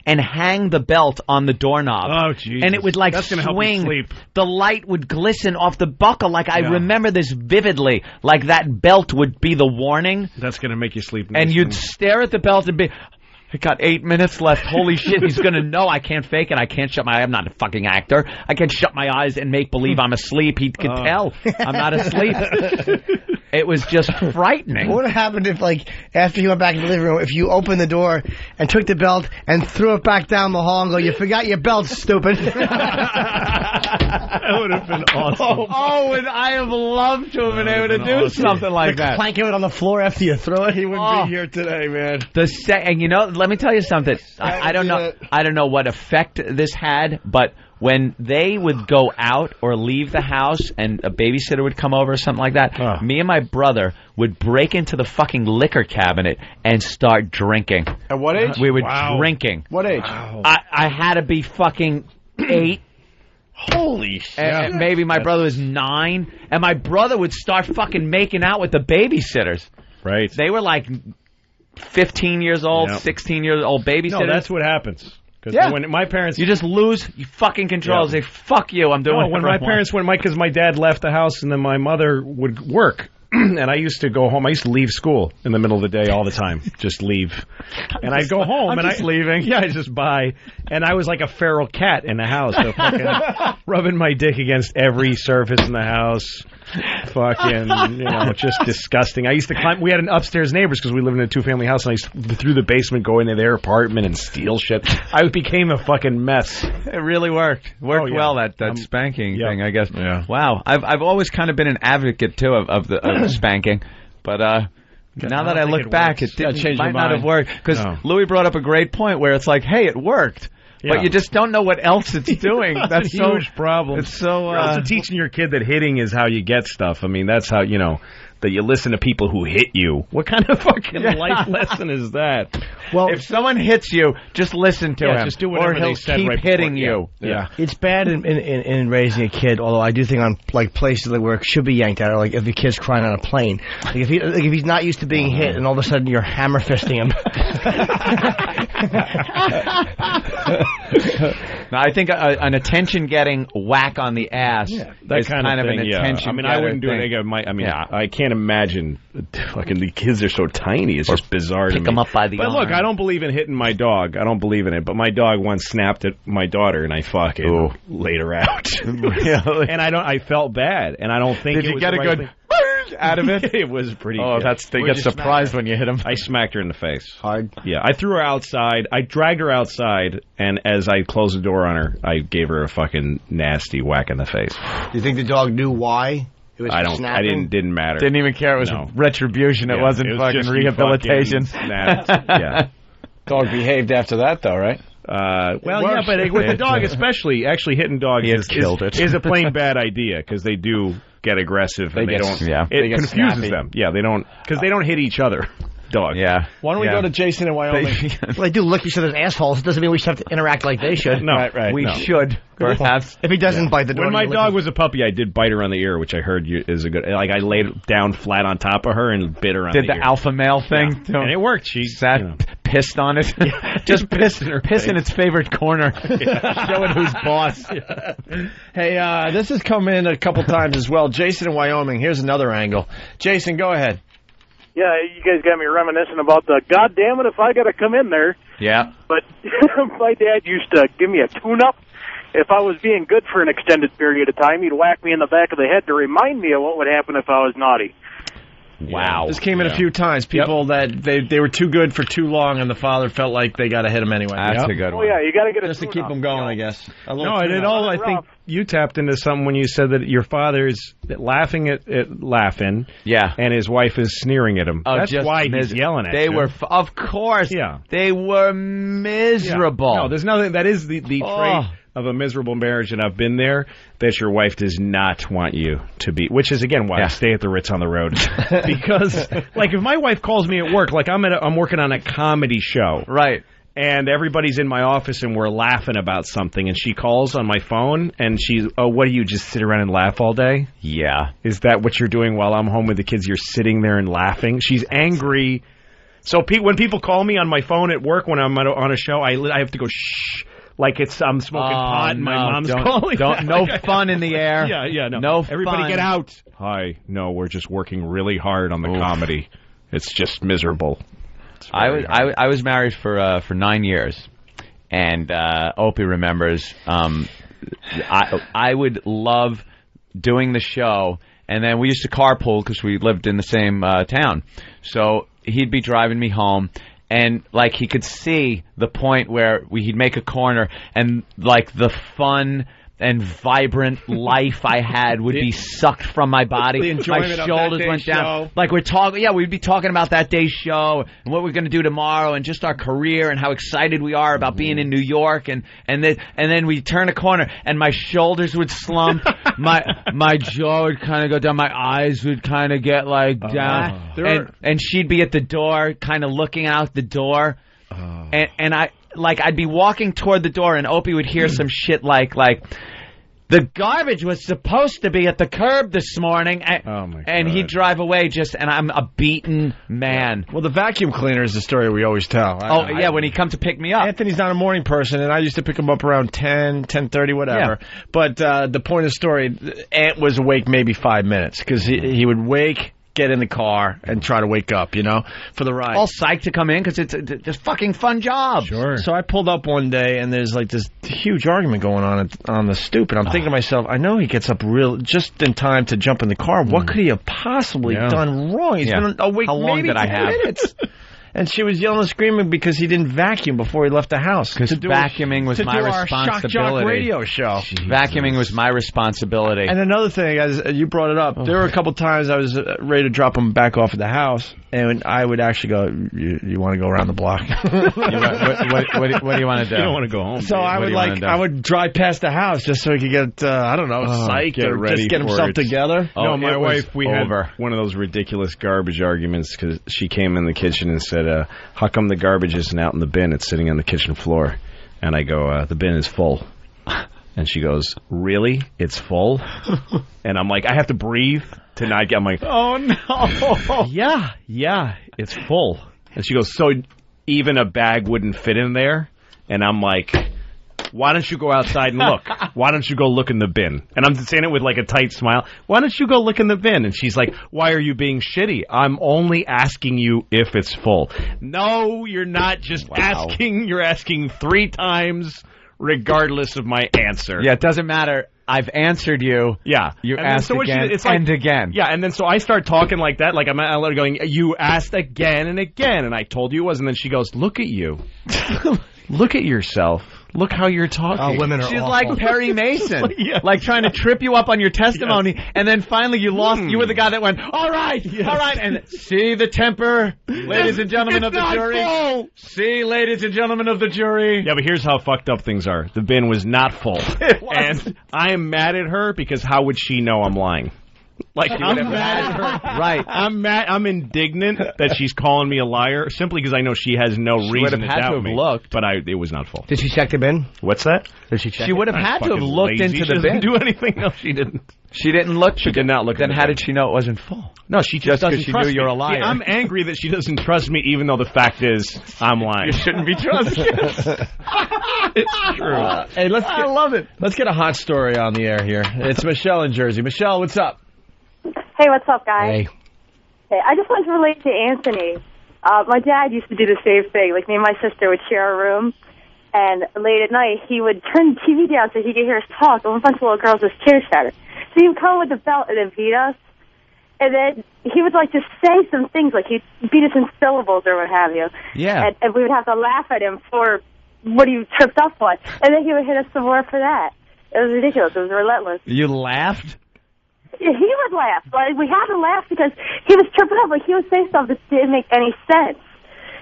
and hang the belt on the doorknob. Oh, Jesus. And it would like That's swing. Help you sleep. The light would glisten off the buckle. Like I remember this vividly. Like that belt would be the warning. That's going to make you sleep. And you'd stare at the belt and be, "I got 8 minutes left. Holy shit, he's going to know I can't fake it. I can't shut my eyes. I'm not a fucking actor. I can't shut my eyes and make believe I'm asleep. He could tell I'm not asleep." It was just frightening. What would have happened if, like, after he went back in the living room, if you opened the door and took the belt and threw it back down the hall and go, "You forgot your belt, stupid." That would have been awesome. Oh, and I have loved to have been able to do something like that. Planking it on the floor after you throw it. He wouldn't be here today, man. And let me tell you something. I don't know what effect this had, but when they would go out or leave the house and a babysitter would come over or something like that, me and my brother would break into the fucking liquor cabinet and start drinking. At what age? We were drinking. What age? Wow. I had to be fucking 8. Holy shit. And maybe my brother was 9, and my brother would start fucking making out with the babysitters. Right. They were like 15 years old, 16 years old babysitters. No, that's what happens. Yeah. When my parents... You just lose your fucking control. Say, "Fuck you, I'm doing it." When my parents went, because my dad left the house and then my mother would work. And I used to go home. I used to leave school in the middle of the day all the time. Just leave. And I'd go home. I'm and just leaving. Yeah, I just buy. And I was like a feral cat in the house, so fucking rubbing my dick against every surface in the house. Fucking, just disgusting. I used to climb. We had an upstairs neighbors because we lived in a 2-family house, and I used to, through the basement, go into their apartment and steal shit. I became a fucking mess. It really worked. Worked well, that spanking thing, I guess. Yeah. Wow. I've always kind of been an advocate, too, of the spanking. But now that I look back, it might not have worked. Because Louis brought up a great point where it's like, hey, it worked. But you just don't know what else it's doing. That's a huge problem. It's so. You're also teaching your kid that hitting is how you get stuff. I mean, that's how that you listen to people who hit you. What kind of fucking life lesson is that? Well, if someone hits you, just listen to him. Just do whatever or he'll they said keep right hitting before. you. Yeah. It's bad in raising a kid. Although I do think on places where it should be yanked out, or like if the kid's crying on a plane, like if he's not used to being hit, and all of a sudden you're hammer fisting him. Now, I think an attention-getting whack on the ass is kind of an attention. I mean, I wouldn't do it. I can't imagine. Fucking the kids are so tiny. It's just bizarre to me. Pick them up by the arm. Look, I don't believe in hitting my dog. I don't believe in it. But my dog once snapped at my daughter, and I fucking laid her out. Really? And I felt bad, and I don't think Did you get a good out of it? It was pretty. Oh, good. They get surprised when you hit them. I smacked her in the face hard. Yeah, I threw her outside. I dragged her outside, and as I closed the door on her, I gave her a fucking nasty whack in the face. Do you think the dog knew why? It was snapping? I didn't matter. Didn't even care. It was retribution. It wasn't fucking rehabilitation. Yeah. Dog behaved after that, though, right? But with the dog, especially, actually hitting dogs is a plain bad idea because they do get aggressive and they don't. Yeah, it confuses snappy. them. Yeah, they don't because they don't hit each other. Dog. Yeah. Why don't we go to Jason in Wyoming? Well, they do lick each other's assholes. It doesn't mean we should have to interact like they should. No, right. We should, perhaps. If he doesn't bite the door. When my dog was a puppy, I did bite her on the ear, which I heard is a good. Like I laid down flat on top of her and bit her on the ear. Did the alpha male thing, and it worked. She sat, pissed on it, just piss in its favorite corner, showing who's boss. Hey, this has come in a couple times as well. Jason in Wyoming. Here's another angle. Jason, go ahead. Yeah, you guys got me reminiscing about the goddamn it if I got to come in there. Yeah. But my dad used to give me a tune-up. If I was being good for an extended period of time, he'd whack me in the back of the head to remind me of what would happen if I was naughty. Wow. This came in a few times. People that they were too good for too long, and the father felt like they got to hit him anyway. That's a good one. Oh, yeah, you got to get just to keep them going, I guess. I think you tapped into something when you said that your father's laughing at laughing. Yeah. And his wife is sneering at him. Oh, that's why he's yelling at you. They were, of course. Yeah. They were miserable. Yeah. No, there's nothing. That is the trait of a miserable marriage, and I've been there, that your wife does not want you to be, which is, again, why I stay at the Ritz on the road. Because, like, if my wife calls me at work, like, I'm working on a comedy show. Right. And everybody's in my office, and we're laughing about something, and she calls on my phone, and she's, what do you, just sit around and laugh all day? Yeah. Is that what you're doing while I'm home with the kids? You're sitting there and laughing? She's angry. So when people call me on my phone at work when I'm on a show, I have to go, shh. Like I'm smoking pot and my mom's calling. No fun in the air. No Everybody fun. Get out. Hi. No, we're just working really hard on the comedy. It's just miserable. I was married for 9 years, and Opie remembers. I would love doing the show, and then we used to carpool because we lived in the same town. So he'd be driving me home. And, like, he could see the point where he'd make a corner, and, like, the fun and vibrant life I had would be sucked from my body. My shoulders went down. Like, we'd be talking about that day's show and what we're going to do tomorrow and just our career and how excited we are about being in New York. And then we turn a corner, and my shoulders would slump. my jaw would kind of go down. My eyes would kind of get, like, down. And she'd be at the door, kind of looking out the door. And I'd be walking toward the door, and Opie would hear some shit like the garbage was supposed to be at the curb this morning, and he'd drive away and I'm a beaten man. Well, the vacuum cleaner is the story we always tell. When he come to pick me up. Anthony's not a morning person, and I used to pick him up around 10:30, whatever. Yeah. But the point of the story, Ant was awake maybe 5 minutes, because he would wake get in the car and try to wake up, for the ride. All psyched to come in because it's a fucking fun job. Sure. So I pulled up one day, and there's like this huge argument going on the stoop, and I'm thinking to myself, I know he gets up just in time to jump in the car. What could he have possibly done wrong? He's been awake maybe 10 minutes. And she was yelling and screaming because he didn't vacuum before he left the house. Because vacuuming was my responsibility. Shock Jock radio show. Jesus. Vacuuming was my responsibility. And another thing, as you brought it up, there were a couple times I was ready to drop him back off at the house, and I would actually go, you want to go around the block? What do you want to do? You don't want to go home. So I would drive past the house just so he could get, psyched or just get himself together. No, my wife, we had one of those ridiculous garbage arguments because she came in the kitchen and said, how come the garbage isn't out in the bin? It's sitting on the kitchen floor. And I go, the bin is full. And she goes, really? It's full? And I'm like, I have to breathe to not get, I'm like, oh no. Yeah, it's full. And she goes, so even a bag wouldn't fit in there? And I'm like, why don't you go outside and look? Why don't you go look in the bin? And I'm saying it with like a tight smile. Why don't you go look in the bin? And she's like, why are you being shitty? I'm only asking you if it's full. No, you're not just asking. You're asking 3 times regardless of my answer. Yeah, it doesn't matter. I've answered you. Yeah. You asked again and again. Yeah, and then so I start talking like that, like I'm going, you asked again and again, and I told you it was, and then she goes, look at you. Look at yourself. Look how you're talking. Women are She's awful. like Perry Mason. Like trying to trip you up on your testimony, and then finally you lost. You were the guy that went, all right, and see the temper, ladies and gentlemen of the jury. Full. See, ladies and gentlemen of the jury. Yeah, but here's how fucked up things are. The bin was not full. And I am mad at her because how would she know I'm lying? Like, I'm mad at her. Right. I'm indignant that she's calling me a liar simply because I know she has no reason to doubt me. Looked. But it was not full. Did she check the bin? What's that? Did she check She would have had to have looked into the bin. She didn't do anything. No, she didn't. She didn't look. She did not look. Then how did she know it wasn't full? No, she just doesn't she trust knew you're me. a liar. See, I'm angry that she doesn't trust me, even though the fact is I'm lying. You shouldn't be trusted. It's true. Hey, I love it. Let's get a hot story on the air here. It's Michelle in Jersey. Michelle, what's up? Hey, what's up, guys? Hey, I just wanted to relate to Anthony. My dad used to do the same thing. Like, me and my sister would share a room, and late at night, he would turn the TV down so he could hear us talk, and a bunch of little girls just chit-chatting. So he would come with the belt and then beat us, and then he would, like, just say some things, like he'd beat us in syllables or what have you. Yeah. And we would have to laugh at him for what he tripped up on, and then he would hit us some more for that. It was ridiculous. It was relentless. You laughed? He would laugh. Like, we had to laugh because he was tripping up. Like, he would say stuff that didn't make any sense.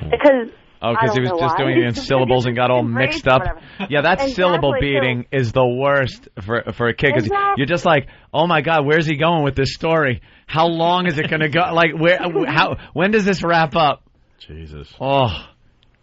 Because he was just doing it in syllables and got all mixed up. Yeah, that syllable beating is the worst for a kid because you're just like, oh my God, where's he going with this story? How long is it going to go? Like, when does this wrap up? Jesus. Oh,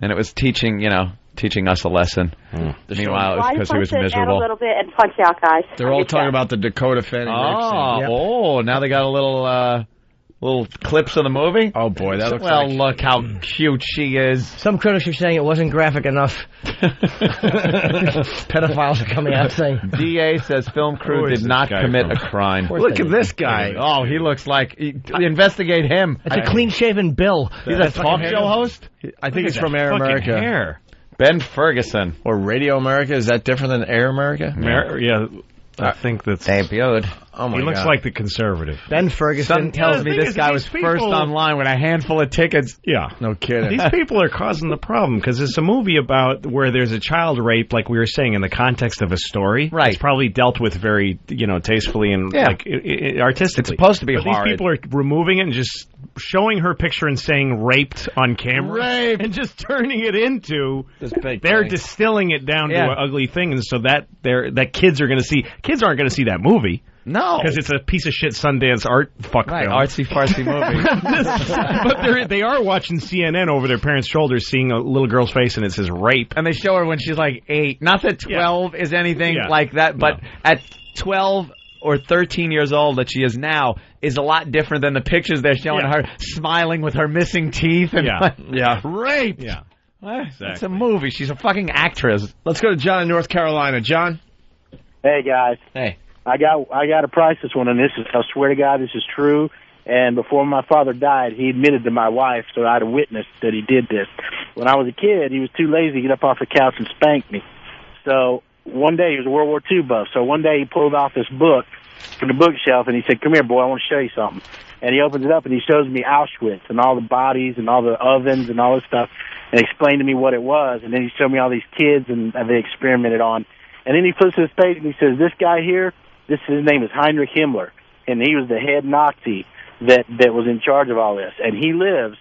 and it was teaching us a lesson. Meanwhile, it was because he was miserable. A little bit and punch out, guys. They're all talking about the Dakota Fanning. Now they got a little clips of the movie. Oh boy, that looks look how cute she is. Some critics are saying it wasn't graphic enough. Pedophiles are coming out saying. DA says film crew did not commit a crime. Look at this guy. Oh, he looks like investigate him. It's a clean-shaven Bill. He's a talk show host. I think he's from Air America. Hair. Ben Ferguson. Or Radio America. Is that different than Air America? Yeah. I think that's... Debuted. Oh my God. He looks like the conservative. Ben Ferguson. Something tells me this guy was first online with a handful of tickets. Yeah. No kidding. These people are causing the problem because it's a movie about where there's a child rape, like we were saying, in the context of a story. Right. It's probably dealt with very, tastefully and artistically. It's supposed to be but horrid. These people are removing it and just showing her picture and saying raped on camera. Rape. And just turning it into... They're distilling it down to an ugly thing, and so that kids are going to see... Kids aren't going to see that movie. No. Because it's a piece of shit Sundance art film. Artsy-fartsy movie. But they are watching CNN over their parents' shoulders, seeing a little girl's face, and it says rape. And they show her when she's like 8. Not that 12 is anything like that, but at 12 or 13 years old that she is now is a lot different than the pictures they're showing her smiling with her missing teeth. And rape. Yeah. Exactly. It's a movie. She's a fucking actress. Let's go to John in North Carolina. John? Hey, guys. Hey. I got a priceless one, and I swear to God, this is true. And before my father died, he admitted to my wife, so I'd have witnessed that he did this. When I was a kid, he was too lazy to get up off the couch and spank me. So one day, he was a World War II buff, so one day he pulled off this book from the bookshelf, and he said, "Come here, boy, I want to show you something." And he opens it up, and he shows me Auschwitz and all the bodies and all the ovens and all this stuff, and explained to me what it was. And then he showed me all these kids and they experimented on. And then he flips to this page, and he says, "This guy here, his name is Heinrich Himmler, and he was the head Nazi that was in charge of all this. And he lives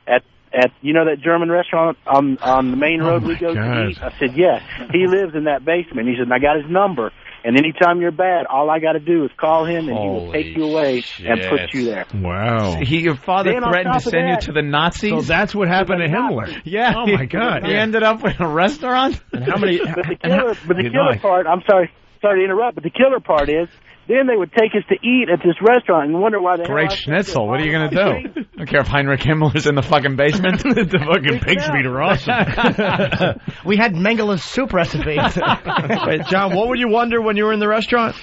at you know that German restaurant on the main road we go to eat?" I said, "Yeah." He lives in that basement. He said, "And I got his number. And anytime you're bad, all I got to do is call him, and he will take you away and put you there." Wow. Your father threatened to send you to the Nazis? So that's what happened to Himmler. Yeah. Oh, my God. He ended up in a restaurant? And how many? But the killer part, I'm sorry to interrupt, but the killer part is, then they would take us to eat at this restaurant and wonder why they Great schnitzel. What are you going to do? I don't care if Heinrich Himmler's in the fucking basement. The fucking pig's feet are awesome. We had Mengele's soup recipe. Wait, John, what would you wonder when you were in the restaurant?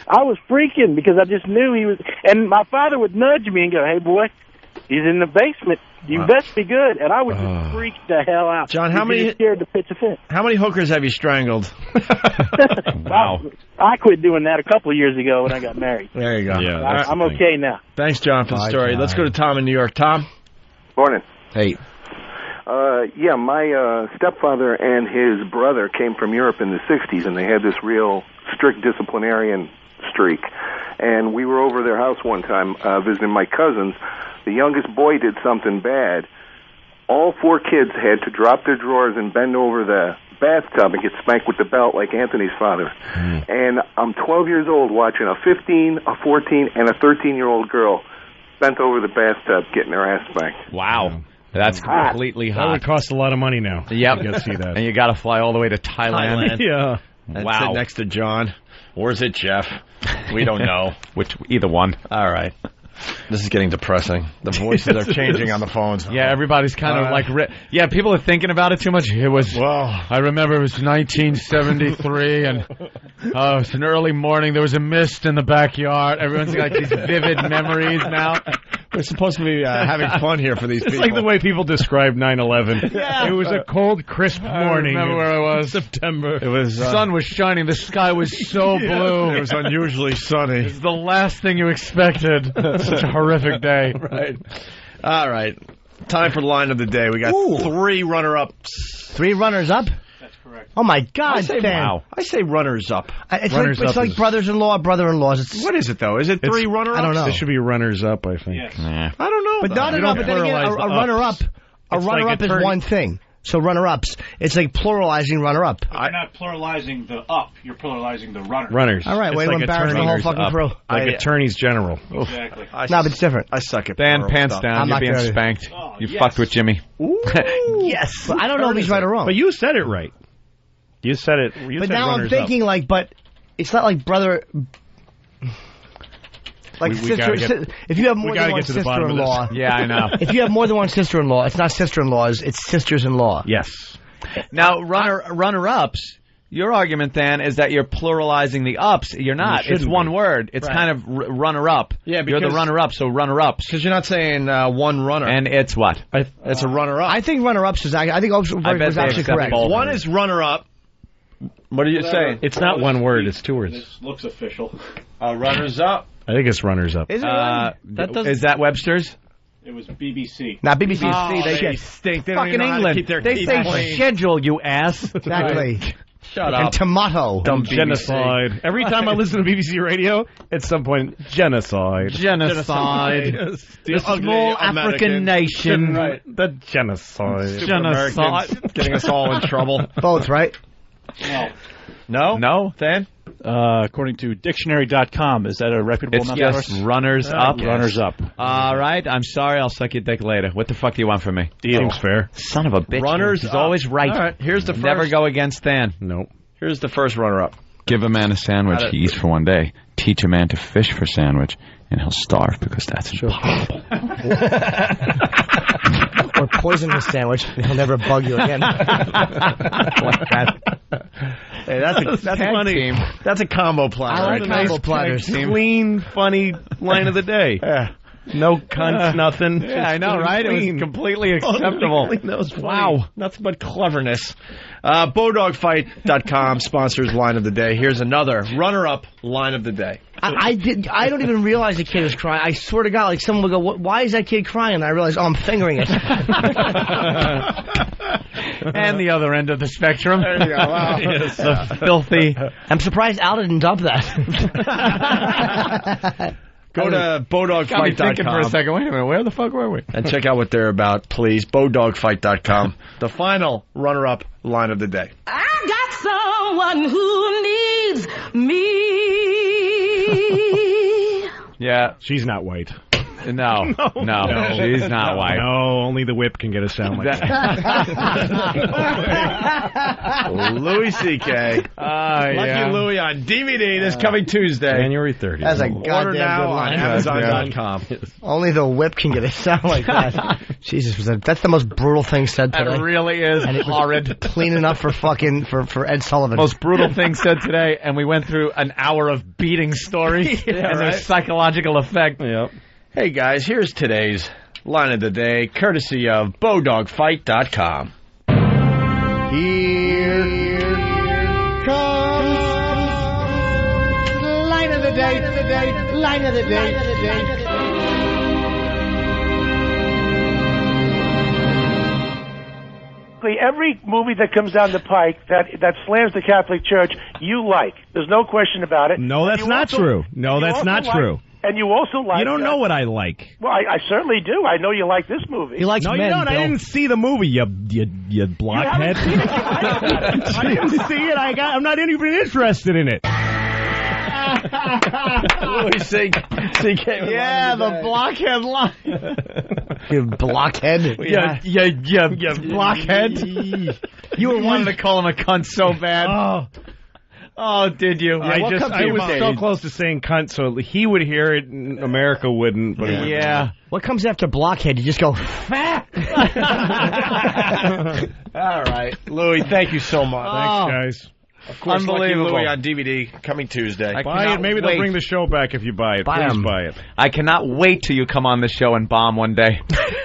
I was freaking because I just knew he was, and my father would nudge me and go, "Hey, boy, he's in the basement. You best be good." And I would just freak the hell out. John, how many scared to pitch a fit? How many hookers have you strangled? Wow. I quit doing that a couple of years ago when I got married. There you go. Yeah, I'm okay now. Thanks, John, for the story. John. Let's go to Tom in New York. Tom? Morning. Hey. Yeah, my stepfather and his brother came from Europe in the 60s, and they had this real strict disciplinarian streak. And we were over their house one time visiting my cousins. The youngest boy did something bad. All four kids had to drop their drawers and bend over the bathtub and get spanked with the belt like Anthony's father. And I'm 12 years old watching a 15, a 14, and a 13-year-old girl bent over the bathtub getting their ass spanked. Wow. That's completely hot. That would cost a lot of money now. Yep. You got to see that. And you got to fly all the way to Thailand. Yeah. Wow. Sit next to John. Or is it Jeff? We don't know. Either one. All right. This is getting depressing. The voices are changing on the phones. Yeah, everybody's kind of like... Yeah, people are thinking about it too much. It was... I remember it was 1973, and it's an early morning. There was a mist in the backyard. Everyone's got these vivid memories now. We're supposed to be having fun here for these people. It's like the way people describe 9/11. Yeah. It was a cold, crisp morning. I remember where I was. September. It was... The sun was shining. The sky was so blue. It was unusually sunny. It's the last thing you expected. Such a horrific day. Right. All right. Time for the line of the day. We got 3 runner-ups. 3 runners-up? That's correct. Oh, my God, Dan. Wow. I say runners-up. It's like brothers-in-law, brother-in-laws. What is it, though? Is it 3 runner-ups? I don't know. It should be runners-up, I think. Yes. I don't know. But not enough. But then again, a runner-up, is one thing. So runner-ups, it's like pluralizing runner-up. You're not pluralizing the up, you're pluralizing the runner. Runners. All right, it's way to embarrass the whole fucking crew. Like attorneys general. Exactly. No, but it's different. I suck at Dan, pants stuff. down. You're being spanked. You fucked with Jimmy. Yes. But I don't know if he's right or wrong. But you said it right. You said it. But now I'm thinking but it's not like brother... Like if you have more than one sister-in-law... Yeah, I know. If you have more than one sister-in-law, it's not sister-in-laws, it's sisters-in-law. Yes. Now, runner-ups, your argument, then, is that you're pluralizing the ups. You're not. It's one word. It's kind of runner-up. Yeah, you're the runner-up, so runner-ups. Because you're not saying one runner. And it's what? It's a runner-up. I think runner-ups is... I think was actually correct. One is runner-up. What are you saying? It's not one word. It's 2 words. This looks official. Runners-up. I think it's runners-up. Is it is that Webster's? It was BBC. Not BBC. They stink. They don't fucking even know how to England. keep their They say clean. schedule, you ass. Exactly. Shut and up. tomato. Dumb genocide. Every time I listen to BBC Radio, at some point, genocide. The small African nation. Right. The genocide. Genocide. Getting us all in trouble. Both, right? No. No, then? According to dictionary.com, is that a reputable It's number? just runners up. Runners up. All right. I'm sorry. I'll suck your dick later. What the fuck do you want from me? Seems fair. Son of a bitch. Runners He's up. always right. All right. Here's the first. Never go against Stan. Nope. Here's the first runner-up. Give a man a sandwich he eats for one day. Teach a man to fish for sandwich, and he'll starve because that's impossible. Or poison his sandwich, and he'll never bug you again. Hey, that's funny. Team. That's a combo platter. I like combo platters. Clean, funny line of the day. Yeah. No cunts, nothing. Yeah, I know, right? It was completely acceptable. Wow. Nothing but cleverness. Bodogfight.com sponsors Line of the Day. Here's another runner-up Line of the Day. I don't even realize the kid was crying. I swear to God, like someone would go, "Why is that kid crying?" And I realized, I'm fingering it. And the other end of the spectrum. There you go. Wow. Yes, filthy. I'm surprised Al didn't dump that. Go to bodogfight.com. Got me thinking for a second. Wait a minute, where the fuck were we? And check out what they're about, please. Bodogfight.com. The final runner-up Line of the Day. I got someone who needs me. Yeah. She's not white. No, she's not white. No, only the whip can get a sound like that. Louis C.K. Lucky Louie on DVD this coming Tuesday. January 30th. That's a Order goddamn now good on line. Amazon.com. Only the whip can get a sound like that. Jesus, that's the most brutal thing said today. It really is horrid. Clean enough for fucking for Ed Sullivan. Most brutal thing said today, and we went through an hour of beating stories and their psychological effect. Yep. Hey guys, here's today's Line of the Day, courtesy of bodogfight.com. Here comes Line of the Day, Line of the Day. Every movie that comes down the pike that slams the Catholic Church, you like. There's no question about it. No, that's not true. No, that's not true. And you also like... You don't know what I like. Well, I certainly do. I know you like this movie. He likes men, you don't. Bill. I didn't see the movie, you blockhead. I didn't see it. I'm not even interested in it. Louis C.K. Yeah, the blockhead line. You blockhead. Yeah, blockhead. You were wanting to call him a cunt so bad. Oh, did you? I was so close to saying cunt, so he would hear it, and America wouldn't. But yeah. What comes after blockhead? You just go fat. All right, Louis. Thank you so much. Thanks, guys. Of course, Unbelievable. Lucky Louie on DVD coming Tuesday. Buy it. Maybe they'll bring the show back if you buy it. Please buy it. I cannot wait till you come on the show and bomb one day.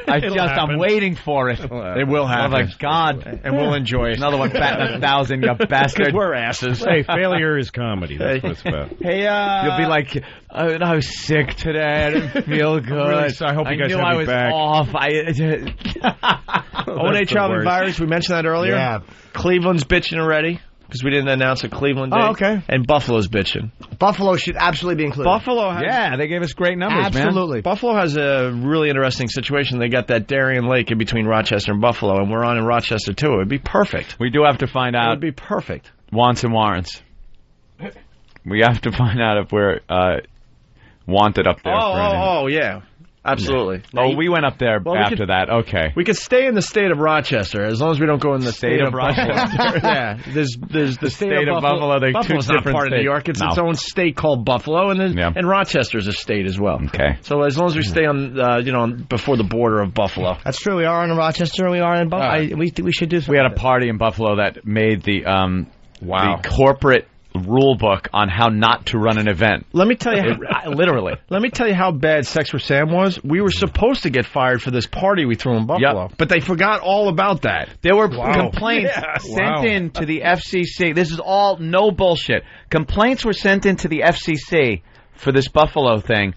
I'm waiting for it. It will happen. Oh my God. And we'll enjoy it. Another one batting 1,000, you bastard. We're asses. Hey, failure is comedy. That's what it's about. Hey, you'll be like, I was sick today. I didn't feel good. Really, I hope you guys have me back. Off. O&A Child Virus, we mentioned that earlier. Yeah. Cleveland's bitching already. Because we didn't announce a Cleveland date. Oh, okay. And Buffalo's bitching. Buffalo should absolutely be included. Buffalo has... Yeah, they gave us great numbers, absolutely. man. Buffalo has a really interesting situation. They got that Darien Lake in between Rochester and Buffalo, and we're on in Rochester, too. It would be perfect. We do have to find out... It would be perfect. Wants and warrants. We have to find out if we're wanted up there. Yeah. Absolutely. Oh, we went up there after that. Okay. We could stay in the state of Rochester as long as we don't go in the state of Rochester. Yeah. There's the state of Buffalo. Buffalo's not part of New York. It's its own state called Buffalo, and Rochester's a state as well. Okay. So as long as we stay on, before the border of Buffalo. That's true. We are in Rochester. And we are in Buffalo. We should do something. We had a party in Buffalo that made the corporate rule book on how not to run an event. Let me tell you, literally. Let me tell you how bad Sex with Sam was. We were supposed to get fired for this party we threw in Buffalo, but they forgot all about that. There were complaints sent in to the FCC. This is all no bullshit. Complaints were sent in to the FCC for this Buffalo thing.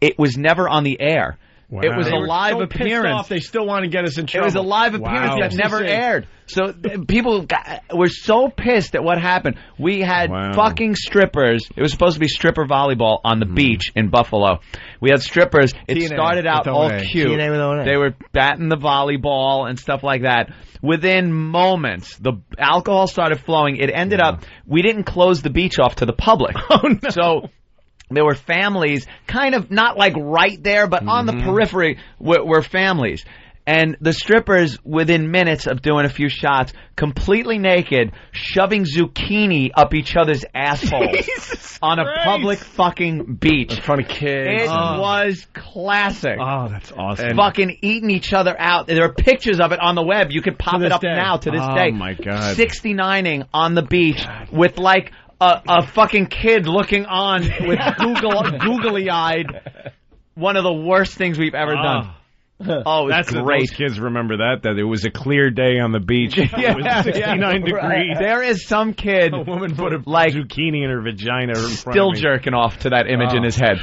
It was never on the air. Wow. It was a live appearance. They still want to get us in trouble. It was a live appearance that never aired. So people were so pissed at what happened. We had fucking strippers. It was supposed to be stripper volleyball on the beach in Buffalo. We had strippers. It started out all cute. They were batting the volleyball and stuff like that. Within moments, the alcohol started flowing. It ended up, we didn't close the beach off to the public. Oh, no. So there were families, kind of not like right there, but on the periphery were families. And the strippers, within minutes of doing a few shots, completely naked, shoving zucchini up each other's assholes on a public fucking beach. In front of kids. It was classic. Oh, that's awesome. Fucking eating each other out. There are pictures of it on the web. You could pop it up now to this day. Oh, my God. 69ing on the beach with like a fucking kid looking on with googly-eyed one of the worst things we've ever done. Oh, it was That's great. Most kids remember that it was a clear day on the beach. It was 69 degrees. There is some kid, a woman put a like zucchini in her vagina, still jerking off to that image in his head,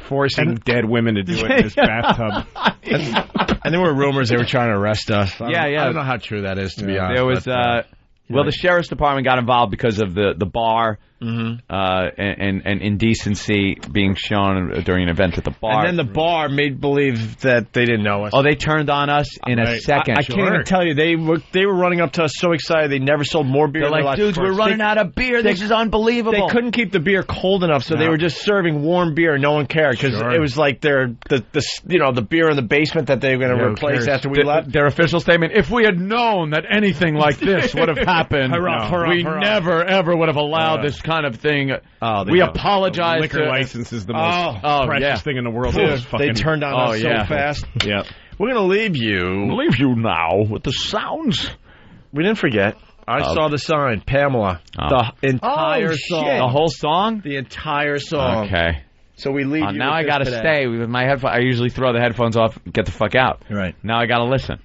forcing dead women to do it in his bathtub. And there were rumors they were trying to arrest us. Yeah. I don't know how true that is, to be honest. There was. Well, the sheriff's department got involved because of the bar and indecency being shown during an event at the bar. And then the bar made believe that they didn't know us. Oh, they turned on us in a second. I can't even tell you. They were running up to us so excited. They never sold more beer. They're like, dudes, we're running out of beer. This is unbelievable. They couldn't keep the beer cold enough, so they were just serving warm beer. No one cared because it was like the beer in the basement that they were going to replace after we left. Their official statement: if we had known that anything like this would have happened, we never ever would have allowed this kind of thing. We apologize. Liquor license is the most precious thing in the world. They turned on us so fast. Yeah. We're going to leave you now with the sounds. We didn't forget. I saw the sign, Pamela. The entire song. The whole song? The entire song. Okay. So we leave you now I got to stay with my headphones. I usually throw the headphones off and get the fuck out. Right. Now I got to listen.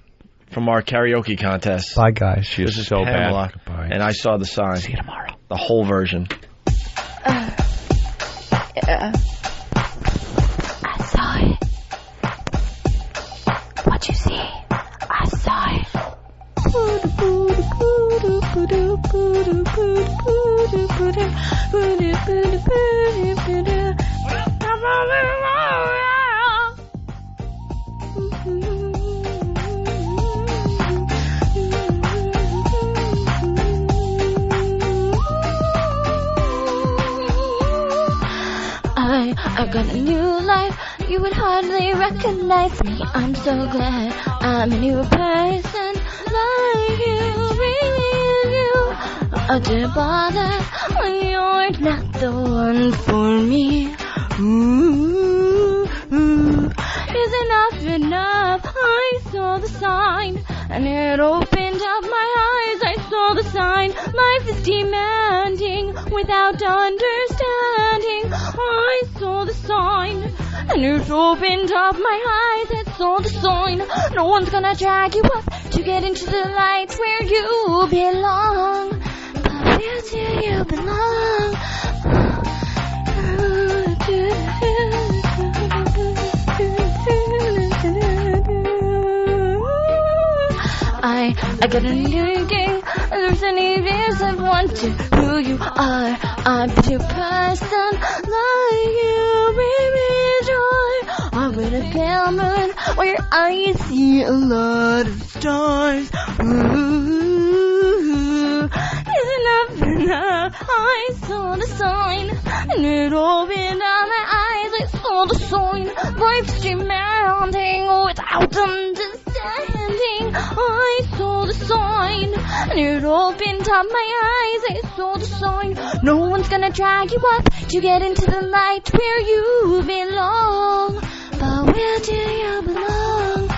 From our karaoke contest. Bye, guys. She is this so Pamela, bad. Goodbye. And I saw the sign. See you tomorrow. The whole version. Yeah. I saw it. What'd you see? I saw it. I got a new life, you would hardly recognize me. I'm so glad I'm a new person like you, really you. I didn't bother when you're not the one for me. Is enough? I saw the sign and it opened up my eyes. I saw the sign, life is demanding without understanding. I saw the sign and it opened up my eyes. I saw the sign, no one's gonna drag you up to get into the light where you belong. But where do you belong? I got a new game. There's any reason wanting who you are. I'm a new person like you, baby joy. I'm with a pale moon where I see a lot of stars. Is enough? I saw the sign and it opened up my eyes. I saw the sign, life's demanding without understanding. I saw the sign and it opened up my eyes. I saw the sign, no one's gonna drag you up to get into the light where you belong. But where do you belong?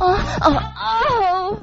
Oh.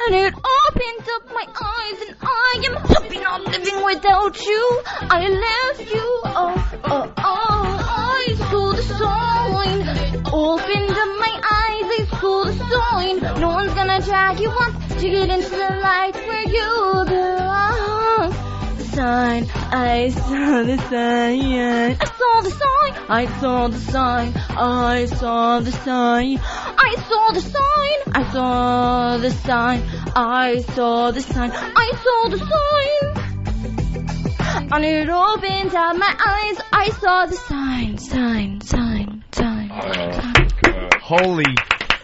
And it opened up my eyes, and I am happy not living without you. I left you, I saw the sign. Opened up my eyes, I saw the sign. No one's gonna drag you up to get into the light where you belong. The sign, I saw the sign. I saw the sign, I saw the sign. I saw the sign. I saw the sign, I saw the sign, I saw the sign, I saw the sign. And it opened up my eyes, I saw the sign. Holy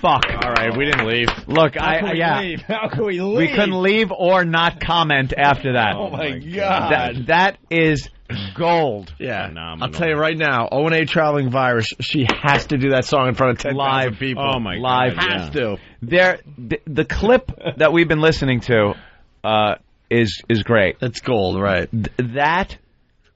fuck. All right, we didn't leave. Look, How can we leave? We couldn't leave or not comment after that. Oh my God. That is gold. Yeah, I'll tell you right now, O&A Traveling Virus, she has to do that song in front of 10,000 people. Oh my God. Has to. The clip that we've been listening to is great. It's gold, right? That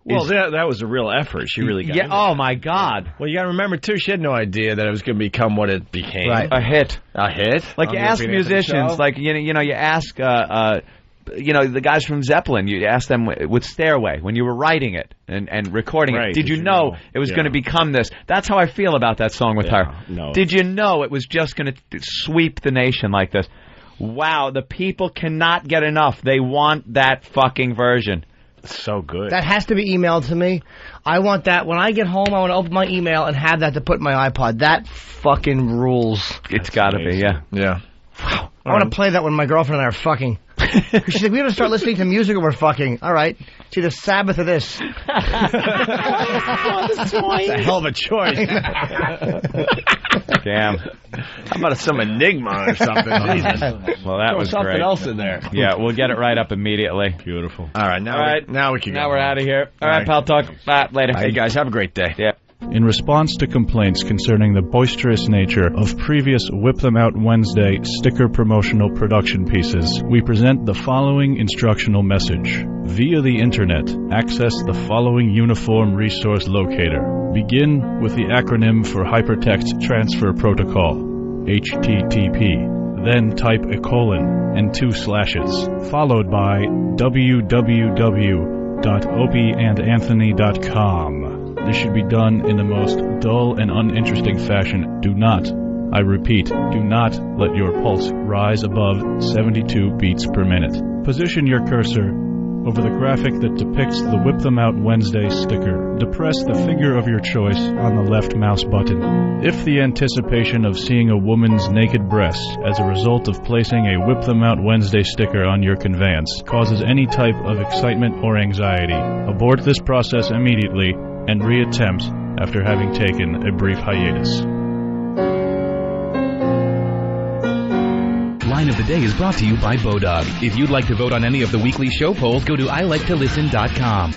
Well, that was a real effort. She really got into Oh, my God. Well, you got to remember, too, she had no idea that it was going to become what it became. Right. A hit. A hit? Like, you ask musicians, like, you know, you ask, you know, the guys from Zeppelin, you ask them with Stairway, when you were writing it and recording it, did you know it was going to become this? That's how I feel about that song with her. No. Did you know it was just going to sweep the nation like this? Wow, the people cannot get enough. They want that fucking version. So good. That has to be emailed to me. I want that. When I get home, I want to open my email and have that to put in my iPod. That fucking rules. It's got to be, yeah. Yeah. Wow. I want to play that when my girlfriend and I are fucking. She's like, we have to start listening to music or we're fucking. All right. It's either Sabbath or this. That's a hell of a choice. Damn. How about some Enigma or something? Jesus. Well, that was something great. else in there. Yeah, we'll get it right up immediately. Beautiful. All right, now we can go. Now we're out of here. All right, pal talk. Bye. Later. Hey, guys, have a great day. Yeah. In response to complaints concerning the boisterous nature of previous Whip Them Out Wednesday sticker promotional production pieces, we present the following instructional message. Via the Internet, access the following uniform resource locator. Begin with the acronym for Hypertext Transfer Protocol, HTTP. Then type a colon and 2 slashes, followed by www.opieandanthony.com. This should be done in the most dull and uninteresting fashion. Do not, I repeat, do not let your pulse rise above 72 beats per minute. Position your cursor over the graphic that depicts the Whip Them Out Wednesday sticker. Depress the figure of your choice on the left mouse button. If the anticipation of seeing a woman's naked breasts as a result of placing a Whip Them Out Wednesday sticker on your conveyance causes any type of excitement or anxiety, abort this process immediately and reattempt after having taken a brief hiatus. Line of the Day is brought to you by Bodog. If you'd like to vote on any of the weekly show polls, go to iliketolisten.com.